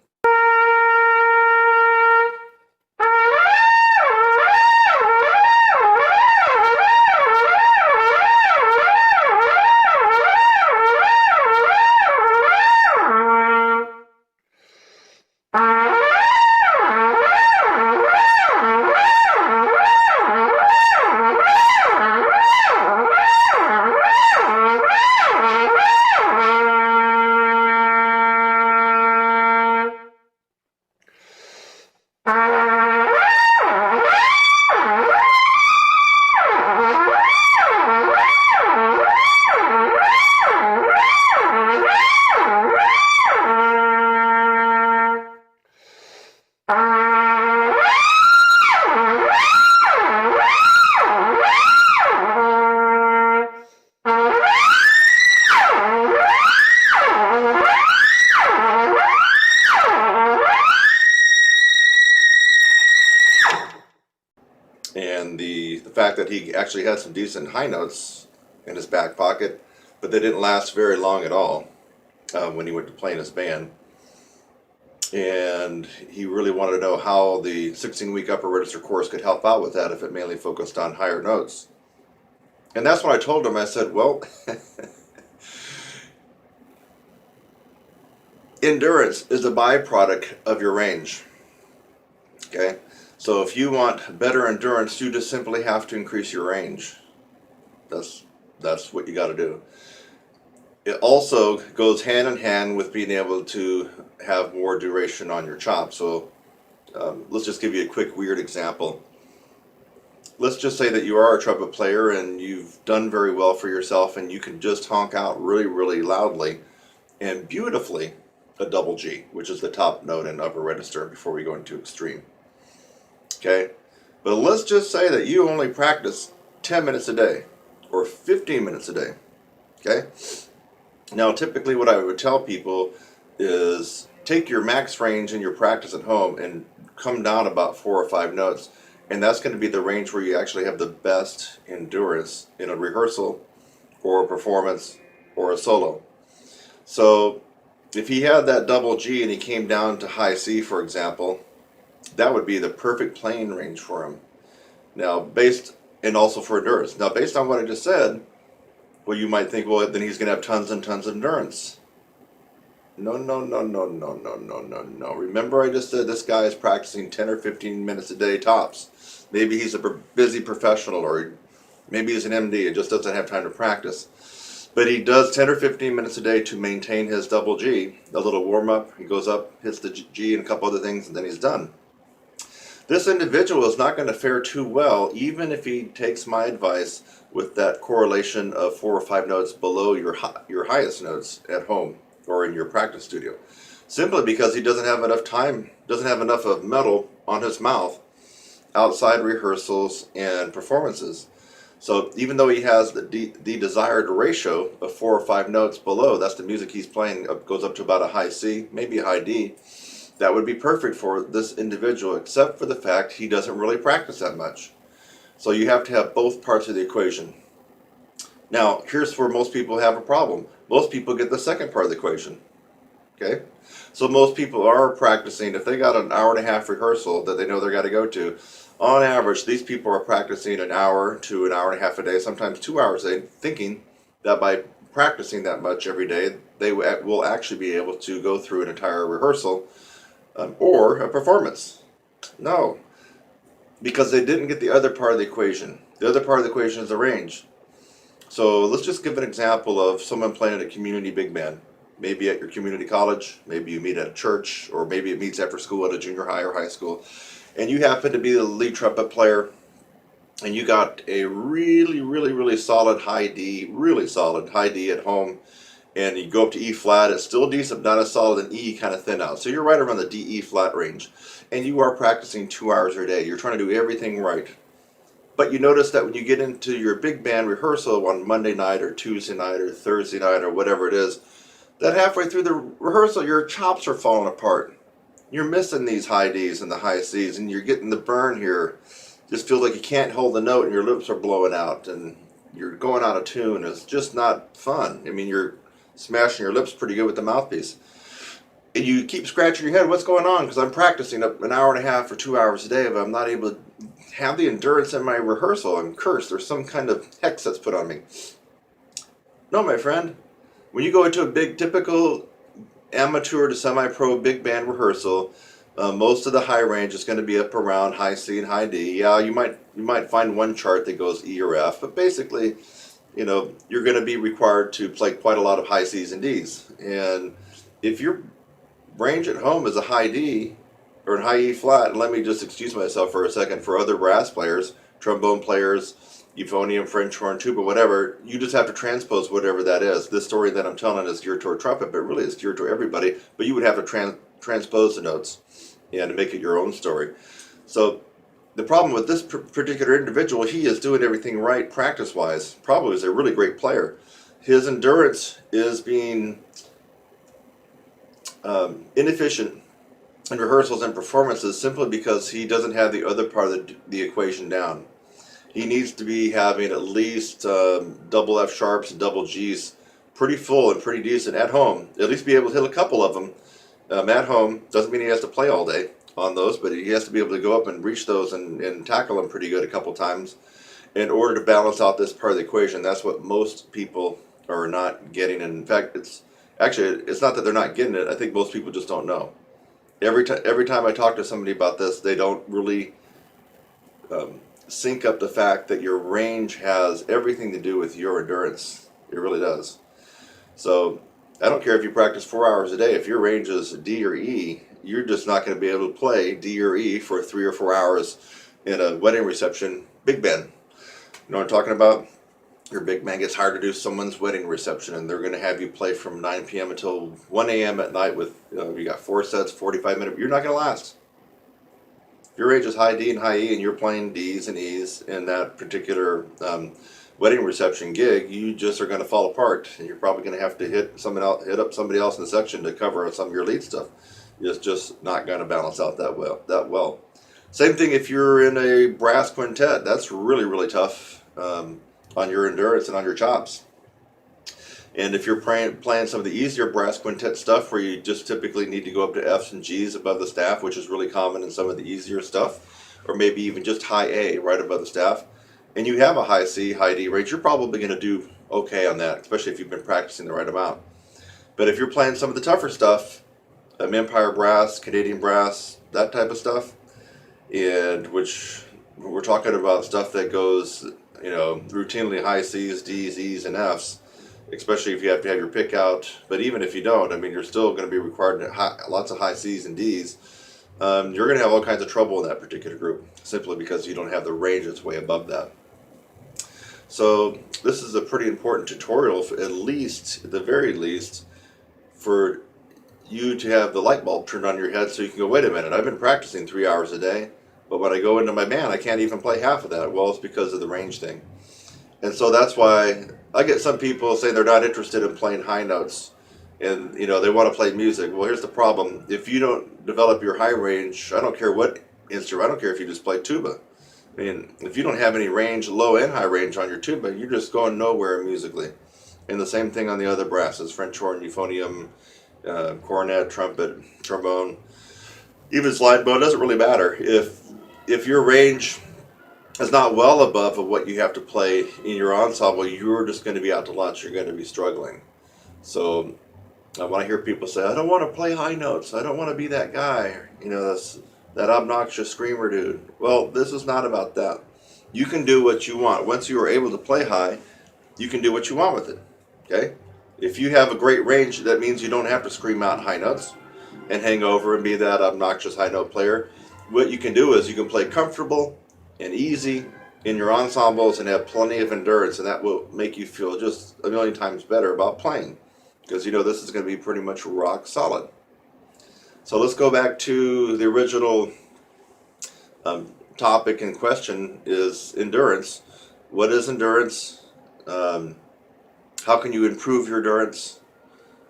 he actually had some decent high notes in his back pocket, but they didn't last very long at all when he went to play in his band. And he really wanted to know how the 16-week upper register course could help out with that if it mainly focused on higher notes. And that's what I told him. I said, well, endurance is a byproduct of your range. Okay? So if you want better endurance, you just simply have to increase your range. That's what you got to do. It also goes hand in hand with being able to have more duration on your chop. So let's just give you a quick weird example. Let's just say that you are a trumpet player and you've done very well for yourself and you can just honk out really, really loudly and beautifully a double G, which is the top note in upper register before we go into extreme. Okay? But let's just say that you only practice 10 minutes a day or 15 minutes a day. Okay? Now, typically what I would tell people is take your max range in your practice at home and come down about 4 or 5 notes. And that's going to be the range where you actually have the best endurance in a rehearsal or a performance or a solo. So if he had that double G and he came down to high C, for example, that would be the perfect playing range for him. Now, and also for endurance. Now, based on what I just said, well, you might think, well, then he's going to have tons and tons of endurance. No. Remember I just said this guy is practicing 10 or 15 minutes a day tops. Maybe he's a busy professional, or maybe he's an MD and just doesn't have time to practice. But he does 10 or 15 minutes a day to maintain his double G. A little warm-up, he goes up, hits the G and a couple other things, and then he's done. This individual is not going to fare too well, even if he takes my advice with that correlation of 4 or 5 notes below your highest notes at home or in your practice studio, simply because he doesn't have enough time, doesn't have enough of metal on his mouth outside rehearsals and performances. So even though he has the desired ratio of 4 or 5 notes below, that's the music he's playing, goes up to about a high C, maybe a high D, that would be perfect for this individual, except for the fact he doesn't really practice that much. So you have to have both parts of the equation. Now, here's where most people have a problem. Most people get the second part of the equation. Okay? So most people are practicing. If they got an hour and a half rehearsal that they know they got to go to, on average, these people are practicing an hour to an hour and a half a day, sometimes 2 hours a day, thinking that by practicing that much every day, they will actually be able to go through an entire rehearsal or a performance. No, because they didn't get the other part of the equation. The other part of the equation is the range. So let's just give an example of someone playing at a community big band. Maybe at your community college, maybe you meet at a church, or maybe it meets after school at a junior high or high school. And you happen to be the lead trumpet player, and you got a really, really, really solid high D, at home, and you go up to E flat. It's still decent, not as solid, and E kind of thin out. So you're right around the D, E flat range, and you are practicing 2 hours a day. You're trying to do everything right. But you notice that when you get into your big band rehearsal on Monday night or Tuesday night or Thursday night or whatever it is, that halfway through the rehearsal, your chops are falling apart. You're missing these high Ds and the high Cs, and you're getting the burn here. Just feels like you can't hold the note and your lips are blowing out and you're going out of tune. It's just not fun. I mean, you're smashing your lips pretty good with the mouthpiece. And you keep scratching your head, what's going on? Because I'm practicing up an hour and a half or 2 hours a day, but I'm not able to have the endurance in my rehearsal. I'm cursed. There's some kind of hex that's put on me. No, my friend. When you go into a big, typical amateur to semi-pro big band rehearsal, most of the high range is going to be up around high C and high D. Yeah, you might find one chart that goes E or F, but basically, you're going to be required to play quite a lot of high C's and D's. And if your range at home is a high D or a high E flat, and let me just excuse myself for a second for other brass players, trombone players, euphonium, French horn, tuba, whatever, you just have to transpose whatever that is. This story that I'm telling is geared toward trumpet, but really it's geared to everybody, but you would have to transpose the notes and to make it your own story. So the problem with this particular individual, he is doing everything right practice-wise. Probably is a really great player. His endurance is being inefficient in rehearsals and performances simply because he doesn't have the other part of the equation down. he needs to be having at least double F sharps and double Gs pretty full and pretty decent at home. At least be able to hit a couple of them at home. Doesn't mean he has to play all day on those, but he has to be able to go up and reach those and tackle them pretty good a couple times in order to balance out this part of the equation. That's what most people are not getting. And in fact, it's not that they're not getting it. I think most people just don't know. Every time I talk to somebody about this, they don't really sync up the fact that your range has everything to do with your endurance. It really does. So I don't care if you practice 4 hours a day. If your range is D or E, you're just not going to be able to play D or E for 3 or 4 hours in a wedding reception big band. You know what I'm talking about? Your big band gets hired to do someone's wedding reception, and they're going to have you play from 9 p.m. until 1 a.m. at night with, you got 4 sets, 45 minutes. You're not going to last. If your range is high D and high E and you're playing Ds and Es in that particular wedding reception gig, you just are going to fall apart, and you're probably going to have to hit up somebody else in the section to cover some of your lead stuff. It's just not going to balance out that well. Same thing if you're in a brass quintet. That's really, really tough on your endurance and on your chops. And if you're playing some of the easier brass quintet stuff where you just typically need to go up to Fs and Gs above the staff, which is really common in some of the easier stuff, or maybe even just high A right above the staff, and you have a high C, high D range, you're probably going to do okay on that, especially if you've been practicing the right amount. But if you're playing some of the tougher stuff, Empire brass, Canadian brass, that type of stuff, and which we're talking about stuff that goes, routinely high C's, D's, E's, and F's, especially if you have to have your pick out. But even if you don't, I mean, you're still going to be required to lots of high C's and D's. You're going to have all kinds of trouble in that particular group, simply because you don't have the range that's way above that. So this is a pretty important tutorial, at the very least, for you to have the light bulb turned on your head so you can go, wait a minute, I've been practicing 3 hours a day, but when I go into my band, I can't even play half of that. Well, it's because of the range thing. And so that's why I get some people saying they're not interested in playing high notes, and they want to play music. Well, here's the problem. If you don't develop your high range, I don't care what instrument, I don't care if you just play tuba. I mean, if you don't have any range, low and high range on your tuba, you're just going nowhere musically. And the same thing on the other brasses, French horn, euphonium, cornet, trumpet, trombone, even slide bow. It doesn't really matter. If your range is not well above of what you have to play in your ensemble, you're just going to be out to lunch. You're going to be struggling. So when I hear people say, I don't want to play high notes, I don't want to be that guy, that obnoxious screamer dude. Well, this is not about that. You can do what you want. Once you are able to play high, you can do what you want with it. Okay? If you have a great range, that means you don't have to scream out high notes and hang over and be that obnoxious high note player. What you can do is you can play comfortable and easy in your ensembles and have plenty of endurance, and that will make you feel just a million times better about playing, because this is going to be pretty much rock solid. So let's go back to the original topic in question, is endurance. What is endurance? How can you improve your endurance?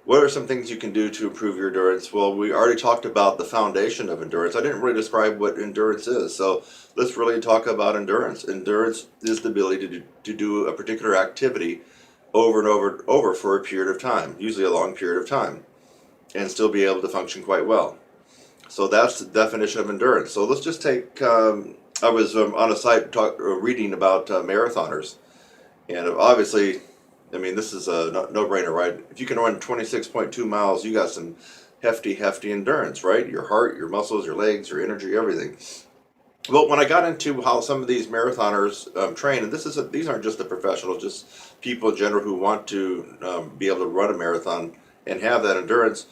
What are some things you can do to improve your endurance? Well, we already talked about the foundation of endurance. I didn't really describe what endurance is, so let's really talk about endurance. Endurance is the ability to do a particular activity over and over for a period of time, usually a long period of time, and still be able to function quite well. So that's the definition of endurance. So let's just take, I was on a site reading about marathoners, and obviously, I mean, this is a no-brainer, right? If you can run 26.2 miles, you got some hefty endurance, right? Your heart, your muscles, your legs, your energy, everything. Well, when I got into how some of these marathoners train, and these aren't just the professionals, just people in general who want to be able to run a marathon and have that endurance,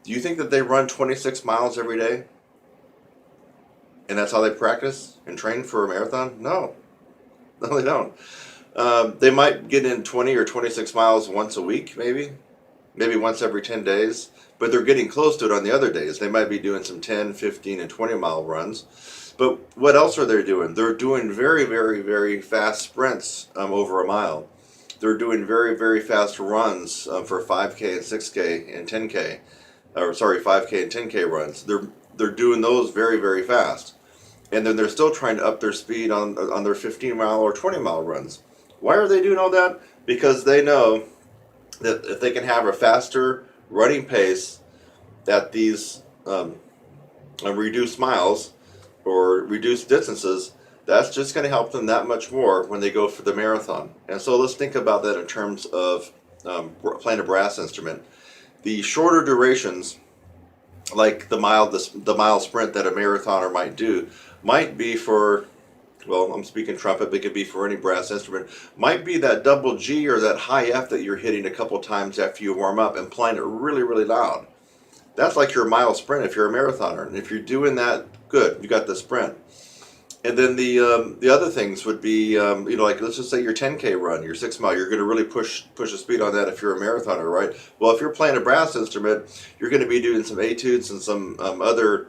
do you think that they run 26 miles every day? And that's how they practice and train for a marathon? No, they don't. They might get in 20 or 26 miles once a week, maybe once every 10 days, but they're getting close to it on the other days. They might be doing some 10, 15, and 20 mile runs. But what else are they doing? They're doing very, very, very fast sprints over a mile. They're doing very, very fast runs for 5K and 6K and 10K, 5K and 10K runs. They're doing those very, very fast. and then they're still trying to up their speed on their 15-mile or 20-mile runs. Why are they doing all that? Because they know that if they can have a faster running pace at these reduced miles or reduced distances, that's just going to help them that much more when they go for the marathon. And so let's think about that in terms of playing a brass instrument. The shorter durations, like the mile sprint that a marathoner might do, might be for, well, I'm speaking trumpet, but it could be for any brass instrument, might be that double G or that high F that you're hitting a couple times after you warm up and playing it really, really loud. That's like your mile sprint if you're a marathoner. And if you're doing that, good, you got the sprint. And then the other things would be, like let's just say your 10K run, your 6 mile, you're going to really push the speed on that if you're a marathoner, right? Well, if you're playing a brass instrument, you're going to be doing some etudes and some other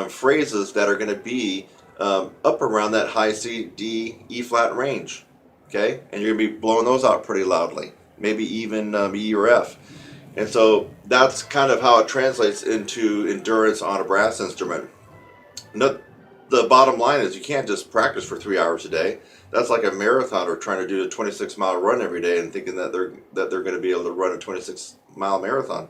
phrases that are going to be up around that high C, D, E flat range, okay? And you're going to be blowing those out pretty loudly, maybe even E or F. And so that's kind of how it translates into endurance on a brass instrument. The bottom line is you can't just practice for 3 hours a day. That's like a marathoner trying to do a 26-mile run every day and thinking that they're going to be able to run a 26-mile marathon.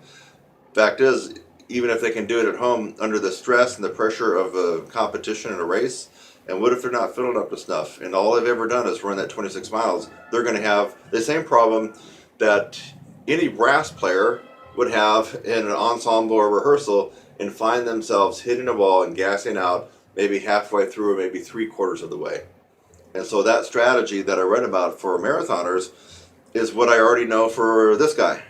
Fact is, even if they can do it at home under the stress and the pressure of a competition and a race, and what if they're not filling up to snuff and all they've ever done is run that 26 miles, they're going to have the same problem that any brass player would have in an ensemble or rehearsal and find themselves hitting a wall and gassing out maybe halfway through or maybe 3/4 of the way. And so that strategy that I read about for marathoners is what I already know for this guy,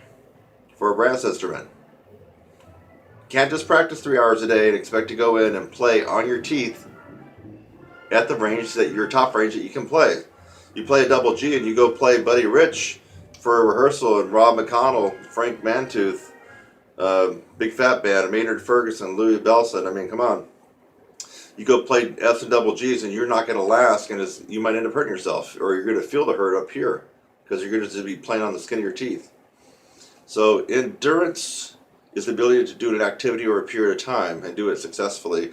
for a brass instrument. Can't just practice 3 hours a day and expect to go in and play on your teeth at the range that your top range that you can play. You play a double G and you go play Buddy Rich for a rehearsal and Rob McConnell, Frank Mantooth, Big Fat Band, Maynard Ferguson, Louis Belson. I mean, come on. You go play F's and double G's and you're not going to last, and you might end up hurting yourself, or you're going to feel the hurt up here because you're going to be playing on the skin of your teeth. So endurance is the ability to do an activity or a period of time and do it successfully.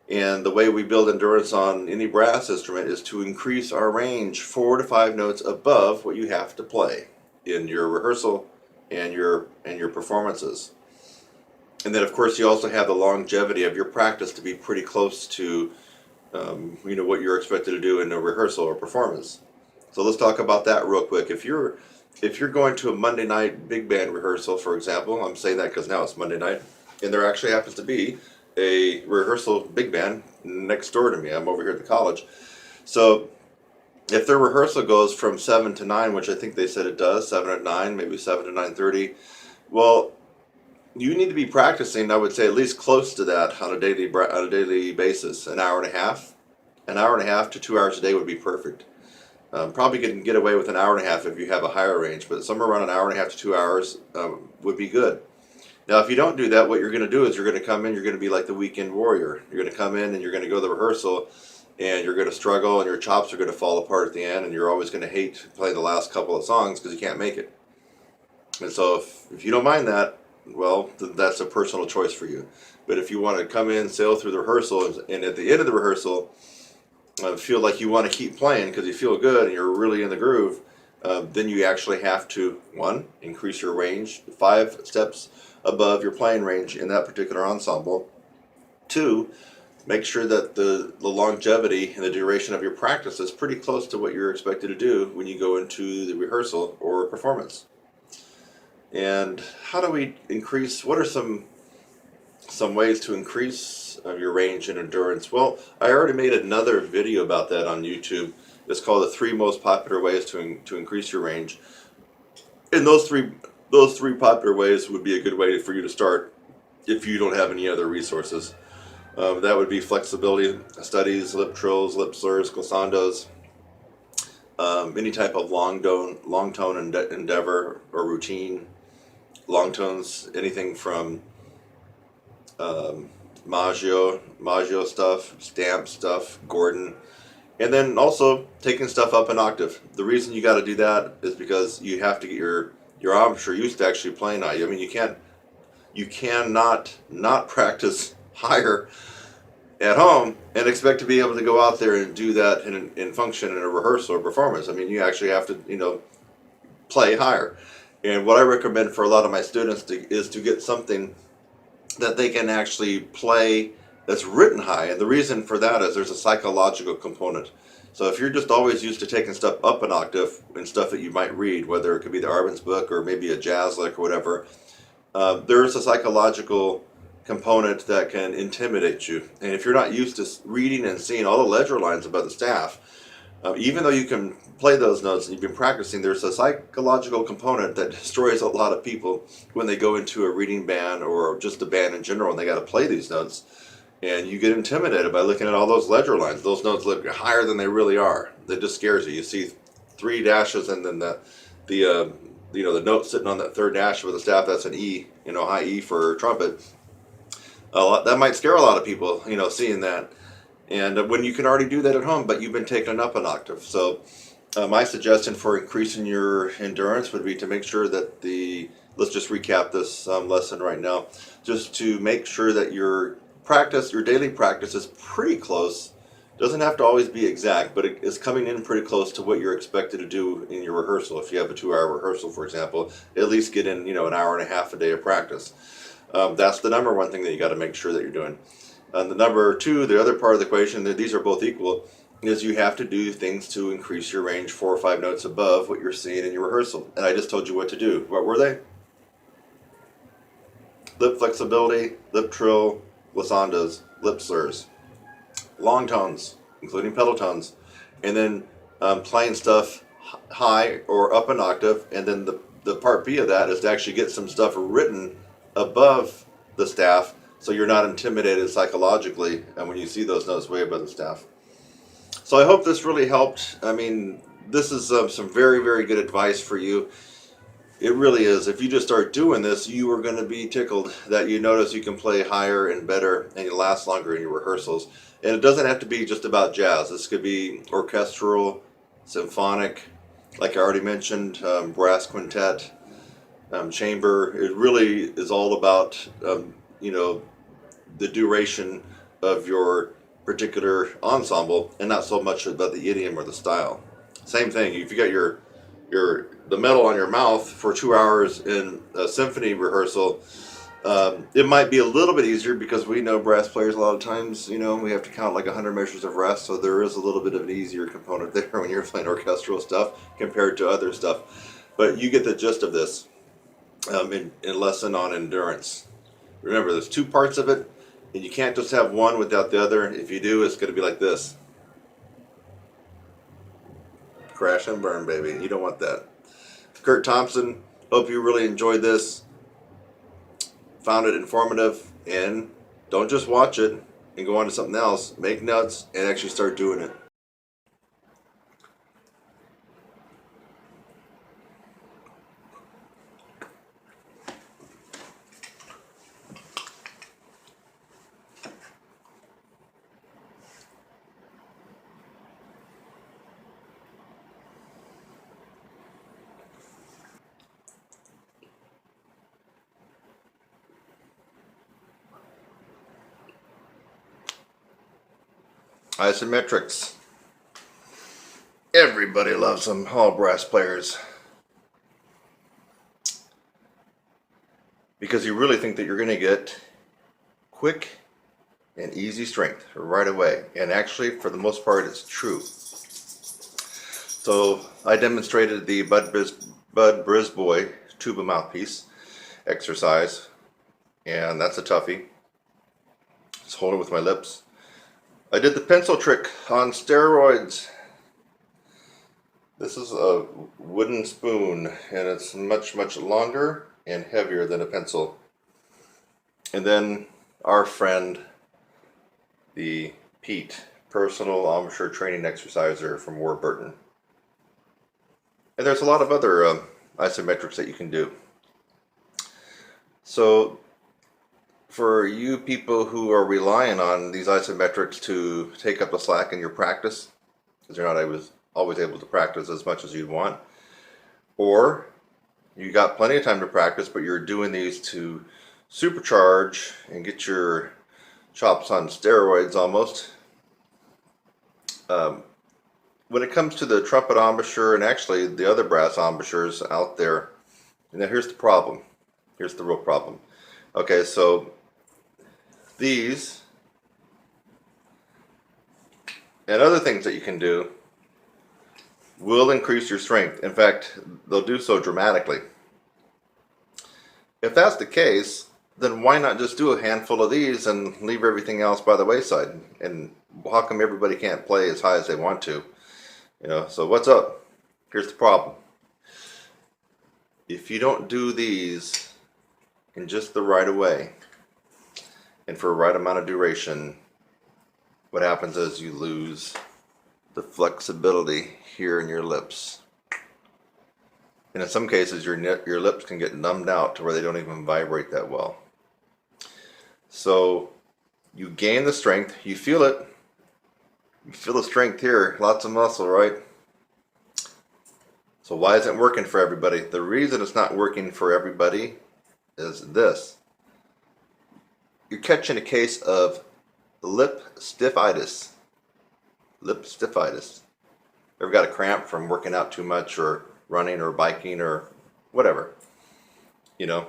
And the way we build endurance on any brass instrument is to increase our range 4 to 5 notes above what you have to play in your rehearsal and your performances. And then, of course, you also have the longevity of your practice to be pretty close to, what you're expected to do in a rehearsal or performance. So let's talk about that real quick. If you're going to a Monday night big band rehearsal, for example, I'm saying that because now it's Monday night, and there actually happens to be a rehearsal big band next door to me. I'm over here at the college. So if their rehearsal goes from 7 to 9, which I think they said it does, 7 to 9, maybe 7 to 9:30, well, you need to be practicing, I would say, at least close to that on a daily basis. An hour and a half to 2 hours a day would be perfect. Probably can get away with an hour and a half if you have a higher range, but somewhere around an hour and a half to 2 hours would be good. Now, if you don't do that, what you're going to do is you're going to come in, you're going to be like the weekend warrior. You're going to come in and you're going to go to the rehearsal and you're going to struggle and your chops are going to fall apart at the end, and you're always going to hate playing the last couple of songs because you can't make it. And so if you don't mind that, well, that's a personal choice for you. But if you want to come in, sail through the rehearsal, and at the end of the rehearsal, feel like you want to keep playing because you feel good and you're really in the groove, then you actually have to, 1, increase your range 5 steps above your playing range in that particular ensemble. 2, make sure that the longevity and the duration of your practice is pretty close to what you're expected to do when you go into the rehearsal or performance. And how do we increase, what are some ways to increase your range and endurance? Well, I already made another video about that on YouTube. It's called the 3 most popular ways to increase your range. And those three popular ways would be a good way for you to start if you don't have any other resources. That would be flexibility studies, lip trills, lip slurs, glissandos, any type of long tone endeavor or routine. Long tones, anything from Maggio stuff, Stamp stuff, Gordon, and then also taking stuff up an octave. The reason you got to do that is because you have to get your embouchure used to actually playing on you. I mean, you cannot not practice higher at home and expect to be able to go out there and do that in function in a rehearsal or performance. I mean, you actually have to, play higher. And what I recommend for a lot of my students is to get something that they can actually play that's written high. And the reason for that is there's a psychological component. So if you're just always used to taking stuff up an octave and stuff that you might read, whether it could be the Arben's book or maybe a jazz lick or whatever, there's a psychological component that can intimidate you. And if you're not used to reading and seeing all the ledger lines about the staff, even though you can play those notes and you've been practicing, there's a psychological component that destroys a lot of people when they go into a reading band or just a band in general and they got to play these notes. And you get intimidated by looking at all those ledger lines. Those notes look higher than they really are. That just scares you. You see 3 dashes and then the note sitting on that third dash with the staff, that's an E, high E for trumpet. That might scare a lot of people, seeing that. And when you can already do that at home, but you've been taken up an octave. So my suggestion for increasing your endurance would be to make sure that let's just recap this lesson right now, just to make sure that your daily practice is pretty close. Doesn't have to always be exact, but it is coming in pretty close to what you're expected to do in your rehearsal. If you have a 2-hour rehearsal, for example, at least get in, an hour and a half a day of practice. That's the number one thing that you got to make sure that you're doing. And the number 2, the other part of the equation, that these are both equal, is you have to do things to increase your range 4 or 5 notes above what you're seeing in your rehearsal. And I just told you what to do. What were they? Lip flexibility, lip trill, glissandas, lip slurs, long tones, including pedal tones, and then playing stuff high or up an octave. And then the part B of that is to actually get some stuff written above the staff, so you're not intimidated psychologically and when you see those notes way above the staff. So I hope this really helped. I mean, this is some very, very good advice for you. It really is. If you just start doing this, you are going to be tickled that you notice you can play higher and better and you last longer in your rehearsals. And it doesn't have to be just about jazz. This could be orchestral, symphonic, like I already mentioned, brass quintet, chamber. It really is all about, the duration of your particular ensemble and not so much about the idiom or the style. Same thing, if you got the metal on your mouth for 2 hours in a symphony rehearsal, it might be a little bit easier because we know brass players a lot of times, we have to count like 100 measures of rest, so there is a little bit of an easier component there when you're playing orchestral stuff compared to other stuff. But you get the gist of this in lesson on endurance. Remember, there's 2 parts of it, and you can't just have one without the other. If you do, it's going to be like this. Crash and burn, baby. You don't want that. Kurt Thompson, hope you really enjoyed this. Found it informative, and don't just watch it and go on to something else. Make notes and actually start doing it. Isometrics. Everybody loves them, all brass players. Because you really think that you're going to get quick and easy strength right away. And actually, for the most part, it's true. So I demonstrated the Bud Brisbois tuba mouthpiece exercise, and that's a toughie. Just hold it with my lips. I did the pencil trick on steroids. This is a wooden spoon, and it's much, much longer and heavier than a pencil. And then our friend, the Pete, personal amateur training exerciser from Warburton. And there's a lot of other isometrics that you can do. So for you people who are relying on these isometrics to take up the slack in your practice, because you're not always able to practice as much as you'd want, or you got plenty of time to practice, but you're doing these to supercharge and get your chops on steroids almost. When it comes to the trumpet embouchure and actually the other brass embouchures out there, now here's the problem. Here's the real problem. Okay, so these and other things that you can do will increase your strength. In fact, they'll do so dramatically. If that's the case, then why not just do a handful of these and leave everything else by the wayside? And how come everybody can't play as high as they want to? You know, so what's up? Here's the problem. If you don't do these in just the right way and for a right amount of duration, what happens is you lose the flexibility here in your lips. And in some cases, your lips can get numbed out to where they don't even vibrate that well. So you gain the strength, you feel it. You feel the strength here, lots of muscle, right? So why isn't it working for everybody? The reason it's not working for everybody is this. You're catching a case of lip stiffitis. Lip stiffitis. Ever got a cramp from working out too much or running or biking or whatever? You know?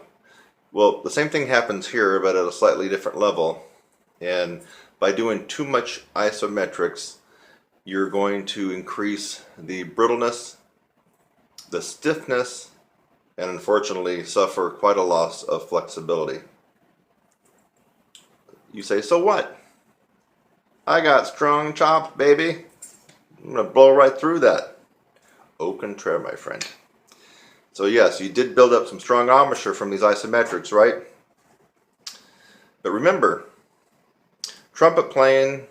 Well, the same thing happens here, but at a slightly different level. And by doing too much isometrics, you're going to increase the brittleness, the stiffness, and unfortunately suffer quite a loss of flexibility. You say, so what? I got strong chops, baby. I'm going to blow right through that. Au contraire, my friend. So yes, you did build up some strong embouchure from these isometrics, right? But remember, trumpet playing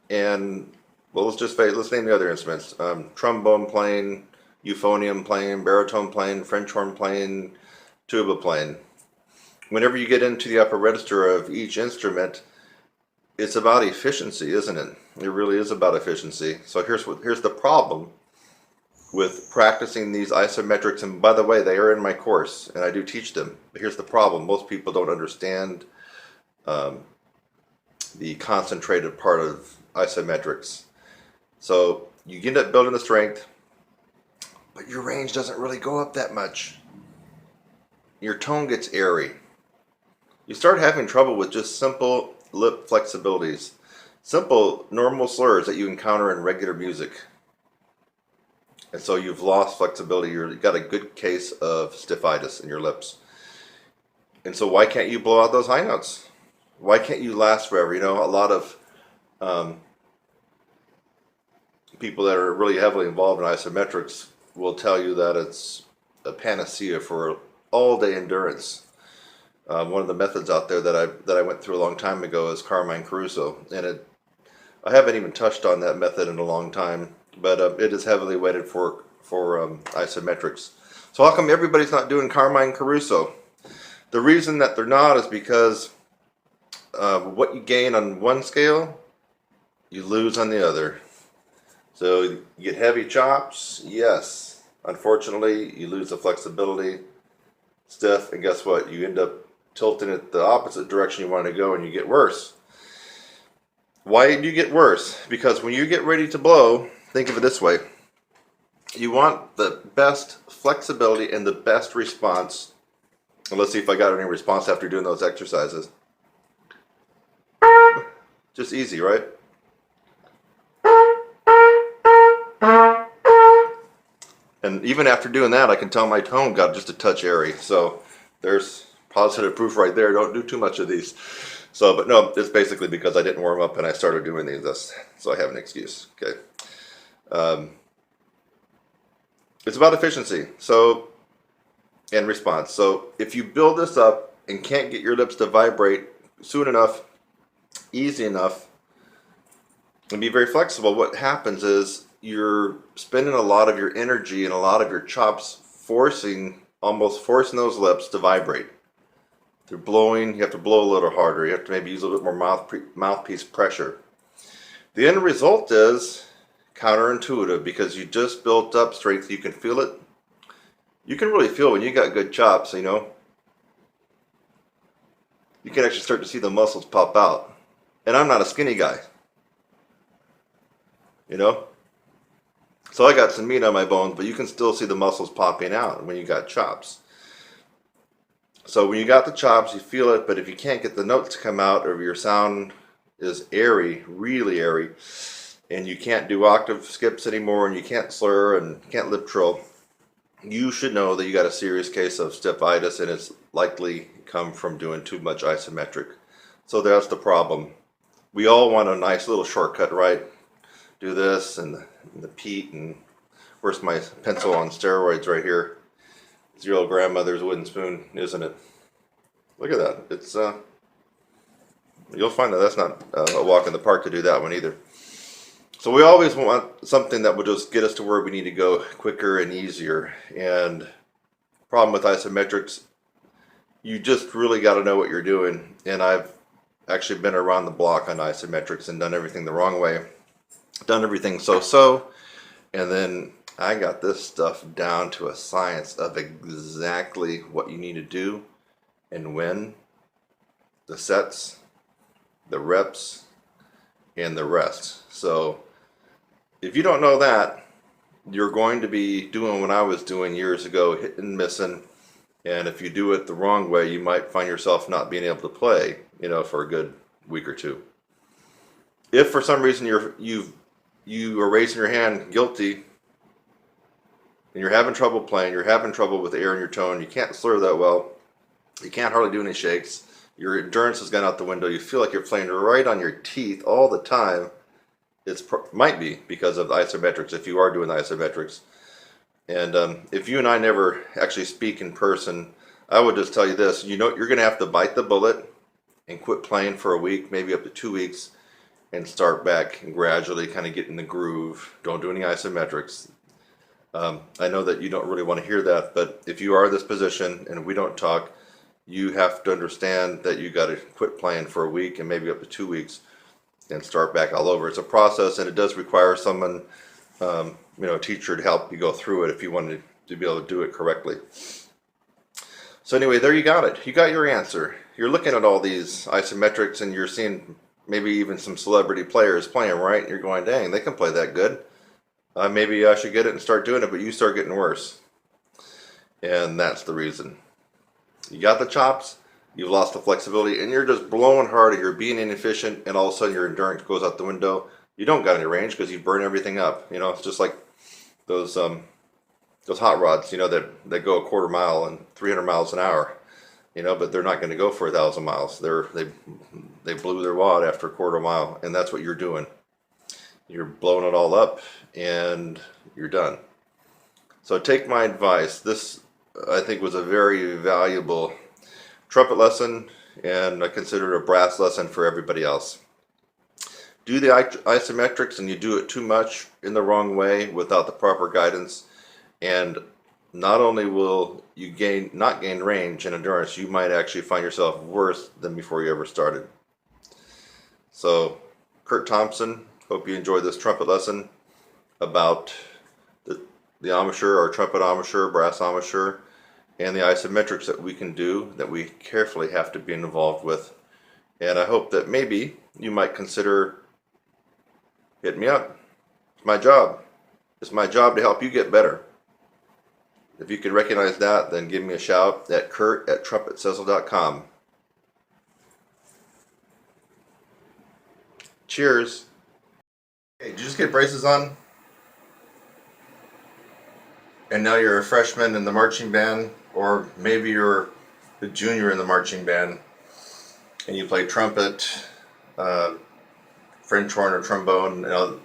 and, well, let's name the other instruments. Trombone playing, euphonium playing, baritone playing, French horn playing, tuba playing. Whenever you get into the upper register of each instrument, it's about efficiency, isn't it? It really is about efficiency. So here's the problem with practicing these isometrics. And by the way, they are in my course and I do teach them. But here's the problem. Most people don't understand the concentrated part of isometrics. So you end up building the strength, but your range doesn't really go up that much. Your tone gets airy. You start having trouble with just simple lip flexibilities, simple normal slurs that you encounter in regular music. And so you've lost flexibility. You've got a good case of stiffitis in your lips. And so why can't you blow out those high notes? Why can't you last forever? You know, a lot of people that are really heavily involved in isometrics will tell you that it's a panacea for all-day endurance. One of the methods out there that I went through a long time ago is Carmine Caruso, and I haven't even touched on that method in a long time, but it is heavily weighted for isometrics. So how come everybody's not doing Carmine Caruso? The reason that they're not is because what you gain on one scale, you lose on the other. So you get heavy chops, yes. Unfortunately, you lose the flexibility, stiff, and guess what? You end up tilting it the opposite direction you want to go and you get worse. Why do you get worse? Because when you get ready to blow, think of it this way. You want the best flexibility and the best response. And let's see if I got any response after doing those exercises. Just easy, right? And even after doing that, I can tell my tone got just a touch airy. So there's positive proof right there. Don't do too much of these. So, but no, it's basically because I didn't warm up and I started doing these. So I have an excuse. Okay. It's about efficiency. So, and response. So if you build this up and can't get your lips to vibrate soon enough, easy enough, and be very flexible, what happens is you're spending a lot of your energy and a lot of your chops almost forcing those lips to vibrate. Through blowing, you have to blow a little harder. You have to maybe use a little bit more mouthpiece pressure. The end result is counterintuitive because you just built up strength. You can feel it. You can really feel when you got good chops, you know. You can actually start to see the muscles pop out. And I'm not a skinny guy, you know? So I got some meat on my bones, but you can still see the muscles popping out when you got chops. So when you got the chops, you feel it, but if you can't get the notes to come out, or your sound is airy, really airy, and you can't do octave skips anymore, and you can't slur and can't lip trill, you should know that you got a serious case of stephitis, and it's likely come from doing too much isometric. So that's the problem. We all want a nice little shortcut, right? Do this and the Pete, and where's my pencil on steroids right here? It's your old grandmother's wooden spoon, isn't it? Look at that. It's you'll find that that's not a walk in the park to do that one either. So we always want something that will just get us to where we need to go quicker and easier. And problem with isometrics, you just really got to know what you're doing. And I've actually been around the block on isometrics and done everything the wrong way, done everything so, and then I got this stuff down to a science of exactly what you need to do and when, the sets, the reps, and the rest. So if you don't know that, you're going to be doing what I was doing years ago, hitting and missing. And if you do it the wrong way, you might find yourself not being able to play, for a good week or two. If for some reason you are raising your hand guilty, and you're having trouble playing, you're having trouble with air in your tone, you can't slur that well, you can't hardly do any shakes, your endurance has gone out the window, you feel like you're playing right on your teeth all the time, it might be because of the isometrics, if you are doing the isometrics. And if you and I never actually speak in person, I would just tell you this, you're going to have to bite the bullet and quit playing for a week, maybe up to 2 weeks, and start back and gradually kind of get in the groove. Don't do any isometrics. I know that you don't really want to hear that, but if you are in this position and we don't talk, you have to understand that you got to quit playing for a week and maybe up to 2 weeks and start back all over. It's a process, and it does require someone, a teacher, to help you go through it if you wanted to be able to do it correctly. So anyway, there you got it. You got your answer. You're looking at all these isometrics and you're seeing maybe even some celebrity players playing, right? And you're going, dang, they can play that good. Maybe I should get it and start doing it, but you start getting worse. And that's the reason. You got the chops, you've lost the flexibility, and you're just blowing harder, you're being inefficient, and all of a sudden your endurance goes out the window. You don't got any range because you burn everything up. It's just like those hot rods, that go a quarter mile and 300 miles an hour, but they're not going to go for 1,000 miles. They blew their wad after a quarter mile, and that's what you're doing. You're blowing it all up, and you're done. So take my advice. This, I think, was a very valuable trumpet lesson, and I consider it a brass lesson for everybody else. Do the isometrics and you do it too much in the wrong way without the proper guidance, and not only will you not gain range and endurance, you might actually find yourself worse than before you ever started. So, Kurt Thompson, hope you enjoyed this trumpet lesson about the embouchure, or trumpet embouchure, brass embouchure, and the isometrics that we can do, that we carefully have to be involved with. And I hope that maybe you might consider hitting me up. It's my job. It's my job to help you get better. If you can recognize that, then give me a shout at kurt@trumpetcecil.com. Cheers. Hey, did you just get braces on? And now you're a freshman in the marching band, or maybe you're a junior in the marching band, and you play trumpet, French horn, or trombone.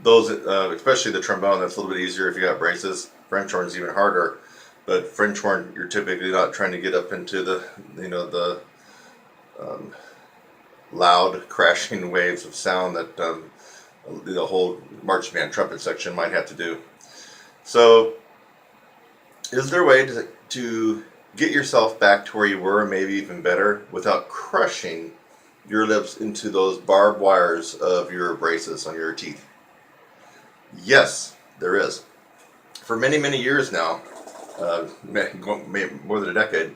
Those, especially the trombone, that's a little bit easier if you got braces. French horn is even harder, but French horn, you're typically not trying to get up into the loud crashing waves of sound that the whole marching band trumpet section might have to do. So, is there a way to get yourself back to where you were, maybe even better, without crushing your lips into those barbed wires of your braces on your teeth? Yes, there is. For many, many years now, more than a decade,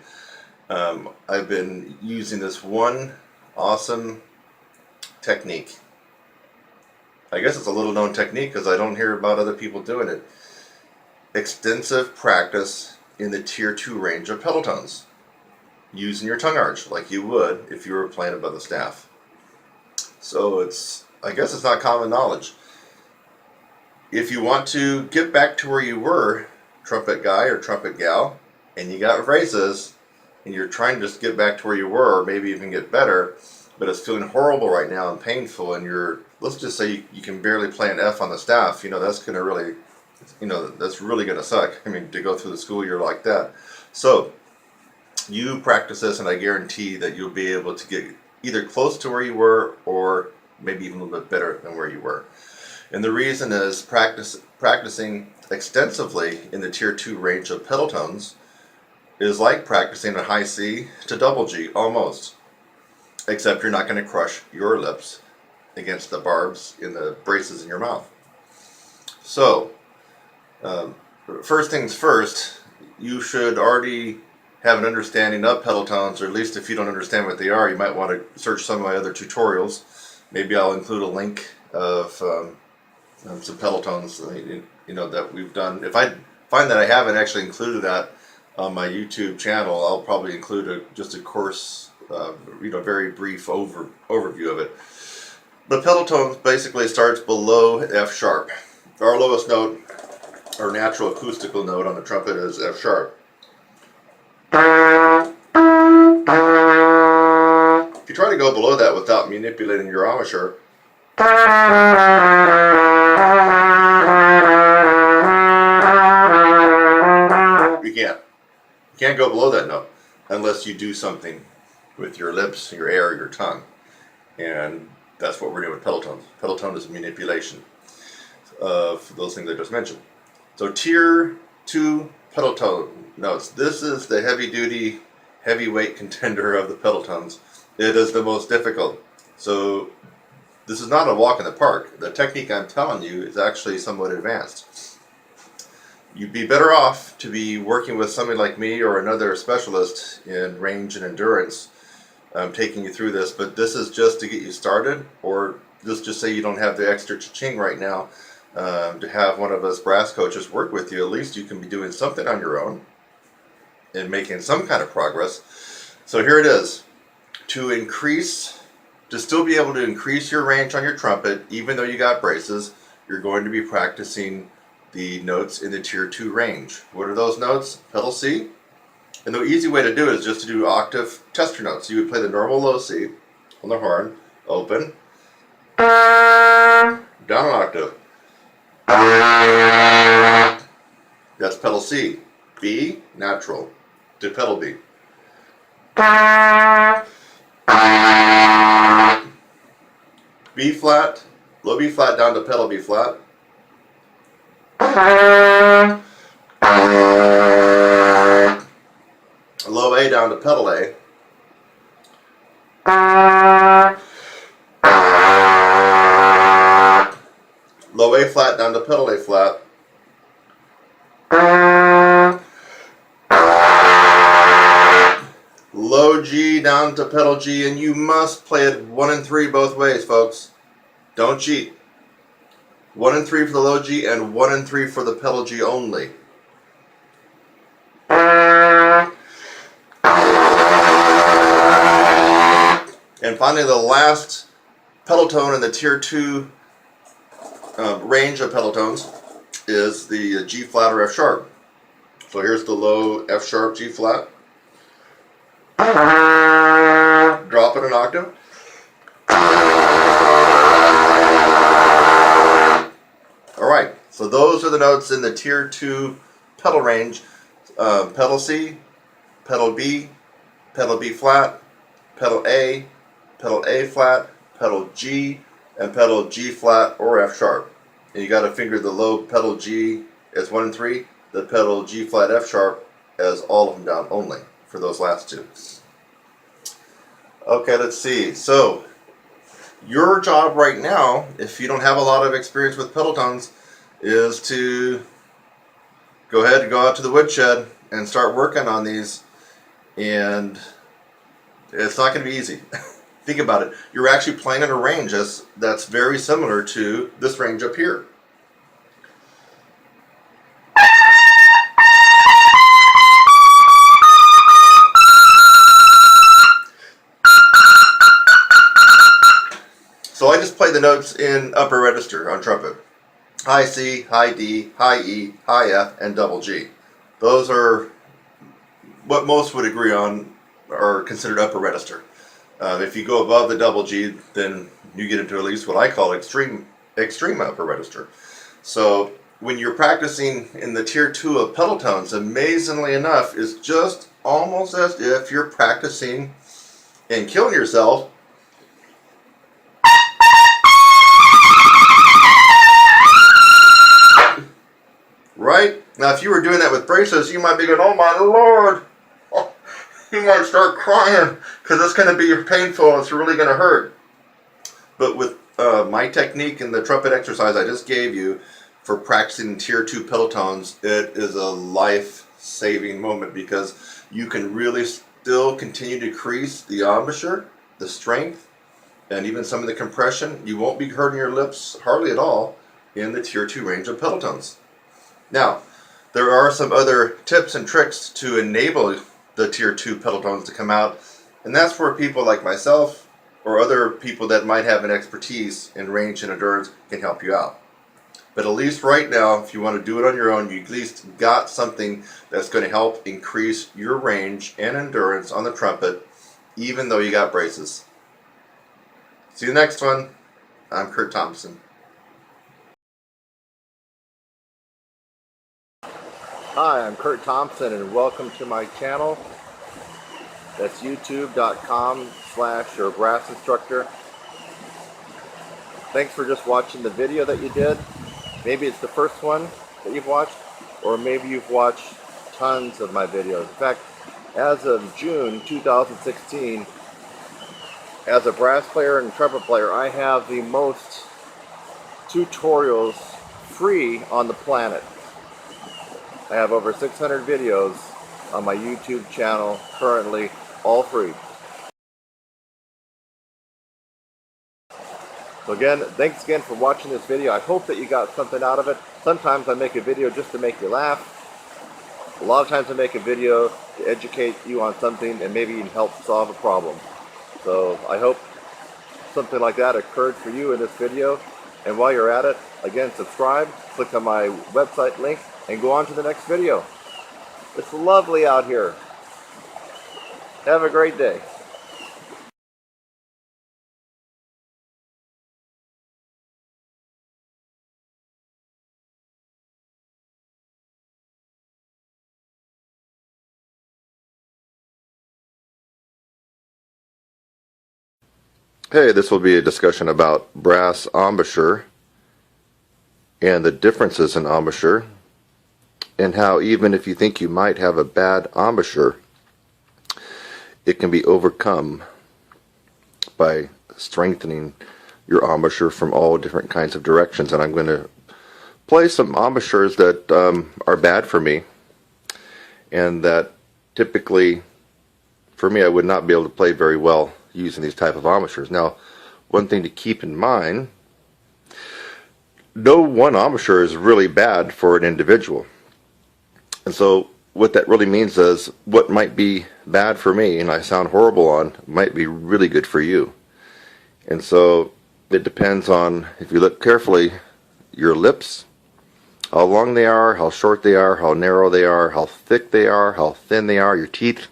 I've been using this one awesome technique. I guess it's a little known technique because I don't hear about other people doing it. Extensive practice in the tier 2 range of pedal tones, using your tongue arch like you would if you were playing above the staff. So I guess it's not common knowledge. If you want to get back to where you were, trumpet guy or trumpet gal, and you got phrases, and you're trying to just get back to where you were, or maybe even get better, but it's feeling horrible right now and painful, and let's just say you can barely play an F on the staff, that's going to really, that's really going to suck. I mean, to go through the school year like that. So, you practice this, and I guarantee that you'll be able to get either close to where you were, or maybe even a little bit better than where you were. And the reason is practicing extensively in the tier 2 range of pedal tones is like practicing a high C to double G, almost. Except you're not going to crush your lips against the barbs in the braces in your mouth. So, first things first, you should already have an understanding of pedal tones, or at least if you don't understand what they are, you might want to search some of my other tutorials. Maybe I'll include a link of some pedal tones that we've done. If I find that I haven't actually included that on my YouTube channel, I'll probably include just a course, very brief overview of it. The pedal tone basically starts below F sharp. Our lowest note, our natural acoustical note on the trumpet, is F sharp. If you try to go below that without manipulating your embouchure, you can't. You can't go below that note unless you do something with your lips, your air, your tongue. And that's what we're doing with pedal tones. Pedal tone is a manipulation of those things I just mentioned. So tier 2 pedal tone notes. This is the heavy-duty, heavyweight contender of the pedal tones. It is the most difficult. So this is not a walk in the park. The technique I'm telling you is actually somewhat advanced. You'd be better off to be working with somebody like me or another specialist in range and endurance taking you through this, but this is just to get you started, or let's just say you don't have the extra cha-ching right now to have one of us brass coaches work with you. At least you can be doing something on your own and making some kind of progress. So here it is. To still be able to increase your range on your trumpet, even though you got braces, you're going to be practicing the notes in the tier 2 range. What are those notes? Pedal C. And the easy way to do it is just to do octave tester notes. You would play the normal low C on the horn, open, down an octave. That's pedal C. B, natural, to pedal B. B flat, low B flat down to pedal B flat. Low A down to pedal A. Low A flat down to pedal A flat. Low G down to pedal G, and you must play it 1 and 3 both ways, folks. Don't cheat. 1 and 3 for the low G and 1 and 3 for the pedal G only. And finally, the last pedal tone in the tier 2 range of pedal tones is the G flat or F sharp. So here's the low F sharp G flat. Drop it an octave. Alright, so those are the notes in the tier 2 pedal range. Pedal C, pedal B flat, pedal A flat, pedal G, and pedal G flat or F sharp. And you got to finger the low pedal G as 1 and 3, the pedal G flat F sharp as all of them down only for those last two. Okay, let's see. So your job right now, if you don't have a lot of experience with pedal tones, is to go ahead and go out to the woodshed and start working on these. And it's not going to be easy. Think about it. You're actually playing in a range that's very similar to this range up here. So I just play the notes in upper register on trumpet. High C, high D, high E, high F, and double G. Those are what most would agree on are considered upper register. If you go above the double G, then you get into at least what I call extreme upper register. So when you're practicing in the tier 2 of pedal tones, amazingly enough, is just almost as if you're practicing and killing yourself. Right? Now if you were doing that with braces, you might be going, oh my Lord, oh, you might start crying because it's going to be painful and it's really going to hurt. But with my technique and the trumpet exercise I just gave you for practicing tier 2 pedal tones, it is a life-saving moment because you can really still continue to decrease the embouchure, the strength, and even some of the compression. You won't be hurting your lips hardly at all in the tier 2 range of pedal tones. Now, there are some other tips and tricks to enable the tier 2 pedal tones to come out, and that's where people like myself or other people that might have an expertise in range and endurance can help you out. But at least right now, if you want to do it on your own, you at least got something that's going to help increase your range and endurance on the trumpet, even though you got braces. See you next one. I'm Kurt Thompson. Hi, I'm Kurt Thompson and welcome to my channel. That's youtube.com/your brass instructor. Thanks for just watching the video that you did. Maybe it's the first one that you've watched, or maybe you've watched tons of my videos. In fact, as of June 2016, as a brass player and trumpet player, I have the most tutorials free on the planet. I have over 600 videos on my YouTube channel currently, all free. So again, thanks again for watching this video. I hope that you got something out of it. Sometimes I make a video just to make you laugh. A lot of times I make a video to educate you on something and maybe even help solve a problem. So I hope something like that occurred for you in this video. And while you're at it, again, subscribe, click on my website link, and go on to the next video. It's lovely out here. Have a great day. Hey, this will be a discussion about brass embouchure and the differences in embouchure, and how even if you think you might have a bad embouchure, it can be overcome by strengthening your embouchure from all different kinds of directions. And I'm going to play some embouchures that are bad for me, and that typically for me I would not be able to play very well using these type of embouchures. Now, one thing to keep in mind, no one embouchure is really bad for an individual. And so what that really means is what might be bad for me and I sound horrible on might be really good for you. And so it depends on, if you look carefully, your lips, how long they are, how short they are, how narrow they are, how thick they are, how thin they are, your teeth,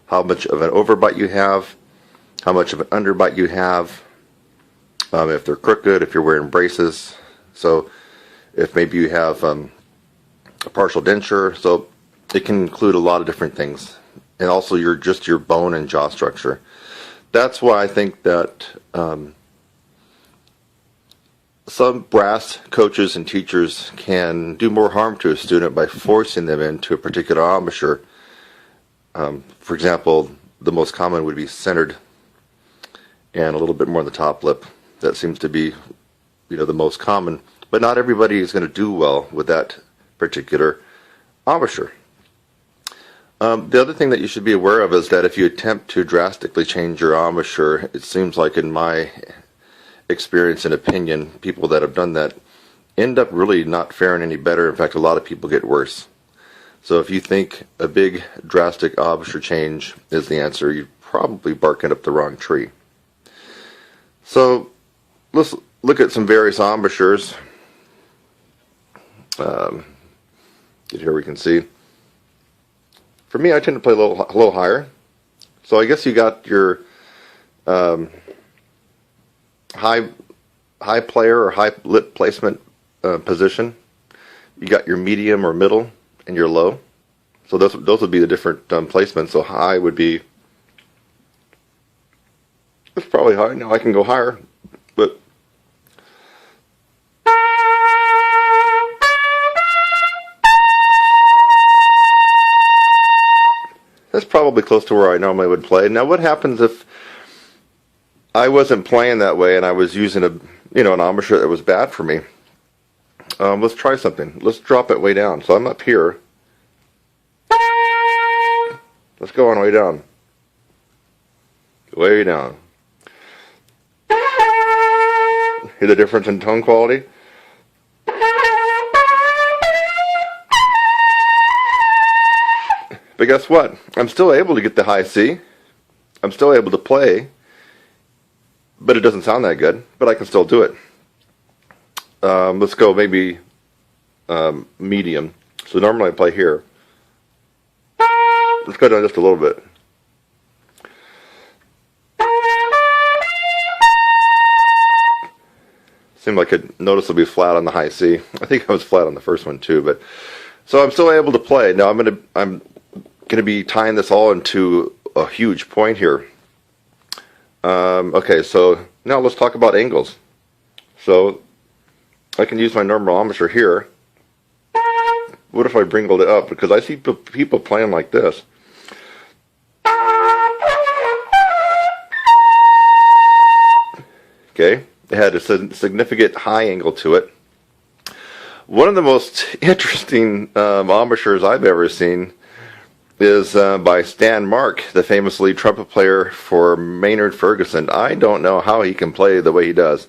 how much of an overbite you have, how much of an underbite you have, if they're crooked, if you're wearing braces, so if maybe you have a partial denture. So it can include a lot of different things, and also your bone and jaw structure. That's why I think that some brass coaches and teachers can do more harm to a student by forcing them into a particular embouchure. For example, the most common would be centered and a little bit more on the top lip. That seems to be, the most common, but not everybody is going to do well with that particular embouchure. The other thing that you should be aware of is that if you attempt to drastically change your embouchure, it seems like in my experience and opinion, people that have done that end up really not faring any better. In fact, a lot of people get worse. So if you think a big drastic embouchure change is the answer, you're probably barking up the wrong tree. So let's look at some various embouchures. Here we can see. For me, I tend to play a little higher. So I guess you got your high player or high lip placement position. You got your medium or middle and your low. So those would be the different placements. So high would be, it's probably high. Now I can go higher, but that's probably close to where I normally would play. Now, what happens if I wasn't playing that way and I was using an embouchure that was bad for me? Let's try something. Let's drop it way down. So I'm up here. Let's go on way down. Way down. Hear the difference in tone quality? But guess what? I'm still able to get the high C. I'm still able to play, but it doesn't sound that good, but I can still do it. Let's go maybe medium. So normally I play here. Let's go down just a little bit. Seemed like it noticeably flat on the high C. I think I was flat on the first one too, but so I'm still able to play. Now I'm gonna be tying this all into a huge point here. Okay, so now let's talk about angles. So I can use my normal embouchure here. What if I bringled it up? Because I see people playing like this. Okay, it had a significant high angle to it. One of the most interesting embouchures I've ever seen is by Stan Mark, the famous lead trumpet player for Maynard Ferguson. I don't know how he can play the way he does.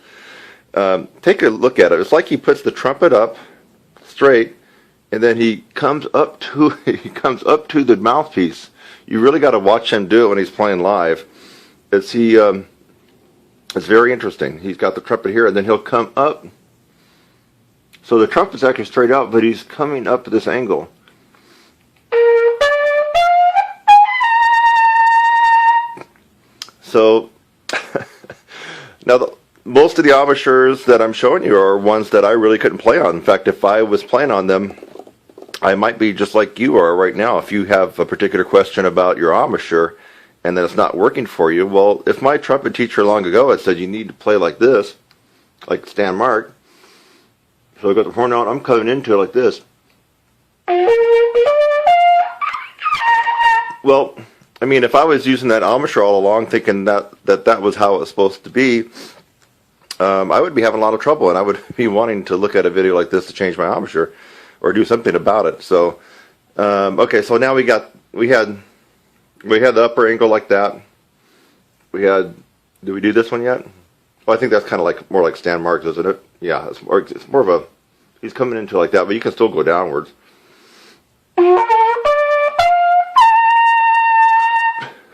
Take a look at it. It's like he puts the trumpet up straight, and then he comes up to the mouthpiece. You really got to watch him do it when he's playing live. It's very interesting. He's got the trumpet here, and then he'll come up. So the trumpet's actually straight out, but he's coming up at this angle. So now most of the embouchures that I'm showing you are ones that I really couldn't play on. In fact, if I was playing on them, I might be just like you are right now. If you have a particular question about your embouchure and then it's not working for you, well, if my trumpet teacher long ago had said you need to play like this, like Stan Mark, so I got the horn out, I'm coming into it like this. Well, I mean, if I was using that embouchure all along thinking that was how it was supposed to be, I would be having a lot of trouble, and I would be wanting to look at a video like this to change my embouchure or do something about it. So, okay, so now we had the upper angle like that. Did we do this one yet? Well, I think that's kind of more like Stan Marks, isn't it? Yeah, it's more of he's coming into like that, but you can still go downwards.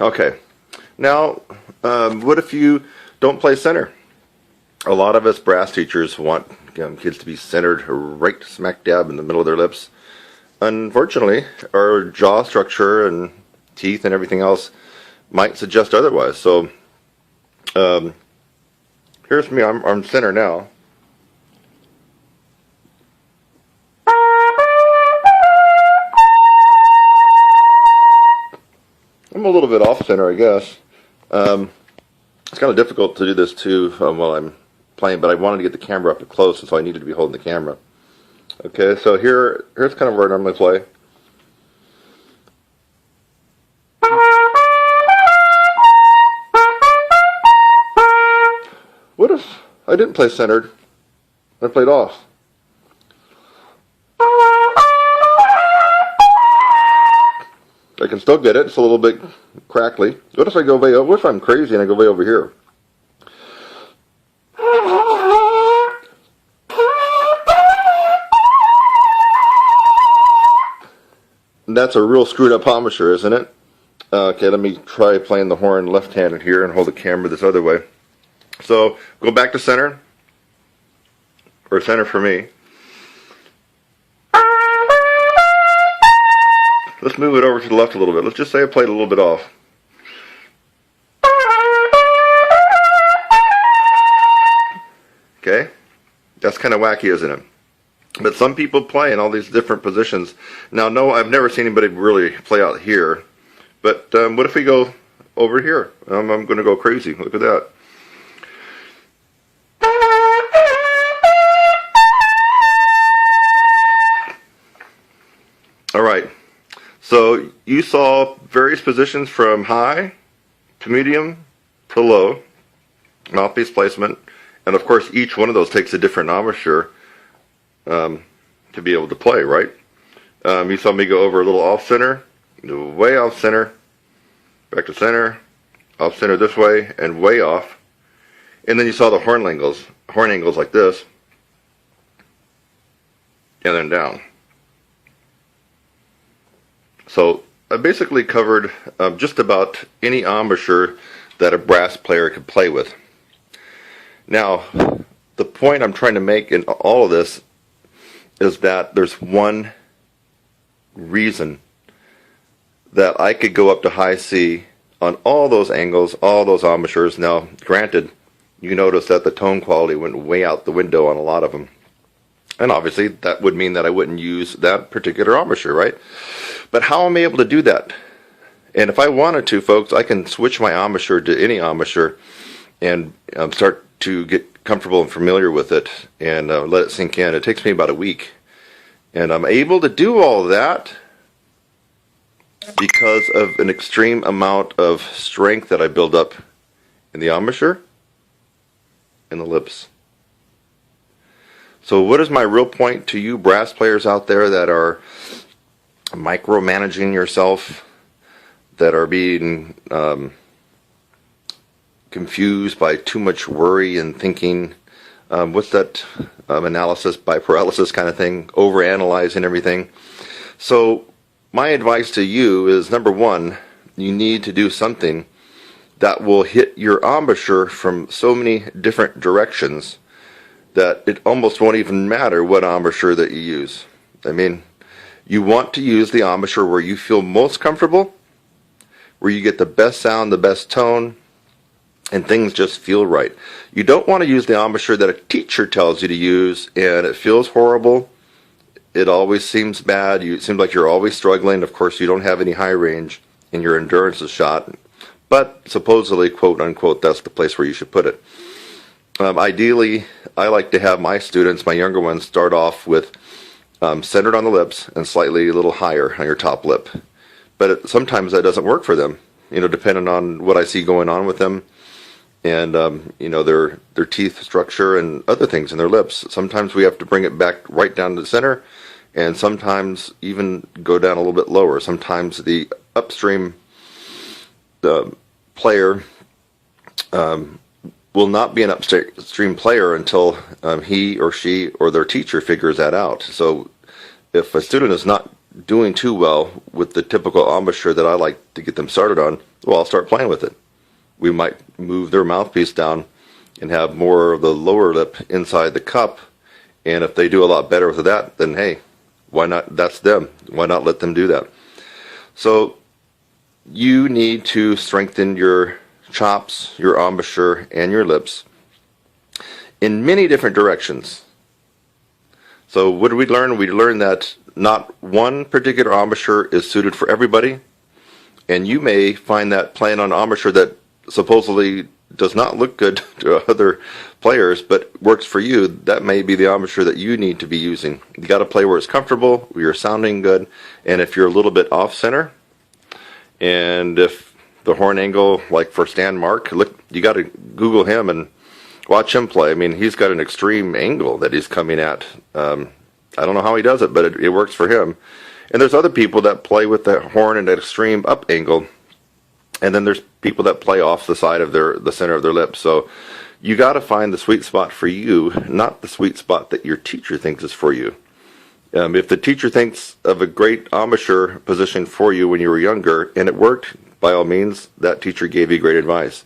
Okay, now what if you don't play center? A lot of us brass teachers want kids to be centered right smack dab in the middle of their lips. Unfortunately, our jaw structure and teeth and everything else might suggest otherwise. So here's me, I'm center now. I'm a little bit off center, I guess. It's kind of difficult to do this too while I'm playing, but I wanted to get the camera up close, and so I needed to be holding the camera. Okay, so here's kind of where I normally play. What if I didn't play centered? I played off. I still get it. It's a little bit crackly. What if I go way over? What if I'm crazy and I go way over here? That's a real screwed up embouchure, isn't it? Okay, let me try playing the horn left-handed here and hold the camera this other way. So, go back to center, or center for me. Let's move it over to the left a little bit. Let's just say I played a little bit off. Okay? That's kind of wacky, isn't it? But some people play in all these different positions. Now, no, I've never seen anybody really play out here. But what if we go over here? I'm going to go crazy. Look at that. All right. So you saw various positions from high to medium to low, mouthpiece placement, and of course each one of those takes a different embouchure to be able to play, right? You saw me go over a little off center, way off center, back to center, off center this way, and way off. And then you saw the horn angles like this, and then down. So I basically covered just about any embouchure that a brass player could play with. Now, the point I'm trying to make in all of this is that there's one reason that I could go up to high C on all those angles, all those embouchures. Now, granted, you notice that the tone quality went way out the window on a lot of them. And obviously, that would mean that I wouldn't use that particular embouchure, right? But how am I able to do that? And if I wanted to, folks, I can switch my embouchure to any embouchure and start to get comfortable and familiar with it and let it sink in. It takes me about a week. And I'm able to do all of that because of an extreme amount of strength that I build up in the embouchure and the lips. So what is my real point to you brass players out there that are micromanaging yourself, that are being confused by too much worry and thinking? What's that analysis by paralysis kind of thing, overanalyzing everything? So my advice to you is, number one, you need to do something that will hit your embouchure from so many different directions that it almost won't even matter what embouchure that you use. I mean, you want to use the embouchure where you feel most comfortable, where you get the best sound, the best tone, and things just feel right. You don't want to use the embouchure that a teacher tells you to use and it feels horrible. It always seems bad. It seems like you're always struggling. Of course, you don't have any high range and your endurance is shot. But supposedly, quote unquote, that's the place where you should put it. Ideally, I like to have my students, my younger ones, start off with centered on the lips and slightly a little higher on your top lip. But sometimes that doesn't work for them, depending on what I see going on with them and, their teeth structure and other things in their lips. Sometimes we have to bring it back right down to the center and sometimes even go down a little bit lower. Sometimes the upstream player will not be an upstream player until he or she or their teacher figures that out. So if a student is not doing too well with the typical embouchure that I like to get them started on, well, I'll start playing with it. We might move their mouthpiece down and have more of the lower lip inside the cup. And if they do a lot better with that, then hey, why not? That's them. Why not let them do that? So you need to strengthen your chops, your embouchure, and your lips in many different directions. So what did we learn? We learned that not one particular embouchure is suited for everybody, and you may find that playing on an embouchure that supposedly does not look good to other players but works for you, that may be the embouchure that you need to be using. You got to play where it's comfortable, where you're sounding good, and if you're a little bit off center, and if the horn angle, like for Stan Mark, look, you got to Google him and watch him play. I mean, he's got an extreme angle that he's coming at. I don't know how he does it, but it works for him. And there's other people that play with the horn at an extreme up angle, and then there's people that play off the side of the center of their lips. So you got to find the sweet spot for you, not the sweet spot that your teacher thinks is for you. If the teacher thinks of a great embouchure position for you when you were younger and it worked, by all means, that teacher gave you great advice.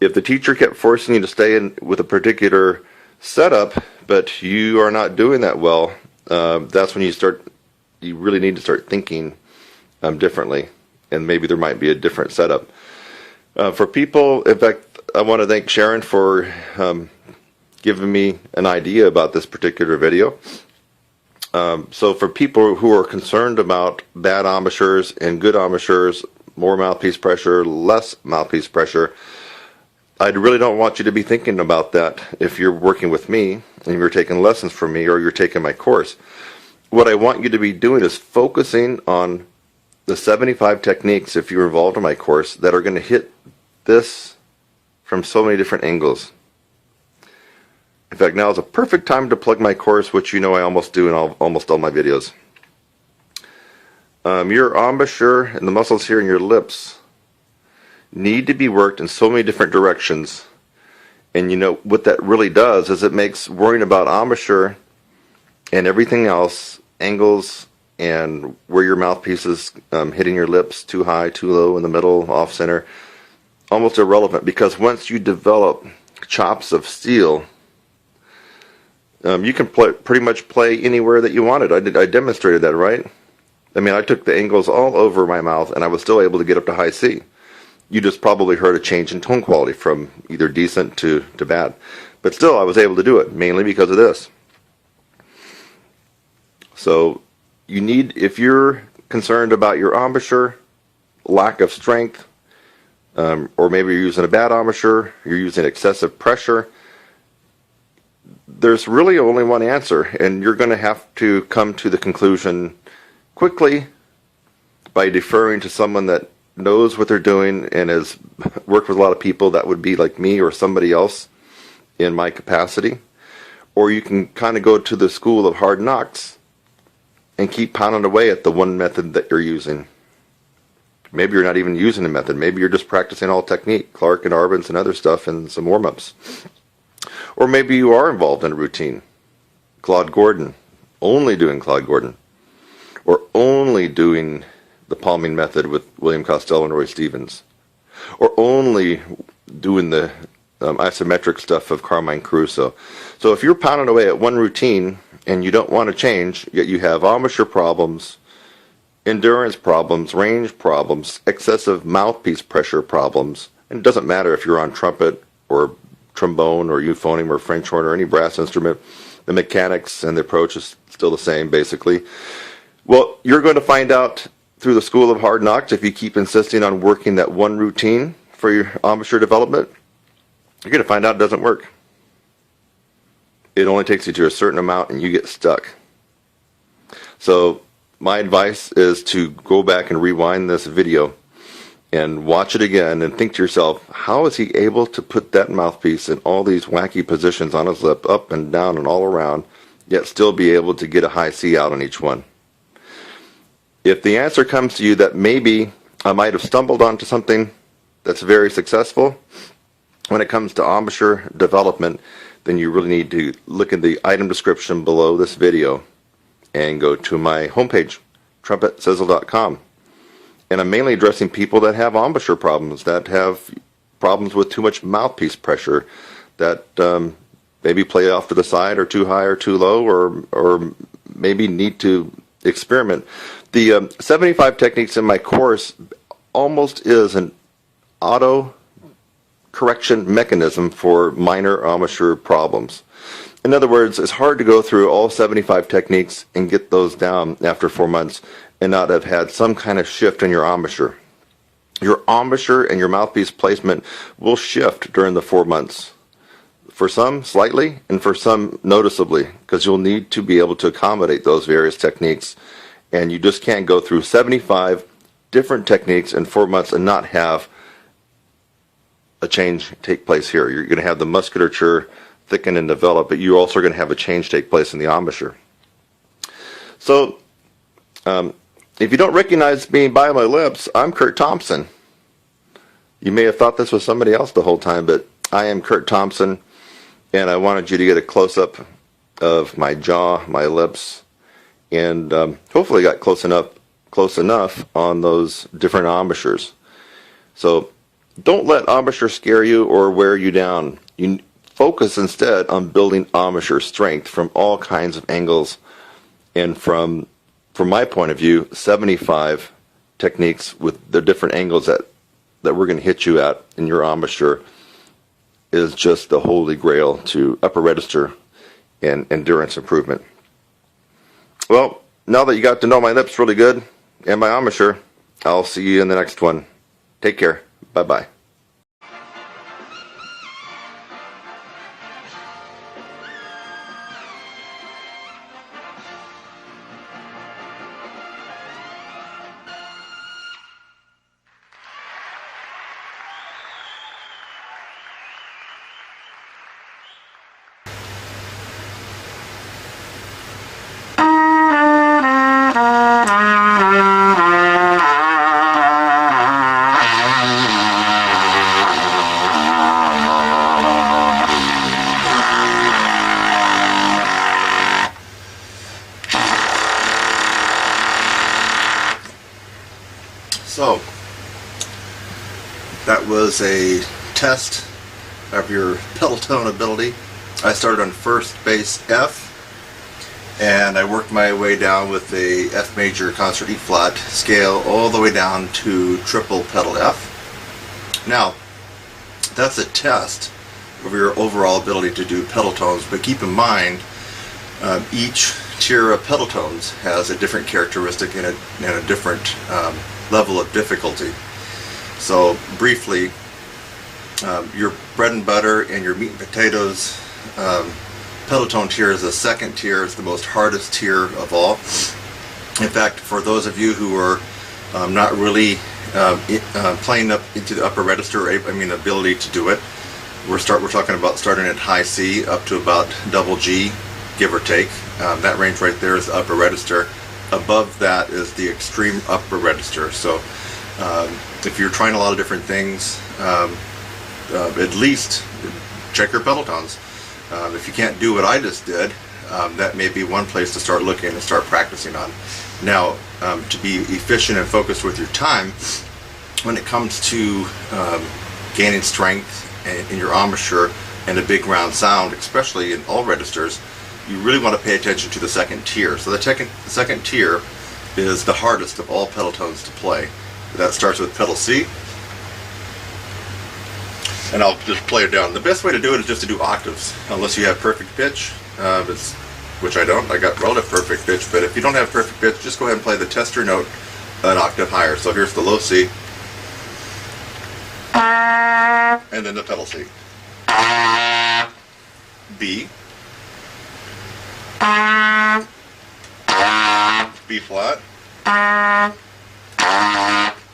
If the teacher kept forcing you to stay in with a particular setup, but you are not doing that well, that's when you really need to start thinking differently, and maybe there might be a different setup. For people, in fact, I want to thank Sharon for giving me an idea about this particular video. So for people who are concerned about bad embouchures and good embouchures, more mouthpiece pressure, less mouthpiece pressure, I really don't want you to be thinking about that if you're working with me and you're taking lessons from me or you're taking my course. What I want you to be doing is focusing on the 75 techniques, if you're involved in my course, that are going to hit this from so many different angles. In fact, now is a perfect time to plug my course, which you know I almost do in almost all my videos. Your embouchure and the muscles here in your lips need to be worked in so many different directions. And you know what that really does is it makes worrying about embouchure and everything else, angles and where your mouthpiece is hitting your lips, too high, too low, in the middle, off center, almost irrelevant, because once you develop chops of steel, you can pretty much play anywhere that you wanted. I demonstrated that, right? I mean, I took the angles all over my mouth, and I was still able to get up to high C. You just probably heard a change in tone quality from either decent to bad. But still, I was able to do it, mainly because of this. So, you need, if you're concerned about your embouchure, lack of strength, or maybe you're using a bad embouchure, you're using excessive pressure, there's really only one answer, and you're going to have to come to the conclusion quickly by deferring to someone that knows what they're doing and has worked with a lot of people that would be like me or somebody else in my capacity. Or you can kind of go to the school of hard knocks and keep pounding away at the one method that you're using. Maybe you're not even using the method. Maybe you're just practicing all technique, Clark and Arbenz and other stuff and some warm-ups. Or maybe you are involved in a routine. Claude Gordon, only doing Claude Gordon. Or only doing the palming method with William Costello and Roy Stevens. Or only doing the isometric stuff of Carmine Caruso. So if you're pounding away at one routine and you don't want to change, yet you have embouchure problems, endurance problems, range problems, excessive mouthpiece pressure problems, and it doesn't matter if you're on trumpet or trombone or euphonium or French horn or any brass instrument, the mechanics and the approach is still the same basically. Well, you're going to find out through the school of hard knocks, if you keep insisting on working that one routine for your embouchure development, you're going to find out it doesn't work. It only takes you to a certain amount and you get stuck. So my advice is to go back and rewind this video and watch it again and think to yourself, how is he able to put that mouthpiece in all these wacky positions on his lip, up and down and all around, yet still be able to get a high C out on each one? If the answer comes to you that maybe I might have stumbled onto something that's very successful when it comes to embouchure development, then you really need to look at the item description below this video and go to my homepage, trumpetsizzle.com. And I'm mainly addressing people that have embouchure problems, that have problems with too much mouthpiece pressure, that maybe play off to the side or too high or too low, or maybe need to experiment. The 75 techniques in my course almost is an auto correction mechanism for minor embouchure problems. In other words, it's hard to go through all 75 techniques and get those down after 4 months and not have had some kind of shift in your embouchure. Your embouchure and your mouthpiece placement will shift during the 4 months. For some, slightly, and for some, noticeably, because you'll need to be able to accommodate those various techniques. And you just can't go through 75 different techniques in 4 months and not have a change take place here. You're going to have the musculature thicken and develop, but you're also going to have a change take place in the embouchure. So If you don't recognize me by my lips, I'm Kurt Thompson. You may have thought this was somebody else the whole time, but I am Kurt Thompson, and I wanted you to get a close-up of my jaw, my lips, and hopefully got close enough on those different embouchures. So don't let embouchure scare you or wear you down. You focus instead on building embouchure strength from all kinds of angles, and from my point of view, 75 techniques with the different angles that we're going to hit you at in your embouchure is just the holy grail to upper register and endurance improvement. Well, now that you got to know my lips really good and my embouchure, I'll see you in the next one. Take care. Bye-bye. So, that was a test of your pedal tone ability. I started on first bass F, and I worked my way down with a F major concert E flat scale all the way down to triple pedal F. Now, that's a test of your overall ability to do pedal tones, but keep in mind each tier of pedal tones has a different characteristic and a different level of difficulty. So briefly, your bread and butter and your meat and potatoes pedal tone tier is the second tier. It's the most hardest tier of all. In fact, for those of you who are not really playing up into the upper register, I mean ability to do it, we're talking about starting at high C up to about double G, give or take. That range right there is the upper register. Above that is the extreme upper register. So if you're trying a lot of different things, at least check your pedal tones. If you can't do what I just did, that may be one place to start looking and start practicing on. Now, to be efficient and focused with your time, when it comes to gaining strength in your embouchure and a big round sound, especially in all registers, you really want to pay attention to the second tier. So the second tier is the hardest of all pedal tones to play. That starts with pedal C, and I'll just play it down. The best way to do it is just to do octaves, unless you have perfect pitch, which I don't. I got relative perfect pitch, but if you don't have perfect pitch, just go ahead and play the tester note an octave higher. So here's the low C, and then the pedal C. B, B flat,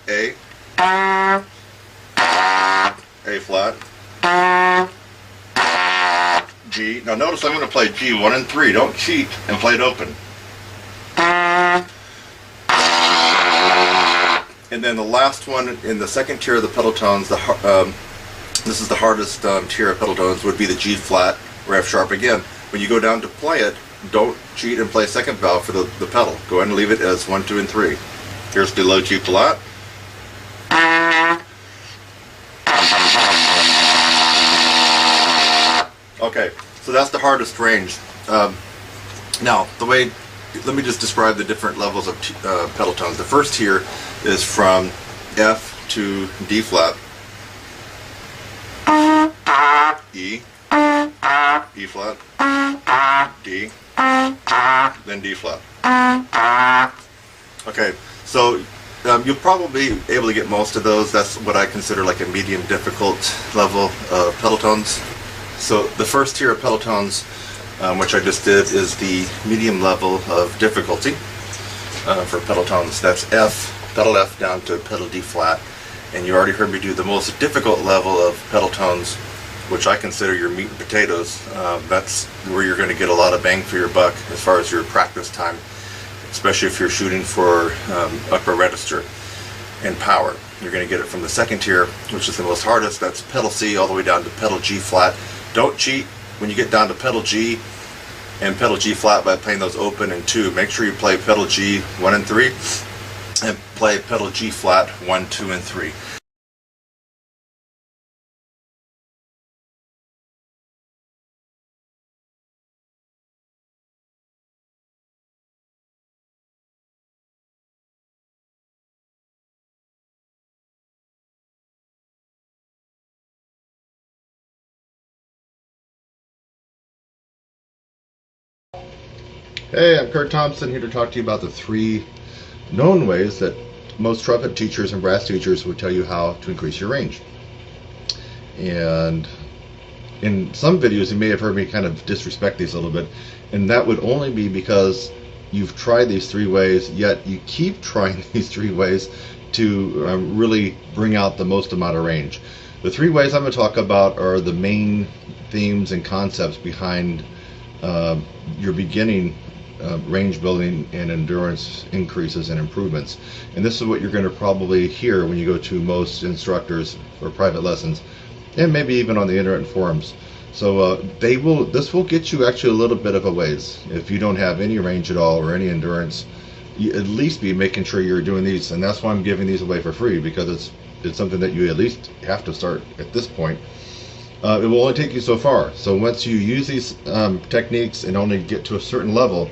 A flat, G. Now notice I'm going to play G 1 and 3. Don't cheat and play it open. And then the last one in the second tier of the pedal tones, this is the hardest tier of pedal tones, would be the G flat or F sharp again. When you go down to play it, don't cheat and play second valve for the pedal. Go ahead and leave it as 1, 2, and 3. Here's the low G flat. Okay, so that's the hardest range. Now, let me just describe the different levels of pedal tones. The first tier is from F to D flat, E, E flat, D, then D flat. Okay, so you'll probably be able to get most of those. That's what I consider like a medium difficult level of pedal tones. So the first tier of pedal tones, which I just did, is the medium level of difficulty for pedal tones. That's F, pedal F down to pedal D flat. And you already heard me do the most difficult level of pedal tones, which I consider your meat and potatoes. That's where you're going to get a lot of bang for your buck as far as your practice time. especially if you're shooting for upper register and power. You're going to get it from the second tier, which is the most hardest. That's pedal C all the way down to pedal G flat. Don't cheat when you get down to pedal G and pedal G flat by playing those open and 2. Make sure you play pedal G 1 and 3 and play pedal G flat 1, 2, and 3. Hey, I'm Kurt Thompson here to talk to you about the 3 known ways that most trumpet teachers and brass teachers would tell you how to increase your range. And in some videos you may have heard me kind of disrespect these a little bit, and that would only be because you've tried these 3 ways, yet you keep trying these 3 ways to really bring out the most amount of range. The 3 ways I'm going to talk about are the main themes and concepts behind your beginning range building and endurance increases and improvements. And this is what you're going to probably hear when you go to most instructors for private lessons, and maybe even on the internet forums. So this will get you actually a little bit of a ways. If you don't have any range at all or any endurance, you at least be making sure you're doing these. And that's why I'm giving these away for free, because it's something that you at least have to start at this point. It will only take you so far. So once you use these techniques and only get to a certain level,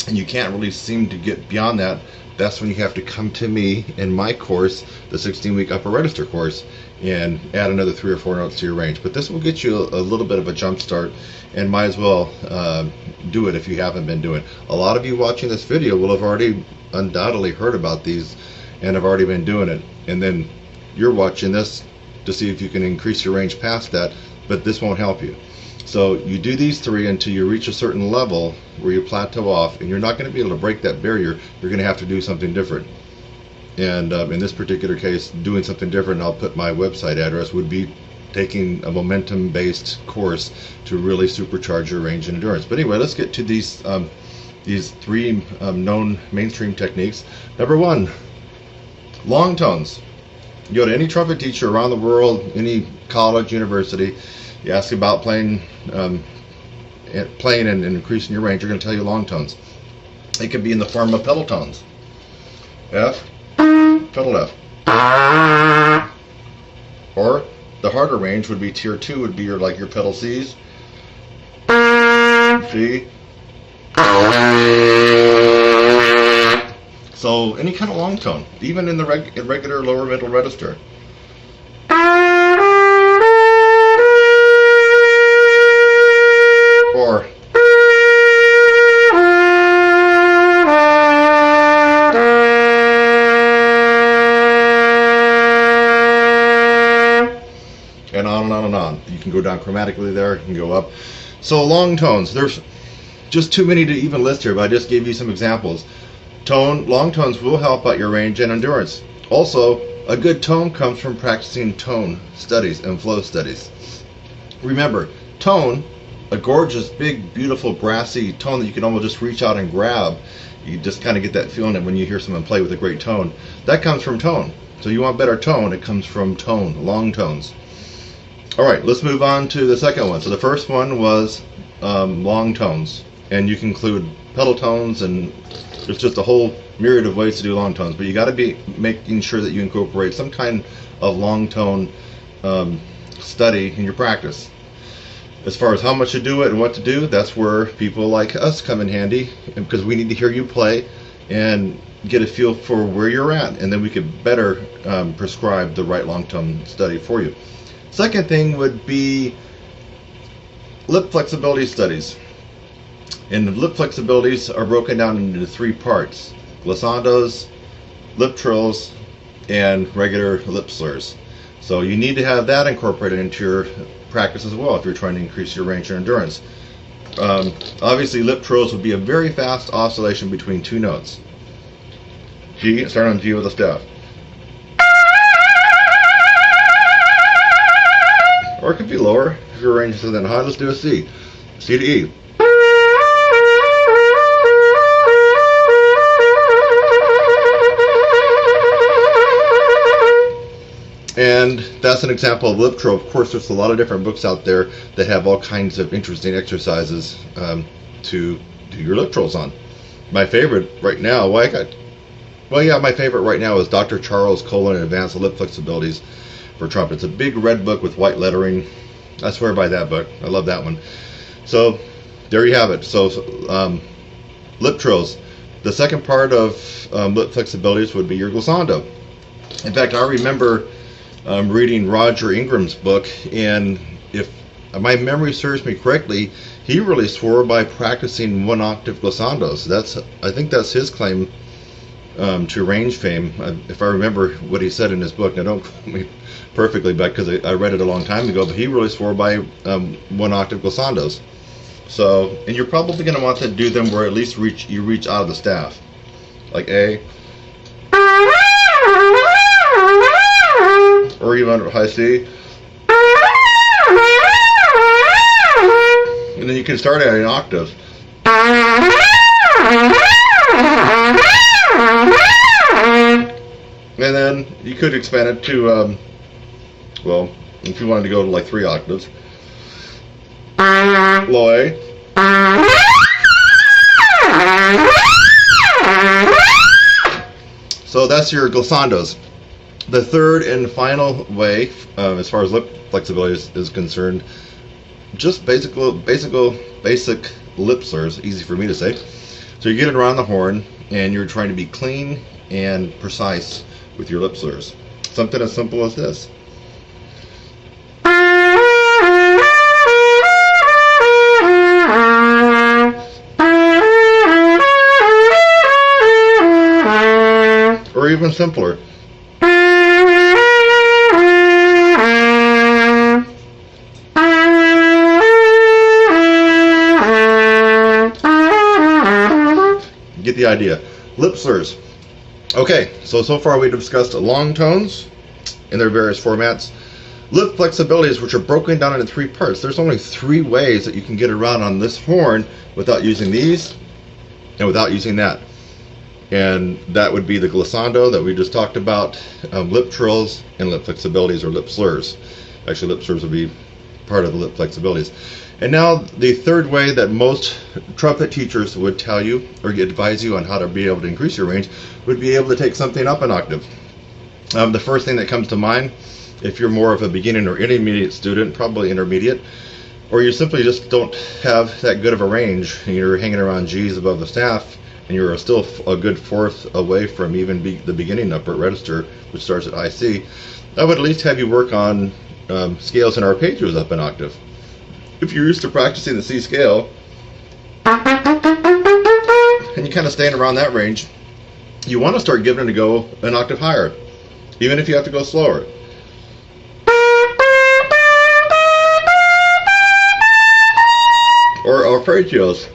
and you can't really seem to get beyond that, that's when you have to come to me in my course, the 16-week upper register course, and add another 3 or 4 notes to your range. But this will get you a little bit of a jump start, and might as well do it if you haven't been doing it. A lot of you watching this video will have already undoubtedly heard about these and have already been doing it, and then you're watching this to see if you can increase your range past that, but this won't help you. So you do these 3 until you reach a certain level where you plateau off, and you're not going to be able to break that barrier. You're going to have to do something different. And in this particular case, doing something different, I'll put my website address, would be taking a momentum-based course to really supercharge your range and endurance. But anyway, let's get to these 3 known mainstream techniques. Number 1, long tones. You go to any trumpet teacher around the world, any college, university, you ask about playing and increasing your range, they're going to tell you long tones. It can be in the form of pedal tones. F, pedal F. Or the harder range would be tier 2, would be your pedal Cs. C. So any kind of long tone, even in the regular lower middle register. Or and on and on and on. You can go down chromatically there, you can go up. So long tones, there's just too many to even list here, but I just gave you some examples. Long tones will help out your range and endurance. Also, a good tone comes from practicing tone studies and flow studies. Remember, tone, a gorgeous, big, beautiful, brassy tone that you can almost just reach out and grab. You just kind of get that feeling that when you hear someone play with a great tone, that comes from tone. So you want better tone, it comes from tone, long tones. All right, let's move on to the second one. So the first one was long tones, and you can include pedal tones, and there's just a whole myriad of ways to do long tones, but you got to be making sure that you incorporate some kind of long tone study in your practice. As far as how much to do it and what to do, that's where people like us come in handy, because we need to hear you play and get a feel for where you're at, and then we could better prescribe the right long tone study for you. Second thing would be lip flexibility studies. And the lip flexibilities are broken down into 3 parts: glissandos, lip trills, and regular lip slurs. So you need to have that incorporated into your practice as well if you're trying to increase your range and endurance. Obviously, lip trills would be a very fast oscillation between 2 notes. G, start on G with a staff. Or it could be lower if your range is that high. Let's do a C. C to E. And that's an example of lip trill. Of course, there's a lot of different books out there that have all kinds of interesting exercises to do your lip trills on. My favorite right now, my favorite right now is Dr. Charles Colon Advanced Lip Flexibilities for Trumpet. It's a big red book with white lettering. I swear by that book. I love that one. So there you have it. So lip trills. The second part of lip flexibilities would be your glissando. In fact, I remember reading Roger Ingram's book, and if my memory serves me correctly, he really swore by practicing 1-octave glissandos. I think that's his claim to range fame, if I remember what he said in his book. Now, don't quote me perfectly, because I read it a long time ago, but he really swore by 1-octave glissandos. So, and you're probably going to want to do them where at least you reach out of the staff, like A, or even high C. And then you can start at an octave. And then you could expand it to, well, if you wanted to go to like 3 octaves. Low A. So that's your glissandos. The third and final way, as far as lip flexibility is concerned, just basic lip slurs, easy for me to say. So you get it around the horn, and you're trying to be clean and precise with your lip slurs. Something as simple as this. Or even simpler. Get the idea. Lip slurs. Okay, so far we discussed long tones in their various formats. Lip flexibilities, which are broken down into 3 parts. There's only 3 ways that you can get around on this horn without using these and without using that. And that would be the glissando that we just talked about, lip trills, and lip flexibilities or lip slurs. Actually, lip slurs would be part of the lip flexibilities. And now the third way that most trumpet teachers would tell you or advise you on how to be able to increase your range would be able to take something up an octave. The first thing that comes to mind, if you're more of a beginning or intermediate student, probably intermediate, or you simply just don't have that good of a range, and you're hanging around G's above the staff, and you're still a good 4th away from even the beginning upper register, which starts at IC, I would at least have you work on scales and arpeggios up an octave. If you're used to practicing the C scale, and you kind of staying around that range, you want to start giving it a go an octave higher, even if you have to go slower. Or arpeggios.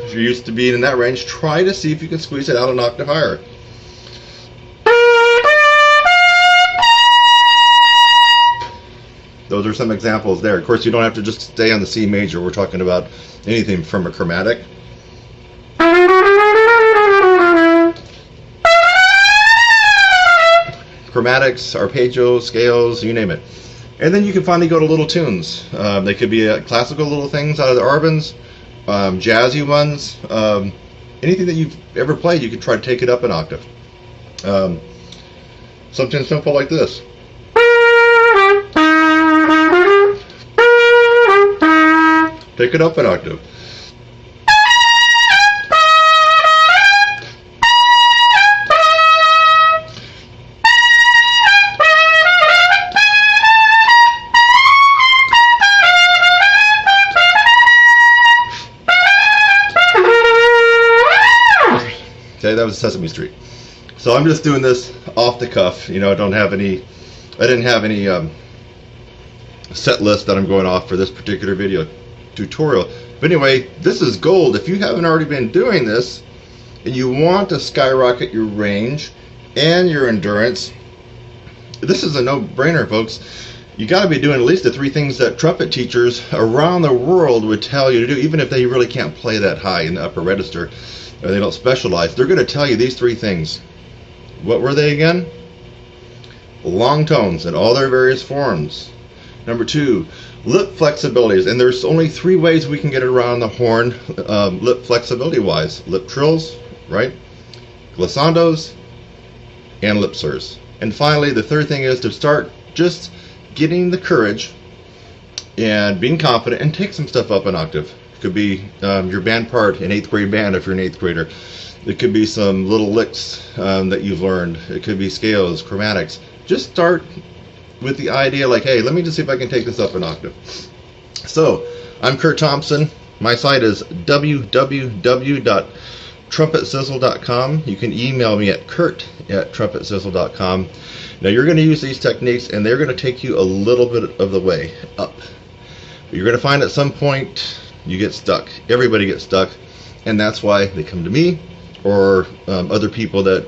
If you're used to being in that range, try to see if you can squeeze it out an octave higher. Those are some examples there. Of course, you don't have to just stay on the C major. We're talking about anything from a chromatic, chromatics, arpeggios, scales, you name it. And then you can finally go to little tunes. They could be classical little things out of the Arbans, jazzy ones, anything that you've ever played, you could try to take it up an octave. Something simple like this. Take it up an octave. Okay, that was Sesame Street. So I'm just doing this off the cuff. You know, I didn't have any set list that I'm going off for this particular video tutorial. But anyway, this is gold. If you haven't already been doing this and you want to skyrocket your range and your endurance, this is a no-brainer, folks. You got to be doing at least the 3 things that trumpet teachers around the world would tell you to do, even if they really can't play that high in the upper register or they don't specialize. They're going to tell you these 3 things. What were they again? long tones in all their various forms. Number 2, lip flexibilities. And there's only 3 ways we can get around the horn lip flexibility wise. Lip trills, right? Glissandos, and lip slurs. And finally, the third thing is to start just getting the courage and being confident and take some stuff up an octave. It could be your band part in 8th grade band if you're an 8th grader. It could be some little licks that you've learned. It could be scales, chromatics. Just start with the idea like, hey, let me just see if I can take this up an octave. So, I'm Kurt Thompson. My site is www.trumpetsizzle.com. You can email me at kurt@trumpetsizzle.com. Now, you're going to use these techniques, and they're going to take you a little bit of the way up. But you're going to find at some point you get stuck. Everybody gets stuck, and that's why they come to me or other people that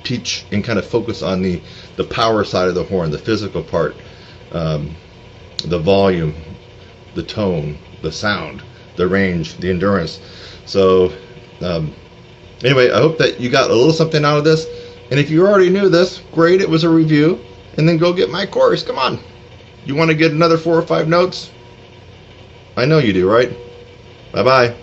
teach and kind of focus on the power side of the horn, the physical part, the volume, the tone, the sound, the range, the endurance. So anyway, I hope that you got a little something out of this. And if you already knew this, great, it was a review. And then go get my course. Come on. You want to get another 4 or 5 notes? I know you do, right? Bye-bye.